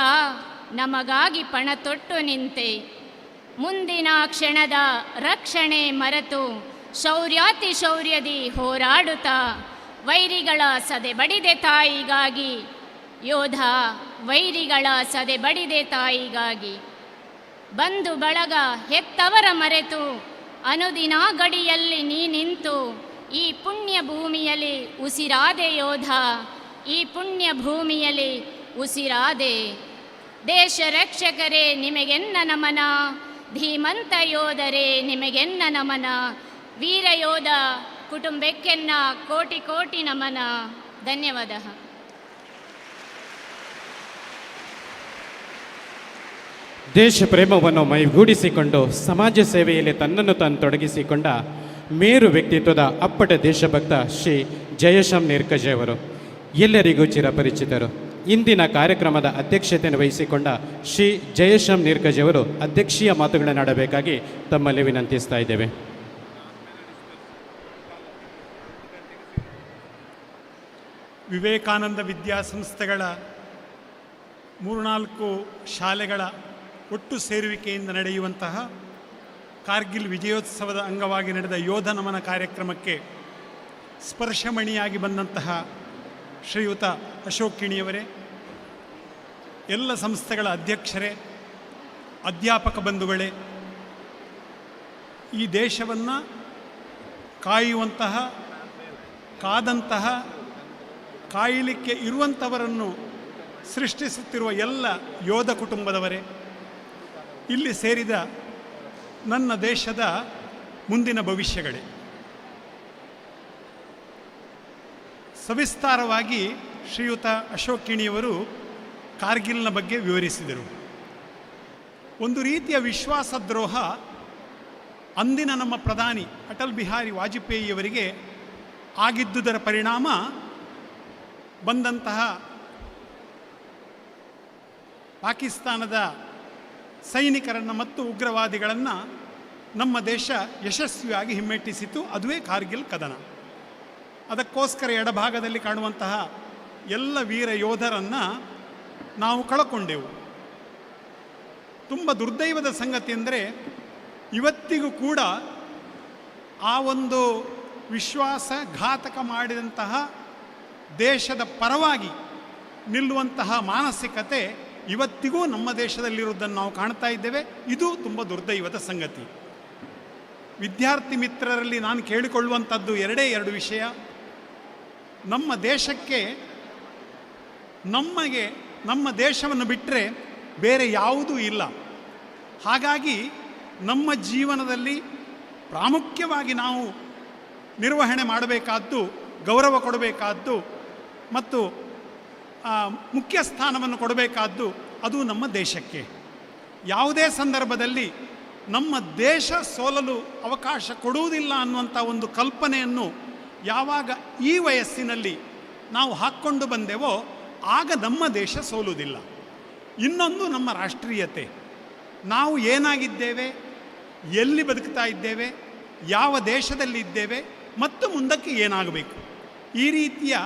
ನಮಗಾಗಿ ಪಣತೊಟ್ಟು ನಿಂತೆ. ಮುಂದಿನ ಕ್ಷಣದ ರಕ್ಷಣೆ ಮರೆತು ಶೌರ್ಯಾತಿ ಶೌರ್ಯದಿ ಹೋರಾಡುತ್ತಾ ವೈರಿಗಳ ಸದೆ ಬಡಿದೆ ತಾಯಿಗಾಗಿ ಯೋಧ, ವೈರಿಗಳ ಸದೆ ಬಡಿದೆ ತಾಯಿಗಾಗಿ. ಬಂಧು ಬಳಗ ಹೆತ್ತವರ ಮರೆತು ಅನುದಿನ ಗಡಿಯಲ್ಲಿ ನೀ ನಿಂತು ಈ ಪುಣ್ಯ ಭೂಮಿಯಲ್ಲಿ ಉಸಿರಾದೆ ಯೋಧ, ಈ ಪುಣ್ಯ ಭೂಮಿಯಲ್ಲಿ ಉಸಿರಾದೆ. ದೇಶ ರಕ್ಷಕರೇ ನಿಮಗೆನ್ನ ನಮನ, ಧೀಮಂತ ಯೋಧರೇ ನಿಮಗೆನ್ನ ನಮನ, ವೀರ ಯೋಧ ಕುಟುಂಬಕ್ಕೆನ್ನ ಕೋಟಿ ಕೋಟಿ ನಮನ. ಧನ್ಯವಾದ. ದೇಶ ಪ್ರೇಮವನ್ನು ಮೈಗೂಡಿಸಿಕೊಂಡು ಸಮಾಜ ಸೇವೆಯಲ್ಲಿ ತನ್ನನ್ನು ತಾನು ತೊಡಗಿಸಿಕೊಂಡ ಮೇರು ವ್ಯಕ್ತಿತ್ವದ ಅಪ್ಪಟ ದೇಶಭಕ್ತ ಶ್ರೀ ಜಯಶ್ಯಾಮ್ ನೀರ್ಕಜೆ ಅವರು ಎಲ್ಲರಿಗೂ ಚಿರಪರಿಚಿತರು. ಇಂದಿನ ಕಾರ್ಯಕ್ರಮದ ಅಧ್ಯಕ್ಷತೆಯನ್ನು ವಹಿಸಿಕೊಂಡ ಶ್ರೀ ಜಯಶ್ಯಾಮ್ ನೀರ್ಕಜೆ ಅವರು ಅಧ್ಯಕ್ಷೀಯ ಮಾತುಗಳನ್ನಾಡಬೇಕಾಗಿ ತಮ್ಮಲ್ಲಿ ವಿನಂತಿಸ್ತಾ ಇದ್ದೇವೆ. ವಿವೇಕಾನಂದ ವಿದ್ಯಾಸಂಸ್ಥೆಗಳ 3-4 ಶಾಲೆಗಳ ಒಟ್ಟು ಸೇರುವಿಕೆಯಿಂದ ನಡೆಯುವಂತಹ ಕಾರ್ಗಿಲ್ ವಿಜಯೋತ್ಸವದ ಅಂಗವಾಗಿ ನಡೆದ ಯೋಧ ನಮನ ಕಾರ್ಯಕ್ರಮಕ್ಕೆ ಸ್ಪರ್ಶಮಣಿಯಾಗಿ ಬಂದಂತಹ ಶ್ರೀಯುತ ಅಶೋಕ್ ಕಿಣಿಯವರೇ, ಎಲ್ಲ ಸಂಸ್ಥೆಗಳ ಅಧ್ಯಕ್ಷರೇ, ಅಧ್ಯಾಪಕ ಬಂಧುಗಳೇ, ಈ ದೇಶವನ್ನು ಕಾಯುವಂತಹ, ಕಾದಂತಹ, ಕಾಯಲಿಕ್ಕೆ ಇರುವಂಥವರನ್ನು ಸೃಷ್ಟಿಸುತ್ತಿರುವ ಎಲ್ಲ ಯೋಧ ಕುಟುಂಬದವರೇ, ಇಲ್ಲಿ ಸೇರಿದ ನನ್ನ ದೇಶದ ಮುಂದಿನ ಭವಿಷ್ಯಗಳೇ, ಸವಿಸ್ತಾರವಾಗಿ ಶ್ರೀಯುತ ಅಶೋಕ್ ಕಿಣಿಯವರು ಕಾರ್ಗಿಲ್ನ ಬಗ್ಗೆ ವಿವರಿಸಿದರು. ಒಂದು ರೀತಿಯ ವಿಶ್ವಾಸದ್ರೋಹ ಅಂದಿನ ನಮ್ಮ ಪ್ರಧಾನಿ ಅಟಲ್ ಬಿಹಾರಿ ವಾಜಪೇಯಿಯವರಿಗೆ ಆಗಿದ್ದುದರ ಪರಿಣಾಮ ಬಂದಂತಹ ಪಾಕಿಸ್ತಾನದ ಸೈನಿಕರನ್ನು ಮತ್ತು ಉಗ್ರವಾದಿಗಳನ್ನು ನಮ್ಮ ದೇಶ ಯಶಸ್ವಿಯಾಗಿ ಹಿಮ್ಮೆಟ್ಟಿಸಿತು. ಅದುವೇ ಕಾರ್ಗಿಲ್ ಕದನ. ಅದಕ್ಕೋಸ್ಕರ ಎಡಭಾಗದಲ್ಲಿ ಕಾಣುವಂತಹ ಎಲ್ಲ ವೀರ ಯೋಧರನ್ನು ನಾವು ಕಳಕೊಂಡೆವು. ತುಂಬ ದುರ್ದೈವದ ಸಂಗತಿ ಅಂದರೆ ಇವತ್ತಿಗೂ ಕೂಡ ಆ ಒಂದು ವಿಶ್ವಾಸಘಾತಕ ಮಾಡಿದಂತಹ ದೇಶದ ಪರವಾಗಿ ನಿಲ್ಲುವಂತಹ ಮಾನಸಿಕತೆ ಇವತ್ತಿಗೂ ನಮ್ಮ ದೇಶದಲ್ಲಿರುವುದನ್ನು ನಾವು ಕಾಣ್ತಾ ಇದ್ದೇವೆ. ಇದು ತುಂಬ ದುರ್ದೈವದ ಸಂಗತಿ. ವಿದ್ಯಾರ್ಥಿ ಮಿತ್ರರಲ್ಲಿ ನಾನು ಕೇಳಿಕೊಳ್ಳುವಂಥದ್ದು ಎರಡು ವಿಷಯ. ನಮ್ಮ ದೇಶಕ್ಕೆ, ನಮ್ಮ ದೇಶವನ್ನು ಬಿಟ್ಟರೆ ಬೇರೆ ಯಾವುದೂ ಇಲ್ಲ. ಹಾಗಾಗಿ ನಮ್ಮ ಜೀವನದಲ್ಲಿ ಪ್ರಾಮುಖ್ಯವಾಗಿ ನಾವು ನಿರ್ವಹಣೆ ಮಾಡಬೇಕಾದ್ದು, ಗೌರವ ಕೊಡಬೇಕಾದ್ದು ಮತ್ತು ಮುಖ್ಯ ಸ್ಥಾನವನ್ನು ಕೊಡಬೇಕಾದ್ದು ಅದು ನಮ್ಮ ದೇಶಕ್ಕೆ. ಯಾವುದೇ ಸಂದರ್ಭದಲ್ಲಿ ನಮ್ಮ ದೇಶ ಸೋಲಲು ಅವಕಾಶ ಕೊಡುವುದಿಲ್ಲ ಅನ್ನುವಂಥ ಒಂದು ಕಲ್ಪನೆಯನ್ನು ಯಾವಾಗ ಈ ವಯಸ್ಸಿನಲ್ಲಿ ನಾವು ಹಾಕ್ಕೊಂಡು ಬಂದೆವೋ ಆಗ ನಮ್ಮ ದೇಶ ಸೋಲುವುದಿಲ್ಲ. ಇನ್ನೊಂದು ನಮ್ಮ ರಾಷ್ಟ್ರೀಯತೆ. ನಾವು ಏನಾಗಿದ್ದೇವೆ, ಎಲ್ಲಿ ಬದುಕ್ತಾ ಇದ್ದೇವೆ, ಯಾವ ದೇಶದಲ್ಲಿ ಇದ್ದೇವೆ ಮತ್ತು ಮುಂದಕ್ಕೆ ಏನಾಗಬೇಕು, ಈ ರೀತಿಯ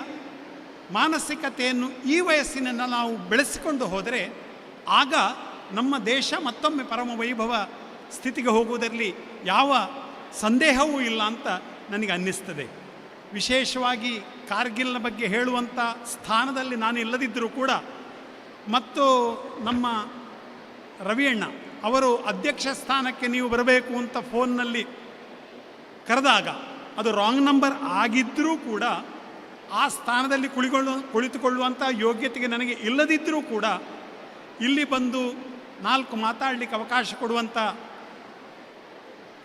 ಮಾನಸಿಕತೆಯನ್ನು ಈ ವಯಸ್ಸಿನಲ್ಲಿ ನಾವು ಬೆಳೆಸಿಕೊಂಡು ಹೋದರೆ ಆಗ ನಮ್ಮ ದೇಶ ಮತ್ತೊಮ್ಮೆ ಪರಮ ವೈಭವ ಸ್ಥಿತಿಗೆ ಹೋಗುವುದರಲ್ಲಿ ಯಾವ ಸಂದೇಹವೂ ಇಲ್ಲ ಅಂತ ನನಗೆ ಅನ್ನಿಸ್ತದೆ. ವಿಶೇಷವಾಗಿ ಕಾರ್ಗಿಲ್ನ ಬಗ್ಗೆ ಹೇಳುವಂಥ ಸ್ಥಾನದಲ್ಲಿ ನಾನು ಇಲ್ಲದಿದ್ದರೂ ಕೂಡ ಮತ್ತು ನಮ್ಮ ರವಿಯಣ್ಣ ಅವರು ಅಧ್ಯಕ್ಷ ಸ್ಥಾನಕ್ಕೆ ನೀವು ಬರಬೇಕು ಅಂತ ಫೋನ್ನಲ್ಲಿ ಕರೆದಾಗ ಅದು ರಾಂಗ್ ನಂಬರ್ ಆಗಿದ್ದರೂ ಕೂಡ ಆ ಸ್ಥಾನದಲ್ಲಿ ಕುಳಿತುಕೊಳ್ಳುವಂಥ ಯೋಗ್ಯತೆಗೆ ನನಗೆ ಇಲ್ಲದಿದ್ದರೂ ಕೂಡ ಇಲ್ಲಿ ಬಂದು 4 ಮಾತಾಡಲಿಕ್ಕೆ ಅವಕಾಶ ಕೊಡುವಂಥ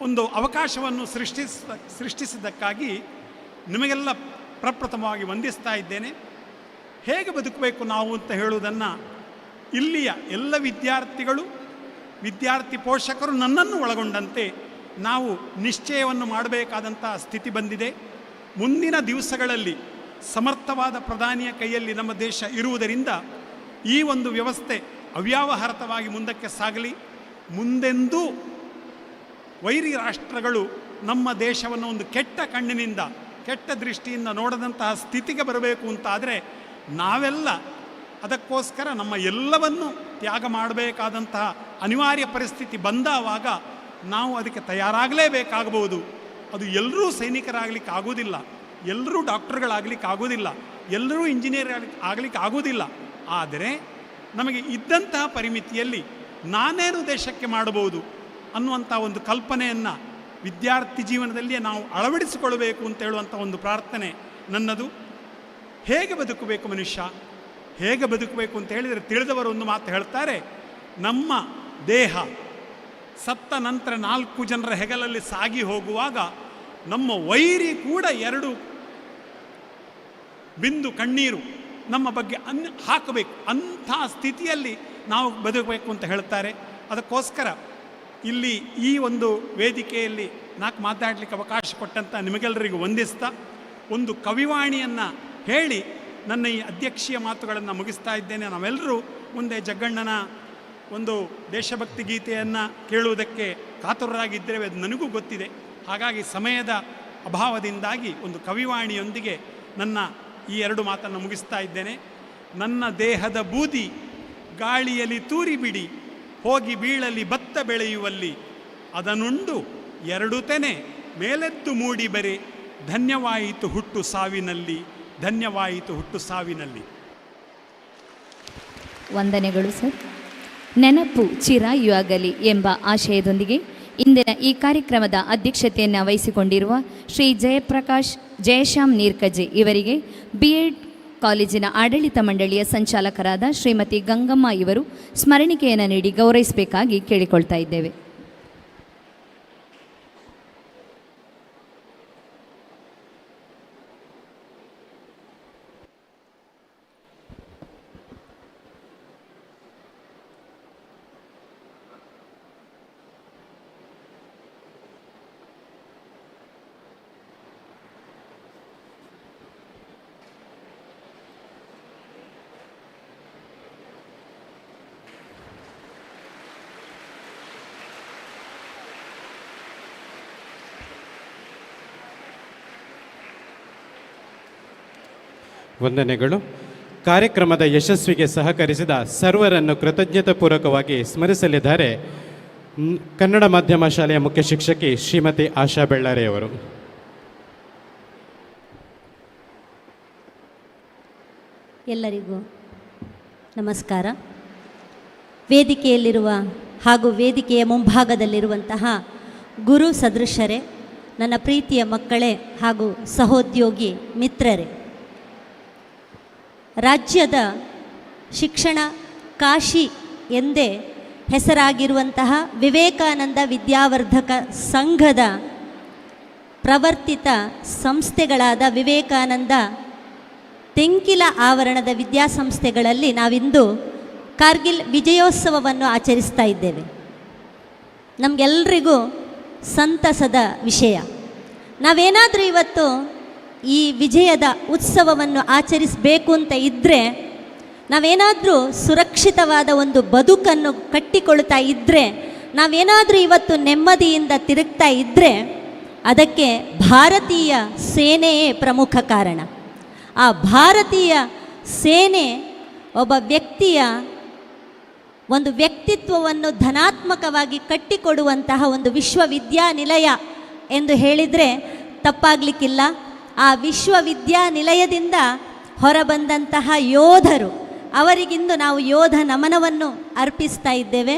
ಒಂದು ಅವಕಾಶವನ್ನು ಸೃಷ್ಟಿಸಿದ್ದಕ್ಕಾಗಿ ನಿಮಗೆಲ್ಲ ಪ್ರಪ್ರಥಮವಾಗಿ ವಂದಿಸ್ತಾ ಇದ್ದೇನೆ. ಹೇಗೆ ಬದುಕಬೇಕು ನಾವು ಅಂತ ಹೇಳುವುದನ್ನು ಇಲ್ಲಿಯ ಎಲ್ಲ ವಿದ್ಯಾರ್ಥಿಗಳು, ವಿದ್ಯಾರ್ಥಿ ಪೋಷಕರು ನನ್ನನ್ನು ಒಳಗೊಂಡಂತೆ ನಾವು ನಿಶ್ಚಯವನ್ನು ಮಾಡಬೇಕಾದಂಥ ಸ್ಥಿತಿ ಬಂದಿದೆ. ಮುಂದಿನ ದಿವಸಗಳಲ್ಲಿ ಸಮರ್ಥವಾದ ಪ್ರಧಾನಿಯ ಕೈಯಲ್ಲಿ ನಮ್ಮ ದೇಶ ಇರುವುದರಿಂದ ಈ ಒಂದು ವ್ಯವಸ್ಥೆ ಅವ್ಯಾವಹಾರತವಾಗಿ ಮುಂದಕ್ಕೆ ಸಾಗಲಿ. ಮುಂದೆಂದೂ ವೈರಿ ರಾಷ್ಟ್ರಗಳು ನಮ್ಮ ದೇಶವನ್ನು ಒಂದು ಕೆಟ್ಟ ಕಣ್ಣಿನಿಂದ, ಕೆಟ್ಟ ದೃಷ್ಟಿಯಿಂದ ನೋಡದಂತಹ ಸ್ಥಿತಿಗೆ ಬರಬೇಕು ಅಂತಾದರೆ ನಾವೆಲ್ಲ ಅದಕ್ಕೋಸ್ಕರ ನಮ್ಮ ಎಲ್ಲವನ್ನು ತ್ಯಾಗ ಮಾಡಬೇಕಾದಂತಹ ಅನಿವಾರ್ಯ ಪರಿಸ್ಥಿತಿ ಬಂದಾವಾಗ ನಾವು ಅದಕ್ಕೆ ತಯಾರಾಗಲೇಬೇಕಾಗಬಹುದು. ಅದು ಎಲ್ಲರೂ ಸೈನಿಕರಾಗಲಿಕ್ಕೆ ಆಗೋದಿಲ್ಲ, ಎಲ್ಲರೂ ಡಾಕ್ಟರ್ಗಳಾಗಲಿಕ್ಕೆ ಆಗೋದಿಲ್ಲ, ಎಲ್ಲರೂ ಇಂಜಿನಿಯರ್ ಆಗಲಿಕ್ಕೆ ಆಗೋದಿಲ್ಲ. ಆದರೆ ನಮಗೆ ಇದ್ದಂತಹ ಪರಿಮಿತಿಯಲ್ಲಿ ನಾನೇನು ದೇಶಕ್ಕೆ ಮಾಡಬಹುದು ಅನ್ನುವಂಥ ಒಂದು ಕಲ್ಪನೆಯನ್ನು ವಿದ್ಯಾರ್ಥಿ ಜೀವನದಲ್ಲಿ ನಾವು ಅಳವಡಿಸಿಕೊಳ್ಳಬೇಕು ಅಂತ ಹೇಳುವಂಥ ಒಂದು ಪ್ರಾರ್ಥನೆ ನನ್ನದು. ಹೇಗೆ ಬದುಕಬೇಕು ಮನುಷ್ಯ, ಹೇಗೆ ಬದುಕಬೇಕು ಅಂತ ಹೇಳಿದರೆ ತಿಳಿದವರು ಒಂದು ಮಾತು ಹೇಳ್ತಾರೆ, ನಮ್ಮ ದೇಹ ಸತ್ತ ನಂತರ 4 ಜನರ ಹೆಗಲಲ್ಲಿ ಸಾಗಿ ಹೋಗುವಾಗ ನಮ್ಮ ವೈರಿ ಕೂಡ 2 ಬಿಂದು ಕಣ್ಣೀರು ನಮ್ಮ ಬಗ್ಗೆ ಹಾಕಬೇಕು. ಅಂಥ ಸ್ಥಿತಿಯಲ್ಲಿ ನಾವು ಬದುಕಬೇಕು ಅಂತ ಹೇಳ್ತಾರೆ. ಅದಕ್ಕೋಸ್ಕರ ಇಲ್ಲಿ ಈ ಒಂದು ವೇದಿಕೆಯಲ್ಲಿ ಮಾತಾಡಲಿಕ್ಕೆ ಅವಕಾಶ ಕೊಟ್ಟಂಥ ನಿಮಗೆಲ್ಲರಿಗೂ ವಂದಿಸ್ತಾ ಒಂದು ಕವಿವಾಣಿಯನ್ನು ಹೇಳಿ ನನ್ನ ಈ ಅಧ್ಯಕ್ಷೀಯ ಮಾತುಗಳನ್ನು ಮುಗಿಸ್ತಾ ಇದ್ದೇನೆ. ನಾವೆಲ್ಲರೂ ಮುಂದೆ ಜಗ್ಗಣ್ಣನ ಒಂದು ದೇಶಭಕ್ತಿ ಗೀತೆಯನ್ನು ಕೇಳುವುದಕ್ಕೆ ಕಾತುರರಾಗಿದ್ದೇವೆ, ಅದು ನನಗೂ ಗೊತ್ತಿದೆ. ಹಾಗಾಗಿ ಸಮಯದ ಅಭಾವದಿಂದಾಗಿ ಒಂದು ಕವಿವಾಣಿಯೊಂದಿಗೆ ನನ್ನ ಈ 2 ಮಾತನ್ನು ಮುಗಿಸ್ತಾ ಇದ್ದೇನೆ. ನನ್ನ ದೇಹದ ಬೂದಿ ಗಾಳಿಯಲ್ಲಿ ತೂರಿ ಬಿಡಿ, ಹೋಗಿ ಬೀಳಲಿ ಭತ್ತ ಬೆಳೆಯುವಲ್ಲಿ, ಅದನುಂಡು 2 ತೆನೆ ಮೇಲೆದ್ದು ಮೂಡಿ ಬರೆ, ಧನ್ಯವಾಯಿತು ಹುಟ್ಟು ಸಾವಿನಲ್ಲಿ, ಧನ್ಯವಾಯಿತು ಹುಟ್ಟು ಸಾವಿನಲ್ಲಿ. ವಂದನೆಗಳು ಸರ್. ನೆನಪು ಚಿರಾಯುವಾಗಲಿ ಎಂಬ ಆಶಯದೊಂದಿಗೆ ಇಂದಿನ ಈ ಕಾರ್ಯಕ್ರಮದ ಅಧ್ಯಕ್ಷತೆಯನ್ನು ವಹಿಸಿಕೊಂಡಿರುವ ಶ್ರೀ ಜಯಶ್ಯಾಮ್ ನೀರ್ಕಜೆ ಇವರಿಗೆ BEd ಕಾಲೇಜಿನ ಆಡಳಿತ ಮಂಡಳಿಯ ಸಂಚಾಲಕರಾದ ಶ್ರೀಮತಿ ಗಂಗಮ್ಮ ಇವರು ಸ್ಮರಣಿಕೆಯನ್ನು ನೀಡಿ ಗೌರವಿಸಬೇಕಾಗಿ ಕೇಳಿಕೊಳ್ತಾ ಇದ್ದೇವೆ. ವಂದನೆಗಳು. ಕಾರ್ಯಕ್ರಮದ ಯಶಸ್ವಿಗೆ ಸಹಕರಿಸಿದ ಸರ್ವರನ್ನು ಕೃತಜ್ಞತಾಪೂರ್ವಕವಾಗಿ ಸ್ಮರಿಸಲಿದ್ದಾರೆ ಕನ್ನಡ ಮಾಧ್ಯಮ ಶಾಲೆಯ ಮುಖ್ಯ ಶಿಕ್ಷಕಿ ಶ್ರೀಮತಿ ಆಶಾ ಬೆಳ್ಳಾರೆಯವರು. ಎಲ್ಲರಿಗೂ ನಮಸ್ಕಾರ. ವೇದಿಕೆಯಲ್ಲಿರುವ ಹಾಗೂ ವೇದಿಕೆಯ ಮುಂಭಾಗದಲ್ಲಿರುವಂತಹ ಗುರು ಸದೃಶರೇ, ನನ್ನ ಪ್ರೀತಿಯ ಮಕ್ಕಳೇ ಹಾಗೂ ಸಹೋದ್ಯೋಗಿ ಮಿತ್ರರೇ, ರಾಜ್ಯದ ಶಿಕ್ಷಣ ಕಾಶಿ ಎಂದೇ ಹೆಸರಾಗಿರುವಂತಹ ವಿವೇಕಾನಂದ ವಿದ್ಯಾವರ್ಧಕ ಸಂಘದ ಪ್ರವರ್ತಿತ ಸಂಸ್ಥೆಗಳಾದ ವಿವೇಕಾನಂದ ತೆಂಕಿಲ ಆವರಣದ ವಿದ್ಯಾಸಂಸ್ಥೆಗಳಲ್ಲಿ ನಾವಿಂದು ಕಾರ್ಗಿಲ್ ವಿಜಯೋತ್ಸವವನ್ನು ಆಚರಿಸ್ತಾ ಇದ್ದೇವೆ. ನಮಗೆಲ್ಲರಿಗೂ ಸಂತಸದ ವಿಷಯ. ನಾವೇನಾದರೂ ಇವತ್ತು ಈ ವಿಜಯದ ಉತ್ಸವವನ್ನು ಆಚರಿಸಬೇಕು ಅಂತ ಇದ್ದರೆ, ನಾವೇನಾದರೂ ಸುರಕ್ಷಿತವಾದ ಒಂದು ಬದುಕನ್ನು ಕಟ್ಟಿಕೊಳ್ತಾ ಇದ್ದರೆ, ನಾವೇನಾದರೂ ಇವತ್ತು ನೆಮ್ಮದಿಯಿಂದ ತಿರುಗ್ತಾ ಇದ್ದರೆ ಅದಕ್ಕೆ ಭಾರತೀಯ ಸೇನೆಯೇ ಪ್ರಮುಖ ಕಾರಣ. ಆ ಭಾರತೀಯ ಸೇನೆ ಒಬ್ಬ ವ್ಯಕ್ತಿಯ ಒಂದು ವ್ಯಕ್ತಿತ್ವವನ್ನು ಧನಾತ್ಮಕವಾಗಿ ಕಟ್ಟಿಕೊಡುವಂತಹ ಒಂದು ವಿಶ್ವವಿದ್ಯಾನಿಲಯ ಎಂದು ಹೇಳಿದರೆ ತಪ್ಪಾಗಲಿಕ್ಕಿಲ್ಲ. ಆ ವಿಶ್ವವಿದ್ಯಾನಿಲಯದಿಂದ ಹೊರಬಂದಂತಹ ಯೋಧರು, ಅವರಿಗಿಂದು ನಾವು ಯೋಧ ನಮನವನ್ನು ಅರ್ಪಿಸ್ತಾ ಇದ್ದೇವೆ.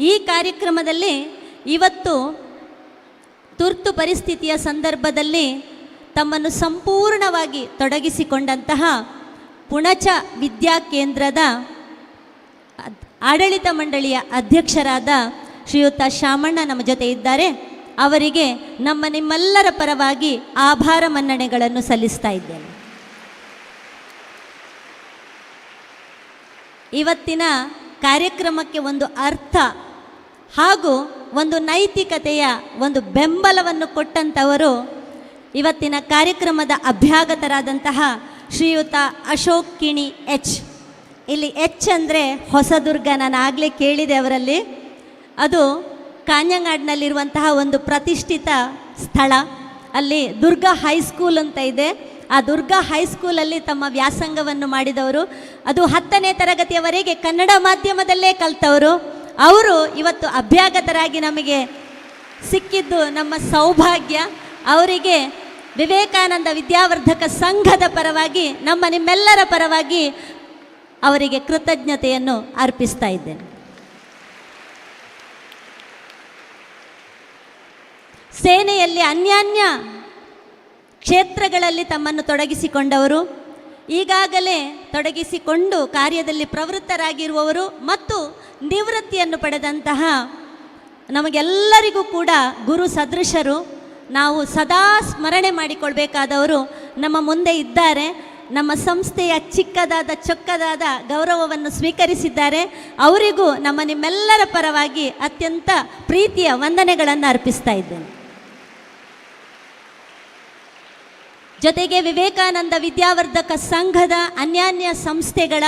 ಈ ಕಾರ್ಯಕ್ರಮದಲ್ಲಿ ಇವತ್ತು ತುರ್ತು ಪರಿಸ್ಥಿತಿಯ ಸಂದರ್ಭದಲ್ಲಿ ತಮ್ಮನ್ನು ಸಂಪೂರ್ಣವಾಗಿ ತೊಡಗಿಸಿಕೊಂಡಂತಹ ಪುಣಚ ವಿದ್ಯಾಕೇಂದ್ರದ ಆಡಳಿತ ಮಂಡಳಿಯ ಅಧ್ಯಕ್ಷರಾದ ಶ್ರೀಯುತ ಶಾಮಣ್ಣ ನಮ್ಮ ಜೊತೆ ಇದ್ದಾರೆ. ಅವರಿಗೆ ನಿಮ್ಮೆಲ್ಲರ ಪರವಾಗಿ ಆಭಾರ ಮನ್ನಣೆಗಳನ್ನು ಸಲ್ಲಿಸ್ತಾ ಇದ್ದೇನೆ. ಇವತ್ತಿನ ಕಾರ್ಯಕ್ರಮಕ್ಕೆ ಒಂದು ಅರ್ಥ ಹಾಗೂ ಒಂದು ನೈತಿಕತೆಯ ಒಂದು ಬೆಂಬಲವನ್ನು ಕೊಟ್ಟಂಥವರು ಇವತ್ತಿನ ಕಾರ್ಯಕ್ರಮದ ಅಭ್ಯಾಗತರಾದಂತಹ ಶ್ರೀಯುತ ಅಶೋಕ್ ಕಿಣಿ ಎಚ್. ಇಲ್ಲಿ ಎಚ್ ಅಂದರೆ ಹೊಸದುರ್ಗ, ನಾನು ಆಗಲೇ ಕೇಳಿದೆ ಅವರಲ್ಲಿ. ಅದು ಕಾಞಂಗಾಡ್ನಲ್ಲಿರುವಂತಹ ಒಂದು ಪ್ರತಿಷ್ಠಿತ ಸ್ಥಳ. ಅಲ್ಲಿ ದುರ್ಗಾ ಹೈಸ್ಕೂಲ್ ಅಂತ ಇದೆ. ಆ ದುರ್ಗಾ ಹೈಸ್ಕೂಲಲ್ಲಿ ತಮ್ಮ ವ್ಯಾಸಂಗವನ್ನು ಮಾಡಿದವರು. ಅದು 10ನೇ ತರಗತಿಯವರೆಗೆ ಕನ್ನಡ ಮಾಧ್ಯಮದಲ್ಲೇ ಕಲಿತವರು. ಅವರು ಇವತ್ತು ಅಭ್ಯಾಗತರಾಗಿ ನಮಗೆ ಸಿಕ್ಕಿದ್ದು ನಮ್ಮ ಸೌಭಾಗ್ಯ. ಅವರಿಗೆ ವಿವೇಕಾನಂದ ವಿದ್ಯಾವರ್ಧಕ ಸಂಘದ ಪರವಾಗಿ, ನಿಮ್ಮೆಲ್ಲರ ಪರವಾಗಿ ಅವರಿಗೆ ಕೃತಜ್ಞತೆಯನ್ನು ಅರ್ಪಿಸ್ತಾ ಇದ್ದೇನೆ. ಸೇನೆಯಲ್ಲಿ ಅನ್ಯಾನ್ಯ ಕ್ಷೇತ್ರಗಳಲ್ಲಿ ತಮ್ಮನ್ನು ತೊಡಗಿಸಿಕೊಂಡವರು, ಈಗಾಗಲೇ ತೊಡಗಿಸಿಕೊಂಡು ಕಾರ್ಯದಲ್ಲಿ ಪ್ರವೃತ್ತರಾಗಿರುವವರು ಮತ್ತು ನಿವೃತ್ತಿಯನ್ನು ಪಡೆದಂತಹ ನಮಗೆಲ್ಲರಿಗೂ ಕೂಡ ಗುರು ಸದೃಶರು, ನಾವು ಸದಾ ಸ್ಮರಣೆ ಮಾಡಿಕೊಳ್ಬೇಕಾದವರು ನಮ್ಮ ಮುಂದೆ ಇದ್ದಾರೆ. ನಮ್ಮ ಸಂಸ್ಥೆಯ ಚಿಕ್ಕದಾದ ಚೊಕ್ಕದಾದ ಗೌರವವನ್ನು ಸ್ವೀಕರಿಸಿದ್ದಾರೆ. ಅವರಿಗೂ ನಿಮ್ಮೆಲ್ಲರ ಪರವಾಗಿ ಅತ್ಯಂತ ಪ್ರೀತಿಯ ವಂದನೆಗಳನ್ನು ಅರ್ಪಿಸ್ತಾ ಇದ್ದೇನೆ. ಜೊತೆಗೆ ವಿವೇಕಾನಂದ ವಿದ್ಯಾವರ್ಧಕ ಸಂಘದ ಅನ್ಯಾನ್ಯ ಸಂಸ್ಥೆಗಳ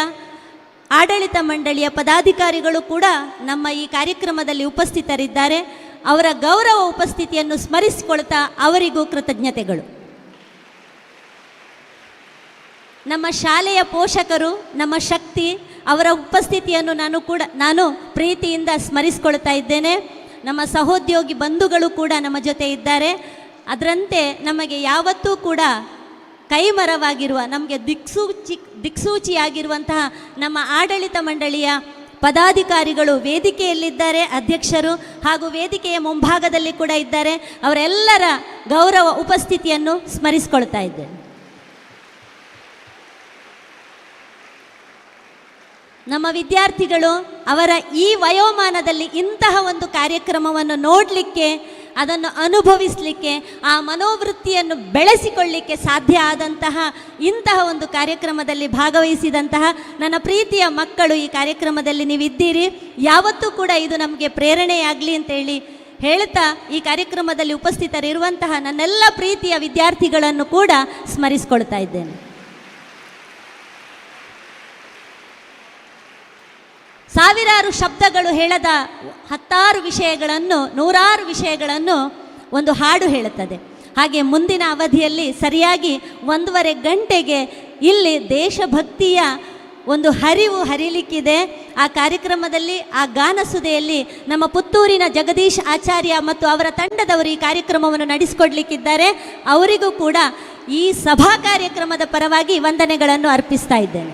ಆಡಳಿತ ಮಂಡಳಿಯ ಪದಾಧಿಕಾರಿಗಳು ಕೂಡ ನಮ್ಮ ಈ ಕಾರ್ಯಕ್ರಮದಲ್ಲಿ ಉಪಸ್ಥಿತರಿದ್ದಾರೆ. ಅವರ ಗೌರವ ಉಪಸ್ಥಿತಿಯನ್ನು ಸ್ಮರಿಸಿಕೊಳ್ತಾ ಅವರಿಗೂ ಕೃತಜ್ಞತೆಗಳು. ನಮ್ಮ ಶಾಲೆಯ ಪೋಷಕರು, ನಮ್ಮ ಶಕ್ತಿ, ಅವರ ಉಪಸ್ಥಿತಿಯನ್ನು ನಾನು ಪ್ರೀತಿಯಿಂದ ಸ್ಮರಿಸಿಕೊಳ್ತಾ ಇದ್ದೇನೆ. ನಮ್ಮ ಸಹೋದ್ಯೋಗಿ ಬಂಧುಗಳು ಕೂಡ ನಮ್ಮ ಜೊತೆ ಇದ್ದಾರೆ. ಅದರಂತೆ ನಮಗೆ ಯಾವತ್ತೂ ಕೂಡ ಕೈಮರವಾಗಿರುವ, ನಮಗೆ ದಿಕ್ಸೂಚಿಯಾಗಿರುವಂತಹ ನಮ್ಮ ಆಡಳಿತ ಮಂಡಳಿಯ ಪದಾಧಿಕಾರಿಗಳು ವೇದಿಕೆಯಲ್ಲಿದ್ದಾರೆ, ಅಧ್ಯಕ್ಷರು ಹಾಗೂ ವೇದಿಕೆಯ ಮುಂಭಾಗದಲ್ಲಿ ಕೂಡ ಇದ್ದಾರೆ. ಅವರೆಲ್ಲರ ಗೌರವ ಉಪಸ್ಥಿತಿಯನ್ನು ಸ್ಮರಿಸಿಕೊಳ್ತಾ ಇದ್ದೇನೆ. ನಮ್ಮ ವಿದ್ಯಾರ್ಥಿಗಳು ಅವರ ಈ ವಯೋಮಾನದಲ್ಲಿ ಇಂತಹ ಒಂದು ಕಾರ್ಯಕ್ರಮವನ್ನು ನೋಡಲಿಕ್ಕೆ, ಅದನ್ನು ಅನುಭವಿಸಲಿಕ್ಕೆ, ಆ ಮನೋವೃತ್ತಿಯನ್ನು ಬೆಳೆಸಿಕೊಳ್ಳಲಿಕ್ಕೆ ಸಾಧ್ಯ ಆದಂತಹ ಇಂತಹ ಒಂದು ಕಾರ್ಯಕ್ರಮದಲ್ಲಿ ಭಾಗವಹಿಸಿದಂತಹ ನನ್ನ ಪ್ರೀತಿಯ ಮಕ್ಕಳು, ಈ ಕಾರ್ಯಕ್ರಮದಲ್ಲಿ ನೀವಿದ್ದೀರಿ. ಯಾವತ್ತೂ ಕೂಡ ಇದು ನಮಗೆ ಪ್ರೇರಣೆಯಾಗಲಿ ಅಂತೇಳಿ ಹೇಳ್ತಾ ಈ ಕಾರ್ಯಕ್ರಮದಲ್ಲಿ ಉಪಸ್ಥಿತರಿರುವಂತಹ ನನ್ನೆಲ್ಲ ಪ್ರೀತಿಯ ವಿದ್ಯಾರ್ಥಿಗಳನ್ನು ಕೂಡ ಸ್ಮರಿಸಿಕೊಳ್ತಾ ಇದ್ದೇನೆ. ಸಾವಿರಾರು ಶಬ್ದಗಳು ಹೇಳದ ಹತ್ತಾರು ವಿಷಯಗಳನ್ನು, ನೂರಾರು ವಿಷಯಗಳನ್ನು ಒಂದು ಹಾಡು ಹೇಳುತ್ತದೆ. ಹಾಗೆ ಮುಂದಿನ ಅವಧಿಯಲ್ಲಿ ಸರಿಯಾಗಿ 1.5 ಗಂಟೆಗೆ ಇಲ್ಲಿ ದೇಶಭಕ್ತಿಯ ಒಂದು ಹರಿವು ಹರಿಲಿಕ್ಕಿದೆ. ಆ ಕಾರ್ಯಕ್ರಮದಲ್ಲಿ, ಆ ಗಾನಸುದೆಯಲ್ಲಿ ನಮ್ಮ ಪುತ್ತೂರಿನ ಜಗದೀಶ್ ಆಚಾರ್ಯ ಮತ್ತು ಅವರ ತಂಡದವರು ಈ ಕಾರ್ಯಕ್ರಮವನ್ನು ನಡೆಸಿಕೊಡ್ಲಿಕ್ಕಿದ್ದಾರೆ. ಅವರಿಗೂ ಕೂಡ ಈ ಸಭಾ ಕಾರ್ಯಕ್ರಮದ ಪರವಾಗಿ ವಂದನೆಗಳನ್ನು ಅರ್ಪಿಸ್ತಾ ಇದ್ದೇನೆ.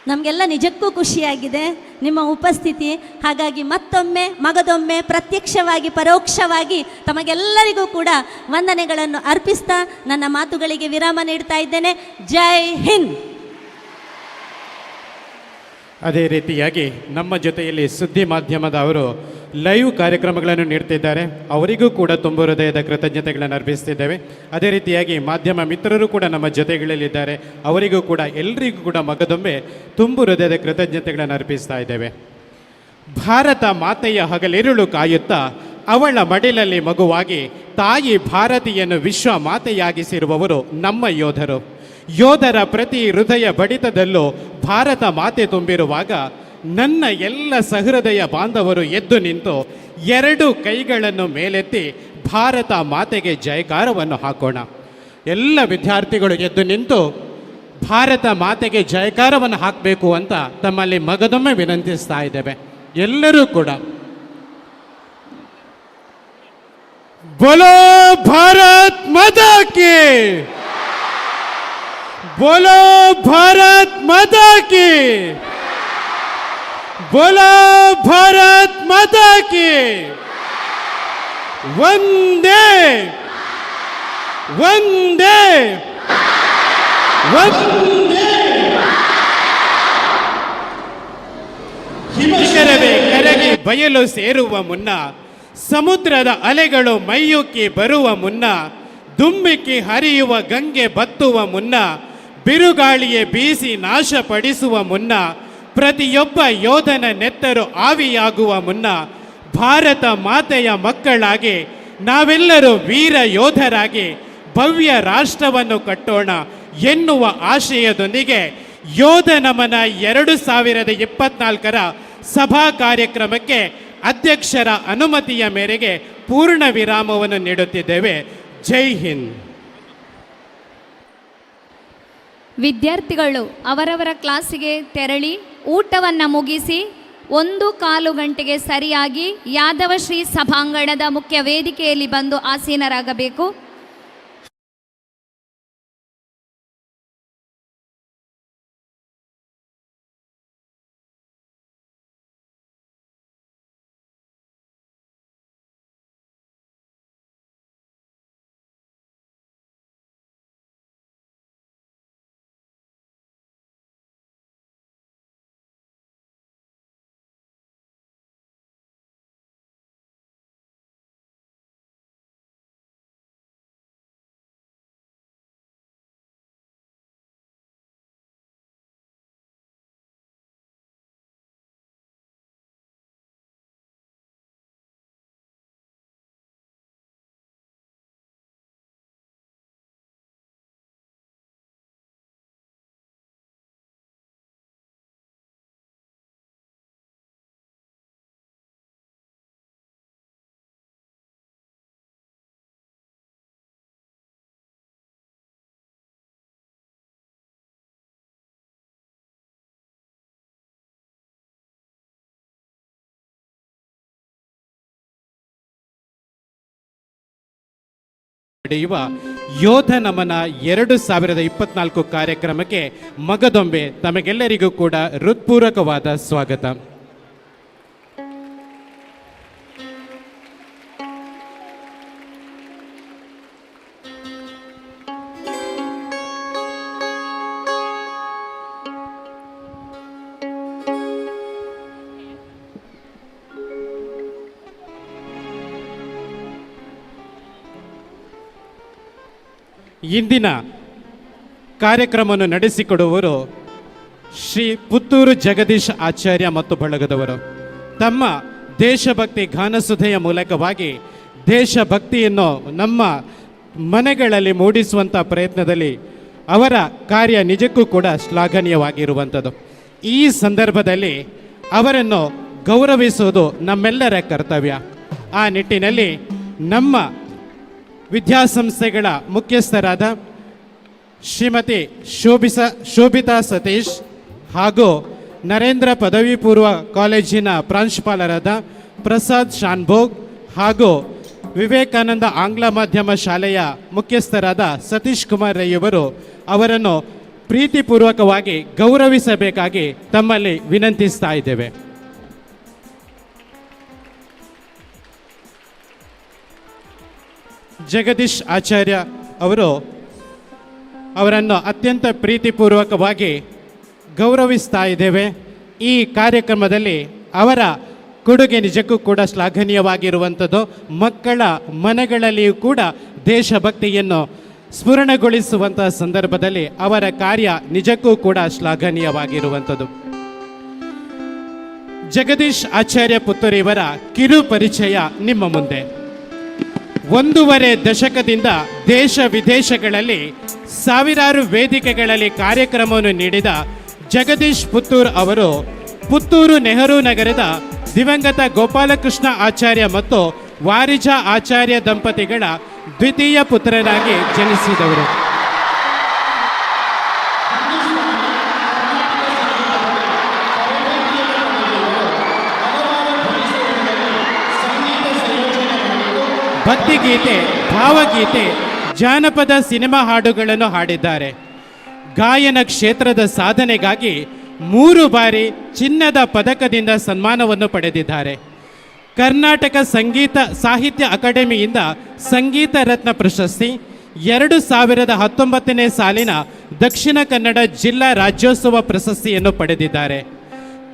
ನಮಗೆಲ್ಲ ನಿಜಕ್ಕೂ ಖುಷಿಯಾಗಿದೆ ನಿಮ್ಮ ಉಪಸ್ಥಿತಿ. ಹಾಗಾಗಿ ಮತ್ತೊಮ್ಮೆ, ಮಗದೊಮ್ಮೆ, ಪ್ರತ್ಯಕ್ಷವಾಗಿ ಪರೋಕ್ಷವಾಗಿ ತಮಗೆಲ್ಲರಿಗೂ ಕೂಡ ವಂದನೆಗಳನ್ನು ಅರ್ಪಿಸ್ತಾ ನನ್ನ ಮಾತುಗಳಿಗೆ ವಿರಾಮ ನೀಡ್ತಾ ಇದ್ದೇನೆ. ಜೈ ಹಿಂದ್. ಅದೇ ರೀತಿಯಾಗಿ ನಮ್ಮ ಜೊತೆಯಲ್ಲಿ ಸುದ್ದಿ ಮಾಧ್ಯಮದವರು ಲೈವ್ ಕಾರ್ಯಕ್ರಮಗಳನ್ನು ನೀಡ್ತಿದ್ದಾರೆ. ಅವರಿಗೂ ಕೂಡ ತುಂಬ ಹೃದಯದ ಕೃತಜ್ಞತೆಗಳನ್ನು ಅರ್ಪಿಸ್ತಿದ್ದೇವೆ. ಅದೇ ರೀತಿಯಾಗಿ ಮಾಧ್ಯಮ ಮಿತ್ರರು ಕೂಡ ನಮ್ಮ ಜೊತೆಗಳಲ್ಲಿದ್ದಾರೆ. ಅವರಿಗೂ ಕೂಡ ಎಲ್ಲರಿಗೂ ಕೂಡ ಮಗದೊಮ್ಮೆ ತುಂಬ ಹೃದಯದ ಕೃತಜ್ಞತೆಗಳನ್ನು ಅರ್ಪಿಸ್ತಾ ಇದ್ದೇವೆ. ಭಾರತ ಮಾತೆಯ ಹಗಲಿರುಳು ಕಾಯುತ್ತಾ ಅವಳ ಮಡಿಲಲ್ಲಿ ಮಗುವಾಗಿ ತಾಯಿ ಭಾರತಿಯನ್ನು ವಿಶ್ವ ಮಾತೆಯಾಗಿಸಿರುವವರು ನಮ್ಮ ಯೋಧರು. ಯೋಧರ ಪ್ರತಿ ಹೃದಯ ಬಡಿತದಲ್ಲೂ ಭಾರತ ಮಾತೆ ತುಂಬಿರುವಾಗ ನನ್ನ ಎಲ್ಲ ಸಹೃದಯ ಬಾಂಧವರು ಎದ್ದು ನಿಂತು 2 ಕೈಗಳನ್ನು ಮೇಲೆತ್ತಿ ಭಾರತ ಮಾತೆಗೆ ಜಯಕಾರವನ್ನು ಹಾಕೋಣ. ಎಲ್ಲ ವಿದ್ಯಾರ್ಥಿಗಳು ಎದ್ದು ನಿಂತು ಭಾರತ ಮಾತೆಗೆ ಜಯಕಾರವನ್ನು ಹಾಕಬೇಕು ಅಂತ ತಮ್ಮಲ್ಲಿ ಮಗದೊಮ್ಮೆ ವಿನಂತಿಸ್ತಾ ಇದ್ದೇವೆ. ಎಲ್ಲರೂ ಕೂಡ ಬೋಲೋ ಭಾರತ್ ಮಾತಾ ಕಿ, ಬೋಲೋ ಭಾರತ್ ಮಾತಾ ಕಿ, ಬೋಲೋ ಭಾರತ್ ಮಾತಾ ಕಿ. ವಂದೇ ವಂದೇ ವಂದೇ. ಹಿಮಶರವೇ ಕರೆ ಕರಗಿ ಬಯಲು ಸೇರುವ ಮುನ್ನ, ಸಮುದ್ರದ ಅಲೆಗಳು ಮೈಯುಕ್ಕಿ ಬರುವ ಮುನ್ನ, ದುಮ್ಮಿಕ್ಕಿ ಹರಿಯುವ ಗಂಗೆ ಬತ್ತುವ ಮುನ್ನ, ಬಿರುಗಾಳಿಯೇ ಬೀಸಿ ನಾಶಪಡಿಸುವ ಮುನ್ನ, ಪ್ರತಿಯೊಬ್ಬ ಯೋಧನ ನೆತ್ತರು ಆವಿಯಾಗುವ ಮುನ್ನ, ಭಾರತ ಮಾತೆಯ ಮಕ್ಕಳಾಗಿ ನಾವೆಲ್ಲರೂ ವೀರ ಯೋಧರಾಗಿ ಭವ್ಯ ರಾಷ್ಟ್ರವನ್ನು ಕಟ್ಟೋಣ ಎನ್ನುವ ಆಶಯದೊಂದಿಗೆ ಯೋಧ ನಮನ 2024ರ ಸಭಾ ಕಾರ್ಯಕ್ರಮಕ್ಕೆ ಅಧ್ಯಕ್ಷರ ಅನುಮತಿಯ ಮೇರೆಗೆ ಪೂರ್ಣ ವಿರಾಮವನ್ನು ನೀಡುತ್ತಿದ್ದೇವೆ. ಜೈ ಹಿಂದ್. ವಿದ್ಯಾರ್ಥಿಗಳು ಅವರವರ ಕ್ಲಾಸಿಗೆ ತೆರಳಿ ಊಟವನ್ನು ಮುಗಿಸಿ 1:15 ಗಂಟೆಗೆ ಸರಿಯಾಗಿ ಯಾದವಶ್ರೀ ಸಭಾಂಗಣದ ಮುಖ್ಯ ವೇದಿಕೆಯಲ್ಲಿ ಬಂದು ಆಸೀನರಾಗಬೇಕು. ನಡೆಯುವ ಯೋಧ ನಮನ 2024 ಕಾರ್ಯಕ್ರಮಕ್ಕೆ ಮಗದೊಮ್ಮೆ ತಮಗೆಲ್ಲರಿಗೂ ಕೂಡ ಹೃತ್ಪೂರ್ವಕವಾದ ಸ್ವಾಗತ. ಇಂದಿನ ಕಾರ್ಯಕ್ರಮವನ್ನು ನಡೆಸಿಕೊಡುವವರು ಶ್ರೀ ಪುತ್ತೂರು ಜಗದೀಶ್ ಆಚಾರ್ಯ ಮತ್ತು ಬಳಗದವರು. ತಮ್ಮ ದೇಶಭಕ್ತಿ ಗಾನಸುಧೆಯ ಮೂಲಕವಾಗಿ ದೇಶಭಕ್ತಿಯನ್ನು ನಮ್ಮ ಮನೆಗಳಲ್ಲಿ ಮೂಡಿಸುವಂಥ ಪ್ರಯತ್ನದಲ್ಲಿ ಅವರ ಕಾರ್ಯ ನಿಜಕ್ಕೂ ಕೂಡ ಶ್ಲಾಘನೀಯವಾಗಿರುವಂಥದ್ದು. ಈ ಸಂದರ್ಭದಲ್ಲಿ ಅವರನ್ನು ಗೌರವಿಸುವುದು ನಮ್ಮೆಲ್ಲರ ಕರ್ತವ್ಯ. ಆ ನಿಟ್ಟಿನಲ್ಲಿ ನಮ್ಮ ವಿದ್ಯಾಸಂಸ್ಥೆಗಳ ಮುಖ್ಯಸ್ಥರಾದ ಶ್ರೀಮತಿ ಶೋಭಿತಾ ಸತೀಶ್ ಹಾಗೂ ನರೇಂದ್ರ ಪದವಿ ಪೂರ್ವ ಕಾಲೇಜಿನ ಪ್ರಾಂಶುಪಾಲರಾದ ಪ್ರಸಾದ್ ಶಾನ್ಭೋಗ್ ಹಾಗೂ ವಿವೇಕಾನಂದ ಆಂಗ್ಲ ಮಾಧ್ಯಮ ಶಾಲೆಯ ಮುಖ್ಯಸ್ಥರಾದ ಸತೀಶ್ ಕುಮಾರ್ ರೈಯವರು ಅವರನ್ನು ಪ್ರೀತಿಪೂರ್ವಕವಾಗಿ ಗೌರವಿಸಬೇಕಾಗಿ ತಮ್ಮಲ್ಲಿ ವಿನಂತಿಸ್ತಾ ಇದ್ದೇವೆ. ಜಗದೀಶ್ ಆಚಾರ್ಯ ಅವರನ್ನು ಅತ್ಯಂತ ಪ್ರೀತಿಪೂರ್ವಕವಾಗಿ ಗೌರವಿಸ್ತಾ ಇದ್ದೇವೆ. ಈ ಕಾರ್ಯಕ್ರಮದಲ್ಲಿ ಅವರ ಕೊಡುಗೆ ನಿಜಕ್ಕೂ ಕೂಡ ಶ್ಲಾಘನೀಯವಾಗಿರುವಂಥದ್ದು. ಮಕ್ಕಳ ಮನೆಗಳಲ್ಲಿಯೂ ಕೂಡ ದೇಶಭಕ್ತಿಯನ್ನು ಸ್ಫುರಣಗೊಳಿಸುವಂಥ ಸಂದರ್ಭದಲ್ಲಿ ಅವರ ಕಾರ್ಯ ನಿಜಕ್ಕೂ ಕೂಡ ಶ್ಲಾಘನೀಯವಾಗಿರುವಂಥದ್ದು. ಜಗದೀಶ್ ಆಚಾರ್ಯ ಪುತ್ತೂರಿಯವರ ಕಿರು ಪರಿಚಯ ನಿಮ್ಮ ಮುಂದೆ. 1.5 ದಶಕದಿಂದ ದೇಶ ವಿದೇಶಗಳಲ್ಲಿ ಸಾವಿರಾರು ವೇದಿಕೆಗಳಲ್ಲಿ ಕಾರ್ಯಕ್ರಮವನ್ನು ನೀಡಿದ ಜಗದೀಶ್ ಪುತ್ತೂರ್ ಅವರು ಪುತ್ತೂರು ನೆಹರು ನಗರದ ದಿವಂಗತ ಗೋಪಾಲಕೃಷ್ಣ ಆಚಾರ್ಯ ಮತ್ತು ವಾರಿಜಾ ಆಚಾರ್ಯ ದಂಪತಿಗಳ ದ್ವಿತೀಯ ಪುತ್ರನಾಗಿ ಜನಿಸಿದವರು. ಭಕ್ತಿಗೀತೆ, ಭಾವಗೀತೆ, ಜಾನಪದ ಸಿನಿಮಾ ಹಾಡುಗಳನ್ನು ಹಾಡಿದ್ದಾರೆ. ಗಾಯನ ಕ್ಷೇತ್ರದ ಸಾಧನೆಗಾಗಿ 3 ಬಾರಿ ಚಿನ್ನದ ಪದಕದಿಂದ ಸನ್ಮಾನವನ್ನು ಪಡೆದಿದ್ದಾರೆ. ಕರ್ನಾಟಕ ಸಂಗೀತ ಸಾಹಿತ್ಯ ಅಕಾಡೆಮಿಯಿಂದ ಸಂಗೀತ ರತ್ನ ಪ್ರಶಸ್ತಿ, 2019ನೇ ಸಾಲಿನ ದಕ್ಷಿಣ ಕನ್ನಡ ಜಿಲ್ಲಾ ರಾಜ್ಯೋತ್ಸವ ಪ್ರಶಸ್ತಿಯನ್ನು ಪಡೆದಿದ್ದಾರೆ.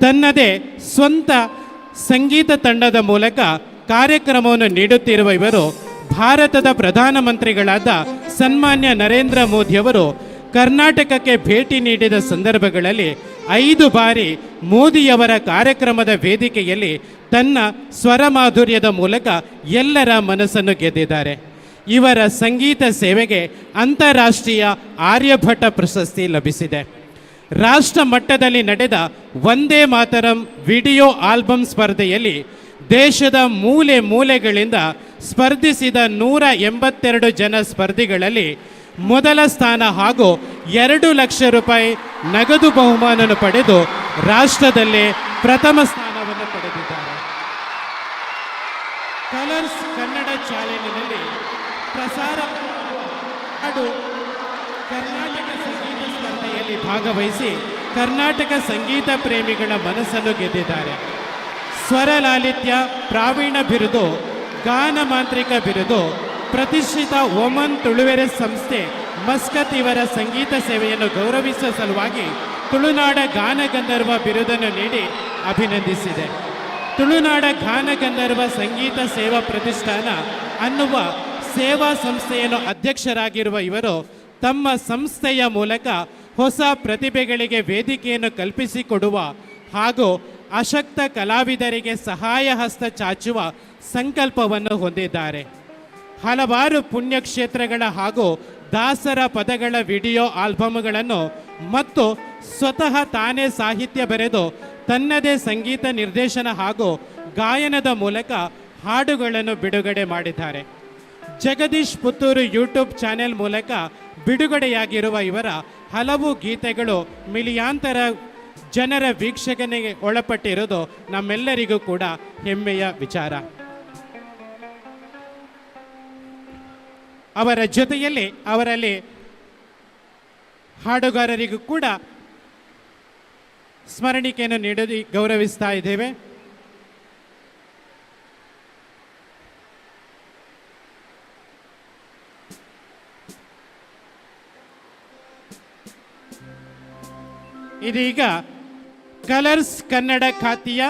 ತನ್ನದೇ ಸ್ವಂತ ಸಂಗೀತ ತಂಡದ ಮೂಲಕ ಕಾರ್ಯಕ್ರಮವನ್ನು ನೀಡುತ್ತಿರುವ ಇವರು ಭಾರತದ ಪ್ರಧಾನಮಂತ್ರಿಗಳಾದ ಸನ್ಮಾನ್ಯ ನರೇಂದ್ರ ಮೋದಿಯವರು ಕರ್ನಾಟಕಕ್ಕೆ ಭೇಟಿ ನೀಡಿದ ಸಂದರ್ಭಗಳಲ್ಲಿ 5 ಬಾರಿ ಮೋದಿಯವರ ಕಾರ್ಯಕ್ರಮದ ವೇದಿಕೆಯಲ್ಲಿ ತನ್ನ ಸ್ವರಮಾಧುರ್ಯದ ಮೂಲಕ ಎಲ್ಲರ ಮನಸ್ಸನ್ನು ಗೆದ್ದಿದ್ದಾರೆ. ಇವರ ಸಂಗೀತ ಸೇವೆಗೆ ಅಂತಾರಾಷ್ಟ್ರೀಯ ಆರ್ಯಭಟ ಪ್ರಶಸ್ತಿ ಲಭಿಸಿದೆ. ರಾಷ್ಟ್ರ ಮಟ್ಟದಲ್ಲಿ ನಡೆದ ವಂದೇ ಮಾತರಂ ವಿಡಿಯೋ ಆಲ್ಬಮ್ ಸ್ಪರ್ಧೆಯಲ್ಲಿ ದೇಶದ ಮೂಲೆ ಮೂಲೆಗಳಿಂದ ಸ್ಪರ್ಧಿಸಿದ 182 ಜನ ಸ್ಪರ್ಧಿಗಳಲ್ಲಿ ಮೊದಲ ಸ್ಥಾನ ಹಾಗೂ 2 ಲಕ್ಷ ರೂಪಾಯಿ ನಗದು ಬಹುಮಾನವನ್ನು ಪಡೆದು ರಾಷ್ಟ್ರದಲ್ಲೇ ಪ್ರಥಮ ಸ್ಥಾನವನ್ನು ಪಡೆದಿದ್ದಾರೆ. ಕಲರ್ಸ್ ಕನ್ನಡ ಚಾನೆಲಿನಲ್ಲಿ ಪ್ರಸಾರ ಹಾಡು ಕರ್ನಾಟಕ ಸಂಗೀತ ಸ್ಪರ್ಧೆಯಲ್ಲಿ ಭಾಗವಹಿಸಿ ಕರ್ನಾಟಕ ಸಂಗೀತ ಪ್ರೇಮಿಗಳ ಮನಸ್ಸನ್ನು ಗೆದ್ದಿದ್ದಾರೆ. ಸ್ವರ ಲಾಲಿತ್ಯ ಪ್ರಾವೀಣ ಬಿರುದು, ಗಾನ ಮಾಂತ್ರಿಕ ಬಿರುದು, ಪ್ರತಿಷ್ಠಿತ ಒಮನ್ ತುಳುವೆರೆ ಸಂಸ್ಥೆ ಮಸ್ಕತ್ ಇವರ ಸಂಗೀತ ಸೇವೆಯನ್ನು ಗೌರವಿಸುವ ಸಲುವಾಗಿ ತುಳುನಾಡ ಗಾನಗಂಧರ್ವ ಬಿರುದನ್ನು ನೀಡಿ ಅಭಿನಂದಿಸಿದೆ. ತುಳುನಾಡ ಗಾನಗಂಧರ್ವ ಸಂಗೀತ ಸೇವಾ ಪ್ರತಿಷ್ಠಾನ ಅನ್ನುವ ಸೇವಾ ಸಂಸ್ಥೆಯನ್ನು ಅಧ್ಯಕ್ಷರಾಗಿರುವ ಇವರು ತಮ್ಮ ಸಂಸ್ಥೆಯ ಮೂಲಕ ಹೊಸ ಪ್ರತಿಭೆಗಳಿಗೆ ವೇದಿಕೆಯನ್ನು ಕಲ್ಪಿಸಿಕೊಡುವ ಹಾಗೂ ಅಶಕ್ತ ಕಲಾವಿದರಿಗೆ ಸಹಾಯ ಹಸ್ತ ಚಾಚುವ ಸಂಕಲ್ಪವನ್ನು ಹೊಂದಿದ್ದಾರೆ. ಹಲವಾರು ಪುಣ್ಯಕ್ಷೇತ್ರಗಳ ಹಾಗೂ ದಾಸರ ಪದಗಳ ವಿಡಿಯೋ ಆಲ್ಬಮ್ಗಳನ್ನು ಮತ್ತು ಸ್ವತಃ ತಾನೇ ಸಾಹಿತ್ಯ ಬರೆದು ತನ್ನದೇ ಸಂಗೀತ ನಿರ್ದೇಶನ ಹಾಗೂ ಗಾಯನದ ಮೂಲಕ ಹಾಡುಗಳನ್ನು ಬಿಡುಗಡೆ ಮಾಡಿದ್ದಾರೆ. ಜಗದೀಶ್ ಪುತ್ತೂರು ಯೂಟ್ಯೂಬ್ ಚಾನೆಲ್ ಮೂಲಕ ಬಿಡುಗಡೆಯಾಗಿರುವ ಇವರ ಹಲವು ಗೀತೆಗಳು ಮಿಲಿಯಾಂತರ ಜನರ ವೀಕ್ಷಣೆಗೆ ಒಳಪಟ್ಟಿರುವುದು ನಮ್ಮೆಲ್ಲರಿಗೂ ಕೂಡ ಹೆಮ್ಮೆಯ ವಿಚಾರ. ಅವರ ಜೊತೆಯಲ್ಲಿ ಅವರಲ್ಲಿ ಹಾಡುಗಾರರಿಗೂ ಕೂಡ ಸ್ಮರಣಿಕೆಯನ್ನು ನೀಡಿ ಗೌರವಿಸ್ತಾ ಇದ್ದೇವೆ. ಇದೀಗ ಕಲರ್ಸ್ ಕನ್ನಡ ಖ್ಯಾತಿಯ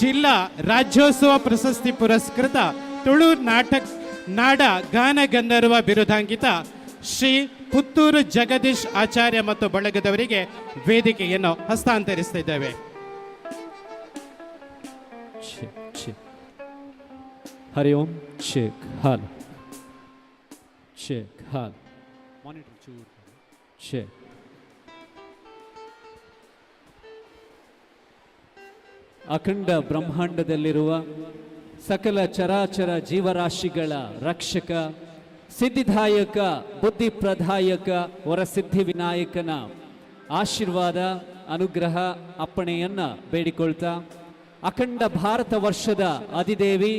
ಜಿಲ್ಲಾ ರಾಜ್ಯೋತ್ಸವ ಪ್ರಶಸ್ತಿ ಪುರಸ್ಕೃತ ತುಳು ನಾಡ ಗಾನ ಗಂಧರ್ವ ಬಿರುದಾಂಕಿತ ಶ್ರೀ ಪುತ್ತೂರು ಜಗದೀಶ್ ಆಚಾರ್ಯ ಮತ್ತು ಬಳಗದವರಿಗೆ ವೇದಿಕೆಯನ್ನು ಹಸ್ತಾಂತರಿಸುತ್ತಿದ್ದೇವೆ. ಹರಿ ಓಂ ಶೇಕ್ ಹಾಲ್ ಶೇಕ್ ಹಾಲ್ ಮಾನಿಟರ್ ಚೂರ್ ಶೇಕ್. ಅಖಂಡ ಬ್ರಹ್ಮಾಂಡದಲ್ಲಿರುವ ಸಕಲ ಚರಾಚರ ಜೀವರಾಶಿಗಳ ರಕ್ಷಕ, ಸಿದ್ಧಿದಾಯಕ, ಬುದ್ಧಿಪ್ರದಾಯಕ ವರಸಿದ್ಧಿ ವಿನಾಯಕನ ಆಶೀರ್ವಾದ, ಅನುಗ್ರಹ, ಅಪ್ಪಣೆಯನ್ನ ಬೇಡಿಕೊಳ್ತಾ ಅಖಂಡ ಭಾರತ ವರ್ಷದ ಅಧಿದೇವಿ,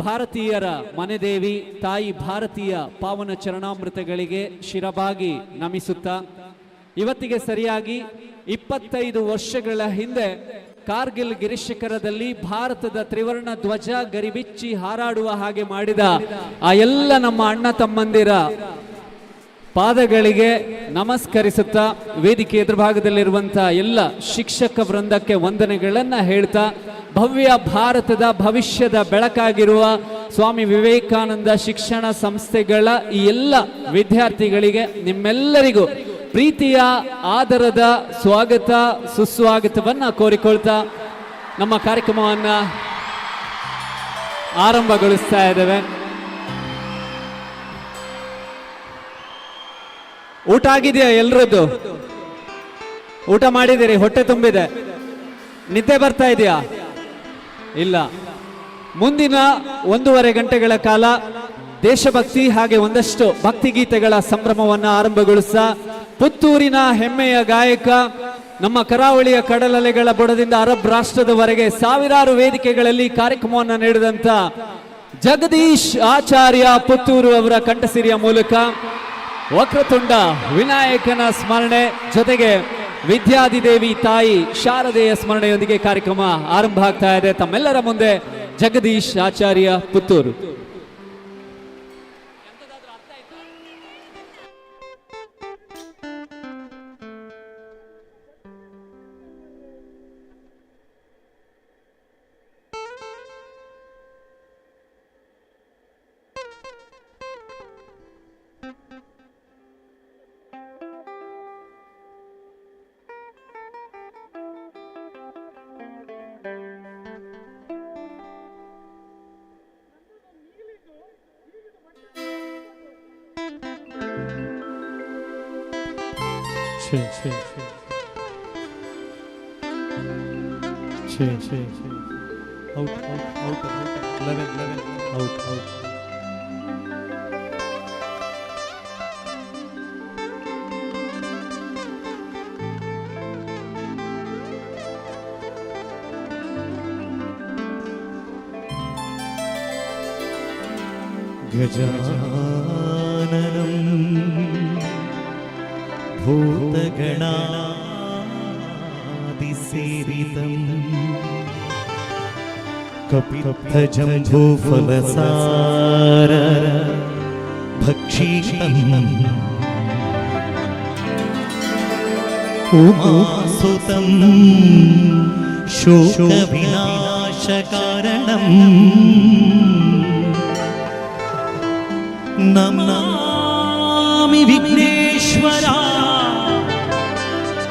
ಭಾರತೀಯರ ಮನೆದೇವಿ ತಾಯಿ ಭಾರತೀಯ ಪಾವನ ಚರಣಾಮೃತಗಳಿಗೆ ಶಿರಬಾಗಿ ನಮಿಸುತ್ತಾ ಇವತ್ತಿಗೆ ಸರಿಯಾಗಿ 25 ವರ್ಷಗಳ ಹಿಂದೆ ಕಾರ್ಗಿಲ್ ಗಿರಿಶಿಖರದಲ್ಲಿ ಭಾರತದ ತ್ರಿವರ್ಣ ಧ್ವಜ ಗರಿಬಿಚ್ಚಿ ಹಾರಾಡುವ ಹಾಗೆ ಮಾಡಿದ ಆ ಎಲ್ಲ ನಮ್ಮ ಅಣ್ಣ ತಮ್ಮಂದಿರ ಪಾದಗಳಿಗೆ ನಮಸ್ಕರಿಸುತ್ತಾ ವೇದಿಕೆ ಎದುರುಭಾಗದಲ್ಲಿರುವಂತಹ ಎಲ್ಲ ಶಿಕ್ಷಕ ವೃಂದಕ್ಕೆ ವಂದನೆಗಳನ್ನ ಹೇಳ್ತಾ ಭವ್ಯ ಭಾರತದ ಭವಿಷ್ಯದ ಬೆಳಕಾಗಿರುವ ಸ್ವಾಮಿ ವಿವೇಕಾನಂದ ಶಿಕ್ಷಣ ಸಂಸ್ಥೆಗಳ ಈ ಎಲ್ಲ ವಿದ್ಯಾರ್ಥಿಗಳಿಗೆ ನಿಮ್ಮೆಲ್ಲರಿಗೂ ಪ್ರೀತಿಯ ಆದರದ ಸ್ವಾಗತ ಸುಸ್ವಾಗತವನ್ನ ಕೋರಿಕೊಳ್ತಾ ನಮ್ಮ ಕಾರ್ಯಕ್ರಮವನ್ನ ಆರಂಭಗೊಳಿಸ್ತಾ ಇದ್ದೇವೆ. ಊಟ ಆಗಿದೆಯಾ ಎಲ್ರದ್ದು? ಊಟ ಮಾಡಿದಿರಿ? ಹೊಟ್ಟೆ ತುಂಬಿದೆ? ನಿದ್ದೆ ಬರ್ತಾ ಇದೆಯಾ? ಇಲ್ಲ. ಮುಂದಿನ 1.5 ಗಂಟೆಗಳ ಕಾಲ ದೇಶಭಕ್ತಿ ಹಾಗೆ ಒಂದಷ್ಟು ಭಕ್ತಿಗೀತೆಗಳ ಸಂಭ್ರಮವನ್ನ ಆರಂಭಗೊಳಿಸ ಪುತ್ತೂರಿನ ಹೆಮ್ಮೆಯ ಗಾಯಕ, ನಮ್ಮ ಕರಾವಳಿಯ ಕಡಲಲೆಗಳ ಬುಡದಿಂದ ಅರಬ್ ರಾಷ್ಟ್ರದವರೆಗೆ ಸಾವಿರಾರು ವೇದಿಕೆಗಳಲ್ಲಿ ಕಾರ್ಯಕ್ರಮವನ್ನು ನೀಡಿದಂತ ಜಗದೀಶ್ ಆಚಾರ್ಯ ಪುತ್ತೂರು ಅವರ ಕಂಠಸಿರಿಯ ಮೂಲಕ ವಕ್ರತುಂಡ ವಿನಾಯಕನ ಸ್ಮರಣೆ ಜೊತೆಗೆ ವಿದ್ಯಾಧಿದೇವಿ ತಾಯಿ ಶಾರದೆಯ ಸ್ಮರಣೆಯೊಂದಿಗೆ ಕಾರ್ಯಕ್ರಮ ಆರಂಭ ಆಗ್ತಾ ಇದೆ. ತಮ್ಮೆಲ್ಲರ ಮುಂದೆ ಜಗದೀಶ್ ಆಚಾರ್ಯ ಪುತ್ತೂರು. ಗಜಾನನಂ ಭೂತಗಣಾದಿಸೇವಿತಂ ಕಪಿತಜಂಬೂಫಲಸಾರ ಭಕ್ಷೀತಂ ಉಮಾಸುತಂ ಶೋಕವಿನಾಶಕಾರಣಂ ನಮಾಮಿ ವಿಘ್ನೇಶ್ವರ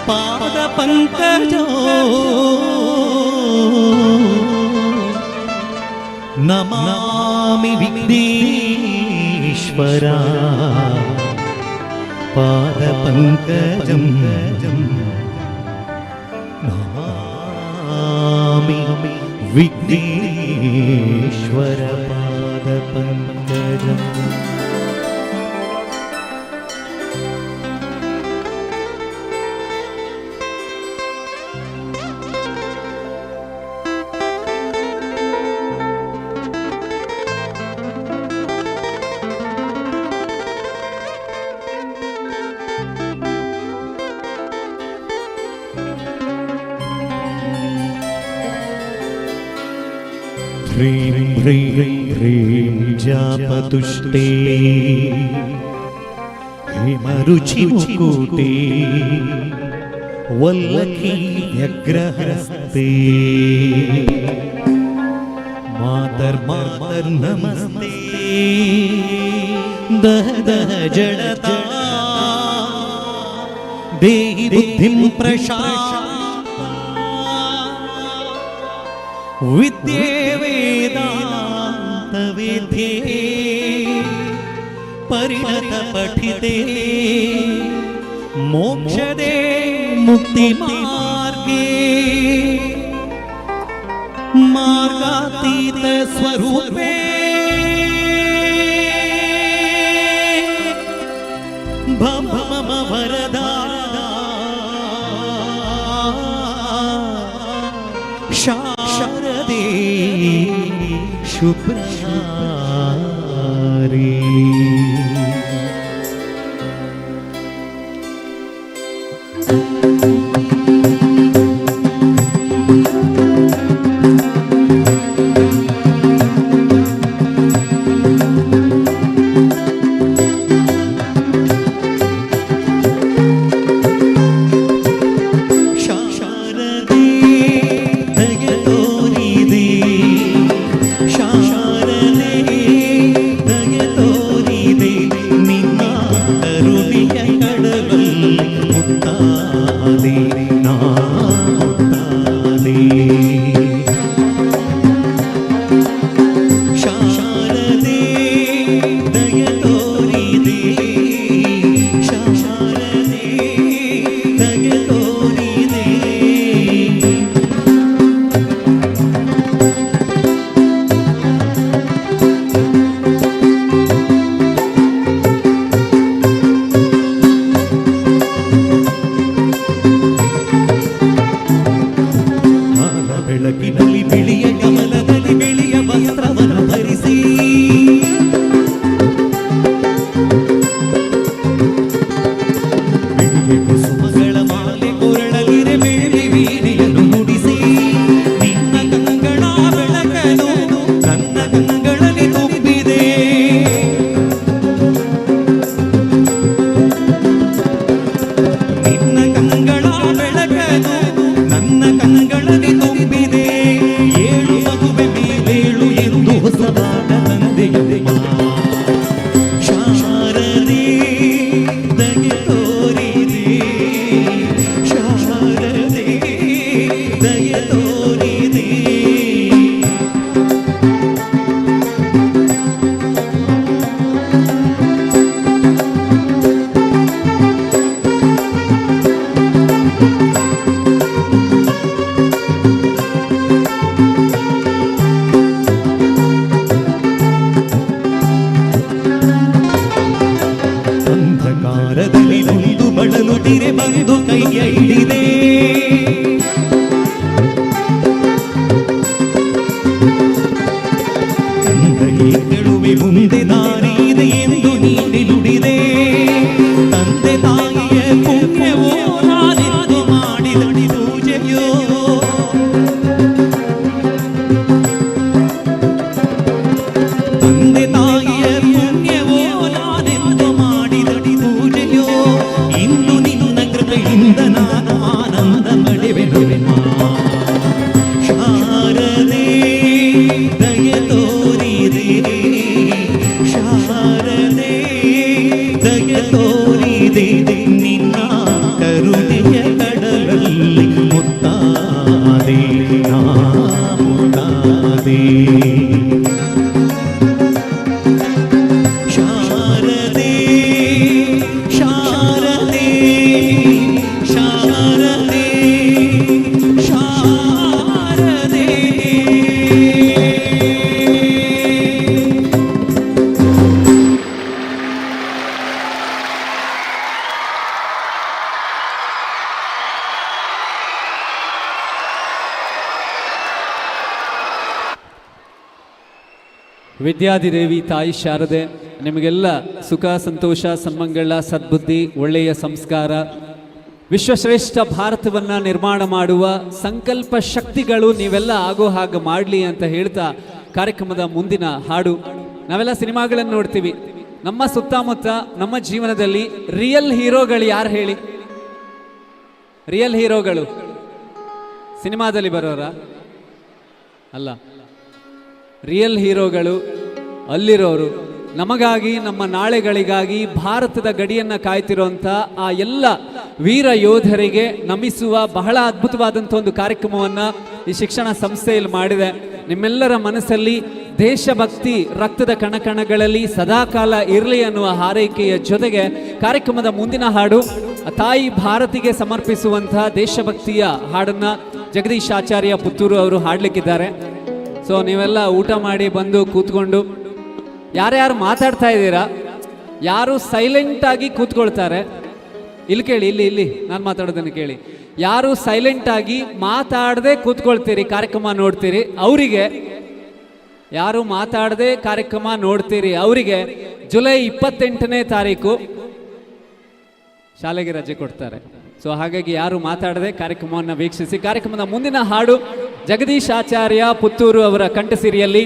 ಪಾದಪಂಕಜೋ ನಮಾಮಿ ವಿಘ್ನೇಶ್ವರ ಪಾದಪಂಕಜಂ ನಮಾಮಿ ವಿಘ್ನೇಶ್ವರ ಪಾದಪಂಕಜಂ ह्रीं ह्रीं ह्रीं जापतुष्टे हिमरुचिमुकुटे वल्लकी व्यग्रहस्ते मातर्मातर्नमस्ते दह दह जडता देहि बुद्धिं प्रशान्ता विद्ये वेदांत वेद्ये परिणत पठिते मोक्षदे मुक्ति मार्गे मार्गातीत स्वरूपे भम भम वरदा शारदे शुभ्रारी शारदे दयतोरिदे शारदे ಶಾರದೆ ದಯ ತೋರಿದೆ ಶಾರದೆ ದಯ ತೋರಿದೆ ಅಂಧಕಾರದಲ್ಲಿ ಒಂದು ಬಳಲುತ್ತಿರೆ ಬಂದು ಕೈಯ ಹಿಡಿದೆ ತಂದೆಯೇ ಕೆಳುವೆ ಮುಂದೆ ದಾರಿ ಇದೆ ಎಂದು ನೀಡಿ ನುಡಿದೆ ತಂದೆ ತಾಯಿಯ ಪುಣ್ಯವೋ ನಾನೆಂದು ಮಾಡಿದ ಪೂಜೆಯೋ ತಂದೆ ತಾಯಿಯ ಪುಣ್ಯವೋ ನಾನೆಂದು ಮಾಡಿದ ಪೂಜೆಯೋ ಇಂದು ನಿನ್ನ ಕೃಪೆಯಿಂದ ನಾನು ಆನಂದ ಪಡೆವೆನು ಶಾರದೆ ದಯ ತೋರಿದೆ ಶಾರದೆ ದಯ ತೋರಿದೆ ನಿನ್ನ ಕರುಣೆಯ ಕಡಲಲ್ಲಿ ಮುತ್ತಾದೆ ನಾ ಮುತ್ತಾದೆ ಶಾರದೆ ಶಾರದೆ ಶಾರದೆ ಶಾರದೆ ವಿದ್ಯಾಧಿದೇವಿ ತಾಯಿ ಶಾರದೆ ನಿಮಗೆಲ್ಲ ಸುಖ ಸಂತೋಷ ಸನ್ಮಂಗಳ ಸದ್ಬುದ್ಧಿ ಒಳ್ಳೆಯ ಸಂಸ್ಕಾರ ವಿಶ್ವಶ್ರೇಷ್ಠ ಭಾರತವನ್ನು ನಿರ್ಮಾಣ ಮಾಡುವ ಸಂಕಲ್ಪ ಶಕ್ತಿಗಳು ನೀವೆಲ್ಲ ಆಗೋ ಹಾಗೆ ಮಾಡಲಿ ಅಂತ ಹೇಳ್ತಾ ಕಾರ್ಯಕ್ರಮದ ಮುಂದಿನ ಹಾಡು. ನಾವೆಲ್ಲ ಸಿನಿಮಾಗಳನ್ನು ನೋಡ್ತೀವಿ, ನಮ್ಮ ಸುತ್ತಮುತ್ತ ನಮ್ಮ ಜೀವನದಲ್ಲಿ ರಿಯಲ್ ಹೀರೋಗಳು ಯಾರು ಹೇಳಿ? ರಿಯಲ್ ಹೀರೋಗಳು ಸಿನಿಮಾದಲ್ಲಿ ಬರೋರ ಅಲ್ಲ, ರಿಯಲ್ ಹೀರೋಗಳು ಅಲ್ಲಿರೋರು, ನಮಗಾಗಿ ನಮ್ಮ ನಾಳೆಗಳಿಗಾಗಿ ಭಾರತದ ಗಡಿಯನ್ನು ಕಾಯ್ತಿರೋಂಥ ಆ ಎಲ್ಲ ವೀರ ಯೋಧರಿಗೆ ನಮಿಸುವ ಬಹಳ ಅದ್ಭುತವಾದಂಥ ಒಂದು ಕಾರ್ಯಕ್ರಮವನ್ನು ಈ ಶಿಕ್ಷಣ ಸಂಸ್ಥೆಯಲ್ಲಿ ಮಾಡಿದೆ. ನಿಮ್ಮೆಲ್ಲರ ಮನಸ್ಸಲ್ಲಿ ದೇಶಭಕ್ತಿ ರಕ್ತದ ಕಣಕಣಗಳಲ್ಲಿ ಸದಾಕಾಲ ಇರಲಿ ಅನ್ನುವ ಹಾರೈಕೆಯ ಜೊತೆಗೆ ಕಾರ್ಯಕ್ರಮದ ಮುಂದಿನ ಹಾಡು ತಾಯಿ ಭಾರತಿಗೆ ಸಮರ್ಪಿಸುವಂತಹ ದೇಶಭಕ್ತಿಯ ಹಾಡನ್ನು ಜಗದೀಶ್ ಆಚಾರ್ಯ ಪುತ್ತೂರು ಅವರು ಹಾಡಲಿಕ್ಕಿದ್ದಾರೆ. ಸೊ ನೀವೆಲ್ಲ ಊಟ ಮಾಡಿ ಬಂದು ಕೂತ್ಕೊಂಡು ಯಾರ್ಯಾರು ಮಾತಾಡ್ತಾ ಇದ್ದೀರಾ, ಯಾರು ಸೈಲೆಂಟಾಗಿ ಕೂತ್ಕೊಳ್ತಾರೆ, ಇಲ್ಲಿ ಕೇಳಿ, ಇಲ್ಲಿ ನಾನು ಮಾತಾಡೋದನ್ನು ಕೇಳಿ. ಯಾರು ಸೈಲೆಂಟಾಗಿ ಮಾತಾಡದೆ ಕೂತ್ಕೊಳ್ತೀರಿ, ಕಾರ್ಯಕ್ರಮ ನೋಡ್ತೀರಿ, ಅವರಿಗೆ, ಯಾರು ಮಾತಾಡದೆ ಕಾರ್ಯಕ್ರಮ ನೋಡ್ತೀರಿ ಅವರಿಗೆ ಜುಲೈ 28ನೇ ತಾರೀಕು ಶಾಲೆಗೆ ರಜೆ ಕೊಡ್ತಾರೆ. ಸೊ ಹಾಗಾಗಿ ಯಾರು ಮಾತಾಡದೆ ಕಾರ್ಯಕ್ರಮವನ್ನು ವೀಕ್ಷಿಸಿ. ಕಾರ್ಯಕ್ರಮದ ಮುಂದಿನ ಹಾಡು ಜಗದೀಶ್ ಆಚಾರ್ಯ ಪುತ್ತೂರು ಅವರ ಕಂಠಸಿರಿಯಲ್ಲಿ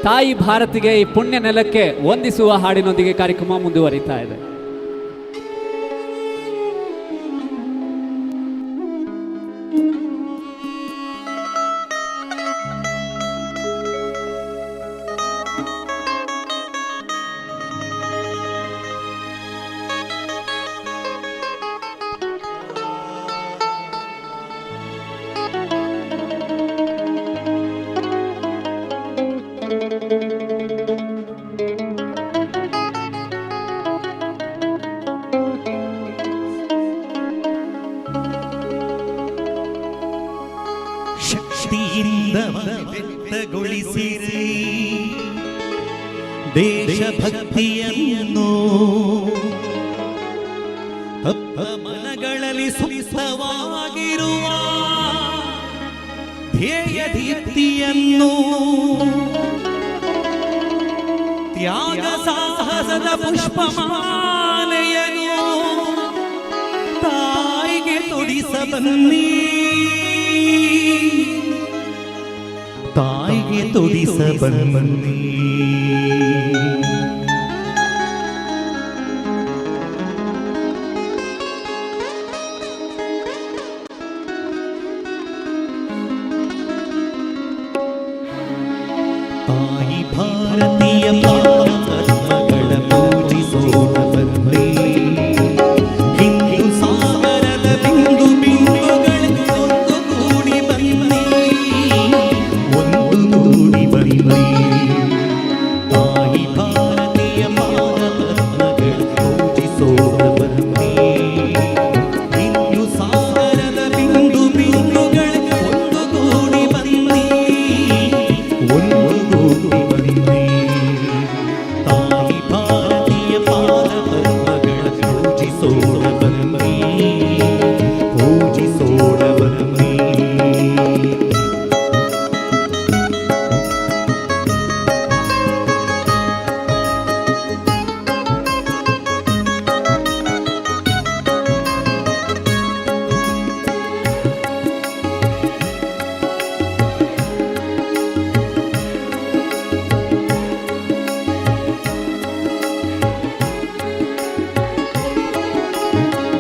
ತಾಯಿ ಭಾರತಿಗೆ ಈ ಪುಣ್ಯ ನೆಲಕ್ಕೆ ವಂದಿಸುವ ಹಾಡಿನೊಂದಿಗೆ ಕಾರ್ಯಕ್ರಮ ಮುಂದುವರಿತಾ ಇದೆ. ಶಕ್ತಿಯಿಂದ ವ್ಯಕ್ತಗೊಳಿಸಿರಿ ದೇಶಭಕ್ತಿಯನ್ನು ತಪ್ಪ ಮನಗಳಲ್ಲಿ ಸುಪ್ತವಾಗಿರುವ ಧ್ಯೇಯ ದೀಪ್ತಿಯನ್ನು ತ್ಯಾಗ ಸಾಹಸದ ಪುಷ್ಪಮಾಲೆಯನ್ನು ತಾಯಿಗೆ ತೊಡಿಸ ಬನ್ನಿ, ತಾಯಿಗೆ ತೊಡಿಸ ಬನ್ನಿ. ತಾಯಿ ಭಾರತೀಯ ಧರ್ಮಗಳ ಪೂಜಿಸೋಣ ಬನ್ನಿ. ಪೂಜಿಸೋಣ ಬನ್ನಿ. ಹಿಂದೂ ಸಾಗರದ ಬಿಂದು ಬಿಂದುಗಳೇ ಒಂದುಗೂಡಿ ಬನ್ನಿ, ಒಂದುಗೂಡಿ ಬನ್ನಿ. ತಾಯಿ ಭಾರತೀಯ ಪಾದ ಪದ್ಮಗಳ ಪೂಜಿಸೋಣ ಬನ್ನಿ, ಪೂಜಿಸೋಣ ಬನ್ನಿ.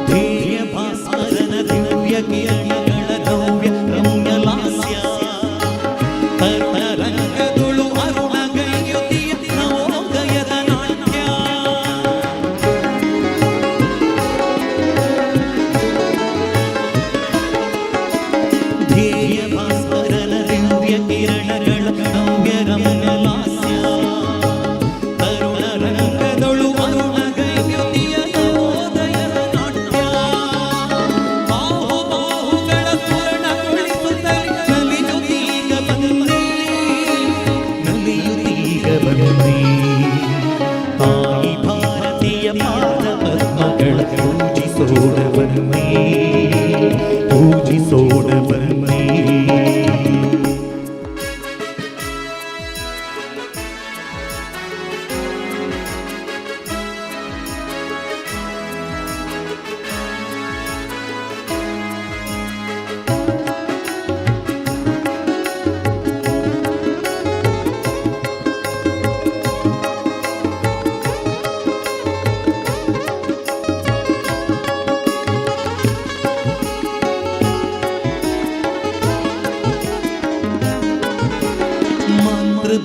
ಧ್ಯೇಯ ಭಾಸ್ಕರನ ದಿವ್ಯ ಕಿರಣಗಳ ನವ್ಯ ರಮ್ಯ ಲಾಸ್ಯ, ತರುಣರಂಗದುಳು ಅರುಣ ಗೈಯುತಿಯ ನವೋದಯದ ನಾಟ್ಯ. ಧ್ಯೇಯ ಭಾಸ್ಕರನ ದಿವ್ಯ ಕಿರಣಗಳ ನವ್ಯ ರಮ್ಯ ಲಾಸ್ಯ, ತರುಣರಂಗದುಳು ಅರುಣ ಗೈಯುತಿಯ ನವೋದಯದ ನಾಟ್ಯ. ಬಾಹುಗಳ ಪೂರ್ಣಗೊಳಿಸುತ್ತಲೇ ನಲಿಯುತ್ತೀಗ ಬನ್ನಿ, ನಲಿಯುತ್ತೀಗ ಬನ್ನಿ. ತಾಯಿ ಭಾರತೀಯ ಪಾದ ಪದ್ಮಗಳ ಪೂಜಿಸೋಣ ಬನ್ನಿ, ಪೂಜಿಸೋಣ ಬನ್ನಿ.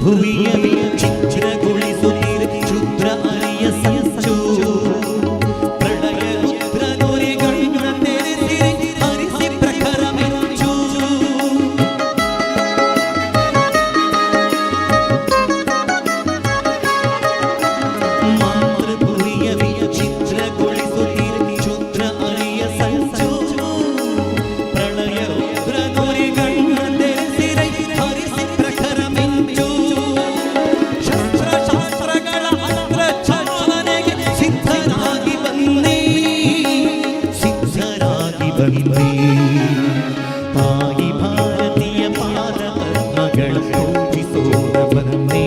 ಭುವಿಯಲ್ಲಿ ಚಿತ್ರಗೊಳಿಸುತ್ತಿರೆ ಕ್ಷುದ್ರ ಅರಿಯ ಸಂಚು, ಪ್ರಳಯ ರುದ್ರ ನುರಿಗಣ್ಣ ತೆರೆಸಿರೆ ಹರಿಸಿ ಪ್ರಖರ ಮೆಚ್ಚು. ಮಾತೃಭುವಿಯಲ್ಲಿ ಚಿತ್ರಗೊಳಿಸುತ್ತಿರೆ ಕ್ಷುದ್ರ ಅರಿಯ ಸಂಚು, ಪ್ರಳಯ ರುದ್ರ ನುರಿಗಣ್ಣ ತೆರೆಸಿರೆ ಹರಿಸಿ ಪ್ರಖರ ಮೆಚ್ಚು. ಶಾಸ್ತ್ರಗಳ ಅಸ್ತ್ರ ಚಾಲನೆಗೆ ಸಿದ್ಧರಾಗಿ ಬನ್ನಿ, ಸಿದ್ಧರಾಗಿ ಬನ್ನಿ. ತಾಯಿ ಭಾರತೀಯ ಪಾದ ಪದ್ಮಗಳ ಪೂಜಿಸೋಣ ಬನ್ನಿ.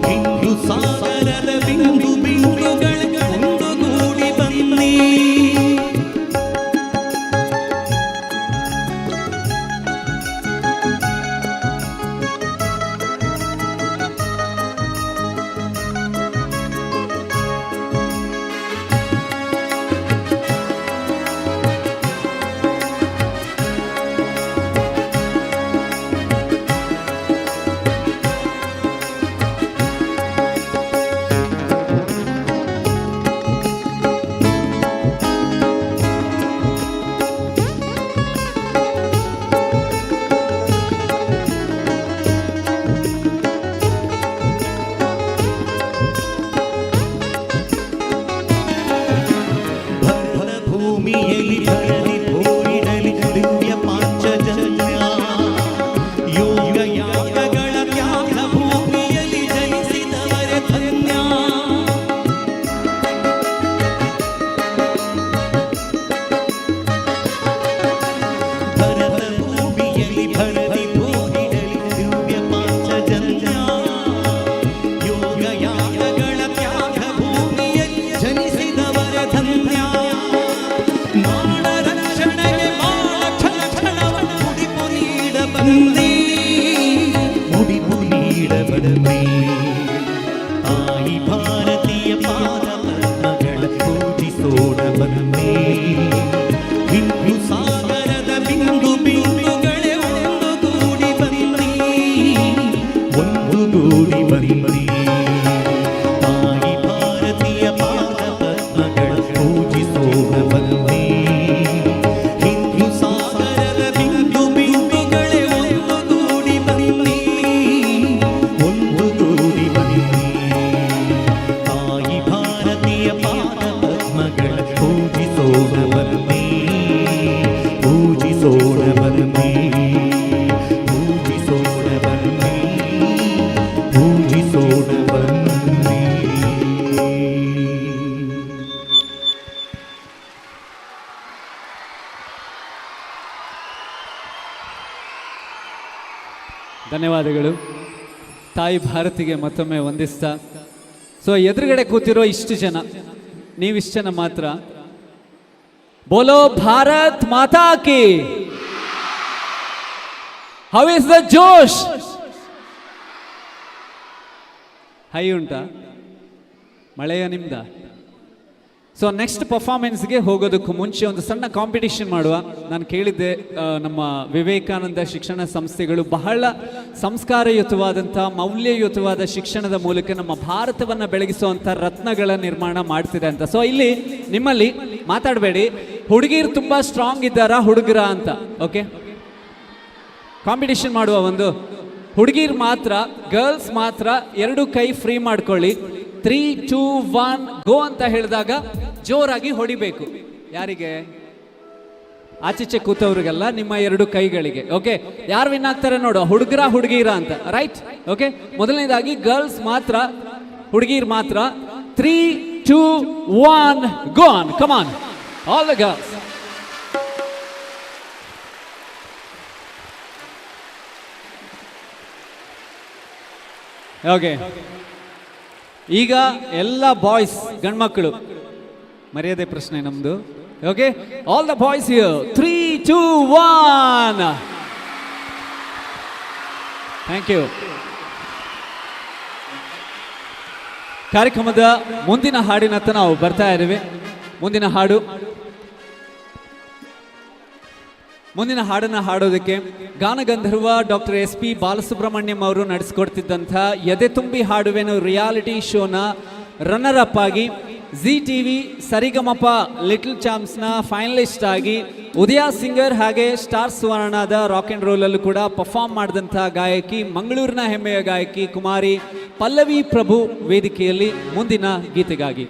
ಹಿಂದೂ ಸಾಗರದ ಬಿಂದು ಬಿಂದುಗಳ ಒಂದುಗೂಡಿ ಬನ್ನಿ. ಭೂಮಿಯಲ್ಲಿ ಧರಣಿ ಭೂಮಿಡಲಿ ದಿವ್ಯ ಪಾಂಚಜನ್ಯ, ಯೋಗ ಯಾಗಗಳ ತ್ಯಾಗ ಭೂಮಿಯಲ್ಲಿ ಜಯಿಸಿದವರೇ ಧನ್ಯ. ಭರತ ಭೂಮಿಯಲ್ಲಿ ಭರತಿ ಭೂಮಿಡಲಿ ದಿವ್ಯ ಪಾಂಚಜನ್ಯ, ಯೋಗ ಯಾಗಗಳ ತ್ಯಾಗ ಭೂಮಿಯಲ್ಲಿ ಜನಿಸಿದವರೇ ಧನ್ಯ. ನಾಡ ರಕ್ಷಣೆಗೆ ಕ್ಷಣವನ್ನು ಮುಡಿಪು ನೀಡ ಬನ್ನಿ, ಮುಡಿಪು ನೀಡ ಬನ್ನಿ. ತಾಯಿ ಭಾರತೀಯ ಪಾದ ಪದ್ಮಗಳ ಪೂಜಿಸೋಣ ಬನ್ನಿ. ಹಿಂದೂ ಸಾಗರದ ಬಿಂದು ಬಿಂದುಗಳೇ ಒಂದುಗೂಡಿ ಬನ್ನಿ, ಒಂದುಗೂಡಿ ಬನ್ನಿ. ತಾಯಿ ಭಾರತೀಯ ಪಾದ ಪದ್ಮಗಳ ಪೂಜಿಸೋಣ ಬನ್ನಿ. ಹಿಂದೂ ಸಾಗರದ ಬಿಂದು ಬಿಂದುಗಳೇ ಒಂದುಗೂಡಿ ಬನ್ನಿ, ಒಂದುಗೂಡಿ ಬನ್ನಿ. ತಾಯಿ ಭಾರತೀಯ ಪಾದ ಧನ್ಯವಾದಗಳು. ತಾಯಿ ಭಾರತಿಗೆ ಮತ್ತೊಮ್ಮೆ ವಂದಿಸ್ತಾ, ಸೊ ಎದುರುಗಡೆ ಕೂತಿರೋ ಇಷ್ಟು ಜನ, ನೀವಿಷ್ಟು ಜನ ಮಾತ್ರ ಬೋಲೋ ಭಾರತ್ ಮಾತಾ ಕಿ. How is the josh? High ಉಂಟಾ? ಮಳೆಯ ನಿಮ್ದ? ಸೊ ನೆಕ್ಸ್ಟ್ ಪರ್ಫಾರ್ಮೆನ್ಸ್ಗೆ ಹೋಗೋದಕ್ಕೂ ಮುಂಚೆ ಒಂದು ಸಣ್ಣ ಕಾಂಪಿಟಿಷನ್ ಮಾಡುವ. ನಾನು ಕೇಳಿದ್ದೆ, ನಮ್ಮ ವಿವೇಕಾನಂದ ಶಿಕ್ಷಣ ಸಂಸ್ಥೆಗಳು ಬಹಳ ಸಂಸ್ಕಾರಯುತವಾದಂಥ ಮೌಲ್ಯಯುತವಾದ ಶಿಕ್ಷಣದ ಮೂಲಕ ನಮ್ಮ ಭಾರತವನ್ನು ಬೆಳಗಿಸುವಂಥ ರತ್ನಗಳ ನಿರ್ಮಾಣ ಮಾಡ್ತಿದೆ ಅಂತ. ಸೊ ಇಲ್ಲಿ ನಿಮ್ಮಲ್ಲಿ ಮಾತಾಡಬೇಡಿ, ಹುಡುಗಿರು ತುಂಬ ಸ್ಟ್ರಾಂಗ್ ಇದ್ದಾರಾ ಹುಡುಗರ ಅಂತ. ಓಕೆ, ಕಾಂಪಿಟಿಷನ್ ಮಾಡುವ. ಒಂದು ಹುಡುಗಿರು ಮಾತ್ರ, ಗರ್ಲ್ಸ್ ಮಾತ್ರ 2 ಕೈ ಫ್ರೀ ಮಾಡ್ಕೊಳ್ಳಿ. 3, 2, 1 ಗೋ ಅಂತ ಹೇಳಿದಾಗ ಜೋರಾಗಿ ಹೊಡಿಬೇಕು. ಯಾರಿಗೆ? ಆಚೀಚೆ ಕೂತವ್ರಿಗೆಲ್ಲ, ನಿಮ್ಮ 2 ಕೈಗಳಿಗೆ. ಓಕೆ, ಯಾರು ವಿನ್ ಆಗ್ತಾರೆ ನೋಡು, ಹುಡುಗರ ಹುಡುಗಿರ ಅಂತ. ರೈಟ್? ಓಕೆ, ಮೊದಲನೇದಾಗಿ ಗರ್ಲ್ಸ್ ಮಾತ್ರ, ಹುಡುಗಿರ್ ಮಾತ್ರ. 3, 2, 1 go on. Come on all the girls. Okay, ಈಗ ಎಲ್ಲ ಬಾಯ್ಸ್, ಗಂಡ್ಮಕ್ಕಳು, ಮರ್ಯಾದೆ ಪ್ರಶ್ನೆ ನಮ್ದು. Okay, all the boys here. 3, 2, 1. Thank you. ಕಾರ್ಯಕ್ರಮದ ಮುಂದಿನ ಹಾಡಿನತ್ತ ನಾವು ಬರ್ತಾ ಇದ್ದೇವೆ. ಮುಂದಿನ ಹಾಡನ್ನು ಹಾಡೋದಕ್ಕೆ ಗಾನಗಂಧರ್ವ ಡಾಕ್ಟರ್ SP ಬಾಲಸುಬ್ರಹ್ಮಣ್ಯಂ ಅವರು ನಡೆಸಿಕೊಡ್ತಿದ್ದಂಥ ಎದೆ ತುಂಬಿ ಹಾಡುವೆನು ರಿಯಾಲಿಟಿ ಶೋನ ರನ್ನರ್ ಅಪ್ ಆಗಿ, ZTV ಸರಿಗಮಪ ಲಿಟಲ್ ಚಾಂಪ್ಸ್ನ ಫೈನಲಿಸ್ಟ್ ಆಗಿ, ಉದಯ ಸಿಂಗರ್ ಹಾಗೆ ಸ್ಟಾರ್ ಸುವರ್ಣದ ರಾಕ್ ಆ್ಯಂಡ್ ರೋಲಲ್ಲೂ ಕೂಡ ಪರ್ಫಾರ್ಮ್ ಮಾಡಿದಂಥ ಗಾಯಕಿ, ಮಂಗಳೂರಿನ ಹೆಮ್ಮೆಯ ಗಾಯಕಿ ಕುಮಾರಿ ಪಲ್ಲವಿ ಪ್ರಭು ವೇದಿಕೆಯಲ್ಲಿ ಮುಂದಿನ ಗೀತೆಗಾಗಿ.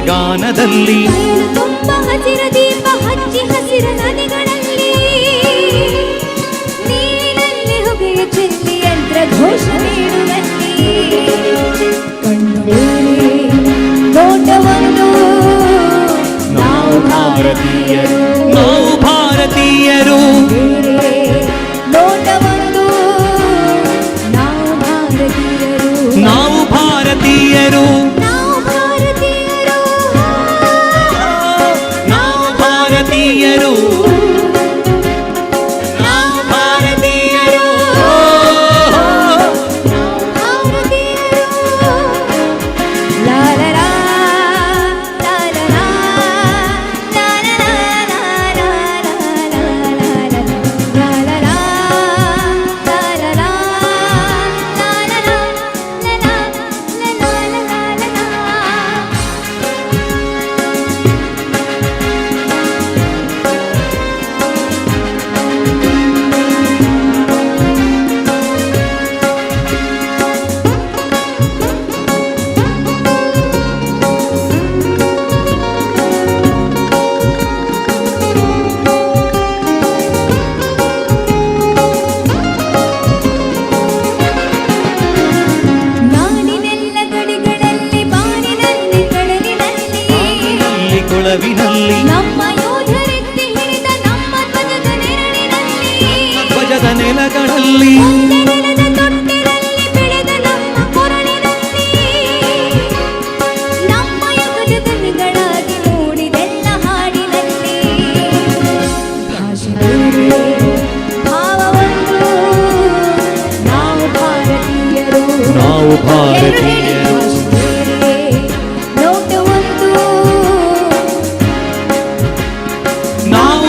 ಗಾನದಲ್ಲಿ ತುಂಬ ಹಸಿರ ದೀಪ ಹಚ್ಚಿ ಹಸಿರ ನದಿಗಳಲ್ಲಿ ನೀರಿನಲ್ಲಿ ಹೊಗೆಯ ಚೆಲ್ಲಿ ಯಂತ್ರ ಘೋಷ ನೀಡುವಲ್ಲಿ ಕಣ್ಣು ಬೇರೆ ನೋಟವನ್ನು ನಾವು ಭಾರತೀಯರು ನೋಟವನ್ನು ನಾವು ಭಾರತೀಯರು ತೊಟ್ಟಿಲಲ್ಲಿ ಬೆಳೆದ ನಮ್ಮ ಕೊರಳಿನಲ್ಲಿ ನಮ್ಮ ಯುಗದ ಧ್ವನಿಗಳಾಗಿ ಮೂಡಿದೆಲ್ಲ ಹಾಡಿನಲ್ಲಿ ಭಾಷೆ ಬೇರೆ, ಭಾವ ಒಂದು, ನಾವು ಭಾರತೀಯರು. ನಾವು ಭಾರತೀಯರು. ಭಾಷೆ ಬೇರೆ, ನೋಟ ಒಂದು, ನಾವು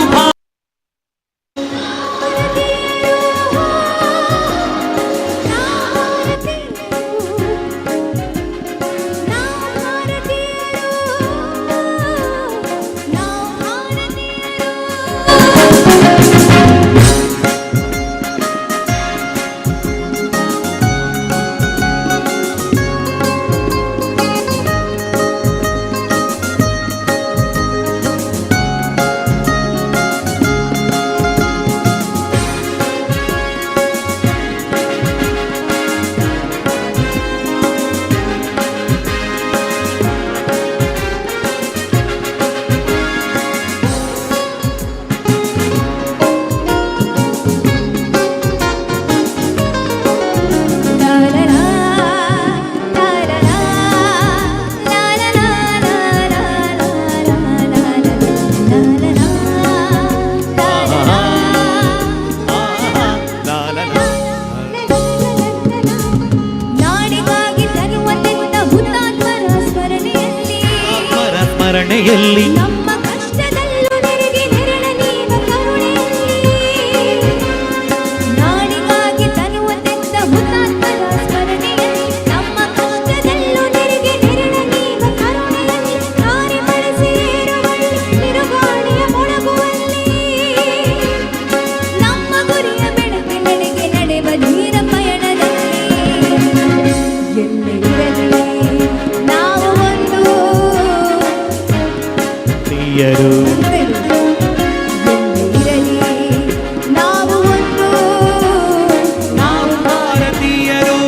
ನಾಡಿಗಾಗಿ ತರುವತೆಂದ ಹುತಾತ್ಮರ ಸ್ಮರಣೆಯಲ್ಲಿ ಸ್ಮರಣೆಯಲ್ಲಿ ನಮ್ಮ ಕಷ್ಟದಲ್ಲೂ ನೆರಗಿ ನೆರಳ ನೀವ ಕರುಣೆಯಲ್ಲಿ ನಾಡಿಗಾಗಿ ತರುವತೆಂದ ಹುತಾತ್ಮರ ಸ್ಮರಣೆಯಲ್ಲಿ ನಮ್ಮ ಕಷ್ಟದಲ್ಲೂ ನೆರಗಿ ನೆರಳ ನೀವ ಕರುಣೆಯಲ್ಲಿ ದಾರಿ ಬಳಸಿ ಏರುವಲ್ಲಿ ತಿರುಗಾಳಿಯ ಮೊಳಗುವಲ್ಲಿ ನಮ್ಮ ಗುರಿಯ ಬೆಳಕಿನೆಡೆಗೆ ನಡೆವ ಧೀರ ಪಯಣದಲ್ಲಿ ಎಲ್ಲೇ ಇರಲಿ ನಾವು ಒಂದು ಪ್ರಿಯರು. ಇರಲಿ ನಾವು ಒಂದು, ನಾವು ಭಾರತೀಯರು.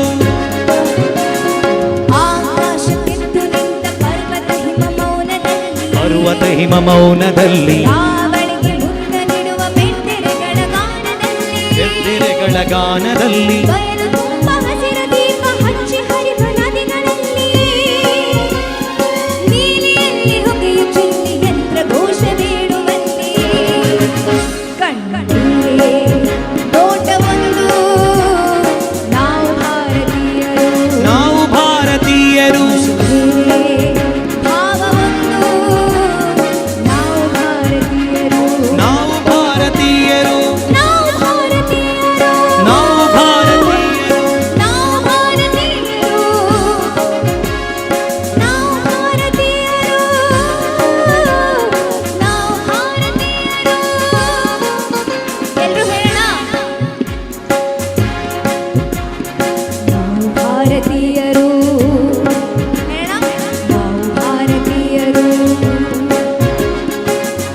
ಆಕಾಶಕ್ಕೆದ್ದು ನಿಂತ ಪರ್ವತ ಹಿಮ ಮೌನದಲ್ಲಿ ಪರ್ವತ ಹಿಮ ಮೌನದಲ್ಲಿ ಯಾವಳಿಗೆ ಮುತ್ತ ನೀಡುವ ಬೆಟ್ಟೆರೆಗಳ ಗಾನದಲ್ಲಿ ಎತ್ತಿರೆಗಳ ಗಾನದಲ್ಲಿ ಬಯಲು ತುಂಬ ಹಸಿರ ದೀಪ ಹಚ್ಚಿ ಹರಿವ ನದಿಗಳಲ್ಲಿ ನೀಲಿಯಲ್ಲಿ ಹೊಗೆಯು ಚಿಲ್ಲಿ ಯಂತ್ರ ಘೋಷ ನೀಡುವಲ್ಲಿ ಕಣ್ಣೇ ನೋಟ ಒಂದು, ನಾವು ಭಾರತೀಯರು. ನಾವು ಭಾರತೀಯರು. ಭಾವ ಒಂದು, ನಾವು ಭಾರತೀಯರು. ನಾವು ಭಾರತೀಯರು. ನಾವು ಭಾರತೀಯರು. ನಾವು ಭಾರತೀಯರು. ನಾವು ಭಾರತೀಯರು. ನಾವು ಭಾರತೀಯರು. ನಾವು ಭಾರತೀಯರು. ಎಲ್ರೂ ಹೇಳೋಣ. ನಾವು ಭಾರತೀಯರು. ಹೇಳೋಣ. ನಾವು ಭಾರತೀಯರು.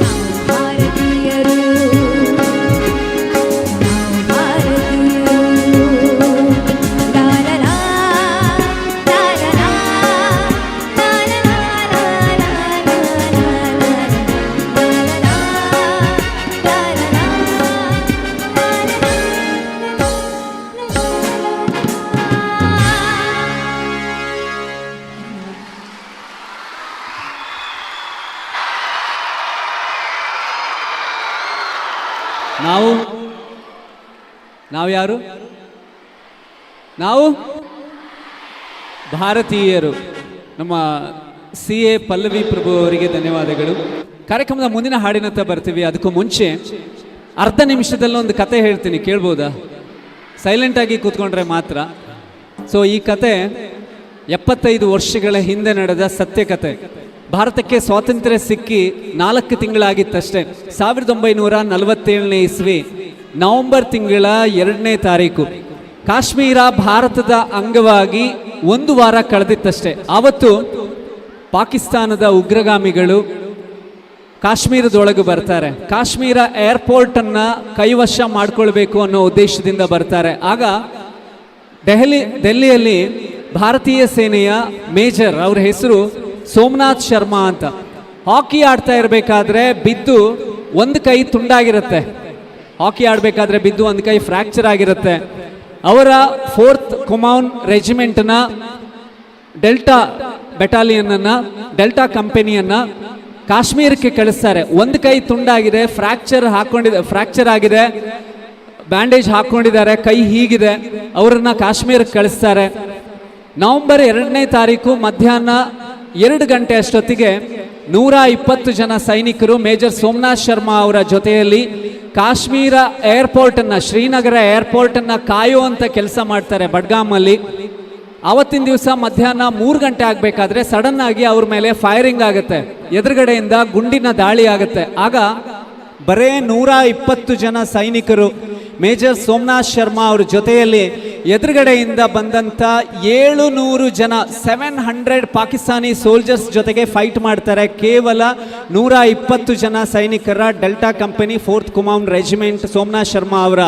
ನಾವು ಭಾರತೀಯರು. ನಾವು ಭಾರತೀಯರು. ಲಾ ಲಾ ಲಾ, ಲಾ ಲಾ ಲಾ, ಲಾ ಲಾ ಲಾ, ಲಾ ನಾವು ಯಾರು? ನಾವು ಭಾರತೀಯರು. ನಮ್ಮ CA ಪಲ್ಲವಿ ಪ್ರಭು ಅವರಿಗೆ ಧನ್ಯವಾದಗಳು. ಕಾರ್ಯಕ್ರಮದ ಮುಂದಿನ ಹಾಡಿನತ್ತ ಬರ್ತೀವಿ. ಅದಕ್ಕೂ ಮುಂಚೆ ಅರ್ಧ ನಿಮಿಷದಲ್ಲಿ ಒಂದು ಕತೆ ಹೇಳ್ತೀನಿ, ಕೇಳ್ಬೋದಾ? ಸೈಲೆಂಟಾಗಿ ಕೂತ್ಕೊಂಡ್ರೆ ಮಾತ್ರ. ಸೊ ಈ ಕತೆ 75 ವರ್ಷಗಳ ಹಿಂದೆ ನಡೆದ ಸತ್ಯ ಕತೆ. ಭಾರತಕ್ಕೆ ಸ್ವಾತಂತ್ರ್ಯ ಸಿಕ್ಕಿ 4 ತಿಂಗಳಾಗಿತ್ತಷ್ಟೇ. 1947ನೇ ಇಸ್ವಿ ನವೆಂಬರ್ ತಿಂಗಳ 2ನೇ ತಾರೀಕು ಕಾಶ್ಮೀರ ಭಾರತದ ಅಂಗವಾಗಿ 1 ವಾರ ಕಳೆದಿತ್ತಷ್ಟೇ. ಆವತ್ತು ಪಾಕಿಸ್ತಾನದ ಉಗ್ರಗಾಮಿಗಳು ಕಾಶ್ಮೀರದೊಳಗೆ ಬರ್ತಾರೆ. ಕಾಶ್ಮೀರ ಏರ್ಪೋರ್ಟನ್ನು ಕೈವಶ ಮಾಡ್ಕೊಳ್ಬೇಕು ಅನ್ನೋ ಉದ್ದೇಶದಿಂದ ಬರ್ತಾರೆ. ಆಗ ಡೆಲ್ಲಿಯಲ್ಲಿ ಭಾರತೀಯ ಸೇನೆಯ ಮೇಜರ್, ಅವ್ರ ಹೆಸರು ಸೋಮನಾಥ್ ಶರ್ಮಾ ಅಂತ, ಹಾಕಿ ಆಡ್ತಾ ಇರಬೇಕಾದ್ರೆ ಬಿದ್ದು ಒಂದು ಕೈ ತುಂಡಾಗಿರುತ್ತೆ. ಹಾಕಿ ಆಡಬೇಕಾದ್ರೆ ಬಿದ್ದು ಒಂದು ಕೈ ಫ್ರ್ಯಾಕ್ಚರ್ ಆಗಿರುತ್ತೆ. ಅವರ 4th ಕುಮೌನ್ ರೆಜಿಮೆಂಟ್ನ ಡೆಲ್ಟಾ ಬೆಟಾಲಿಯನ್ನ, ಡೆಲ್ಟಾ ಕಂಪನಿಯನ್ನು ಕಾಶ್ಮೀರಕ್ಕೆ ಕಳಿಸ್ತಾರೆ. ಒಂದು ಕೈ ತುಂಡಾಗಿದೆ, ಫ್ರ್ಯಾಕ್ಚರ್ ಆಗಿದೆ, ಬ್ಯಾಂಡೇಜ್ ಹಾಕ್ಕೊಂಡಿದ್ದಾರೆ, ಕೈ ಹೀಗಿದೆ. ಅವರನ್ನು ಕಾಶ್ಮೀರಕ್ಕೆ ಕಳಿಸ್ತಾರೆ. ನವೆಂಬರ್ 2ನೇ ತಾರೀಕು ಮಧ್ಯಾಹ್ನ 2 ಗಂಟೆ ಅಷ್ಟೊತ್ತಿಗೆ 120 ಜನ ಸೈನಿಕರು ಮೇಜರ್ ಸೋಮನಾಥ್ ಶರ್ಮಾ ಅವರ ಜೊತೆಯಲ್ಲಿ ಕಾಶ್ಮೀರ ಏರ್ಪೋರ್ಟನ್ನು, ಶ್ರೀನಗರ ಏರ್ಪೋರ್ಟನ್ನು ಕಾಯುವಂಥ ಕೆಲಸ ಮಾಡ್ತಾರೆ ಬಡ್ಗಾಮಲ್ಲಿ. ಆವತ್ತಿನ ದಿವಸ ಮಧ್ಯಾಹ್ನ 3 ಗಂಟೆ ಆಗಬೇಕಾದ್ರೆ ಸಡನ್ ಆಗಿ ಅವ್ರ ಮೇಲೆ ಫೈರಿಂಗ್ ಆಗುತ್ತೆ, ಎದುರುಗಡೆಯಿಂದ ಗುಂಡಿನ ದಾಳಿ ಆಗುತ್ತೆ. ಆಗ ಬರೇ 120 ಜನ ಸೈನಿಕರು ಮೇಜರ್ ಸೋಮನಾಥ್ ಶರ್ಮಾ ಅವ್ರ ಜೊತೆಯಲ್ಲಿ ಎದುರುಗಡೆಯಿಂದ ಬಂದಂಥ 700 ಜನ 700 ಪಾಕಿಸ್ತಾನಿ ಸೋಲ್ಜರ್ಸ್ ಜೊತೆಗೆ ಫೈಟ್ ಮಾಡ್ತಾರೆ. ಕೇವಲ 120 ಜನ ಸೈನಿಕರ Delta company 4th Kumaon regiment Somnath Sharma ಅವರ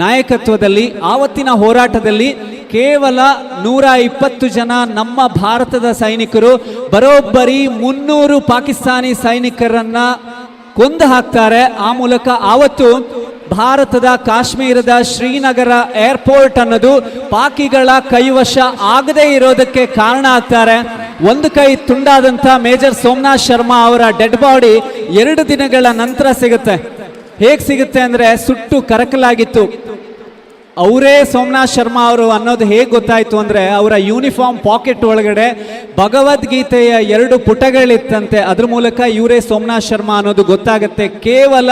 ನಾಯಕತ್ವದಲ್ಲಿ ಆವತ್ತಿನ ಹೋರಾಟದಲ್ಲಿ ಕೇವಲ 120 ಜನ ನಮ್ಮ ಭಾರತದ ಸೈನಿಕರು ಬರೋಬ್ಬರಿ 300 ಪಾಕಿಸ್ತಾನಿ ಸೈನಿಕರನ್ನ ಕೊಂದು ಹಾಕ್ತಾರೆ. ಆ ಮೂಲಕ ಆವತ್ತು ಭಾರತದ ಕಾಶ್ಮೀರದ ಶ್ರೀನಗರ ಏರ್ಪೋರ್ಟ್ ಅನ್ನೋದು ಪಾಕಿಗಳ ಕೈವಶ ಆಗದೇ ಇರೋದಕ್ಕೆ ಕಾರಣ ಆಗ್ತಾರೆ. ಒಂದು ಕೈ ತುಂಡಾದಂಥ ಮೇಜರ್ ಸೋಮನಾಥ್ ಶರ್ಮಾ ಅವರ ಡೆಡ್ ಬಾಡಿ 2 ದಿನಗಳ ನಂತರ ಸಿಗುತ್ತೆ. ಹೇಗೆ ಸಿಗುತ್ತೆ ಅಂದರೆ ಸುಟ್ಟು ಕರಕಲಾಗಿತ್ತು. ಅವರೇ ಸೋಮನಾಥ್ ಶರ್ಮಾ ಅವರು ಅನ್ನೋದು ಹೇಗೆ ಗೊತ್ತಾಯಿತು ಅಂದರೆ ಅವರ ಯೂನಿಫಾರ್ಮ್ ಪಾಕೆಟ್ ಒಳಗಡೆ ಭಗವದ್ಗೀತೆಯ 2 ಪುಟಗಳಿತ್ತಂತೆ. ಅದ್ರ ಮೂಲಕ ಇವರೇ ಸೋಮನಾಥ್ ಶರ್ಮಾ ಅನ್ನೋದು ಗೊತ್ತಾಗುತ್ತೆ. ಕೇವಲ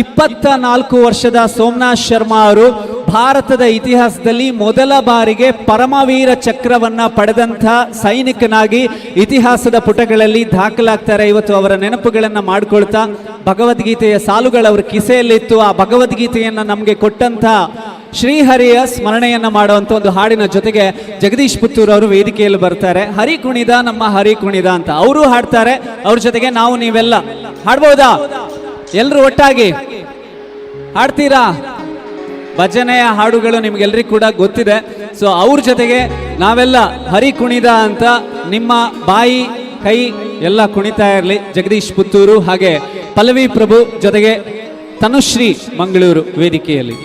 24 ವರ್ಷದ ಸೋಮನಾಥ್ ಶರ್ಮಾ ಅವರು ಭಾರತದ ಇತಿಹಾಸದಲ್ಲಿ ಮೊದಲ ಬಾರಿಗೆ ಪರಮವೀರ ಚಕ್ರವನ್ನ ಪಡೆದಂಥ ಸೈನಿಕನಾಗಿ ಇತಿಹಾಸದ ಪುಟಗಳಲ್ಲಿ ದಾಖಲಾಗ್ತಾರೆ. ಇವತ್ತು ಅವರ ನೆನಪುಗಳನ್ನು ಮಾಡ್ಕೊಳ್ತಾ ಭಗವದ್ಗೀತೆಯ ಸಾಲುಗಳು ಅವರ ಕಿಸೆಯಲ್ಲಿತ್ತು. ಆ ಭಗವದ್ಗೀತೆಯನ್ನು ನಮಗೆ ಕೊಟ್ಟಂಥ ಶ್ರೀಹರಿಯ ಸ್ಮರಣೆಯನ್ನು ಮಾಡುವಂಥ ಒಂದು ಹಾಡಿನ ಜೊತೆಗೆ ಜಗದೀಶ್ ಪುತ್ತೂರು ಅವರು ವೇದಿಕೆಯಲ್ಲಿ ಬರ್ತಾರೆ. ಹರಿ ಕುಣಿದ ನಮ್ಮ ಹರಿ ಕುಣಿದ ಅಂತ ಅವರು ಹಾಡ್ತಾರೆ. ಅವ್ರ ಜೊತೆಗೆ ನಾವು ನೀವೆಲ್ಲ ಹಾಡ್ಬೋದಾ? ಎಲ್ಲರೂ ಒಟ್ಟಾಗಿ ಹಾಡ್ತೀರಾ? ಭಜನೆಯ ಹಾಡುಗಳು ನಿಮ್ಗೆಲ್ರಿಗೂ ಕೂಡ ಗೊತ್ತಿದೆ. ಸೊ ಅವ್ರ ಜೊತೆಗೆ ನಾವೆಲ್ಲ ಹರಿ ಕುಣಿದ ಅಂತ ನಿಮ್ಮ ಬಾಯಿ ಕೈ ಎಲ್ಲ ಕುಣಿತಾ ಇರಲಿ. ಜಗದೀಶ್ ಪುತ್ತೂರು ಹಾಗೆ ಪಲ್ಲವಿ ಪ್ರಭು ಜೊತೆಗೆ ತನುಶ್ರೀ ಮಂಗಳೂರು ವೇದಿಕೆಯಲ್ಲಿ.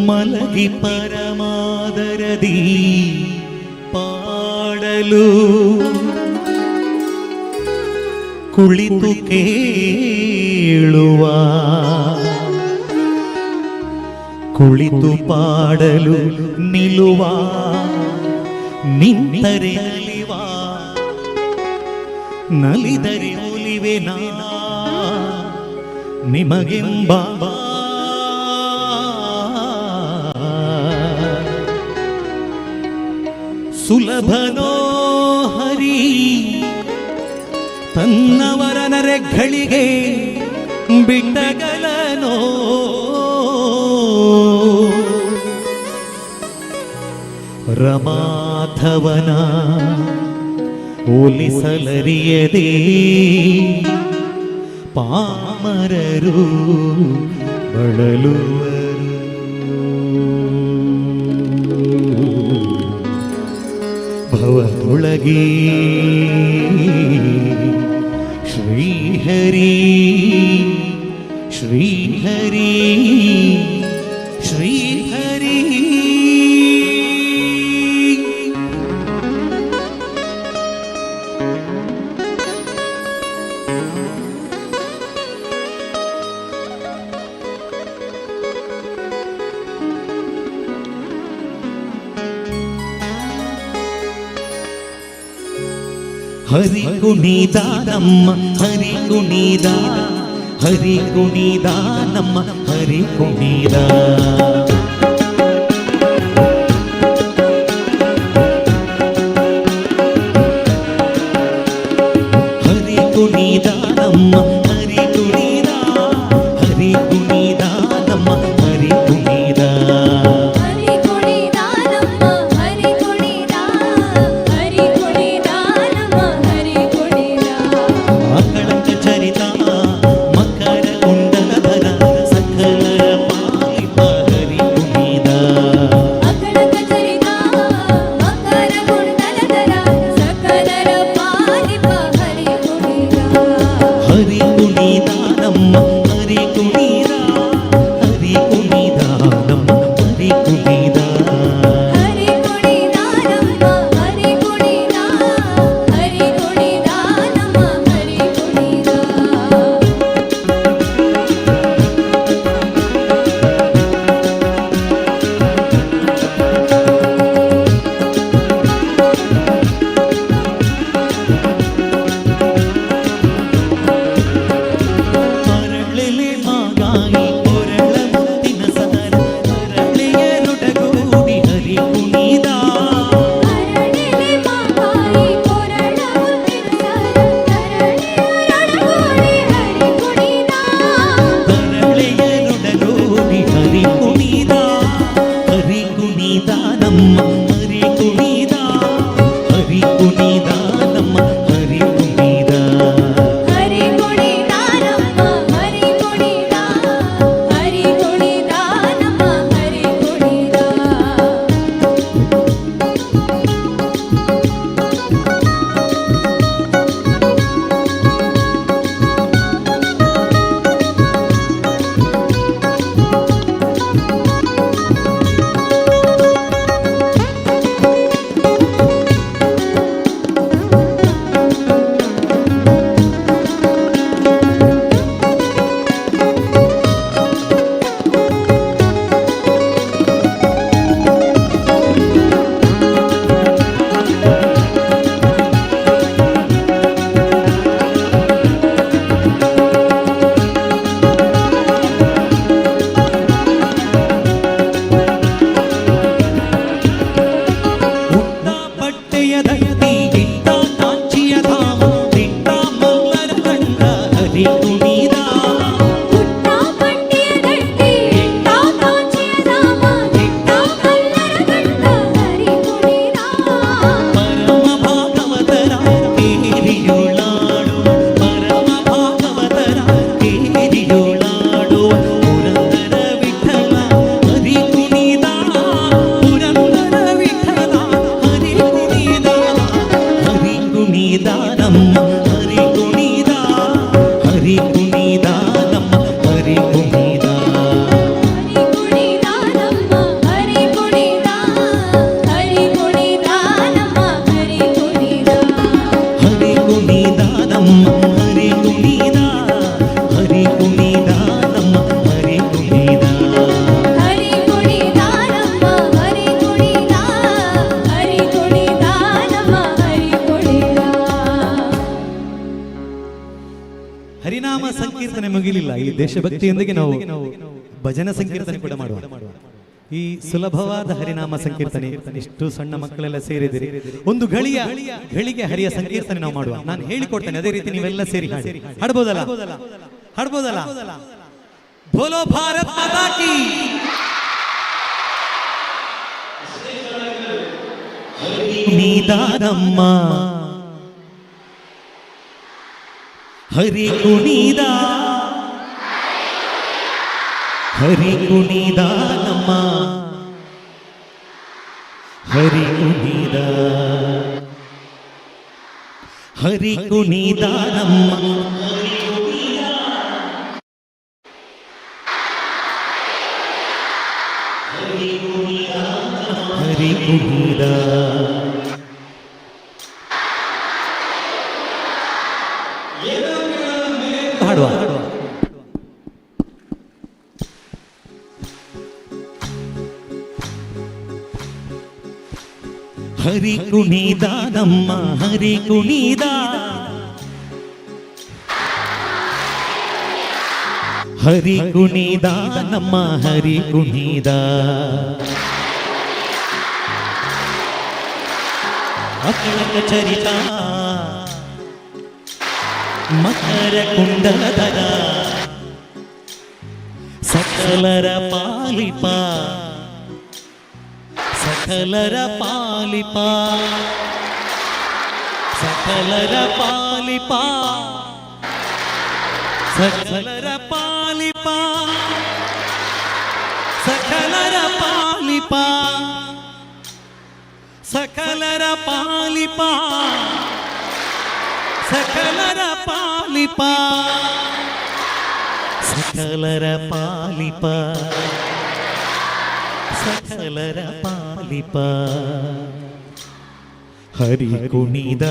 ಮಲಗಿ ಪರಮಾದರದಿ ಪಾಡಲು ಕುಳಿತು ಕೇಳುವ, ಕುಳಿತು ಪಾಡಲು ನಿಲ್ಲುವ, ನಿಂತರೆ ನಲಿವ, ನಲಿದರೆ ಒಲಿವೆ ನಾ ನಿಮಗೆಂಬ ಸುಲಭನೋ ಹರಿ ತನ್ನವರ ನರೆಗಳಿಗೆ ಬಿಟ್ಟಗಲನೋ ರಮಾಧವನ ಹೋಲಿಸಲರಿಯದೆ ಪಾಮರರು ಬಳಲುವರು. ಭವದೊಳಗೆ ಶ್ರೀಹರಿ ಶ್ರೀಹರಿ ಶ್ರೀಹರಿ ಹರಿ ಕುಣಿದ ನಮ್ಮ ಹರಿ ಕುಣಿದ, ಹರಿ ಕುಣಿದ ನಮ್ಮ ಹರಿ ಕುಣಿದ. ಹರಿ ಕುಣಿದ ನಮ್ಮ ಹರಿ ಕುಣಿದ, ಹರಿ ಕುಣಿದ ನಮ್ಮ ಹರಿ ಕುಣಿದ. ಹರಿ ಕುಣಿದ ನಮ್ಮ ಹರಿ ಕುಣಿದ, ಹರಿ ಕುಣಿದ ಹರಿನಾಮ ಸಂಕೀರ್ತನೆ ಮುಗಿಲಿಲ್ಲ, ಈ ದೇಶಭಕ್ತಿಯೊಂದಿಗೆ ನಾವು ಭಜನ ಸಂಕೀರ್ತನೆ ಕೂಡ ಮಾಡುವ. ಈ ಸುಲಭವಾದ ಹರಿನಾಮ ಸಂಕೀರ್ತನೆ, ಇಷ್ಟು ಸಣ್ಣ ಮಕ್ಕಳೆಲ್ಲ ಸೇರಿದಿರಿ, ಒಂದು ಗಳಿಗೆ ಹರಿಯ ಸಂಕೀರ್ತನೆ ನಾವು ಮಾಡುವ. ನಾನು ಹೇಳಿಕೊಡ್ತೇನೆ, ಅದೇ ರೀತಿ ನೀವೆಲ್ಲ ಸೇರಿ ಹಾಡಿ. ಹಾಡ್ಬೋದಲ್ಲ? ಹಾಡ್ಬೋದಲ್ಲ? ಬೋಲೋ ಭಾರತ್ ಮಾತಾ ಕಿ. ಕುಣಿದಾರಮ್ಮ ಹರಿ ಕುಣಿದ, ಹರಿ ಕುಣಿದಾನಮ್ಮ, ಹರಿ ಕುಣಿದ, ಹರಿ ಕುಣಿದಾನಮ್ಮ, ಹರಿ ಕುಣಿದ. ಹಾಡುವ. ಹರಿ ಕುಣಿದ ನಮ್ಮ ಹರಿ ಕುಣಿದ, ಹರಿ ಕುಣಿದ ನಮ್ಮ ಹರಿ ಕುಣಿದ. ಅಖಿಲ ಚರಿತ ಮಕರ ಕುಂಡಲಧರ, ಸಕಲರ ಪಾಲಿಪ, ಸಕಲರ ಪಾಲಿಪ, ಸಕಲರ ಪಾಲಿಪ, ಸಕಲರ ಪಾಲಿಪ, ಸಕಲರ ಪಾಲಿಪ, ಸಕಲರ ಪಾಲಿಪ, ಸಕಲರ ಪಾಲಿಪ, ಸಕಲರ ಪಾಲಿಪ, ಸಕಲರ ಪಾಲಿಪ. ಹರಿ ಕುಣಿದ,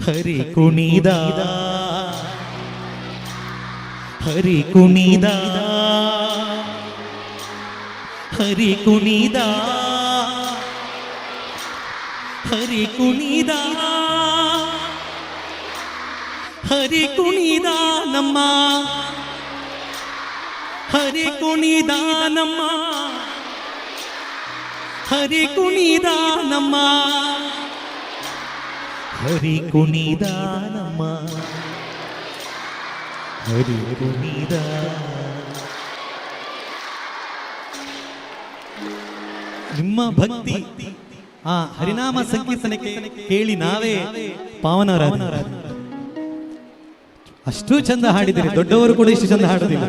ಹರಿ ಕುಣಿದ, ಹರಿ ಕುಣಿದ, ಹರಿ ಕುಣಿದ, ಹರಿ ಕುಣಿದ, ಹರಿ ಕುಣಿದ ನಮ್ಮ, ಹರಿ ಕುಣಿದ ನಮ್ಮ, ಹರಿ ಕುಣಿದ ನಮ್ಮ, ಹರಿ ಕುಣಿದ ನಮ್ಮ, ಹರಿ ಕುಣಿದ. ನಿಮ್ಮ ಭಕ್ತಿ ಆ ಹರಿನಾಮ ಸಂಕೀರ್ತನಕ್ಕೆ ಕೇಳಿ ನಾವೇ ಪಾವನರಾದ. ಅಷ್ಟು ಚಂದ ಹಾಡಿದಿರಿ, ದೊಡ್ಡವರು ಕೂಡ ಇಷ್ಟು ಚಂದ ಹಾಡುದಿಲ್ಲ.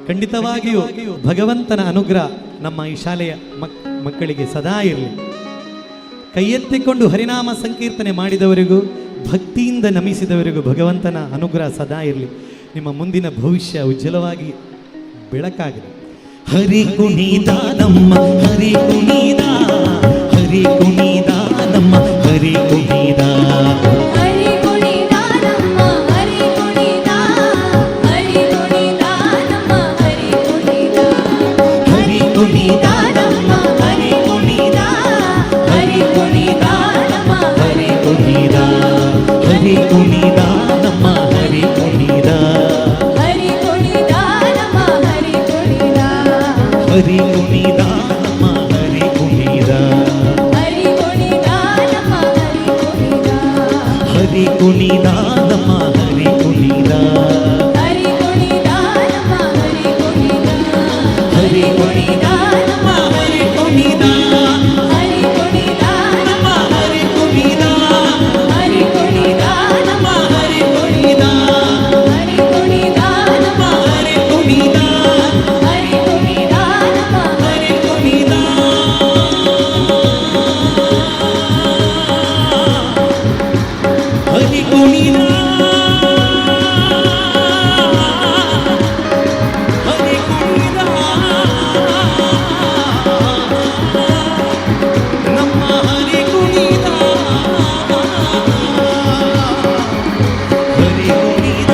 ಖಂಡಿತವಾಗಿಯೂ ಭಗವಂತನ ಅನುಗ್ರಹ ನಮ್ಮ ಈ ಶಾಲೆಯ ಮಕ್ಕಳಿಗೆ ಸದಾ ಇರಲಿ. ಕೈ ಎತ್ತಿಕೊಂಡು ಹರಿನಾಮ ಸಂಕೀರ್ತನೆ ಮಾಡಿದವರಿಗೂ ಭಕ್ತಿಯಿಂದ ನಮಿಸಿದವರಿಗೂ ಭಗವಂತನ ಅನುಗ್ರಹ ಸದಾ ಇರಲಿ. ನಿಮ್ಮ ಮುಂದಿನ ಭವಿಷ್ಯ ಉಜ್ವಲವಾಗಿ ಬೆಳಕಾಗಲಿ. ಹರಿ ಕುಣಿದ ನಮ್ಮ ಹರಿ ಕುಣಿದ, ಹರಿ ಕುಣಿದ ನಮ್ಮ ಹರಿ ಕುಣಿದ, ಹರಿ ಕುಣಿದ ನಮ್ಮ ಹರಿ ಕುಣಿದ, ಹರಿ ಕುಣಿದ ನಮ್ಮ ಹರಿ ಕುಣಿದ, ಹರಿ ಕುಣಿದ ನಮ್ಮ ಹರಿ ಕುಣಿದ, ಹರಿ ಕುಣಿದ ನಮ್ಮ ಹರಿ ಕುಣಿದ, ಹರಿ ಕುಣಿದ ನಮ್ಮ ಹರಿ ಕುಣಿದ, ಹರಿ ಕುಣಿದ ನಮ್ಮ ಹರಿ ಕುಣಿದ, ಹರಿ ಕುಣಿದ ನಮ್ಮ ಹರಿ ಕುಣಿದ, ಹರಿ ಕುಣಿದ ನಮ್ಮ ಹರಿ ಕುಣಿದ, ಹರಿ ಕುಣಿದ ನಮ್ಮ ಹರಿ ಕುಣಿದ, ಹರಿ ಕುಣಿದ ನಮ್ಮ ಹರಿ ಕುಣಿದ, ಹರಿ ಕುಣಿದ ನಮ್ಮ ಹರಿ ಕುಣಿದ, ಹರಿ ಕುಣಿದ ನಮ್ಮ ಹರಿ ಕುಣಿದ, ಹರಿ ಕುಣಿದ ನಮ್ಮ ಹರಿ ಕುಣಿದ, ಹರಿ ಕುಣಿದ ನಮ್ಮ ಹರಿ ಕುಣಿದ, ಹರಿ ಕುಣಿದ ನಮ್ಮ ಹರಿ ಕುಣಿದ. ಹರಿ ಕುಣಿದ, ಹರಿ ಕುಣಿದ, ನಮ್ಮ ಹರಿ ಕುಣಿದ, ಹರಿ ಕುಣಿದ.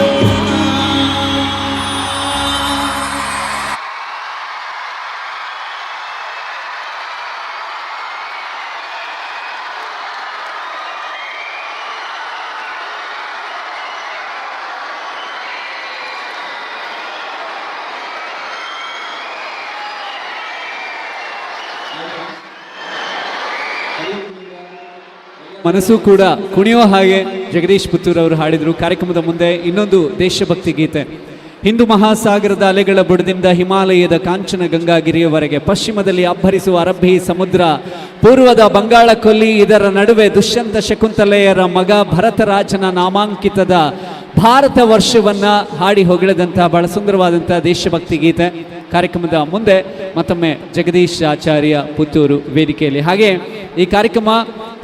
ಮನಸ್ಸು ಕೂಡ ಕುಣಿಯೋ ಹಾಗೆ ಜಗದೀಶ್ ಪುತ್ತೂರ್ ಅವರು ಹಾಡಿದರು. ಕಾರ್ಯಕ್ರಮದ ಮುಂದೆ ಇನ್ನೊಂದು ದೇಶಭಕ್ತಿ ಗೀತೆ. ಹಿಂದೂ ಮಹಾಸಾಗರದ ಅಲೆಗಳ ಬುಡದಿಂದ ಹಿಮಾಲಯದ ಕಾಂಚನ ಗಂಗಾಗಿರಿಯವರೆಗೆ, ಪಶ್ಚಿಮದಲ್ಲಿ ಅಬ್ಬರಿಸುವ ಅರಬ್ಬಿ ಸಮುದ್ರ, ಪೂರ್ವದ ಬಂಗಾಳ ಕೊಲ್ಲಿ, ಇದರ ನಡುವೆ ದುಷ್ಯಂತ ಶಕುಂತಲೆಯರ ಮಗ ಭರತರಾಜನ ನಾಮಾಂಕಿತದ ಭಾರತ ವರ್ಷವನ್ನ ಹಾಡಿ ಹೊಗಳಿದಂತಹ ಬಹಳ ಸುಂದರವಾದಂತಹ ದೇಶಭಕ್ತಿ ಗೀತೆ. ಕಾರ್ಯಕ್ರಮದ ಮುಂದೆ ಮತ್ತೊಮ್ಮೆ ಜಗದೀಶ್ ಆಚಾರ್ಯ ಪುತ್ತೂರು ವೇದಿಕೆಯಲ್ಲಿ. ಹಾಗೆ ಈ ಕಾರ್ಯಕ್ರಮ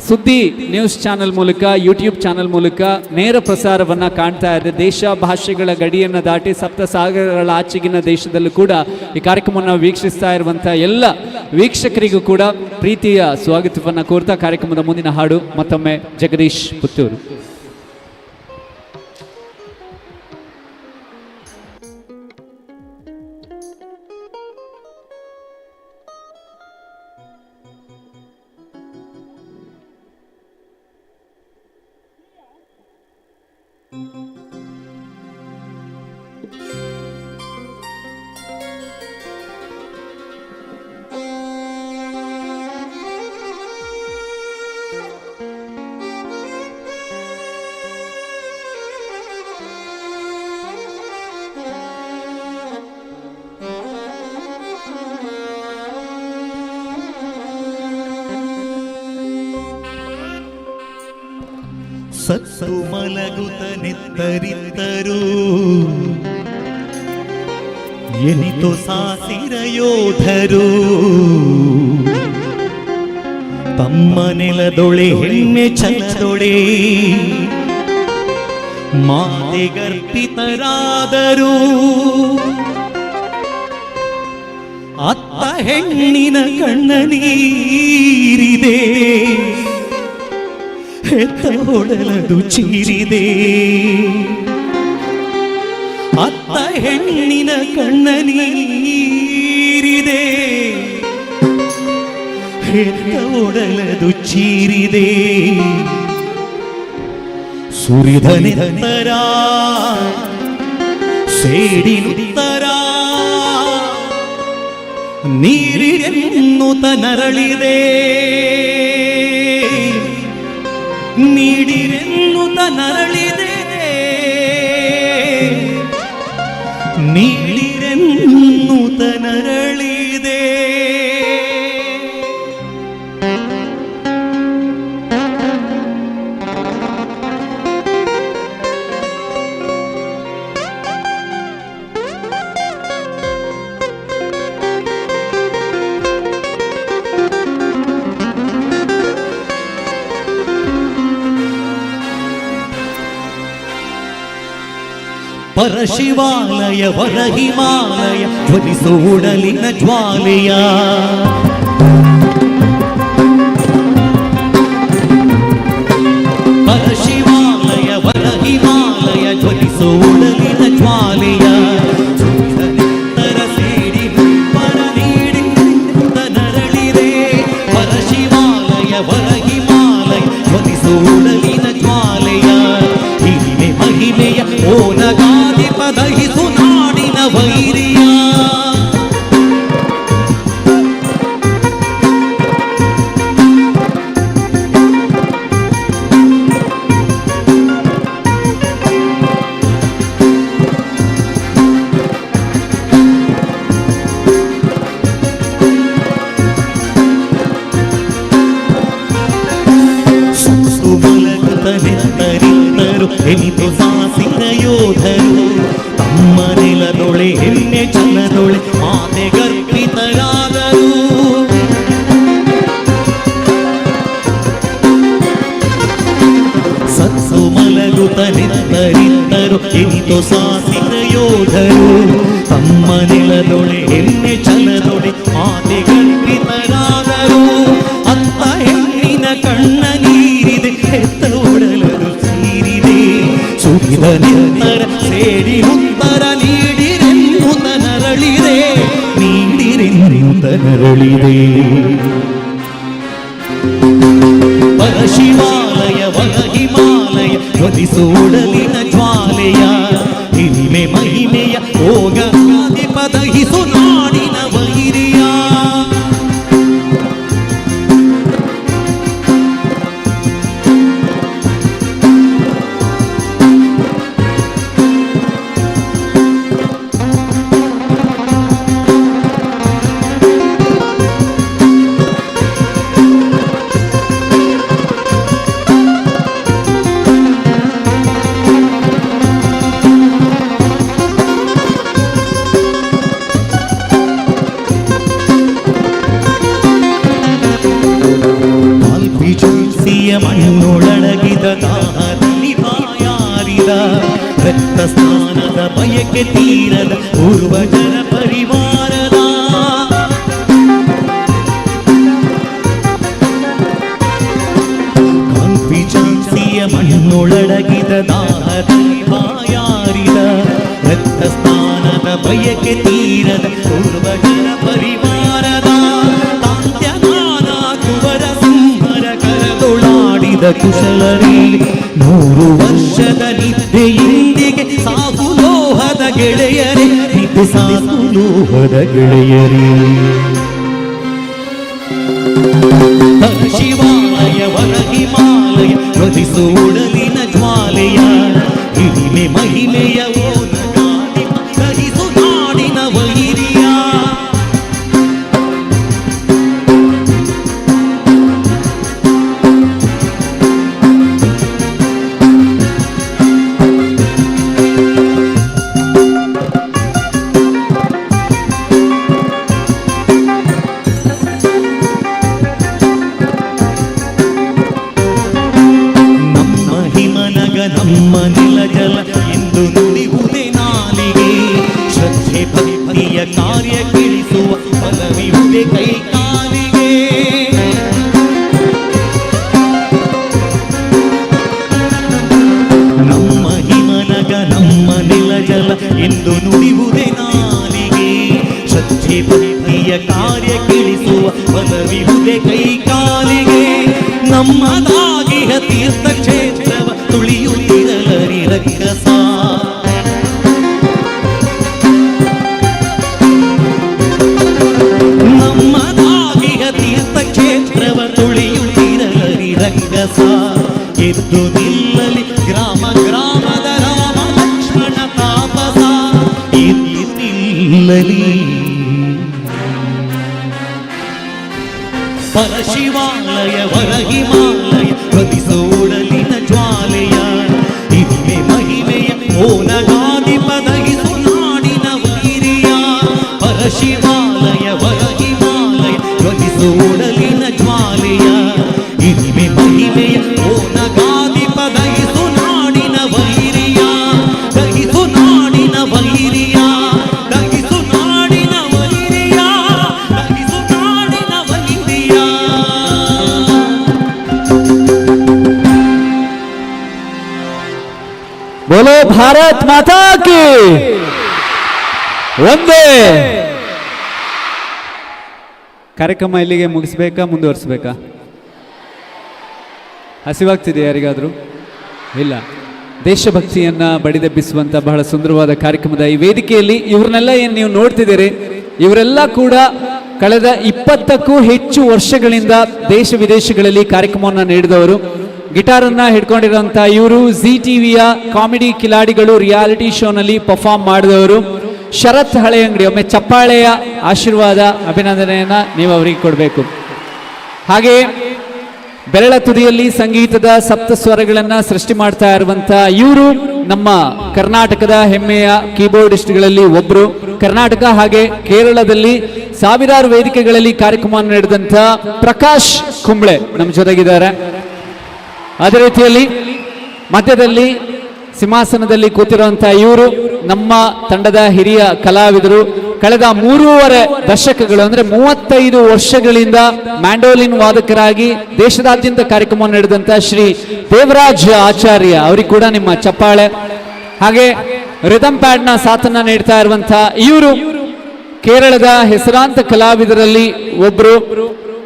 ಸುದ್ದಿ ನ್ಯೂಸ್ ಚಾನೆಲ್ ಮೂಲಕ, ಯೂಟ್ಯೂಬ್ ಚಾನೆಲ್ ಮೂಲಕ ನೇರ ಪ್ರಸಾರವನ್ನು ಕಾಣ್ತಾ ಇದೆ. ದೇಶ ಭಾಷೆಗಳ ಗಡಿಯನ್ನು ದಾಟಿ ಸಪ್ತ ಸಾಗರಗಳ ಆಚೆಗಿನ ದೇಶದಲ್ಲೂ ಕೂಡ ಈ ಕಾರ್ಯಕ್ರಮವನ್ನು ವೀಕ್ಷಿಸ್ತಾ ಇರುವಂಥ ಎಲ್ಲ ವೀಕ್ಷಕರಿಗೂ ಕೂಡ ಪ್ರೀತಿಯ ಸ್ವಾಗತವನ್ನು ಕೋರ್ತಾ ಕಾರ್ಯಕ್ರಮದ ಮುಂದಿನ ಹಾಡು ಮತ್ತೊಮ್ಮೆ ಜಗದೀಶ್ ಪುತ್ತೂರು. ಸತ್ತು ಮಲಗುತ್ತ ನೆತ್ತರಿದ್ದರು ಎನಿತೋ ಸಾಸಿರ ಯೋಧರು, ತಮ್ಮ ನೆಲದೊಳೆ ಹೆಣ್ಣೆ ಛಲದೊಳೆ ಮಾತೆಗರ್ಪಿತರಾದರು. ಅತ್ತ ಹೆಣ್ಣಿನ ಕಣ್ಣ ನೀರಿದೆ, ಹೆತ್ತ ಹೊಡಲದು ಚೀರಿದೆ. ಅತ್ತ ಹೆಣ್ಣಿನ ಕಣ್ಣ ನೀರಿದೆ, ಹೆತ್ತ ಹೊಡಲದು ಚೀರಿದೆ. ಸುರಿದ ನೆತ್ತರ ಸೇಡಿನುತ್ತರ ನೀರಿರೆನ್ನುತ್ತ ನರಳಿದೆ, ನೀಡಿರೆನ್ನುತ್ತ ನರಳಿದೆ, ನೀಡಿರೆನ್ನುತ್ತ ನರಳಿದೆ. ಪರಶಿವಾಲಯ ವರ ಹಿಮಾಲಯ ಧ್ವನಿಸೋಡಲಿನ ಜ್ವಾಲೆಯ, ಪರಶಿವಾಲಯ ವರ ಹಿಮಾಲಯ ಧ್ವನಿಸೋಡಲಿನ ಜ್ವಾಲೆಯ. ತರ ಸೇಡಿ ಪರ ನೀಡಿ ನರಳಿದೆ, ಪರಶಿವಾಲಯ ವರ ಹಿಮಾಲಯ ಧ್ವನಿಸೋಡಲಿನ ಜ್ವಾಲೆಯ. ಹಿರಿಮೆ ಮಹಿಮೆಯ ಓನಗಾದಿ ಪದಹಿಸು ನಾಡಿನ ವೈರಿಯ, ಸುತ್ತು ಮಲಗುತ್ತ ನೆತ್ತರಿದ್ದರು ಎನಿತು ಸಾಸಿರ ಯೋಧರು, ತಮ್ಮ ನೆಲದೊಳೆ ಹೆಣ್ಣೆ ಛಲದೊಳೆ ಮಾತೆಗರ್ಪಿತರಾದರು. ಸತ್ತು ಮಲಗುತ್ತ ನೆತ್ತರಿದ್ದರು ಎನಿತು ಸಾಸಿರ ಯೋಧರು, ತಮ್ಮ ನೆಲದೊಳೆ ಹೆಣ್ಣೆ ಛಲದೊಳೆ ಮಾತೆಗರ್ಪಿತರಾದರು. ಅತ್ತ ಹೆಣ್ಣಿನ ಕಣ್ಣ ನೀರಿದೆ, ಹೆತ್ತ ಒಡಲದು ಸೀರಿದೆ. ಸುರಿದ ನೆತ್ತರ ಸೇಡಿ ಉತ್ತರ ನೀಡಿರೆನ್ನುತ್ತ ನರಳಿದೆ, ನೀಡಿರೆನ್ನುತ್ತ ನರಳಿದೆ. ಪರಶಿವಾಲಯ ವರ ಹಿಮಾಲಯ ಧ್ವನಿಸೋಡಲಿನ ಜ್ವಾಲೆಯ. ಹಿರಿಮೆ ಮಹಿಮೆಯ ಓಗಾದಿ ಪದಹಿಸು ನಾಡಿನ ವೈರಿಯ. ಸ್ನಾನದ ಬಯಕೆ ತೀರದ ಪೂರ್ವಜರ ಪರಿವಾರದ ಕಾಂತಿ ಚಾನ್ಸಿಯ ಮಣ್ಣೊಳಡಗಿದ ದಾಹದಲ್ಲಿ ಬಾಯಾರಿದ ರಕ್ತ ಸ್ನಾನದ ಬಯಕೆ ತೀರದ ಪೂರ್ವಜರ ಪರಿವಾರದ ತಾಂತ್ಯಗಾನ ಕುವರ ಸಿಂಹರ ಕರದೊಳಾಡಿದ ಕುಶಲರಿ 100 ವರ್ಷದ ನಿದ್ದೆಯಿಂದಿಗೆ ಸಾಕು ಲೋಹದ ಗೆಳೆಯರೇ ನಿದ್ದೆ ಸಾಕು ಲೋಹದ ಗೆಳೆಯರೇ ಶಿವಾಲಯ ವರ ಹಿಮಾಲಯ ಪ್ರತಿಸೋಡಲಿನ ಜ್ವಾಲೆಯ ಹಿರಿಮೆ ಮಹಿಮೆಯ ಓನಗಾದಿ ಕಹಿಸು ನಾಡಿನ ವೈರಿಯ ನಮ್ಮ ನಿಲಜಲ ಎಂದು ನುಡಿಯುವುದೇ ನಾಲಿಗೆ ಶ್ರದ್ಧೆ ಭಕ್ತಿಯ ಕಾರ್ಯ ಕಿಳಿಸುವ ಫಲವಿರುವುದೇ ಕೈ ಕಾಲಿಗೆ ನಮ್ಮ ಹಿಮನಗ ನಮ್ಮ ನಿಲಜಲ ಎಂದು ನುಡಿಯುವುದೇ ನಾಲಿಗೆ ಶ್ರದ್ಧೆ ಭಕ್ತಿಯ ಕಾರ್ಯ ಕಿಳಿಸುವ ಫಲವಿರುವುದೇ ಕೈ ಕಾಲಿಗೆ ನಮ್ಮದಾಗಿಹ ತೀರ್ಥ ಕ್ಷೇತ್ರವ ತುಳಿಯುತ್ತಿರಲರಿ ರಕ್ಕಸ ನಮ್ಮದಾಗಿಹ ತೀರ್ಥ ಕ್ಷೇತ್ರವ ತುಳಿಯುತ್ತಿರಲರಿ ರಕ್ಕಸ ಎದ್ದು ನಿಲ್ಲಲಿ ಗ್ರಾಮ ಗ್ರಾಮದ ರಾಮ ಲಕ್ಷ್ಮಣ ತಾಪಸ ಎದ್ದು ನಿಲ್ಲಲಿ ಪರಶಿವಾಲಯ ವರ ಹಿಮಾಲಯ ಪ್ರತಿಸೋಡಲಿನ ಜ್ವಾಲೆಯ ಹಿರಿಮೆ ಮಹಿಮೆಯ ಓನಗಾದಿ ಪದಗಿಸು ನಾಡಿನ ವೈರಿಯ ಪರಶಿವಾಲಯ ವರ ಹಿಮಾಲಯ ಪ್ರತಿಸೋಡಲಿನ ಜ್ವಾಲೆಯ ಹಿರಿಮೆ ಮಹಿಮೆಯ ಓನಗಾದಿ ಪದಗಿಸು ನಾಡಿನ ವೈರಿಯ ದಗಿಸು ನಾಡಿನ ವೈರಿಯ ದಗಿಸು ನಾಡಿನ ವೈರಿಯ ದಗಿಸು ನಾಡಿನ ವೈರಿಯ बोलो भारत माता की ಒಂದೇ. ಕಾರ್ಯಕ್ರಮ ಇಲ್ಲಿಗೆ ಮುಗಿಸ್ಬೇಕಾ ಮುಂದುವರಿಸ್ಬೇಕಾ? ಹಸಿವಾಗ್ತಿದೆ ಯಾರಿಗಾದರೂ? ಇಲ್ಲ. ದೇಶಭಕ್ತಿಯನ್ನ ಬಡಿದೆಬ್ಬಿಸುವಂತ ಬಹಳ ಸುಂದರವಾದ ಕಾರ್ಯಕ್ರಮದ ಈ ವೇದಿಕೆಯಲ್ಲಿ ಇವ್ರನ್ನೆಲ್ಲ ಏನು ನೀವು ನೋಡ್ತಿದ್ದೀರಿ, ಇವರೆಲ್ಲ ಕೂಡ ಕಳೆದ 20ಕ್ಕೂ ಹೆಚ್ಚು ವರ್ಷಗಳಿಂದ ದೇಶ ವಿದೇಶಗಳಲ್ಲಿ ಕಾರ್ಯಕ್ರಮವನ್ನು ನೀಡಿದವರು. ಗಿಟಾರನ್ನ ಹಿಡ್ಕೊಂಡಿರುವಂಥ ಇವರು ಜಿ ಟಿವಿಯ ಕಾಮಿಡಿ ಕಿಲಾಡಿಗಳು ರಿಯಾಲಿಟಿ ಶೋನಲ್ಲಿ ಪರ್ಫಾರ್ಮ್ ಮಾಡಿದವರು. ಶರತ್ ಹಳೆ ಅಂಗಡಿ, ಒಮ್ಮೆ ಚಪ್ಪಾಳೆಯ ಆಶೀರ್ವಾದ ಅಭಿನಂದನೆಯನ್ನ ನೀವು ಅವರಿಗೆ ಕೊಡಬೇಕು. ಹಾಗೆ ಬೆರಳ ತುದಿಯಲ್ಲಿ ಸಂಗೀತದ ಸಪ್ತ ಸ್ವರಗಳನ್ನ ಸೃಷ್ಟಿ ಮಾಡ್ತಾ ಇರುವಂತ ಇವರು ನಮ್ಮ ಕರ್ನಾಟಕದ ಹೆಮ್ಮೆಯ ಕೀಬೋರ್ಡಿಸ್ಟ್ಗಳಲ್ಲಿ ಒಬ್ರು. ಕರ್ನಾಟಕ ಹಾಗೆ ಕೇರಳದಲ್ಲಿ ಸಾವಿರಾರು ವೇದಿಕೆಗಳಲ್ಲಿ ಕಾರ್ಯಕ್ರಮ ನಡೆದಂತ ಪ್ರಕಾಶ್ ಕುಂಬ್ಳೆ ನಮ್ಮ ಜೊತೆಗಿದ್ದಾರೆ. ಅದೇ ರೀತಿಯಲ್ಲಿ ಮಧ್ಯದಲ್ಲಿ ಸಿಂಹಾಸನದಲ್ಲಿ ಕೂತಿರುವಂತಹ ಇವರು ನಮ್ಮ ತಂಡದ ಹಿರಿಯ ಕಲಾವಿದರು. ಕಳೆದ 3.5 ದಶಕಗಳು ಅಂದ್ರೆ 35 ವರ್ಷಗಳಿಂದ ಮ್ಯಾಂಡೋಲಿನ್ ವಾದಕರಾಗಿ ದೇಶದಾದ್ಯಂತ ಕಾರ್ಯಕ್ರಮ ನಡೆದಂತ ಶ್ರೀ ದೇವರಾಜ್ ಆಚಾರ್ಯ ಅವರಿಗೆ ಕೂಡ ನಿಮ್ಮ ಚಪ್ಪಾಳೆ. ಹಾಗೆ ರಿದಮ್ ಪ್ಯಾಡ್ ನ ಸಾಥನ್ನ ನೀಡ್ತಾ ಇರುವಂತಹ ಇವರು ಕೇರಳದ ಹೆಸರಾಂತ ಕಲಾವಿದರಲ್ಲಿ ಒಬ್ರು.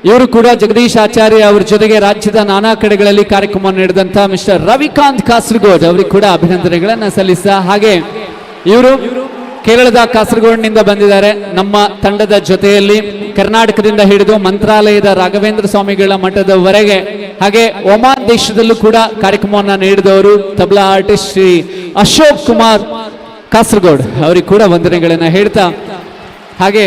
ಇವರು ಕೂಡ ಜಗದೀಶ್ ಆಚಾರ್ಯ ಅವರ ಜೊತೆಗೆ ರಾಜ್ಯದ ನಾನಾ ಕಡೆಗಳಲ್ಲಿ ಕಾರ್ಯಕ್ರಮ ನಡೆದಂತ ಮಿಸ್ಟರ್ ರವಿಕಾಂತ್ ಕಾಸರಗೋಡ್ ಅವರಿಗೆ ಕೂಡ ಅಭಿನಂದನೆಗಳನ್ನ ಸಲ್ಲಿಸ. ಹಾಗೆ ಇವರು ಕೇರಳದ ಕಾಸರಗೋಡ್ನಿಂದ ಬಂದಿದ್ದಾರೆ. ನಮ್ಮ ತಂಡದ ಜೊತೆಯಲ್ಲಿ ಕರ್ನಾಟಕದಿಂದ ಹಿಡಿದು ಮಂತ್ರಾಲಯದ ರಾಘವೇಂದ್ರ ಸ್ವಾಮಿಗಳ ಮಠದವರೆಗೆ ಹಾಗೆ ಒಮಾನ್ ದೇಶದಲ್ಲೂ ಕೂಡ ಕಾರ್ಯಕ್ರಮವನ್ನು ನೀಡಿದವರು ತಬಲಾ ಆರ್ಟಿಸ್ಟ್ ಶ್ರೀ ಅಶೋಕ್ ಕುಮಾರ್ ಕಾಸರಗೋಡ್ ಅವರಿಗೆ ಕೂಡ ವಂದನೆಗಳನ್ನ ಹೇಳ್ತಾ, ಹಾಗೆ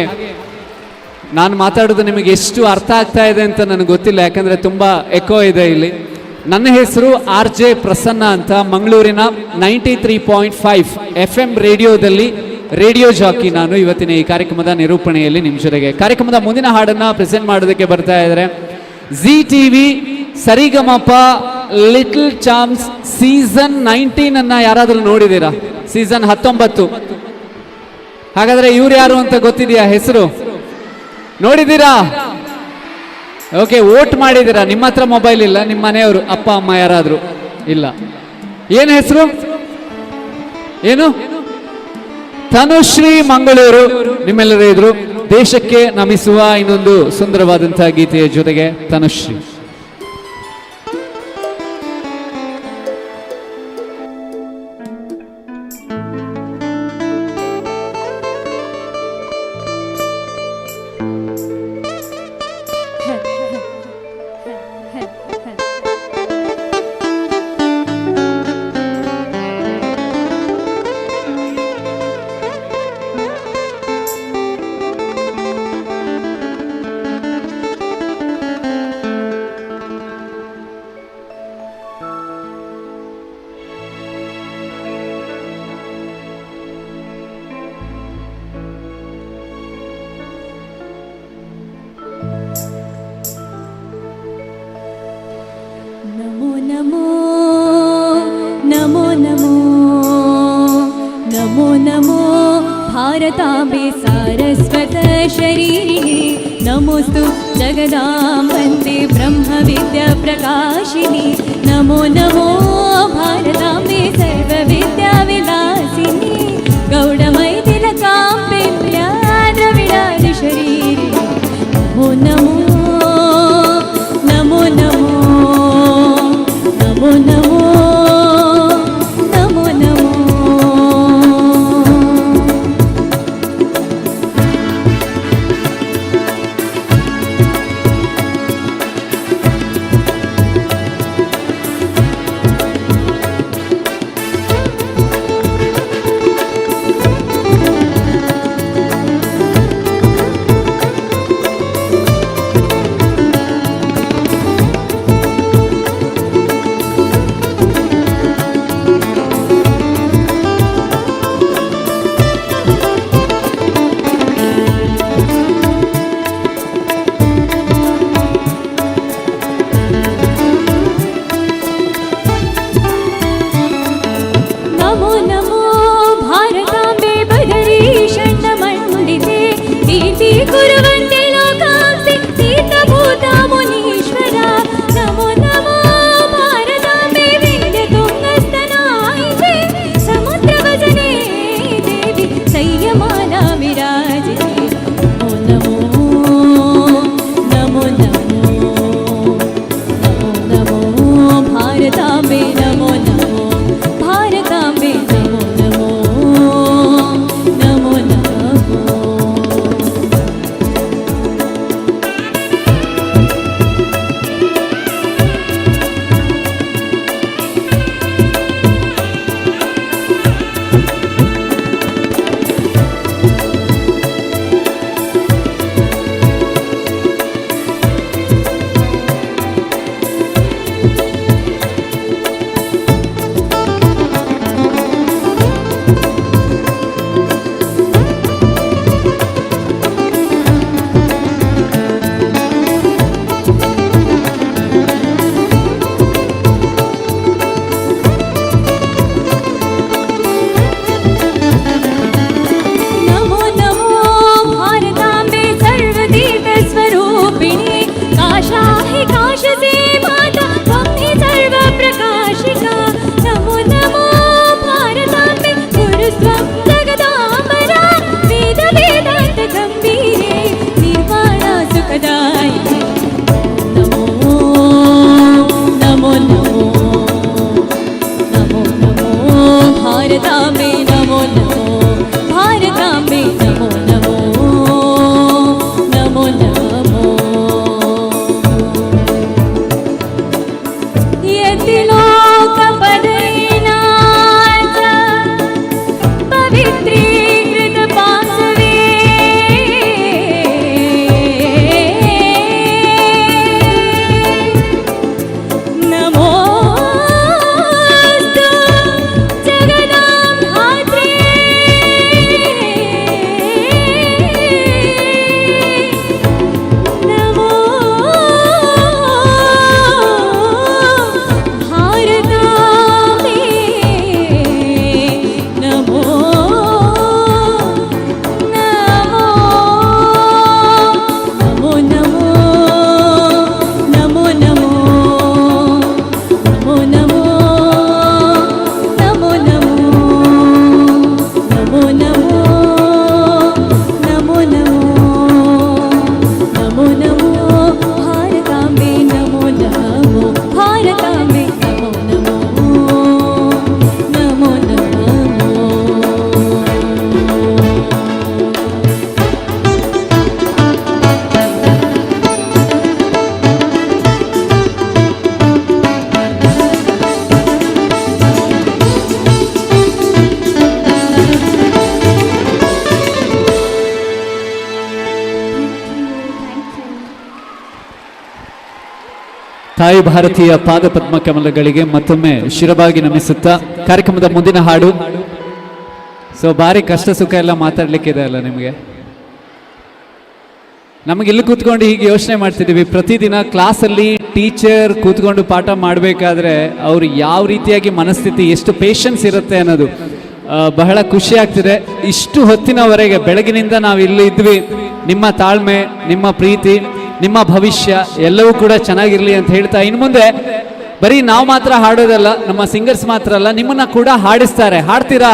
ನಾನು ಮಾತಾಡೋದು ನಿಮಗೆ ಎಷ್ಟು ಅರ್ಥ ಆಗ್ತಾ ಇದೆ ಅಂತ ನನಗೆ ಗೊತ್ತಿಲ್ಲ, ಯಾಕಂದರೆ ತುಂಬ ಎಕೋ ಇದೆ ಇಲ್ಲಿ. ನನ್ನ ಹೆಸರು RJ ಪ್ರಸನ್ನ ಅಂತ, ಮಂಗಳೂರಿನ 93.5 FM ರೇಡಿಯೋದಲ್ಲಿ ರೇಡಿಯೋ ಜಾಕಿ ನಾನು. ಇವತ್ತಿನ ಈ ಕಾರ್ಯಕ್ರಮದ ನಿರೂಪಣೆಯಲ್ಲಿ ನಿಮ್ಮ ಜೊತೆಗೆ ಕಾರ್ಯಕ್ರಮದ ಮುಂದಿನ ಹಾಡನ್ನು ಪ್ರೆಸೆಂಟ್ ಮಾಡೋದಕ್ಕೆ ಬರ್ತಾ ಇದ್ದಾರೆ ಜಿ ಟಿವಿ ಸರಿಗಮಪ ಲಿಟಲ್ ಚಾಂಪ್ಸ್ ಸೀಸನ್ 19 ಅನ್ನ ಯಾರಾದರೂ ನೋಡಿದ್ದೀರಾ? ಸೀಸನ್ 19. ಹಾಗಾದ್ರೆ ಇವ್ರು ಯಾರು ಅಂತ ಗೊತ್ತಿದೆಯಾ? ಹೆಸರು ನೋಡಿದ್ದೀರಾ? ಓಕೆ, ವೋಟ್ ಮಾಡಿದ್ದೀರಾ? ನಿಮ್ಮ ಹತ್ರ ಮೊಬೈಲ್ ಇಲ್ಲ, ನಿಮ್ಮ ಮನೆಯವರು ಅಪ್ಪ ಅಮ್ಮ ಯಾರಾದರೂ ಇಲ್ಲ. ಏನು ಹೆಸರು? ಏನು? ತನುಶ್ರೀ ಮಂಗಳೂರು ನಿಮ್ಮೆಲ್ಲರೂ ಇದ್ರು. ದೇಶಕ್ಕೆ ನಮಿಸುವ ಇನ್ನೊಂದು ಸುಂದರವಾದಂತಹ ಗೀತೆಯ ಜೊತೆಗೆ ತನುಶ್ರೀ. भारताम्बे सारस्वत शरीरिणे नमोस्तु जगदाम्बे ब्रह्मविद्या प्रकाशिनी नमो नमो भारताम्बे सर्वविद्याविलासिनी गौडमैथिलकाम्बे द्रविडादि शरीरिणे नमो नमो नमो नमो नमो नमो ತಾಯಿ ಭಾರತೀಯ ಪಾದ ಪದ್ಮ ಕಮಲಗಳಿಗೆ ಮತ್ತೊಮ್ಮೆ ಶಿರವಾಗಿ ನಮಿಸುತ್ತಾ ಕಾರ್ಯಕ್ರಮದ ಮುಂದಿನ ಹಾಡು. ಸೊ ಭಾರಿ ಕಷ್ಟ ಸುಖ ಎಲ್ಲ ಮಾತಾಡ್ಲಿಕ್ಕಿದೆ ಅಲ್ಲ ನಿಮಗೆ. ನಮಗೆ ಇಲ್ಲಿ ಕೂತ್ಕೊಂಡು ಹೀಗೆ ಯೋಚನೆ ಮಾಡ್ತಿದ್ದೀವಿ, ಪ್ರತಿದಿನ ಕ್ಲಾಸಲ್ಲಿ ಟೀಚರ್ ಕೂತ್ಕೊಂಡು ಪಾಠ ಮಾಡಬೇಕಾದ್ರೆ ಅವ್ರು ಯಾವ ರೀತಿಯಾಗಿ ಮನಸ್ಥಿತಿ, ಎಷ್ಟು ಪೇಷನ್ಸ್ ಇರುತ್ತೆ ಅನ್ನೋದು ಬಹಳ ಖುಷಿ ಆಗ್ತಿದೆ. ಇಷ್ಟು ಹೊತ್ತಿನವರೆಗೆ ಬೆಳಗಿನಿಂದ ನಾವು ಇಲ್ಲಿ ಇದ್ವಿ. ನಿಮ್ಮ ತಾಳ್ಮೆ, ನಿಮ್ಮ ಪ್ರೀತಿ, ನಿಮ್ಮ ಭವಿಷ್ಯ ಎಲ್ಲವೂ ಕೂಡ ಚೆನ್ನಾಗಿರಲಿ ಅಂತ ಹೇಳ್ತಾ, ಇನ್ನು ಮುಂದೆ ಬರೀ ನಾವು ಮಾತ್ರ ಹಾಡೋದಲ್ಲ, ನಮ್ಮ ಸಿಂಗರ್ಸ್ ಮಾತ್ರ ಅಲ್ಲ, ನಿಮ್ಮನ್ನ ಕೂಡ ಹಾಡಿಸ್ತಾರೆ. ಹಾಡ್ತೀರಾ?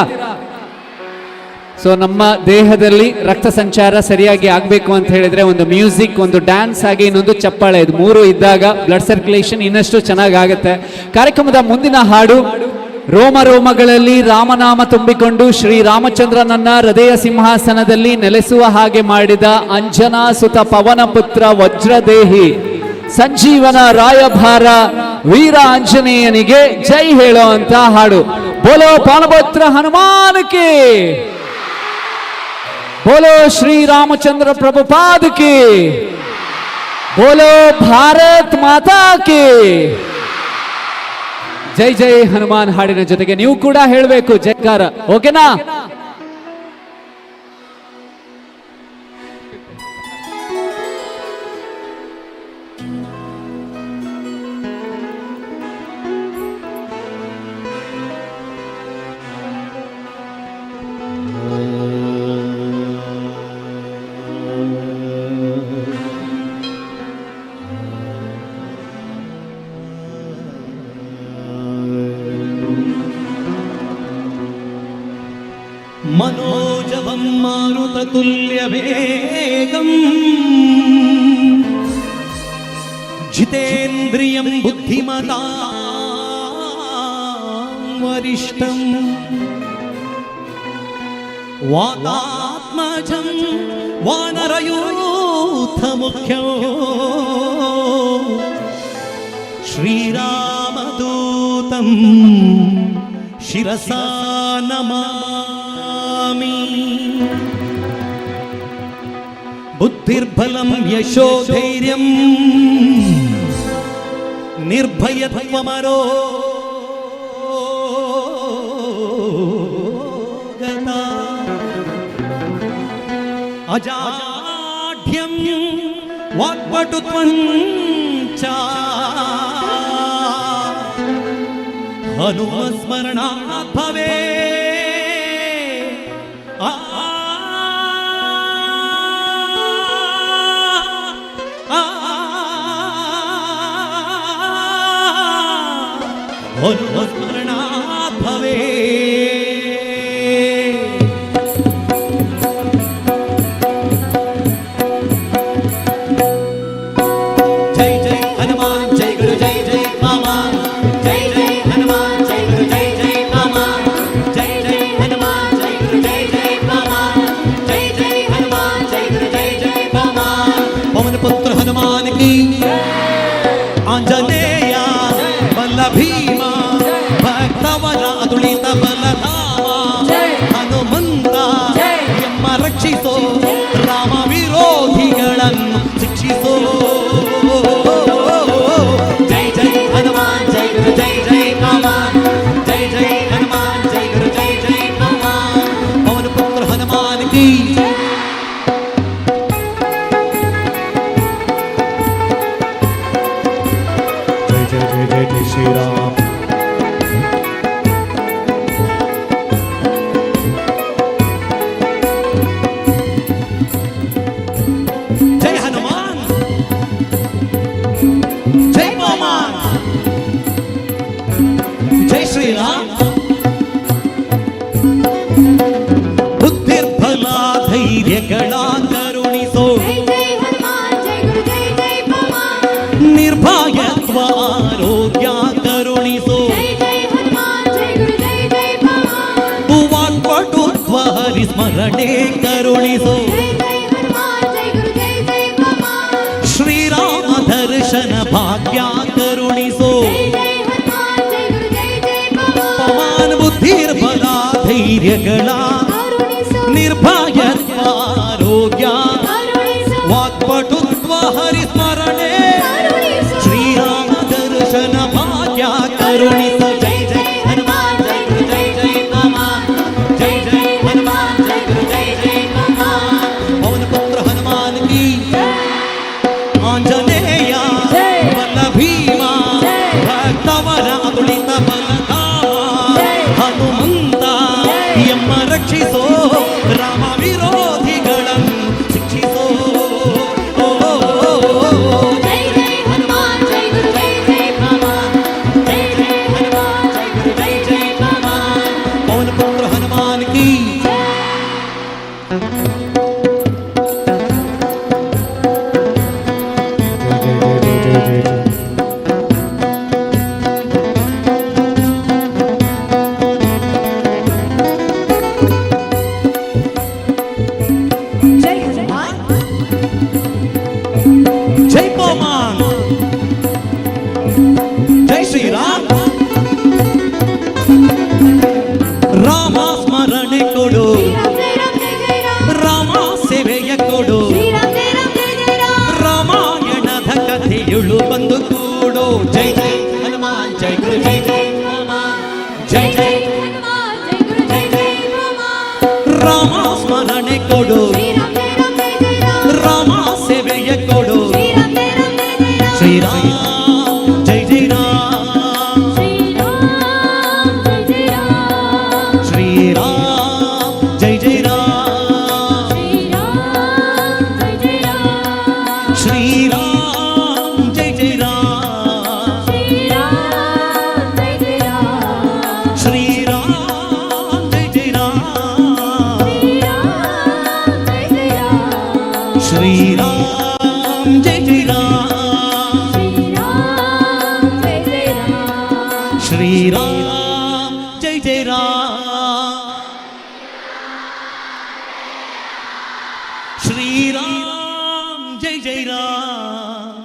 ಸೊ ನಮ್ಮ ದೇಹದಲ್ಲಿ ರಕ್ತ ಸಂಚಾರ ಸರಿಯಾಗಿ ಆಗಬೇಕು ಅಂತ ಹೇಳಿದ್ರೆ ಒಂದು ಮ್ಯೂಸಿಕ್, ಒಂದು ಡ್ಯಾನ್ಸ್, ಹಾಗೆ ಇನ್ನೊಂದು ಚಪ್ಪಾಳೆ, ಇದು ಮೂರು ಇದ್ದಾಗ ಬ್ಲಡ್ ಸರ್ಕ್ಯುಲೇಷನ್ ಇನ್ನಷ್ಟು ಚೆನ್ನಾಗಾಗುತ್ತೆ. ಕಾರ್ಯಕ್ರಮದ ಮುಂದಿನ ಹಾಡು, ರೋಮ ರೋಮಗಳಲ್ಲಿ ರಾಮನಾಮ ತುಂಬಿಕೊಂಡು ಶ್ರೀರಾಮಚಂದ್ರನನ್ನ ಹೃದಯ ಸಿಂಹಾಸನದಲ್ಲಿ ನೆಲೆಸುವ ಹಾಗೆ ಮಾಡಿದ ಅಂಜನಾ ಸುತ ಪವನ ಪುತ್ರ ವಜ್ರದೇಹಿ ಸಂಜೀವನ ರಾಯಭಾರ ವೀರ ಆಂಜನೇಯನಿಗೆ ಜೈ ಹೇಳೋ ಅಂತ ಹಾಡು. ಬೋಲೋ ಪಾನಪುತ್ರ ಹನುಮಾನಕ್ಕೆ, बोलो श्री रामचंद्र प्रभुपाद की, बोलो भारत माता की जय जय हनुमान ಹಾಡಿನ ಜೊತೆಗೆ ನೀವು ಕೂಡ ಹೇಳಬೇಕು ಜಯಕಾರ. ಓಕೆನಾ? मनोजवं मारुततुल्यवेगम् जितेन्द्रियं बुद्धिमतां वरिष्ठं वातात्मजं वानरयूथमुख्यो श्रीरामदूतं शिरसा नमामि। बुद्धिर्बलं यशोधैर्यं निर्भयत्वमरोगता अजाढ्यं वाक्पटुत्वं च हनुमस्मरणात् भवेत्। हनुमस्मरणात् भवेत्। जय जय हनुमान जय गुरु जय जय हनुमान, जय जय हनुमान जय गुरु जय जय हनुमान, जय जय हनुमान जय गुरु जय जय हनुमान, जय जय हनुमान जय गुरु जय जय हनुमान। पवन पुत्र हनुमान की आंजनेय बल भीमा भक्तवरा अतुलित बलधामा हनुमंत ಎಮ್ಮ ರಕ್ಷಿಸೋ ರಾಮ ವಿರೋಧಿಗಳನ್ನು ಶಿಕ್ಷಿಸೋ। जय जय हनुमान जय गुरु जय जय हनुमान, जय जय हनुमान जय गुरु जय जय हनुमान। पवन पुत्र हनुमान की जय जय जय जय जय श्री राम। जय हनुमान जय पवन जय श्री राम। बुद्धिर्बल धैर्यಗಳ ಕರುಣಿಸೋ ನಿರ್ಭಯತ್ವ ಆರೋಗ್ಯ ಕರುಣಿಸೋ ವಾಕ್ಪಟುತ್ವ ಹರಿಸ್ಮರಣೆ ಕರುಣಿಸೋ ಶ್ರೀರಾಮ ದರ್ಶನ ಭಾಗ್ಯ ಕರುಣಿಸೋ ಪವನ ಬುದ್ಧಿರ್ಬಲ ಧೈರ್ಯಗಳ ನಿರ್ಭಯತ್ವ ಆರೋಗ್ಯ ವಾಕ್ಪಟುತ್ವ ಹರಿಸ್ಮರಣೆ ಶ್ರೀರಾಮ ಹನುಮಂತ ಎಮ್ಮ ರಕ್ಷಿಸೋ ರಾಮ ವಿರೋಧಿಗಳನ್ನು ಶಿಕ್ಷಿಸೋ ಜೈ ಜೈ ಹನುಮಾನ್ ಜೈ ಗುರು ಜೈ ಜೈ ಹನುಮಾನ್ ಜೈ ಜೈ ಹನುಮಾನ್ ಜೈ ಗುರು ಜೈ ಜೈ ಹನುಮಾನ್ ಪವನ ಪುತ್ರ ಹನುಮಾನ್ ಕಿ जय पवन जय श्री राम राम स्मರಣೆ ಕೊಡು ರಾಮ ಸೇವೆಯ ಕೊಡು ರಾಮಾಯಣದ ಕಥೆಯುಳು ಬಂದು ಕೂಡು ಜೈ ಜೈ ಹನುಮಾನ್ ಜೈ ಗುರು ಜೈ ಜೈ ಹನುಮಾನ್ ಜೈ ಜೈ ಹನುಮಾನ್ ಜೈ ಗುರು ಜೈ ಜೈ ಹನುಮಾನ್ ರಾಮ ಸ್ಮರಣೆ ಕೊಡು ರಾಮ ಸೇವೆಯ ಕೊಡು ಶ್ರೀರಾಮ್ ಜೈ ಜೈ ರಾಮ್ ಶ್ರೀರಾಮ್ ಜೈ ಜೈ ರಾಮ್ ಶ್ರೀರಾಮ್ ಜೈ ಜೈ ರಾಮ್ ಶ್ರೀರಾಮ್ ಜೈ ಜೈ ರಾಮ್ ಶ್ರೀರಾಮ್ ಜೈ ಜೈ ರಾಮ್ ಶ್ರೀರಾಮ್ ಜೈ ಜೈ ರಾಮ್ ಶ್ರೀರಾಮ್ ಜೈ ಜೈ ರಾಮ್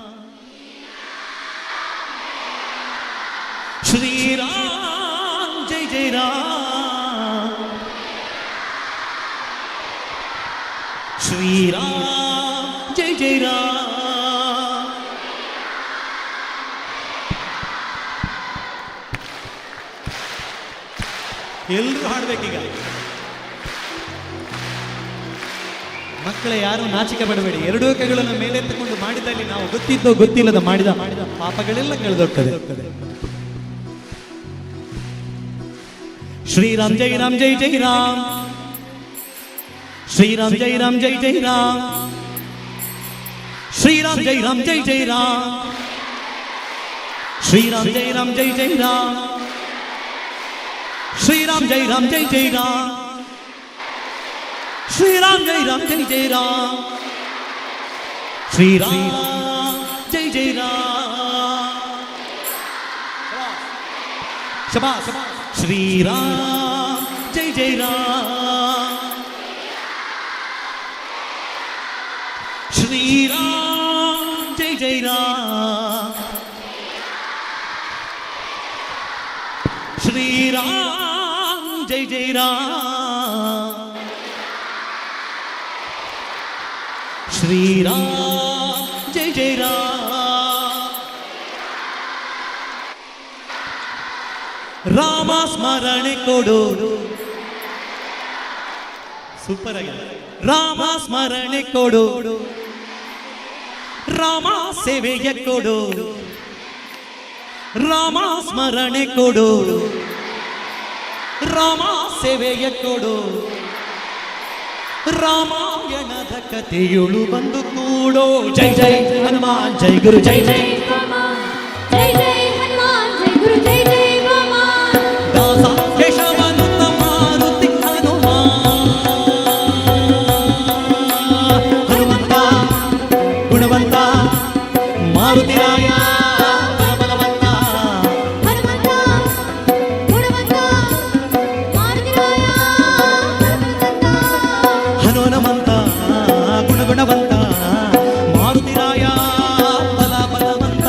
ಶ್ರೀರಾಮ್ ಜೈ ಜೈ ರಾಮ್ ಶ್ರೀರಾಮ್ ಜೈ ಜೈ ರಾಮ್ ಎಲ್ಲರೂ ಹಾಡ್ಬೇಕೀಗ. ಮಕ್ಕಳೇ ಯಾರು ನಾಚಿಕೆ ಪಡಬೇಡಿ. ಎರಡೂ ಕೈಗಳನ್ನು ಮೇಲೆತ್ತುಕೊಂಡು ಮಾಡಿದಲ್ಲಿ ನಾವು ಗೊತ್ತಿದ್ದೋ ಗೊತ್ತಿಲ್ಲದ ಮಾಡಿದ ಪಾಪಗಳೆಲ್ಲ ಕಳೆದೋಗ್ತದೆ. ಶ್ರೀರಾಮ್ ಜೈ ರಾಮ್ ಜೈ ಜೈ ರಾಮ್ ಶ್ರೀರಾಮ್ ಜೈ ರಾಮ್ ಜೈ ಜೈ ರಾಮ್ ಶ್ರೀರಾಮ್ ಜೈ ರಾಮ್ ಜೈ ಜೈ ರಾಮ್ ಶ್ರೀರಾಮ್ ಜೈ ರಾಮ್ ಜೈ ಜೈ ರಾಮ್ ಶ್ರೀರಾಮ್ ಜೈ ರಾಮ್ ಜೈ ಜೈ ರಾಮ್ ಶ್ರೀರಾಮ್ ಜೈ ರಾಮ್ ಜೈ ಜೈ ರಾಮ್ ಶ್ರೀರಾಮ್ ಜೈ ಜೈ ರಾಮ್ ಶಬಾಸ್ ಶ್ರೀರಾಮ್ ಜೈ ಜೈ ರಾಮ್ ಶ್ರೀರಾಮ್ ಜೈ ಜೈ ರಾಮ್ ಶ್ರೀರಾಮ್ ಜೈ ಜೈ ರಾಮ್ ಶ್ರೀರಾಮ್ ಜೈ ಜೈ ರಾಮ್ ರಾಮ ಸ್ಮರಣೆ ಕೊಡು. ಸೂಪರ್ ಆಗಿದೆ. ರಾಮ ಸ್ಮರಣೆ ಕೊಡು ರಾಮ ಸೇವೆಯ ಕೊಡು ರಾಮ ಸ್ಮರಣೆ ಕೊಡು ರಾಮ ಸೇವೆಯ ಕೊಡು ರಾಮಾಯಣದ ಕಥೆಯುಳು ಬಂದು ಕೂಡೋ ಜೈ ಜೈ ಹನುಮಾನ್ ಜೈ ಗುರು ಜೈ ಜೈ ಜೈ ಜೈ ಹನುಮಾನ್ ಜೈ ಗುರು ಜೈ ಜೈ ಹನುಮಾನ್ ದಾಸ ಕೇಶವನುತ ಮಾರುತಿ ಹನುಮಂತ ಗುಣವಂತ ಮಾರುತಿರಾಯ ಬಲವಂತ ಹನುಮಂತ ಗುಣವಂತ ಮಾರುತಿರಾಯ ಹನುಮಂತ ಗುಣಗುಣವಂತ ಮಾರುತಿರಾಯ ಬಲವಂತ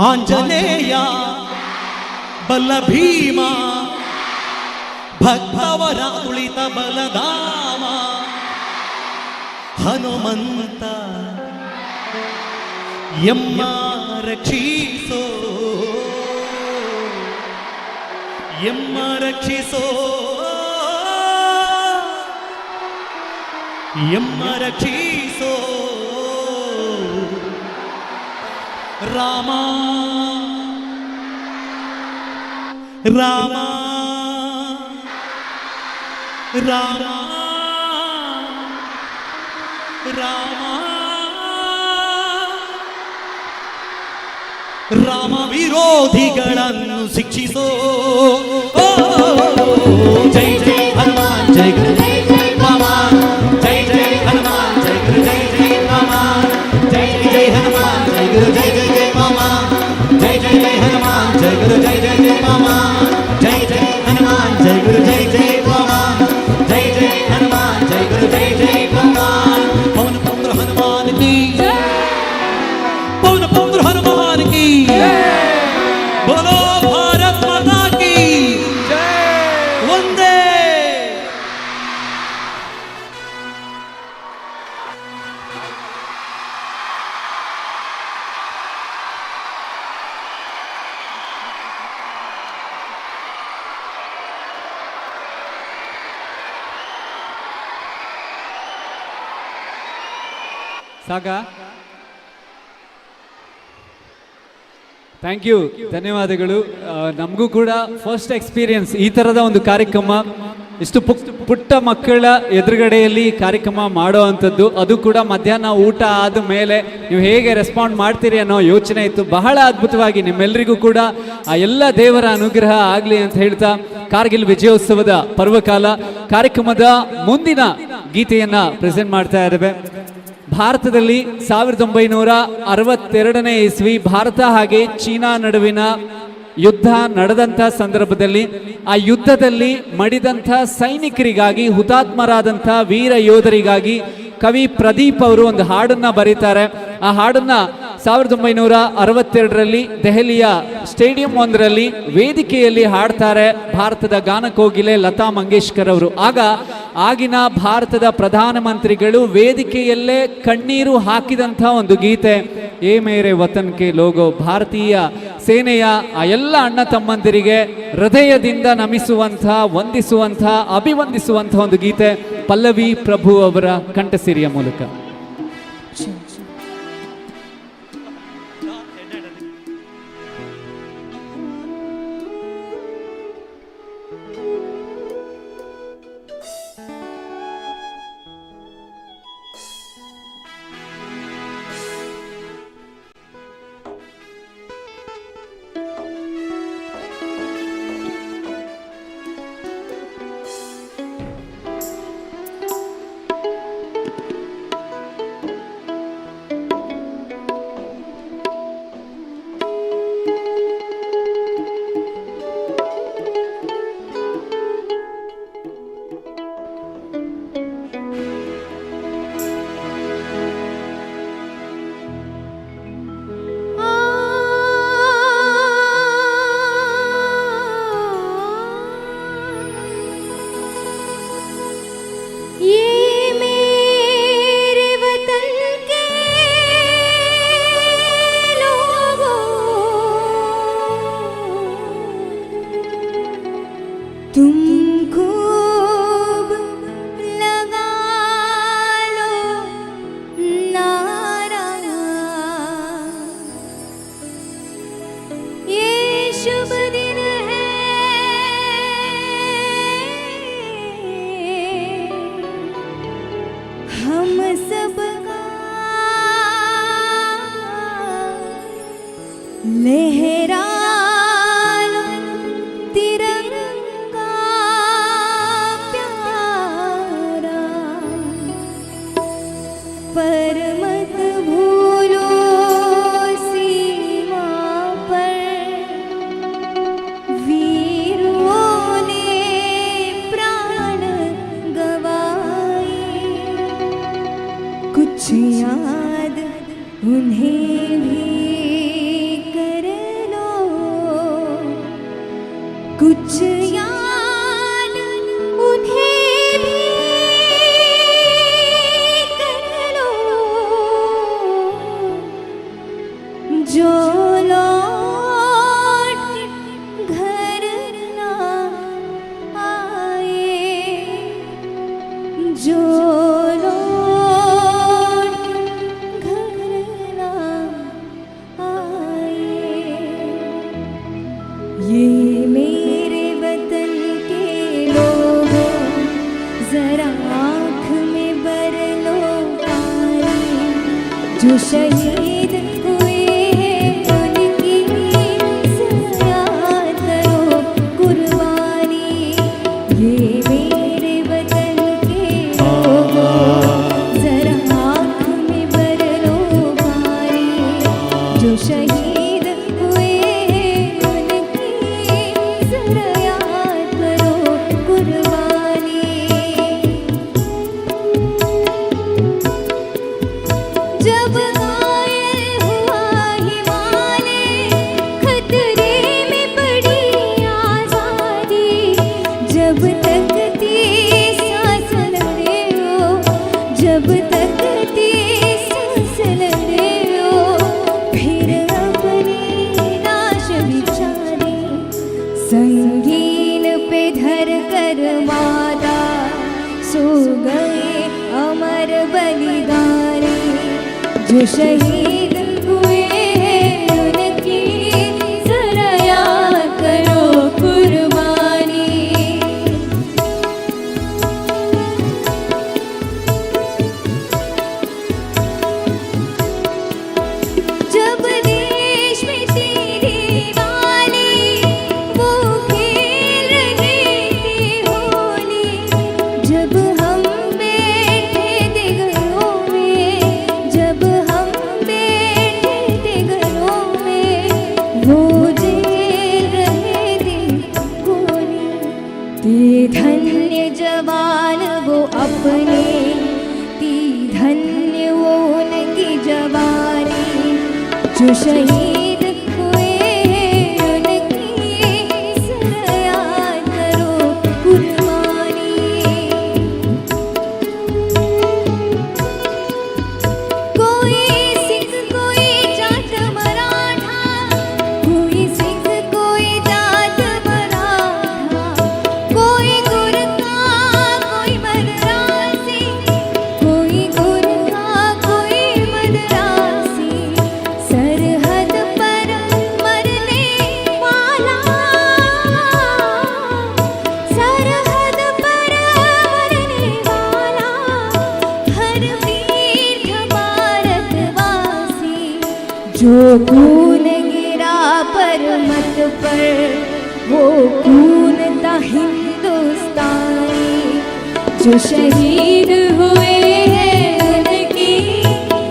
ಆಂಜನೇಯ ಬಲ ಭೀಮ ಭಕ್ತವರ ಉಳಿತ ಬಲಧಾಮ ಹನುಮಂತ ಎಮ್ಮ ರಕ್ಷಿಸೋ ಎಮ್ಮ ರಕ್ಷಿಸೋ ಎಮ್ಮ ರಕ್ಷಿಸೋ ರಾಮ ರಾಮ ರಾಮ ರಾಮ ರಾಮ ವಿರೋಧಿಗಳನ್ನು ಶಿಕ್ಷಿಸೋ ಜೈ ಜೈ ಹನುಮಾನ್ ಜೈ ಗುರು ಜೈ ಜೈ ಹನುಮಾನ್ ಜೈ ಜೈ ಹನುಮಾನ್ ಜೈ ಗುರು ಜೈ ಜೈ ಹನುಮಾನ್ ಜೈ ಜೈ ಹನುಮಾನ್ ಜೈ ಗುರು ಜೈ ಜೈ ಜೈ ಹನುಮಾನ್ ಜೈ ಜೈ ಹನುಮಾನ್ ಜೈ ಗುರು ಜೈ ಜೈ ಜೈ ಹನುಮಾನ್ ಜೈ ಜೈ ಹನುಮಾನ್ ಜೈ ಗುರು ಜೈ ಜೈ ಹನುಮಾನ್ ಜೈ ಜೈ ಹನುಮಾನ್ ಜೈ ಗುರು ಜೈ ಜೈ ಹನುಮಾನ್ ಪವನ ಪುತ್ರ ಹನುಮಾನ್ ಕಿ ಪವನ ಪುತ್ರ ಹನುಮಾನ್ की बोलो भारत माता की वंदे। ಸಾಕಾ? ಥ್ಯಾಂಕ್ ಯು, ಧನ್ಯವಾದಗಳು. ನಮಗೂ ಕೂಡ ಫಸ್ಟ್ ಎಕ್ಸ್ಪೀರಿಯನ್ಸ್ ಈ ಥರದ ಒಂದು ಕಾರ್ಯಕ್ರಮ, ಇಷ್ಟು ಪುಟ್ಟ ಮಕ್ಕಳ ಎದುರುಗಡೆಯಲ್ಲಿ ಕಾರ್ಯಕ್ರಮ ಮಾಡೋ ಅಂಥದ್ದು, ಅದು ಕೂಡ ಮಧ್ಯಾಹ್ನ ಊಟ ಆದ ಮೇಲೆ ನೀವು ಹೇಗೆ ರೆಸ್ಪಾಂಡ್ ಮಾಡ್ತೀರಿ ಅನ್ನೋ ಯೋಚನೆ ಇತ್ತು. ಬಹಳ ಅದ್ಭುತವಾಗಿ ನಿಮ್ಮೆಲ್ಲರಿಗೂ ಕೂಡ ಆ ಎಲ್ಲ ದೇವರ ಅನುಗ್ರಹ ಆಗಲಿ ಅಂತ ಹೇಳ್ತಾ ಕಾರ್ಗಿಲ್ ವಿಜಯೋತ್ಸವದ ಪರ್ವಕಾಲ ಕಾರ್ಯಕ್ರಮದ ಮುಂದಿನ ಗೀತೆಯನ್ನು ಪ್ರೆಸೆಂಟ್ ಮಾಡ್ತಾ ಇದ್ದೇವೆ. ಭಾರತದಲ್ಲಿ 1962ನೇ ಇಸ್ವಿ ಭಾರತ ಹಾಗೆ ಚೀನಾ ನಡುವಿನ ಯುದ್ಧ ನಡೆದಂಥ ಸಂದರ್ಭದಲ್ಲಿ ಆ ಯುದ್ಧದಲ್ಲಿ ಮಡಿದಂಥ ಸೈನಿಕರಿಗಾಗಿ, ಹುತಾತ್ಮರಾದಂಥ ವೀರ ಯೋಧರಿಗಾಗಿ ಕವಿ ಪ್ರದೀಪ್ ಅವರು ಒಂದು ಹಾಡನ್ನು ಬರೀತಾರೆ. ಆ ಹಾಡನ್ನು 1962ರಲ್ಲಿ ದೆಹಲಿಯ ಸ್ಟೇಡಿಯಂ ಒಂದರಲ್ಲಿ ವೇದಿಕೆಯಲ್ಲಿ ಹಾಡ್ತಾರೆ ಭಾರತದ ಗಾನಕೋಗಿಲೆ ಲತಾ ಮಂಗೇಶ್ಕರ್ ಅವರು. ಆಗ ಆಗಿನ ಭಾರತದ ಪ್ರಧಾನಮಂತ್ರಿಗಳು ವೇದಿಕೆಯಲ್ಲೇ ಕಣ್ಣೀರು ಹಾಕಿದಂಥ ಒಂದು ಗೀತೆ ಏ ಮೇರೆ ವತನ್ ಕೆ ಲೋಗೋ. ಭಾರತೀಯ ಸೇನೆಯ ಆ ಎಲ್ಲ ಅಣ್ಣ ತಮ್ಮಂದಿರಿಗೆ ಹೃದಯದಿಂದ ನಮಿಸುವಂಥ, ವಂದಿಸುವಂಥ, ಅಭಿವಂದಿಸುವಂಥ ಒಂದು ಗೀತೆ ಪಲ್ಲವಿ ಪ್ರಭು ಅವರ ಕಂಠಸಿರಿಯ ಮೂಲಕ. कुछ याद उन्हें भी करे कुछ याद उन्हें भी कर लो जो लौट घर ना आए, जो लौट घर ना आए। ये मेरे वतन के लोगों जरा आँख में भर लो पानी, जो शहीद हुए हैं उनकी याद करो कुर्बानी। ये मेरे वतन के लोगों जरा आँख में भर लो पानी, जो शहीद हुए हैं उनकी जरा याद करो कुर्बानी। जब घायल हुआ हिमालय, खतरे में पड़ी आज़ादी, जब तक थी सांस ले हो, जब तक थी सांस ले हो, फिर अपनी लाश बिछाने संगीन पे धर कर माता सो गए अमर बलिदानी, जो शहीद हुए हैं उनकी जरा याद करो कुर्बानी। जब देश में तेरी वाली वो खेल रही थी होली, जब हम बैठे थे घरों में, जब हम बैठे थे घरों में, वो झेल रहे थे गोली। ते धन्य जवान वो अपने, ती धन्य वो उनकी जवानी, जो शहीद हुए हैं उनकी जरा याद करो कुर्बानी। कोई सिख कोई जाट मराठा, कोई सिख कोई जाट मराठा, कोई गुरखा कोई मद्रासी, कोई गुरखा कोई मद्रासी, सरहद पर मरने वाला, सरहद पर मरने वाला, हर वीर था भारतवासी, जो खून गिरा पर मत पर वो खून था हिंदुस्तानी, जो शहीद हुए हैं उनकी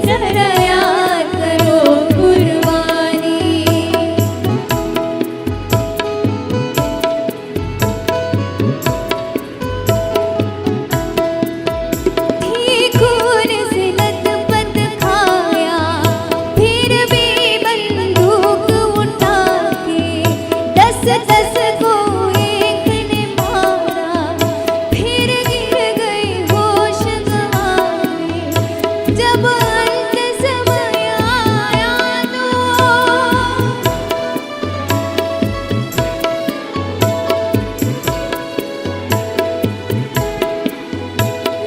जरा याद करो कुर्बानी। थी खून से लथपथ खाया, फिर भी बंदूक उठा के 10-10 को एक ने मारा, फिर गिर गए होश गंवा के, जब अंत समय आया तो,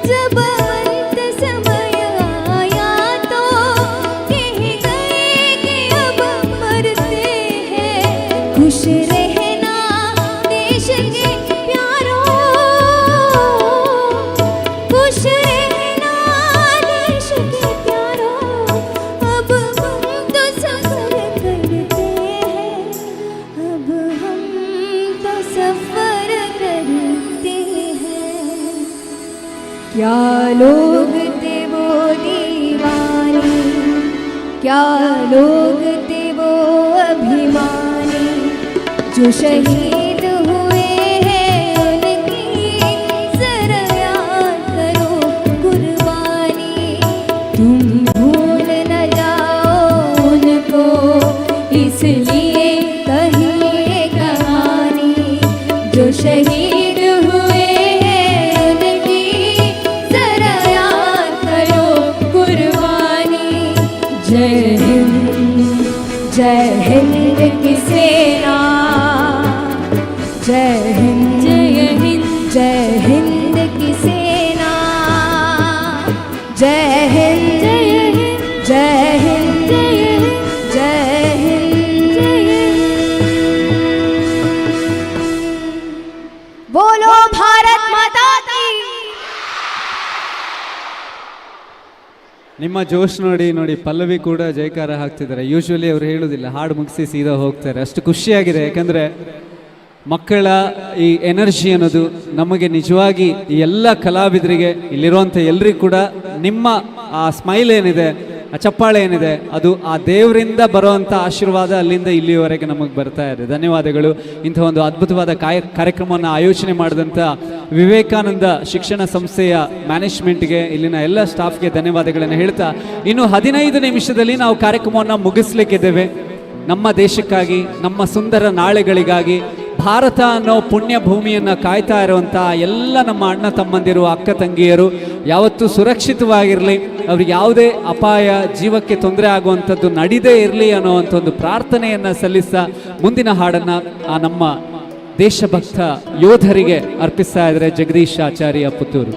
जब अंत समय आया तो कह गए कि अब मरते हैं, खुश रहना देश के प्यारों, खुश रहना देश के प्यारों, अब हम तो सफर करते हैं, अब हम तो सफर करते हैं। क्या लोग थे वो दीवाने, क्या लोग थे वो अभिमानी, जो शहीद हुए हैं उनकी जरा याद करो कुर्बानी। तुम भूल न जाओ उनको, इसलिए कही ये कहानी, जय हिंद की सेना, जय हिंद जय हिंद, जय हिंद की सेना, जय हिंद जय हिंद, जय हिंद जय हिंद, जय हिंद जय हिंद। बोलो भारत माता की। ನಿಮ್ಮ ಜೋಶ್ ನೋಡಿ ನೋಡಿ ಪಲ್ಲವಿ ಕೂಡ ಜಯಕಾರ ಹಾಕ್ತಿದ್ದಾರೆ. ಯೂಶ್ವಲಿ ಅವ್ರು ಹೇಳೋದಿಲ್ಲ, ಹಾಡು ಮುಗಿಸಿ ಸೀದಾ ಹೋಗ್ತಾರೆ. ಅಷ್ಟು ಖುಷಿಯಾಗಿದೆ, ಯಾಕಂದರೆ ಮಕ್ಕಳ ಈ ಎನರ್ಜಿ ಅನ್ನೋದು ನಮಗೆ ನಿಜವಾಗಿ ಈ ಎಲ್ಲ ಕಲಾವಿದರಿಗೆ, ಇಲ್ಲಿರುವಂಥ ಎಲ್ರಿಗೂ ಕೂಡ ನಿಮ್ಮ ಆ ಸ್ಮೈಲ್ ಏನಿದೆ, ಆ ಚಪ್ಪಾಳೆ ಏನಿದೆ, ಅದು ಆ ದೇವರಿಂದ ಬರುವಂಥ ಆಶೀರ್ವಾದ ಅಲ್ಲಿಂದ ಇಲ್ಲಿಯವರೆಗೆ ನಮಗೆ ಬರ್ತಾ ಇದೆ. ಧನ್ಯವಾದಗಳು. ಇಂಥ ಒಂದು ಅದ್ಭುತವಾದ ಕಾರ್ಯಕ್ರಮವನ್ನು ಆಯೋಜನೆ ಮಾಡಿದಂಥ ವಿವೇಕಾನಂದ ಶಿಕ್ಷಣ ಸಂಸ್ಥೆಯ ಮ್ಯಾನೇಜ್ಮೆಂಟ್ಗೆ, ಇಲ್ಲಿನ ಎಲ್ಲ ಸ್ಟಾಫ್ಗೆ ಧನ್ಯವಾದಗಳನ್ನು ಹೇಳ್ತಾ, ಇನ್ನು 15 ನಿಮಿಷದಲ್ಲಿ ನಾವು ಕಾರ್ಯಕ್ರಮವನ್ನು ಮುಗಿಸ್ಲಿಕ್ಕಿದ್ದೇವೆ. ನಮ್ಮ ದೇಶಕ್ಕಾಗಿ, ನಮ್ಮ ಸುಂದರ ನಾಳೆಗಳಿಗಾಗಿ, ಭಾರತ ಅನ್ನೋ ಪುಣ್ಯ ಭೂಮಿಯನ್ನು ಕಾಯ್ತಾ ಇರುವಂಥ ಎಲ್ಲ ನಮ್ಮ ಅಣ್ಣ ತಮ್ಮಂದಿರು, ಅಕ್ಕ ತಂಗಿಯರು ಯಾವತ್ತೂ ಸುರಕ್ಷಿತವಾಗಿರಲಿ, ಅವ್ರಿಗೆ ಯಾವುದೇ ಅಪಾಯ, ಜೀವಕ್ಕೆ ತೊಂದರೆ ಆಗುವಂಥದ್ದು ನಡೀದೇ ಇರಲಿ ಅನ್ನೋವಂಥ ಒಂದು ಪ್ರಾರ್ಥನೆಯನ್ನು ಸಲ್ಲಿಸ್ತಾ ಮುಂದಿನ ಹಾಡನ್ನು ಆ ನಮ್ಮ ದೇಶಭಕ್ತ ಯೋಧರಿಗೆ ಅರ್ಪಿಸ್ತಾ ಇದ್ದಾರೆ ಜಗದೀಶ್ ಆಚಾರ್ಯ ಪುತ್ತೂರು.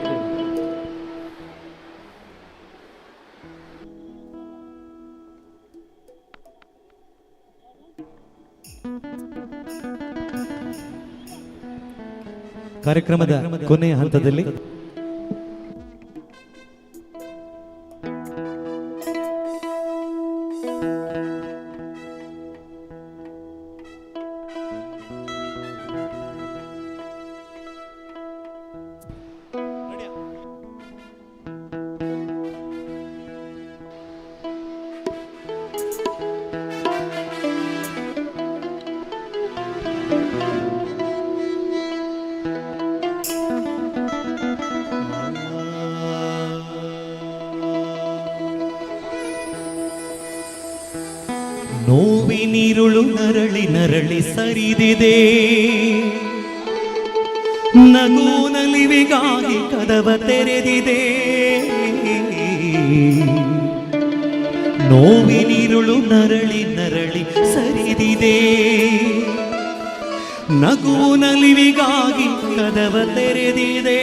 ಕಾರ್ಯಕ್ರಮದ ಕೊನೆಯ ಹಂತದಲ್ಲಿ ನೋವಿನಿರುಳು ನರಳಿ ನರಳಿ ಸರಿದಿದೆ, ನಗು ನಲಿವಿಗಾಗಿ ಕದವ ತೆರೆದಿದೆ. ನೋವಿನಿರುಳು ನರಳಿ ನರಳಿ ಸರಿದಿದೆ, ನಗು ನಲಿವಿಗಾಗಿ ಕದವ ತೆರೆದಿದೆ.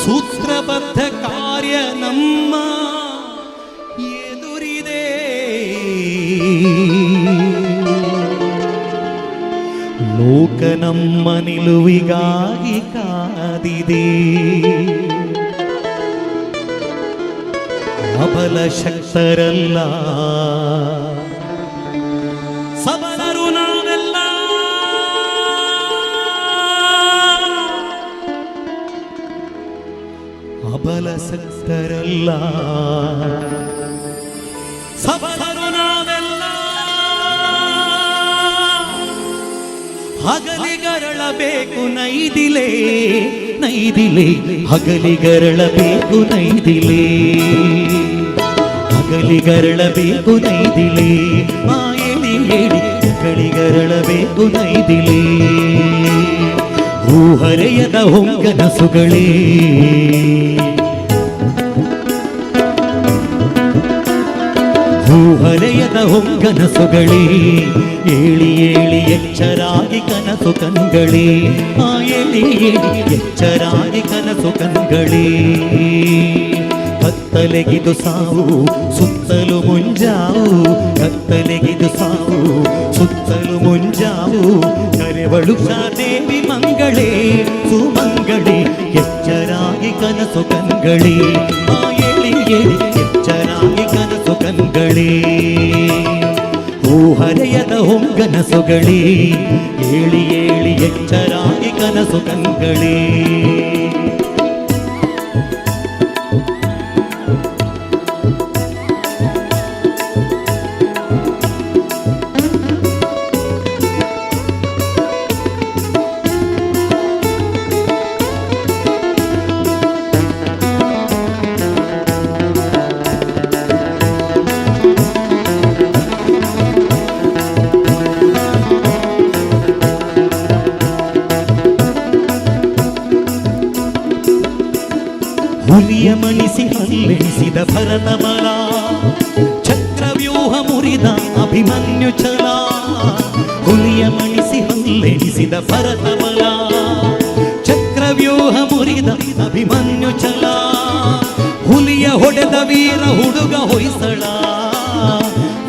ಸೂತ್ರಬದ್ಧ ಕಾರ್ಯ ನಮ್ಮ ಎದುರಿದೆ, ಲೋಕ ನಮ್ಮ ನಿಲುವಿಗಾಗಿ ಕಾದಿದೆ. ಅಬಲ ಶಕ್ತರಲ್ಲ, ಸಬಲರು ನಾವೆಲ್ಲ. ಅಬಲ ಶಕ್ತರಲ್ಲ, ಸಬಲರು ನಾವೆಲ್ಲ. ಹಗಲಿಗರಳಬೇಕು ನೈದಿಲೆ ನೈದಿಲೆ, ಹಗಲಿಗರಳಬೇಕು ನೈದಿಲೆ, ಹಗಲಿಗರಳಬೇಕು ನೈದಿಲೆ. ಮಾಯಲಿ ಹೇಳಿ ಹಗಲಿಗರಳಬೇಕು ನೈದಿಲೆ. ಹೂಹರೆಯದ ಹೊಂಗನಸುಗಳೇ, ಹೂಹರೆಯದ ಹೊಂಗನಸುಗಳೇ, ಏಳಿ ಏಳಿ ಎಚ್ಚರಾಗಿ ಕನಸು ಕಣ್ಗಳೇ. ಆ ಏಳಿ ಏಳಿ ಎಚ್ಚರಾಗಿ ಕನಸು ಕಣ್ಗಳೇ. ಕತ್ತಲೆಗಿದು ಸಾವು ಸುತ್ತಲು ಮುಂಜಾವು, ಕತ್ತಲೆಗಿದು ಸಾವು ಸುತ್ತಲು ಮುಂಜಾವು. ಕರೆವಳು ದೇವಿ ಮಂಗಳೇ ಸುಮಂಗಳೇ, ಎಚ್ಚರಾಗಿ ಕನಸು ಕಣ್ಗಳೇ. ಆ ಏಳಿ ಏಳಿ ಎಚ್ಚರಾಗಿ ಕನಸು ಕಣ್ಗಳೇ. ಹೂಹರೆಯದ ಹೊಂಗನಸುಗಳೇ, ಏಳಿ ಏಳಿ ಎಚ್ಚರಾಗಿ ಕನಸು ಕಣ್ಗಳೇ. ಹುಲಿಯ ಮಣಿಸಿ ಹಲ್ಲೆಣಿಸಿದ ಭರತಬಲ, ಚಕ್ರ ಚಕ್ರವ್ಯೂಹ ಮುರಿದ ಅಭಿಮನ್ಯು ಛಲ, ಹುಲಿಯ ಮಣಿಸಿ ಹಲ್ಲೆಣಿಸಿದ ಭರತ ಬಲ. ಚಕ್ರವ್ಯೂಹ ಮುರಿದ ಅಭಿಮನ್ಯು ಛಲ, ಹುಲಿಯ ಹೊಡೆದ ವೀರ ಹುಡುಗ ಹೊಯ್ಸಳ.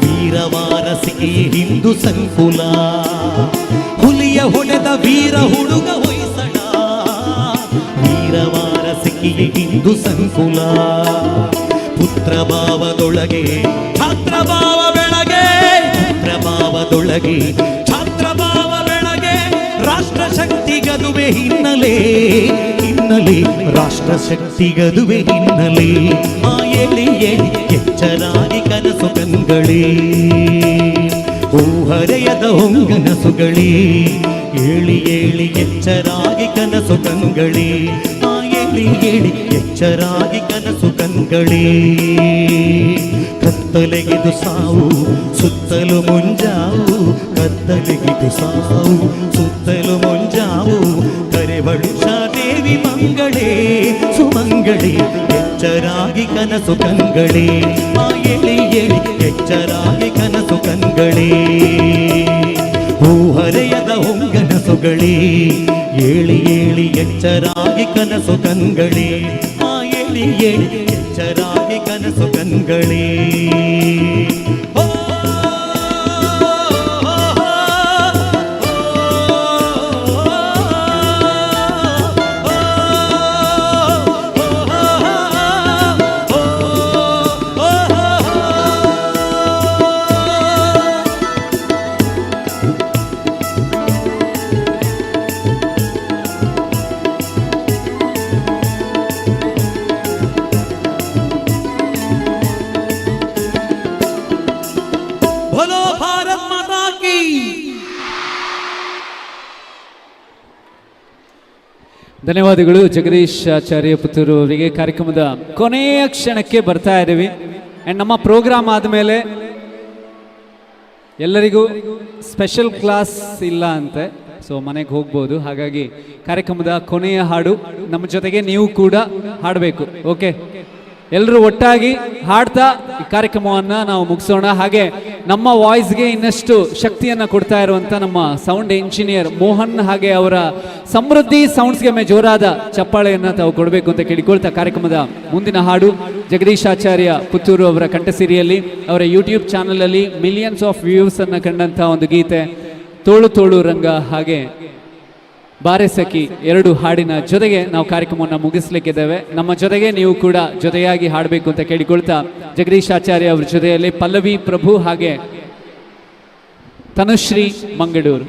ವೀರವಾರಸಿಗೆ ಹಿಂದೂ ಸಂಕುಲ, ಹುಲಿಯ ಹೊಡೆದ ವೀರ ಹುಡುಗ ಹೊಯ್ಸಳ. ವೀರವಾರಸಿಗೆ ಹಿಂದೂ ಸಂಕುಲ. ಪುತ್ರ ಭಾವದೊಳಗೆ ಛಾತ್ರ ಭಾವ ಬೆಳಗೆ, ಪುತ್ರ ಭಾವದೊಳಗೆ ಛಾತ್ರ ಭಾವ ಬೆಳಗೆ. ರಾಷ್ಟ್ರ ಶಕ್ತಿಗದುವೆ ಹಿನ್ನೆಲೆ, ಹಿನ್ನೆಲೆ ರಾಷ್ಟ್ರ ಶಕ್ತಿಗದುವೆ ಹಿನ್ನೆಲೆ. ಆ ಎಳಿ ಎಳಿ ಎಚ್ಚರಾಗಿ ಕನಸು ಕಂಗಳೇ, ಓ ಹರೆಯದ ಹೊಂಗನಸುಗಳೇ. ಏಳಿ ಏಳಿ ಎಚ್ಚರಾಗಿ ಕನಸು ಕಂಗಳೇ, ಆ ಏಳಿ ಏಳಿ ಎಚ್ಚರಾಗಿ ಕನಸು ಕಂಗಳೇ. ಕತ್ತಲೆಗಿದು ಸಾವು ಸುತ್ತಲು ಮುಂಜಾವು, ಕತ್ತಲೆಗಿದು ಸಾವು ಸುತ್ತಲು ಮುಂಜಾವು. ಕರೆವಳು ಶಾದೇವಿ ಮಂಗಳೇ ಸುಮಂಗಳೇ, ಎಚ್ಚರಾಗಿ ಕನಸು ಕಂಗಳೇ. ಆ ಎಳಿ ಎಳಿ ಎಚ್ಚರಾಗಿ ಕನಸು ಕಂಗಳೇ. ಹೂ ಹರೆಯದ ಹೊಂಗನಸುಗಳೇ, ಏಳಿ ಏಳಿ ಎಚ್ಚರಾಗಿ ಕನಸು ಕಂಗಳೇ. ಆ ಏಳಿ ಏಳಿ ಎಚ್ಚರಾಗಿ ಕನಸು ಕಂಗಳೇ. ಧನ್ಯವಾದಗಳು ಜಗದೀಶ್ ಆಚಾರ್ಯ ಪುತ್ತೂರು ಅವರಿಗೆ. ಕಾರ್ಯಕ್ರಮದ ಕೊನೆಯ ಕ್ಷಣಕ್ಕೆ ಬರ್ತಾ ಇದ್ದೀವಿ. ಆ್ಯಂಡ್ ನಮ್ಮ ಪ್ರೋಗ್ರಾಮ್ ಆದಮೇಲೆ ಎಲ್ಲರಿಗೂ ಸ್ಪೆಷಲ್ ಕ್ಲಾಸ್ ಇಲ್ಲ ಅಂತೆ, ಸೊ ಮನೆಗೆ ಹೋಗ್ಬೋದು. ಹಾಗಾಗಿ ಕಾರ್ಯಕ್ರಮದ ಕೊನೆಯ ಹಾಡು ನಮ್ಮ ಜೊತೆಗೆ ನೀವು ಕೂಡ ಹಾಡಬೇಕು. ಓಕೆ, ಎಲ್ಲರೂ ಒಟ್ಟಾಗಿ ಹಾಡ್ತಾ ಈ ಕಾರ್ಯಕ್ರಮವನ್ನು ನಾವು ಮುಗಿಸೋಣ. ಹಾಗೆ ನಮ್ಮ ವಾಯ್ಸ್ಗೆ ಇನ್ನಷ್ಟು ಶಕ್ತಿಯನ್ನು ಕೊಡ್ತಾ ಇರುವಂಥ ನಮ್ಮ ಸೌಂಡ್ ಇಂಜಿನಿಯರ್ ಮೋಹನ್ ಹಾಗೆ ಅವರ ಸಮೃದ್ಧಿ ಸೌಂಡ್ಸ್ಗೆ ಜೋರಾದ ಚಪ್ಪಾಳೆಯನ್ನು ತಾವು ಕೊಡಬೇಕು ಅಂತ ಕೇಳಿಕೊಳ್ತಾ ಕಾರ್ಯಕ್ರಮದ ಮುಂದಿನ ಹಾಡು ಜಗದೀಶ್ ಆಚಾರ್ಯ ಪುತ್ತೂರು ಅವರ ಕಂಠಸಿರಿಯಲ್ಲಿ ಅವರ ಯೂಟ್ಯೂಬ್ ಚಾನಲಲ್ಲಿ ಮಿಲಿಯನ್ಸ್ ಆಫ್ ವ್ಯೂಸನ್ನು ಕಂಡಂಥ ಒಂದು ಗೀತೆ ತೋಳು ತೋಳು ರಂಗ ಹಾಗೆ ಬಾರೆ ಸಖಿ ಎರಡು ಹಾಡಿನ ಜೊತೆಗೆ ನಾವು ಕಾರ್ಯಕ್ರಮವನ್ನು ಮುಗಿಸ್ಲಿಕ್ಕಿದ್ದೇವೆ. ನಮ್ಮ ಜೊತೆಗೆ ನೀವು ಕೂಡ ಜೊತೆಯಾಗಿ ಹಾಡಬೇಕು ಅಂತ ಕೇಳಿಕೊಳ್ತಾ ಜಗದೀಶ್ ಆಚಾರ್ಯ ಅವರ ಜೊತೆಯಲ್ಲಿ ಪಲ್ಲವಿ ಪ್ರಭು ಹಾಗೆ ತನುಶ್ರೀ ಮಂಗಳೂರು.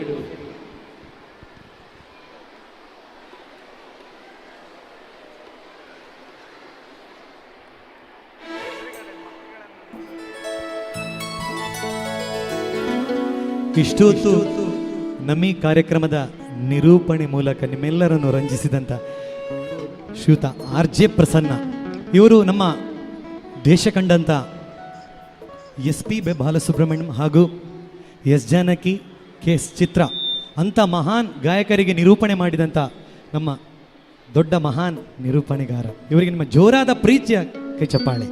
ಇಷ್ಟೊತ್ತು ನಮ್ಮ ಈ ಕಾರ್ಯಕ್ರಮದ ನಿರೂಪಣೆ ಮೂಲಕ ನಿಮ್ಮೆಲ್ಲರನ್ನು ರಂಜಿಸಿದಂಥ ಶ್ರೀಯುತ ಆರ್.ಜೆ. ಪ್ರಸನ್ನ ಇವರು ನಮ್ಮ ದೇಶ ಕಂಡಂಥ SP ಬಾಲಸುಬ್ರಹ್ಮಣ್ಯಂ ಹಾಗೂ S. ಜಾನಕಿ, KS. ಚಿತ್ರ ಅಂಥ ಮಹಾನ್ ಗಾಯಕರಿಗೆ ನಿರೂಪಣೆ ಮಾಡಿದಂಥ ನಮ್ಮ ದೊಡ್ಡ ಮಹಾನ್ ನಿರೂಪಣೆಗಾರ. ಇವರಿಗೆ ನಿಮ್ಮ ಜೋರಾದ ಪ್ರೀತಿಯ ಕೈ ಚಪ್ಪಾಳೆ.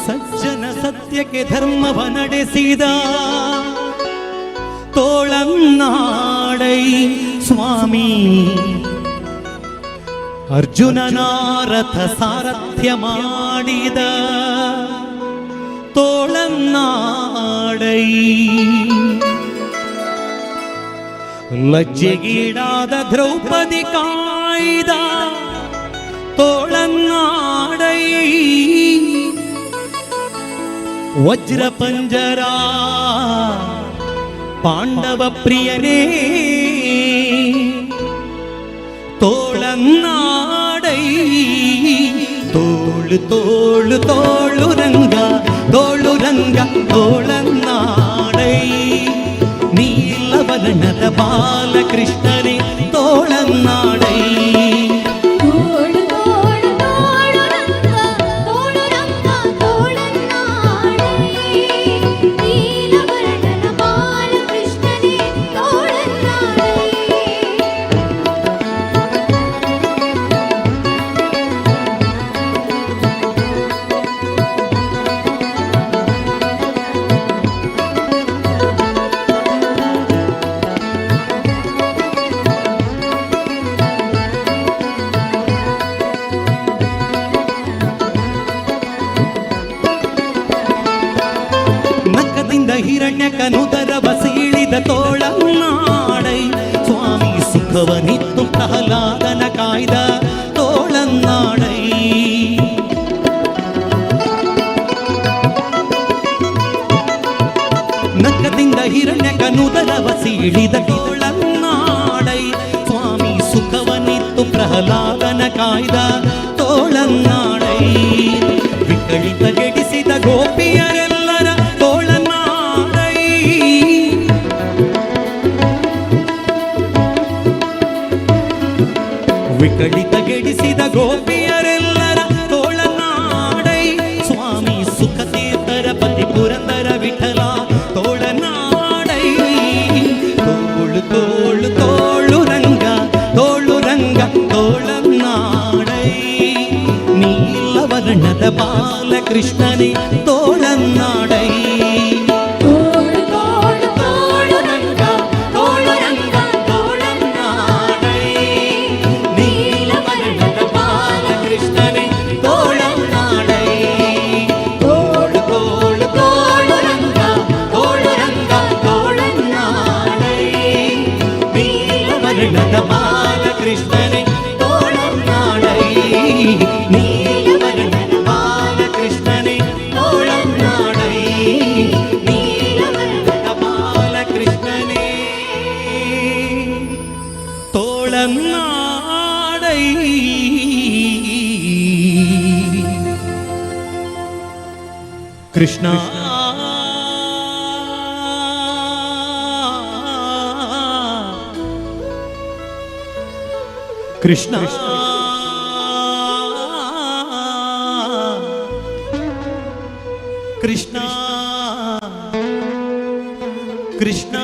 ಸಜ್ಜನ ಸತ್ಯಕ್ಕೆ ಧರ್ಮವ ನಡೆಸಿದ ತೋಳನ್ನಾಡೈ ಸ್ವಾಮಿ, ಅರ್ಜುನನ ರಥ ಸಾರಥ್ಯ ಮಾಡಿದ ತೋಳನ್ನಾಡೈ, ಲಜ್ಜೆಗೀಡಾದ ದ್ರೌಪದಿ ಕಾಯ್ದ ತೋಳನ್ನಾಡೈ ವಜ್ರ ಪಂಜರ ಪಾಂಡವ ಪ್ರಿಯನೇ ತೋಳನ್ನಾಡೈ ತೋಳು ತೋಳು ತೋಳು ರಂಗ ತೋಳನ್ನಾಡೈ ನೀಲವರ್ಣದ ಬಾಲಕೃಷ್ಣನೇ ತೋಳನ್ನಾಡೈ ಹಿರಣ್ಯಕನುದರವ ಸೀಳಿದ ತೋಳನ್ನಾಡೈ ಸ್ವಾಮಿ ಸುಖವನಿತ್ತು ಪ್ರಹ್ಲಾದನ ಕಾಯ್ದ ತೋಳನ್ನಾಡೈ ನಖದಿಂದ ಹಿರಣ್ಯಕನುದರವ ಸೀಳಿದ ತೋಳನ್ನಾಡೈ ಸ್ವಾಮಿ ಸುಖವನಿತ್ತು ಪ್ರಹ್ಲಾದನ ಕಾಯ್ದ ತೋಳನ್ನಾಡೈ ವಿಕಳಿತಗೆಡಿಸಿದ ಗೋಪಿಯರೆಲ್ಲರ ವಿಕಳಿತಗೆಡಿಸಿದ ಗೋಪಿಯರೆಲ್ಲರ ತೋಳನಾಡೈ ಸ್ವಾಮಿ ಸುಖತೀರ್ಥರ ಪತಿ ಪುರಂದರ ವಿಠಲ ತೋಳನಾಡೈ ತೋಳು ತೋಳು ತೋಳು ರಂಗ ತೋಳನಾಡೈ ನೀಲವರ್ಣದ ಬಾಲಕೃಷ್ಣನೇ ತೋಳನಾಡೈ ಬಾಲಕೃಷ್ಣನೇ ತೋಳನ್ನಾಡೈ ನೀಲವರ್ಣದ ಬಾಲಕೃಷ್ಣನೇ ತೋಳನ್ನಾಡೈ ನೀಲವರ್ಣದ ಬಾಲಕೃಷ್ಣನೇ ತೋಳನ್ನಾಡೈ ಕೃಷ್ಣ ಕೃಷ್ಣ ಕೃಷ್ಣ ಕೃಷ್ಣ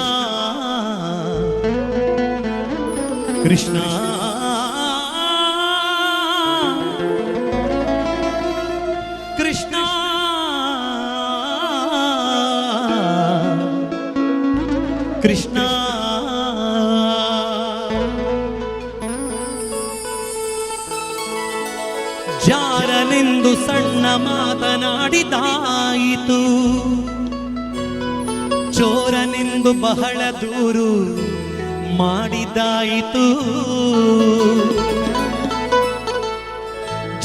ಕೃಷ್ಣ ಕೃಷ್ಣ ಕೃಷ್ಣ ಜಾರನೆಂದು ಸಣ್ಣ ಮಾತನಾಡಿದಾಯಿತು ಚೋರನೆಂದು ಬಹಳ ದೂರು ಮಾಡಿದಾಯಿತು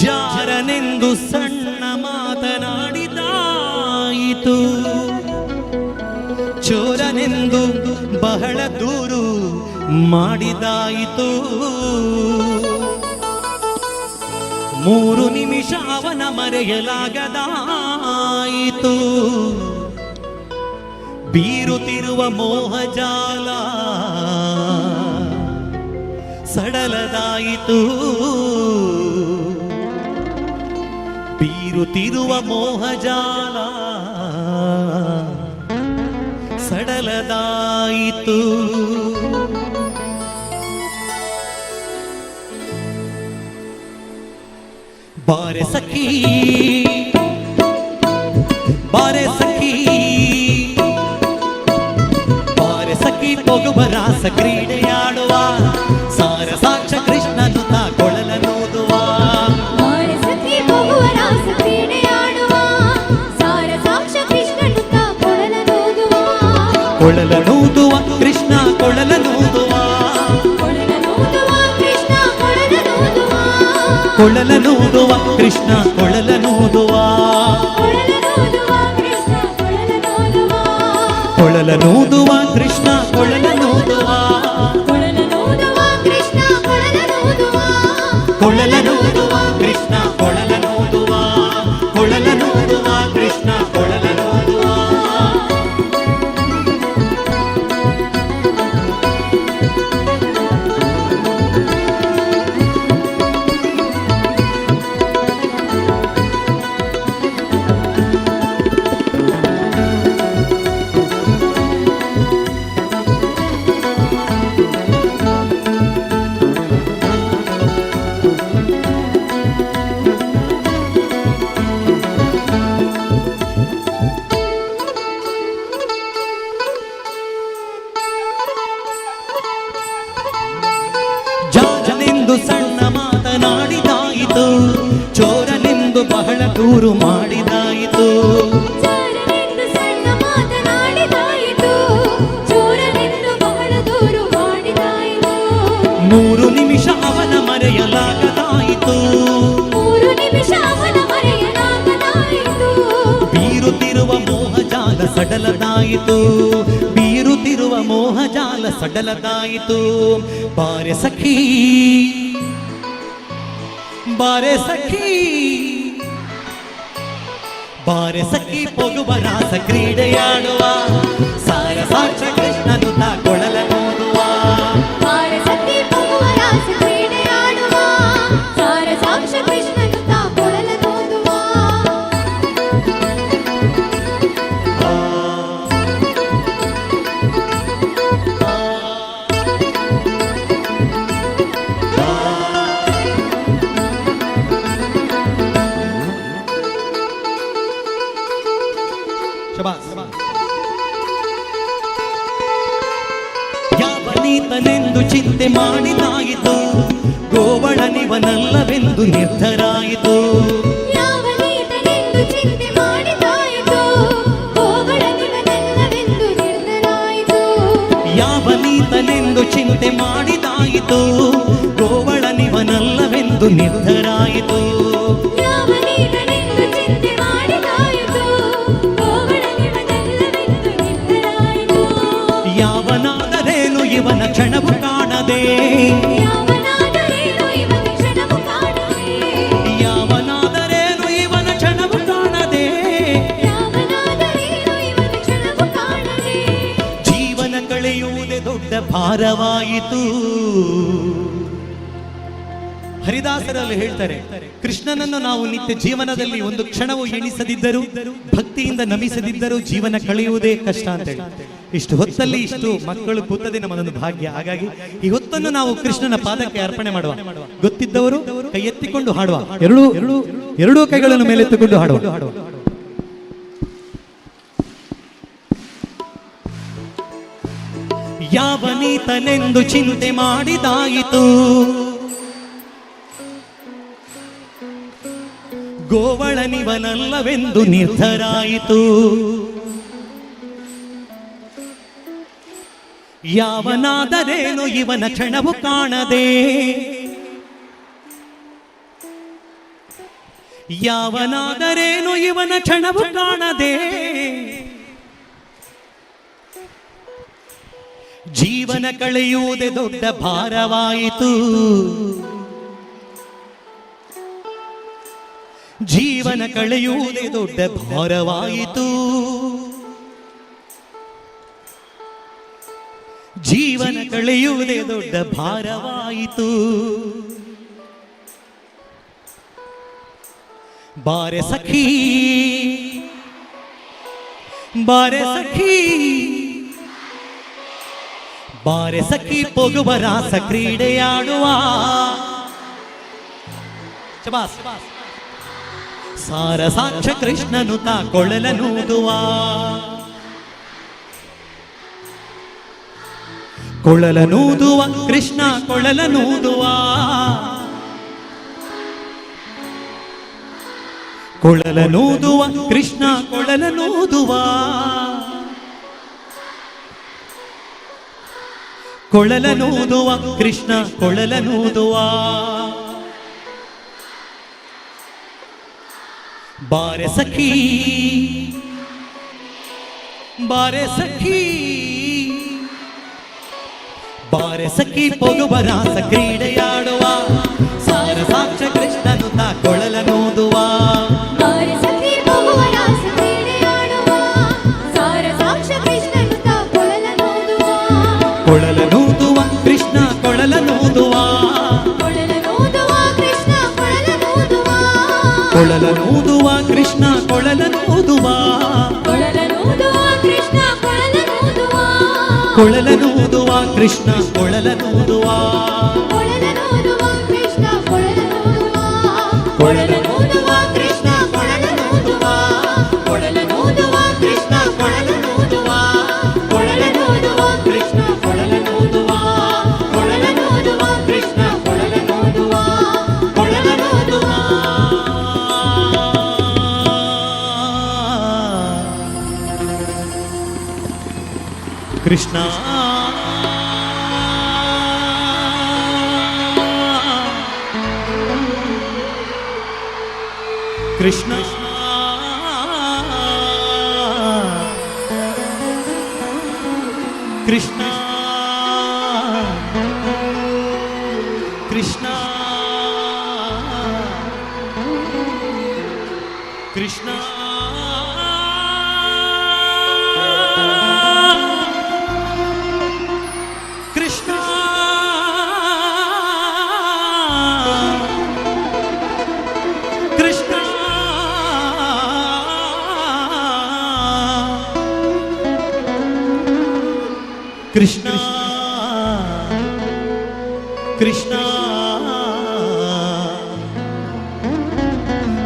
ಜಾರನೆಂದು ಸಣ್ಣ ಮಾತನಾಡಿದಾಯಿತು ಚೋರನೆಂದು ಬಹಳ ದೂರು ಮಾಡಿದಾಯಿತು 3 ನಿಮಿಷ ಅವನ ಮರೆಯಲಾಗದಾಯಿತು ಬೀರುತ್ತಿರುವ ಮೋಹಜಾಲ ಸಡಲದಾಯಿತು ಬೀರುತ್ತಿರುವ ಮೋಹಜಾಲ ಸಡಲದಾಯಿತು ಬಾರೆ ಸಖಿ ಬಾರೆ ಸಖಿ ಬಾರೆ ಸಖಿ ಹೋಗುವ ರಾಸ ಕ್ರೀಡೆಯಾಡುವ ಸಾರ ಸಾಕ್ಷ ಕೃಷ್ಣನು ತಾ ಕೊಳಲನೂದುವ ಬಾರೆ ಸಖಿ ಹೋಗುವ ರಾಸ ಕ್ರೀಡೆಯಾಡುವ ಸಾರ ಸಾಕ್ಷ ಕೃಷ್ಣನು ತಾ ಕೊಳಲನೂದುವ ಕೃಷ್ಣ ಕೊಳಲನೂದುವ ಕೃಷ್ಣ ಕೊಳಲನೂದುವ ಕೊಳಲನೂದುವ ಕೃಷ್ಣ ಕೊಳಲನೂದುವ ಕೊಳಲನೂದುವ ಕೃಷ್ಣ ಕೊಳಲನೂದುವ ಕೊಳಲನೂದುವ ಕೃಷ್ಣ ಕೊಳಲನೂದುವ ಕೊಳಲನೂದುವ ಕೃಷ್ಣ ಕೊಳಲನೂದುವ ಜಾಜನೆಂದು ಸಣ್ಣ ಮಾತನಾಡಿದಾಯಿತು ಚೋರನೆಂದು ಬಹಳ ದೂರು ಮಾಡಿದಾಯಿತು ಮೂರು ನಿಮಿಷ ಅವನ ಮರೆಯಲಾಗದಾಯಿತು ಬೀರುತ್ತಿರುವ ಮೋಹಜಾಲ ಸಡಲದಾಯಿತು ಬೀರುತ್ತಿರುವ ಮೋಹಜಾಲ ಸಡಲದಾಯಿತು ಬಾರೆ ಸಖಿ ಬಾರೆ ಸಖಿ ಬಾರೆ ಸಖಿ ಪೊಗುವ ರಾಸ ಕ್ರೀಡೆಯಾಡುವ ಸಾರ ಸಾಕ್ಷ ಕೃಷ್ಣನು ತಾ ಕೊಳಲನೂದುವ ಯಾವನೀತನೆಂದು ಚಿಂತೆ ಮಾಡಿದಾಯಿತು ಗೋವಳನಿವನಲ್ಲವೆಂದು ನಿರ್ಧರಾಯಿತು ಯಾವನೀತನೆಂದು ಚಿಂತೆ ಮಾಡಿದಾಯಿತು ಗೋವಳನಿವನಲ್ಲವೆಂದು ನಿರ್ಧರಾಯಿತು ಯಾವನಾದರೇನು ಇವನ ಕ್ಷಣವು ಕಾಣದೆ ಯಾವನಾದರೇನು ಇವನ ಕ್ಷಣವು ಕಾಣದೆ ಜೀವನ ಕಳೆಯುವುದೇ ದೊಡ್ಡ ಭಾರವಾಯಿತು ಹರಿದಾಸರಲ್ಲಿ ಹೇಳ್ತಾರೆ ಕೃಷ್ಣನನ್ನು ನಾವು ನಿತ್ಯ ಜೀವನದಲ್ಲಿ ಒಂದು ಕ್ಷಣವು ಎಣಿಸದಿದ್ದರೂ ಭಕ್ತಿಯಿಂದ ನಮಿಸದಿದ್ದರೂ ಜೀವನ ಕಳೆಯುವುದೇ ಕಷ್ಟ ಅಂತ ಹೇಳಿ ಇಷ್ಟು ಹೊತ್ತಲ್ಲಿ ಇಷ್ಟು ಮಕ್ಕಳು ಕೂತದೆ ನಮ್ಮದೊಂದು ಭಾಗ್ಯ ಹಾಗಾಗಿ ಈ ಹೊತ್ತನ್ನು ನಾವು ಕೃಷ್ಣನ ಪಾದಕ್ಕೆ ಅರ್ಪಣೆ ಮಾಡುವ ಗೊತ್ತಿದ್ದವರು ಕೈ ಎತ್ತಿಕೊಂಡು ಹಾಡುವ ಎರಡೂ ಕೈಗಳನ್ನು ಮೇಲೆತ್ತಿಕೊಂಡು ಹಾಡುವ ಯಾವನೀತನೆಂದು ಚಿಂತೆ ಮಾಡಿದಾಯಿತು ಗೋವಳನಿವನಲ್ಲವೆಂದು ನಿರ್ಧರಾಯಿತು ಯಾವನಾದರೇನು ಇವನ ಕ್ಷಣವು ಕಾಣದೆ ಯಾವನಾದರೇನು ಇವನ ಕ್ಷಣವು ಕಾಣದೆ ಜೀವನ ಕಳೆಯುವುದೇ ದೊಡ್ಡ ಭಾರವಾಯಿತು ಜೀವನ ಕಳೆಯುವುದೇ ದೊಡ್ಡ ಭಾರವಾಯಿತು ಜೀವನ ಕಳೆಯುವುದೇ ದೊಡ್ಡ ಭಾರವಾಯಿತು ಬಾರೆ ಸಖಿ ಬಾರೆ ಸಖಿ ಬಾರೆ ಸಖಿ ಪೊಗುವ ರಾಸ ಕ್ರೀಡೆಯಾಡುವ ಶಬಾಸ್ ಸಾರ ಸಾಕ್ಷ ಕೃಷ್ಣನು ತಾ ಕೊಳಲನೂದುವ ಕೊಳಲನೂದುವ ಕೃಷ್ಣ ಕೊಳಲನೂದುವ ಕೊಳಲನೂದುವ ಕೃಷ್ಣ ಕೊಳಲನೂದುವ ಕೊಳಲನೂದುವ ಕೃಷ್ಣ ಕೊಳಲನೂದುವ ಬಾರೆ ಸಖಿ ಬಾರೆ ಸಖಿ ಬಾರೆ ಸಖಿ ಪೊಗುವ ರಾಸ ಕ್ರೀಡೆಯಾಡುವ ಸಾರ ಸಾಕ್ಷ ಕೃಷ್ಣನು ತಾ ಕೊಳಲನೂದುವ ಬಾರೆ ಸಖಿ ಪೊಗುವ ರಾಸ ಕ್ರೀಡೆಯಾಡುವ ಸಾರ ಸಾಕ್ಷ ಕೃಷ್ಣನು ತಾ ಕೊಳಲನೂದುವ ಕೊಳಲನೂದುವ ಕೃಷ್ಣ ಕೊಳಲನೂದುವ ಕೊಳಲನೂದುವ ಕೃಷ್ಣ ಕೊಳಲನೂದುವ ಕೊಳಲನೂದುವ ಕೃಷ್ಣ ಕೊಳಲನೂದುವ ಕೊಳಲನೂದುವ ಕೃಷ್ಣ ಕೊಳಲನೂದುವ ಕೊಳಲನೂದುವ ಕೃಷ್ಣ ಕೊಳಲನೂದುವ ಕೊಳಲನೂದುವ ಕೃಷ್ಣ ಕೊಳಲನೂದುವ ಕೊಳಲನೂದುವ ಕೃಷ್ಣ ಕೊಳಲನೂದುವ ಕೊಳಲನೂದುವ ಕೃಷ್ಣ ಕೊಳಲನೂದುವ ಕೊಳಲನೂದುವ ಕೃಷ್ಣ ಕೊಳಲನೂದುವ ಕೊಳಲನೂದುವ ಕೃಷ್ಣ ಕೊಳಲನೂದುವ ಕೊಳಲನೂದುವ ಕೃಷ್ಣ ಕೃಷ್ಣ ಕೃಷ್ಣ ಕೃಷ್ಣ ಕೃಷ್ಣ ಕೃಷ್ಣ ಕೃಷ್ಣ ಕೃಷ್ಣ ಕೃಷ್ಣ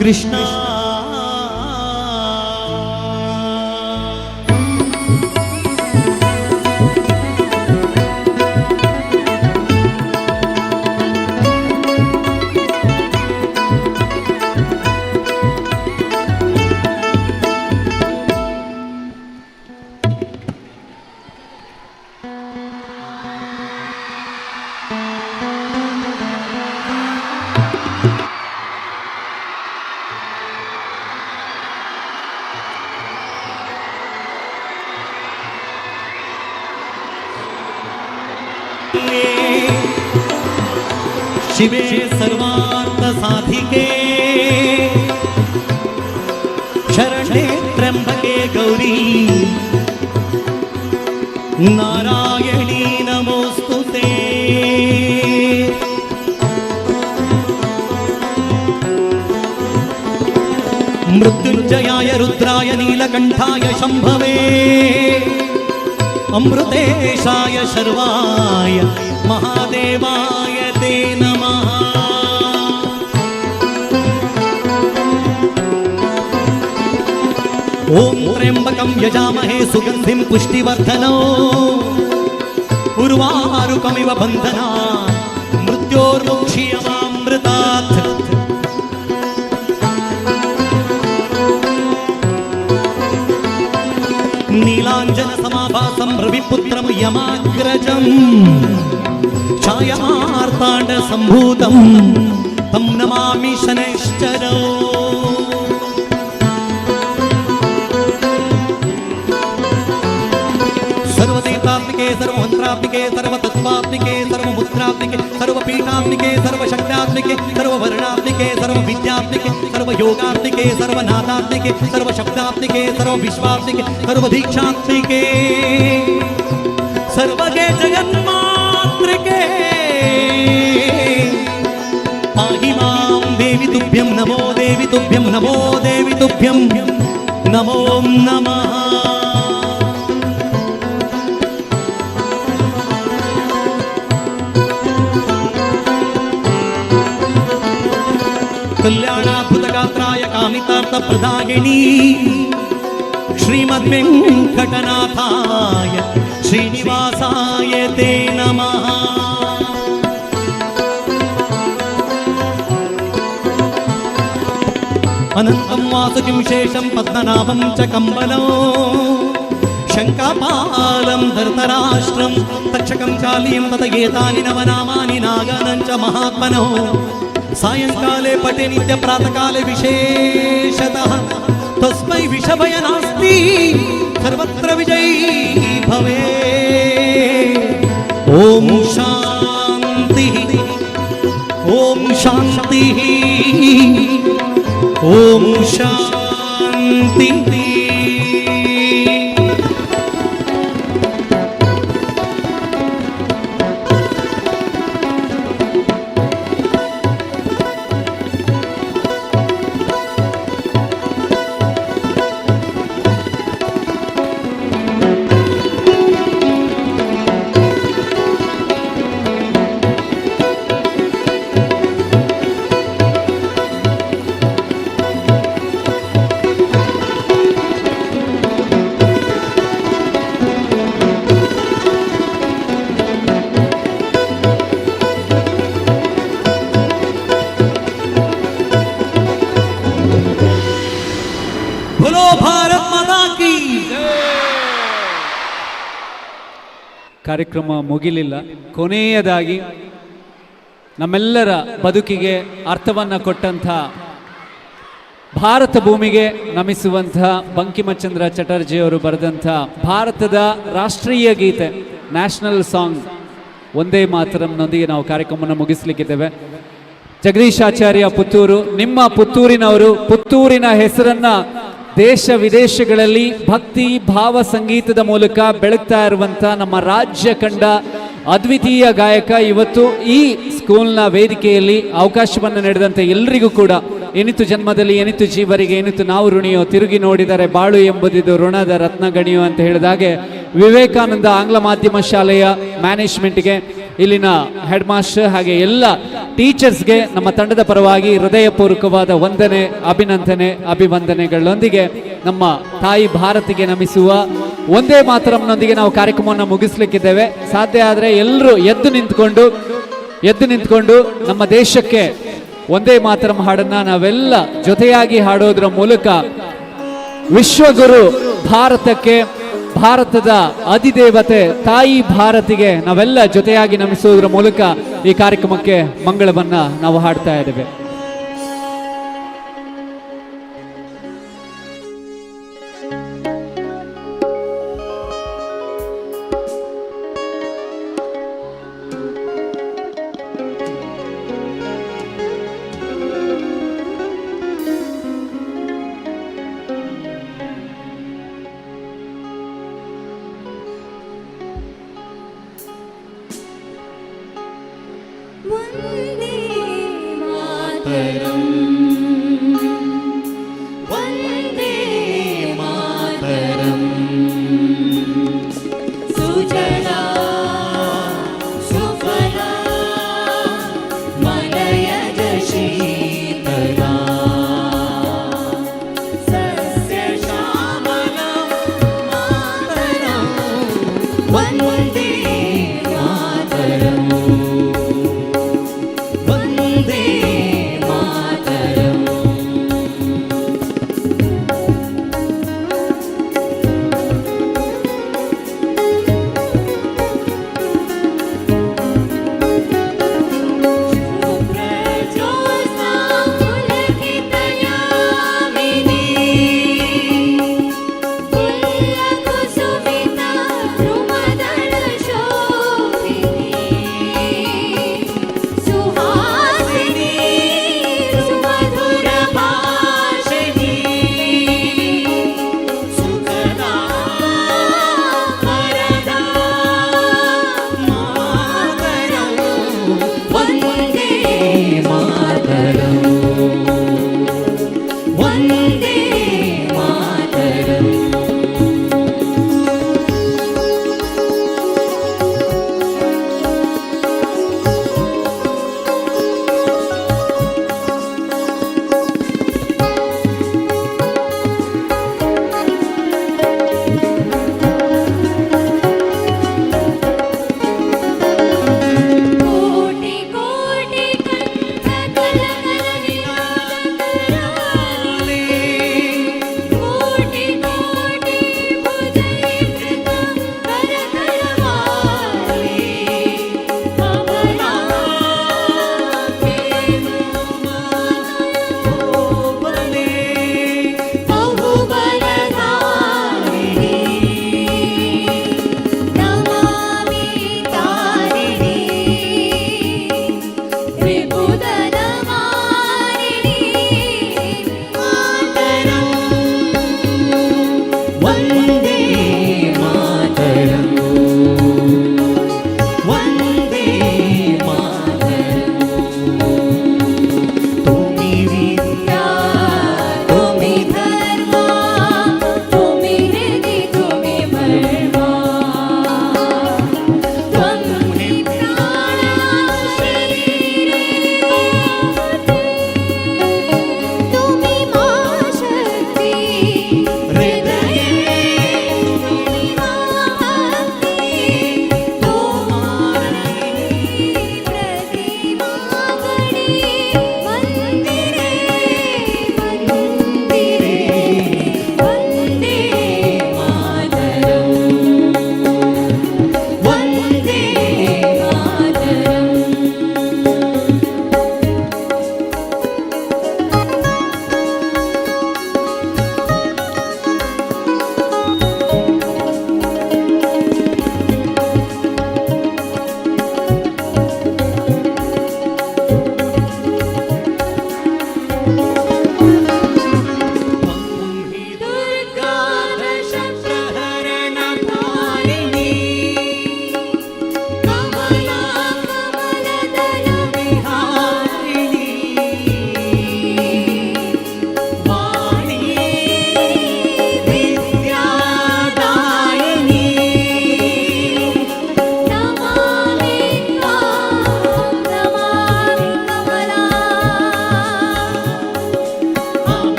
ಕೃಷ್ಣ शिवे सर्वार्थ साधिके शरणे त्र्यंबके गौरी नारायणी नमोस्तुते मृत्युंजयाय रुद्राय नीलकंठाय शंभवे अमृतेशाय शर्वाय महादेवाय ते नमः। ओम त्र्यंबकं यजामहे सुगंधिं पुष्टिवर्धनो उर्वारुकमिव बन्धनात् मृत्योर्मुक्षीयमामृतात्। नीलांजन समाभासं रविपुत्रं यमाग्रजं छायामार्ताण्ड सम्भूतं तं नमामि शनैश्चरो। सर्वदेवतात्मिके सर्वमन्त्रात्मिके सर्वतत्त्वात्मिके सर्वमुद्रात्मिके सर्वपीठात्मिके सर्वशक्त्यात्मिके सर्ववर्णात्मिके सर्वविद्यात्मिके सर्वयोगात्मिके सर्वनादात्मिके सर्वशब्दात्मिके सर्वविश्वात्मिके सर्वदीक्षात्मिके सर्वगे जगन्मात्रिके पाहि मां देवि तुभ्यं नमो देवि तुभ्यं नमो देवि तुभ्यं नमो नमः। कल्याणाद्भुतगात्राय कामितार्थप्रदायिनी श्रीमद्वेङ्कटनाथाय श्रीनिवासाय ते नमः। अनन्तं वासुकिं शेषं पद्मनाभं च कम्बलो शङ्कापालं धर्तराष्ट्रं तक्षकं चालीं तत एतानि नवनामानि नागानं च महात्मनो सायंकाले पठे नित्य प्रातःकाले विशेषतः तस्मै विषभय नास्ति सर्वत्र विजयी भवे। ओम शांति ओम शांति ओम शांति। बोलो भारत माता की। ಕಾರ್ಯಕ್ರಮ ಮುಗಿಲಿಲ್ಲ. ಕೊನೆಯದಾಗಿ ನಮ್ಮೆಲ್ಲರ ಬದುಕಿಗೆ ಅರ್ಥವನ್ನು ಕೊಟ್ಟಂಥ ಭಾರತ ಭೂಮಿಗೆ ನಮಿಸುವಂಥ ಬಂಕಿಮಚಂದ್ರ ಚಟರ್ಜಿಯವರು ಬರೆದಂಥ ಭಾರತದ ರಾಷ್ಟ್ರೀಯ ಗೀತೆ ನ್ಯಾಷನಲ್ ಸಾಂಗ್ ಒಂದೇ ಮಾತರಂನೊಂದಿಗೆ ನಾವು ಕಾರ್ಯಕ್ರಮವನ್ನು ಮುಗಿಸ್ಲಿಕ್ಕಿದ್ದೇವೆ. ಜಗದೀಶ್ ಆಚಾರ್ಯ ಪುತ್ತೂರು, ನಿಮ್ಮ ಪುತ್ತೂರಿನವರು, ಪುತ್ತೂರಿನ ಹೆಸರನ್ನ ದೇಶ ವಿದೇಶಗಳಲ್ಲಿ ಭಕ್ತಿ ಭಾವ ಸಂಗೀತದ ಮೂಲಕ ಬೆಳಗ್ತಾ ಇರುವಂಥ ನಮ್ಮ ರಾಜ್ಯ ಕಂಡ ಅದ್ವಿತೀಯ ಗಾಯಕ ಇವತ್ತು ಈ ಸ್ಕೂಲ್ನ ವೇದಿಕೆಯಲ್ಲಿ ಅವಕಾಶವನ್ನು ನೀಡಿದಂತೆ ಎಲ್ಲರಿಗೂ ಕೂಡ ಏನಿತ್ತು ಜನ್ಮದಲ್ಲಿ ಏನಿತ್ತು ಜೀವರಿಗೆ ಏನಿತ್ತು ನಾವು ಋಣಿಯೋ ತಿರುಗಿ ನೋಡಿದರೆ ಬಾಳು ಎಂಬುದಿದು ಋಣದ ರತ್ನಗಣಿಯೋ ಅಂತ ಹೇಳಿದಾಗೆ ವಿವೇಕಾನಂದ ಆಂಗ್ಲ ಮಾಧ್ಯಮ ಶಾಲೆಯ ಮ್ಯಾನೇಜ್ಮೆಂಟ್ಗೆ, ಇಲ್ಲಿನ ಹೆಡ್ ಮಾಸ್ಟರ್ ಹಾಗೆ ಎಲ್ಲ ಟೀಚರ್ಸ್ಗೆ ನಮ್ಮ ತಂಡದ ಪರವಾಗಿ ಹೃದಯಪೂರ್ವಕವಾದ ವಂದನೆ, ಅಭಿನಂದನೆ, ಅಭಿವಂದನೆಗಳೊಂದಿಗೆ ನಮ್ಮ ತಾಯಿ ಭಾರತಿಗೆ ನಮಿಸುವ ಒಂದೇ ಮಾತರಂನೊಂದಿಗೆ ನಾವು ಕಾರ್ಯಕ್ರಮವನ್ನು ಮುಗಿಸ್ಲಿಕ್ಕಿದ್ದೇವೆ. ಸಾಧ್ಯ ಆದರೆ ಎಲ್ಲರೂ ಎದ್ದು ನಿಂತ್ಕೊಂಡು ನಮ್ಮ ದೇಶಕ್ಕೆ ಒಂದೇ ಮಾತರಂ ಹಾಡನ್ನ ನಾವೆಲ್ಲ ಜೊತೆಯಾಗಿ ಹಾಡೋದ್ರ ಮೂಲಕ ವಿಶ್ವಗುರು ಭಾರತಕ್ಕೆ, ಭಾರತದ ಅಧಿದೇವತೆ ತಾಯಿ ಭಾರತಿಗೆ ನಾವೆಲ್ಲ ಜೊತೆಯಾಗಿ ನಮಿಸುವುದರ ಮೂಲಕ ಈ ಕಾರ್ಯಕ್ರಮಕ್ಕೆ ಮಂಗಳವನ್ನ ನಾವು ಹಾಡ್ತಾ ಇದ್ದೇವೆ. वन्दे मातरम् वन्दे मातरम् सुजला सुफला मलयज शीतला सस्यश्यामला मातरम् वन्दे मातरम् वन्दे मातरम्।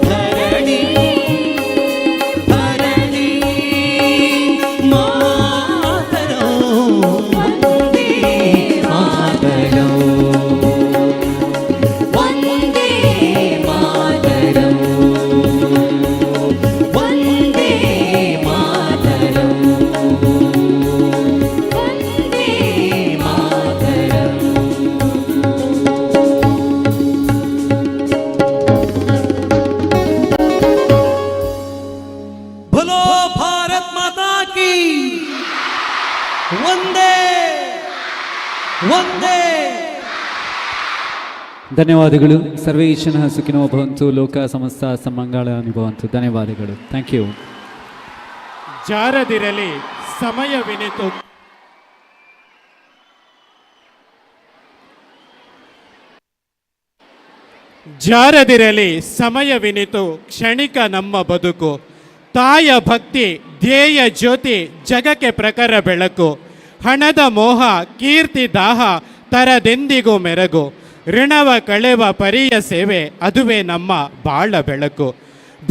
ಧರಣಿ ಧರಣಿ ಮಾತರೋ ವಂದೇ ಮಾತರೋ ವಂದೇ ಮಾತರೋ ವಂದೇ ಮಾತರೋ ವಂದೇ ಮಾತರೋ. बोलो भारत माता की वंदे वंदे. ಧನ್ಯವಾದಗಳು. ಸರ್ವೇ ಜನ ಸುಖಿನೋ ಭವಂತು, ಲೋಕ ಸಮಸ್ತ ಸನ್ಮಂಗಳಾನಿ ಭವಂತು. ಧನ್ಯವಾದಗಳು. Thank you. ಜಾರದಿರಲಿ ಸಮಯವಿನಿತು ಜಾರದಿರಲಿ ಸಮಯವಿನಿತು ಕ್ಷಣಿಕ ನಮ್ಮ ಬದುಕು. ತಾಯ ಭಕ್ತಿ ಧ್ಯೇಯ ಜ್ಯೋತಿ ಜಗಕ್ಕೆ ಪ್ರಖರ ಬೆಳಕು. ಹಣದ ಮೋಹ ಕೀರ್ತಿ ದಾಹ ತರದೆಂದಿಗೂ ಮೆರಗು. ಋಣವ ಕಳೆವ ಪರಿಯ ಸೇವೆ ಅದುವೇ ನಮ್ಮ ಬಾಳ ಬೆಳಕು.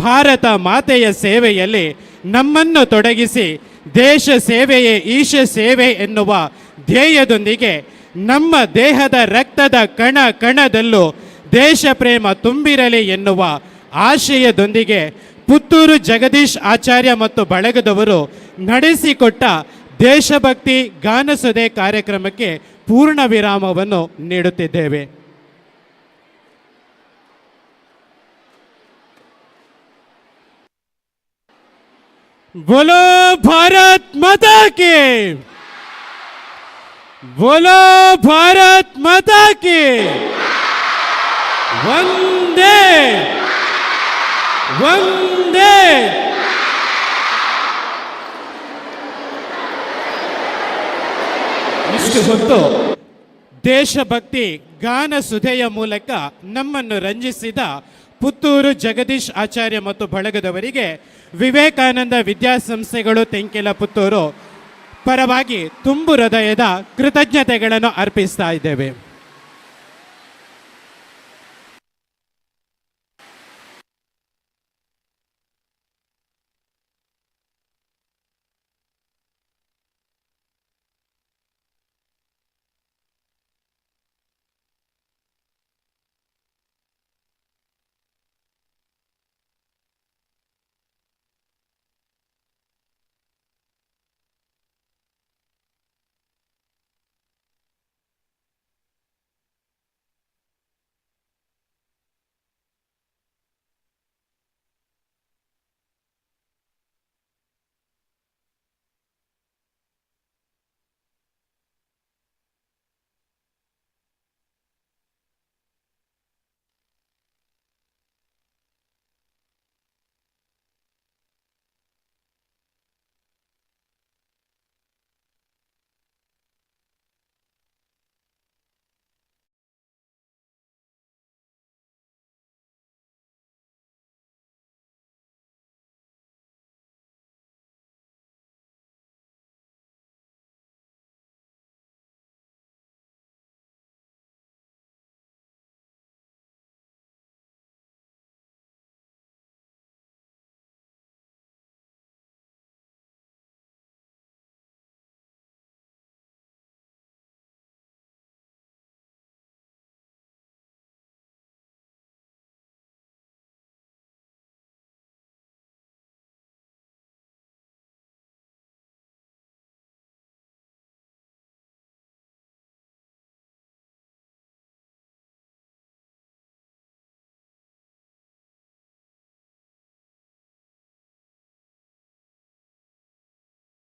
ಭಾರತ ಮಾತೆಯ ಸೇವೆಯಲ್ಲಿ ನಮ್ಮನ್ನು ತೊಡಗಿಸಿ ದೇಶ ಸೇವೆಯೇ ಈಶ ಸೇವೆ ಎನ್ನುವ ಧ್ಯೇಯದೊಂದಿಗೆ ನಮ್ಮ ದೇಹದ ರಕ್ತದ ಕಣ ಕಣದಲ್ಲೂ ದೇಶ ಪ್ರೇಮ ತುಂಬಿರಲಿ ಎನ್ನುವ ಆಶಯದೊಂದಿಗೆ ಪುತ್ತೂರು ಜಗದೀಶ್ ಆಚಾರ್ಯ ಮತ್ತು ಬಳಗದವರು ನಡೆಸಿಕೊಟ್ಟ ದೇಶಭಕ್ತಿ ಗಾನಸುಧೆ ಕಾರ್ಯಕ್ರಮಕ್ಕೆ ಪೂರ್ಣ ವಿರಾಮವನ್ನು ನೀಡುತ್ತಿದ್ದೇವೆ. बोलो भारत माता की, बोलो भारत माता की, वंदे वंदे. ಇಷ್ಟು ಹೊತ್ತು ದೇಶಭಕ್ತಿ ಗಾನ ಸುಧೆಯ ಮೂಲಕ ನಮ್ಮನ್ನು ರಂಜಿಸಿದ ಪುತ್ತೂರು ಜಗದೀಶ್ ಆಚಾರ್ಯ ಮತ್ತು ಬಳಗದವರಿಗೆ ವಿವೇಕಾನಂದ ವಿದ್ಯಾಸಂಸ್ಥೆಗಳು ತೆಂಕೆಲ ಪುತ್ತೂರು ಪರವಾಗಿ ತುಂಬು ಹೃದಯದ ಕೃತಜ್ಞತೆಗಳನ್ನು ಅರ್ಪಿಸ್ತಾ ಇದ್ದೇವೆ.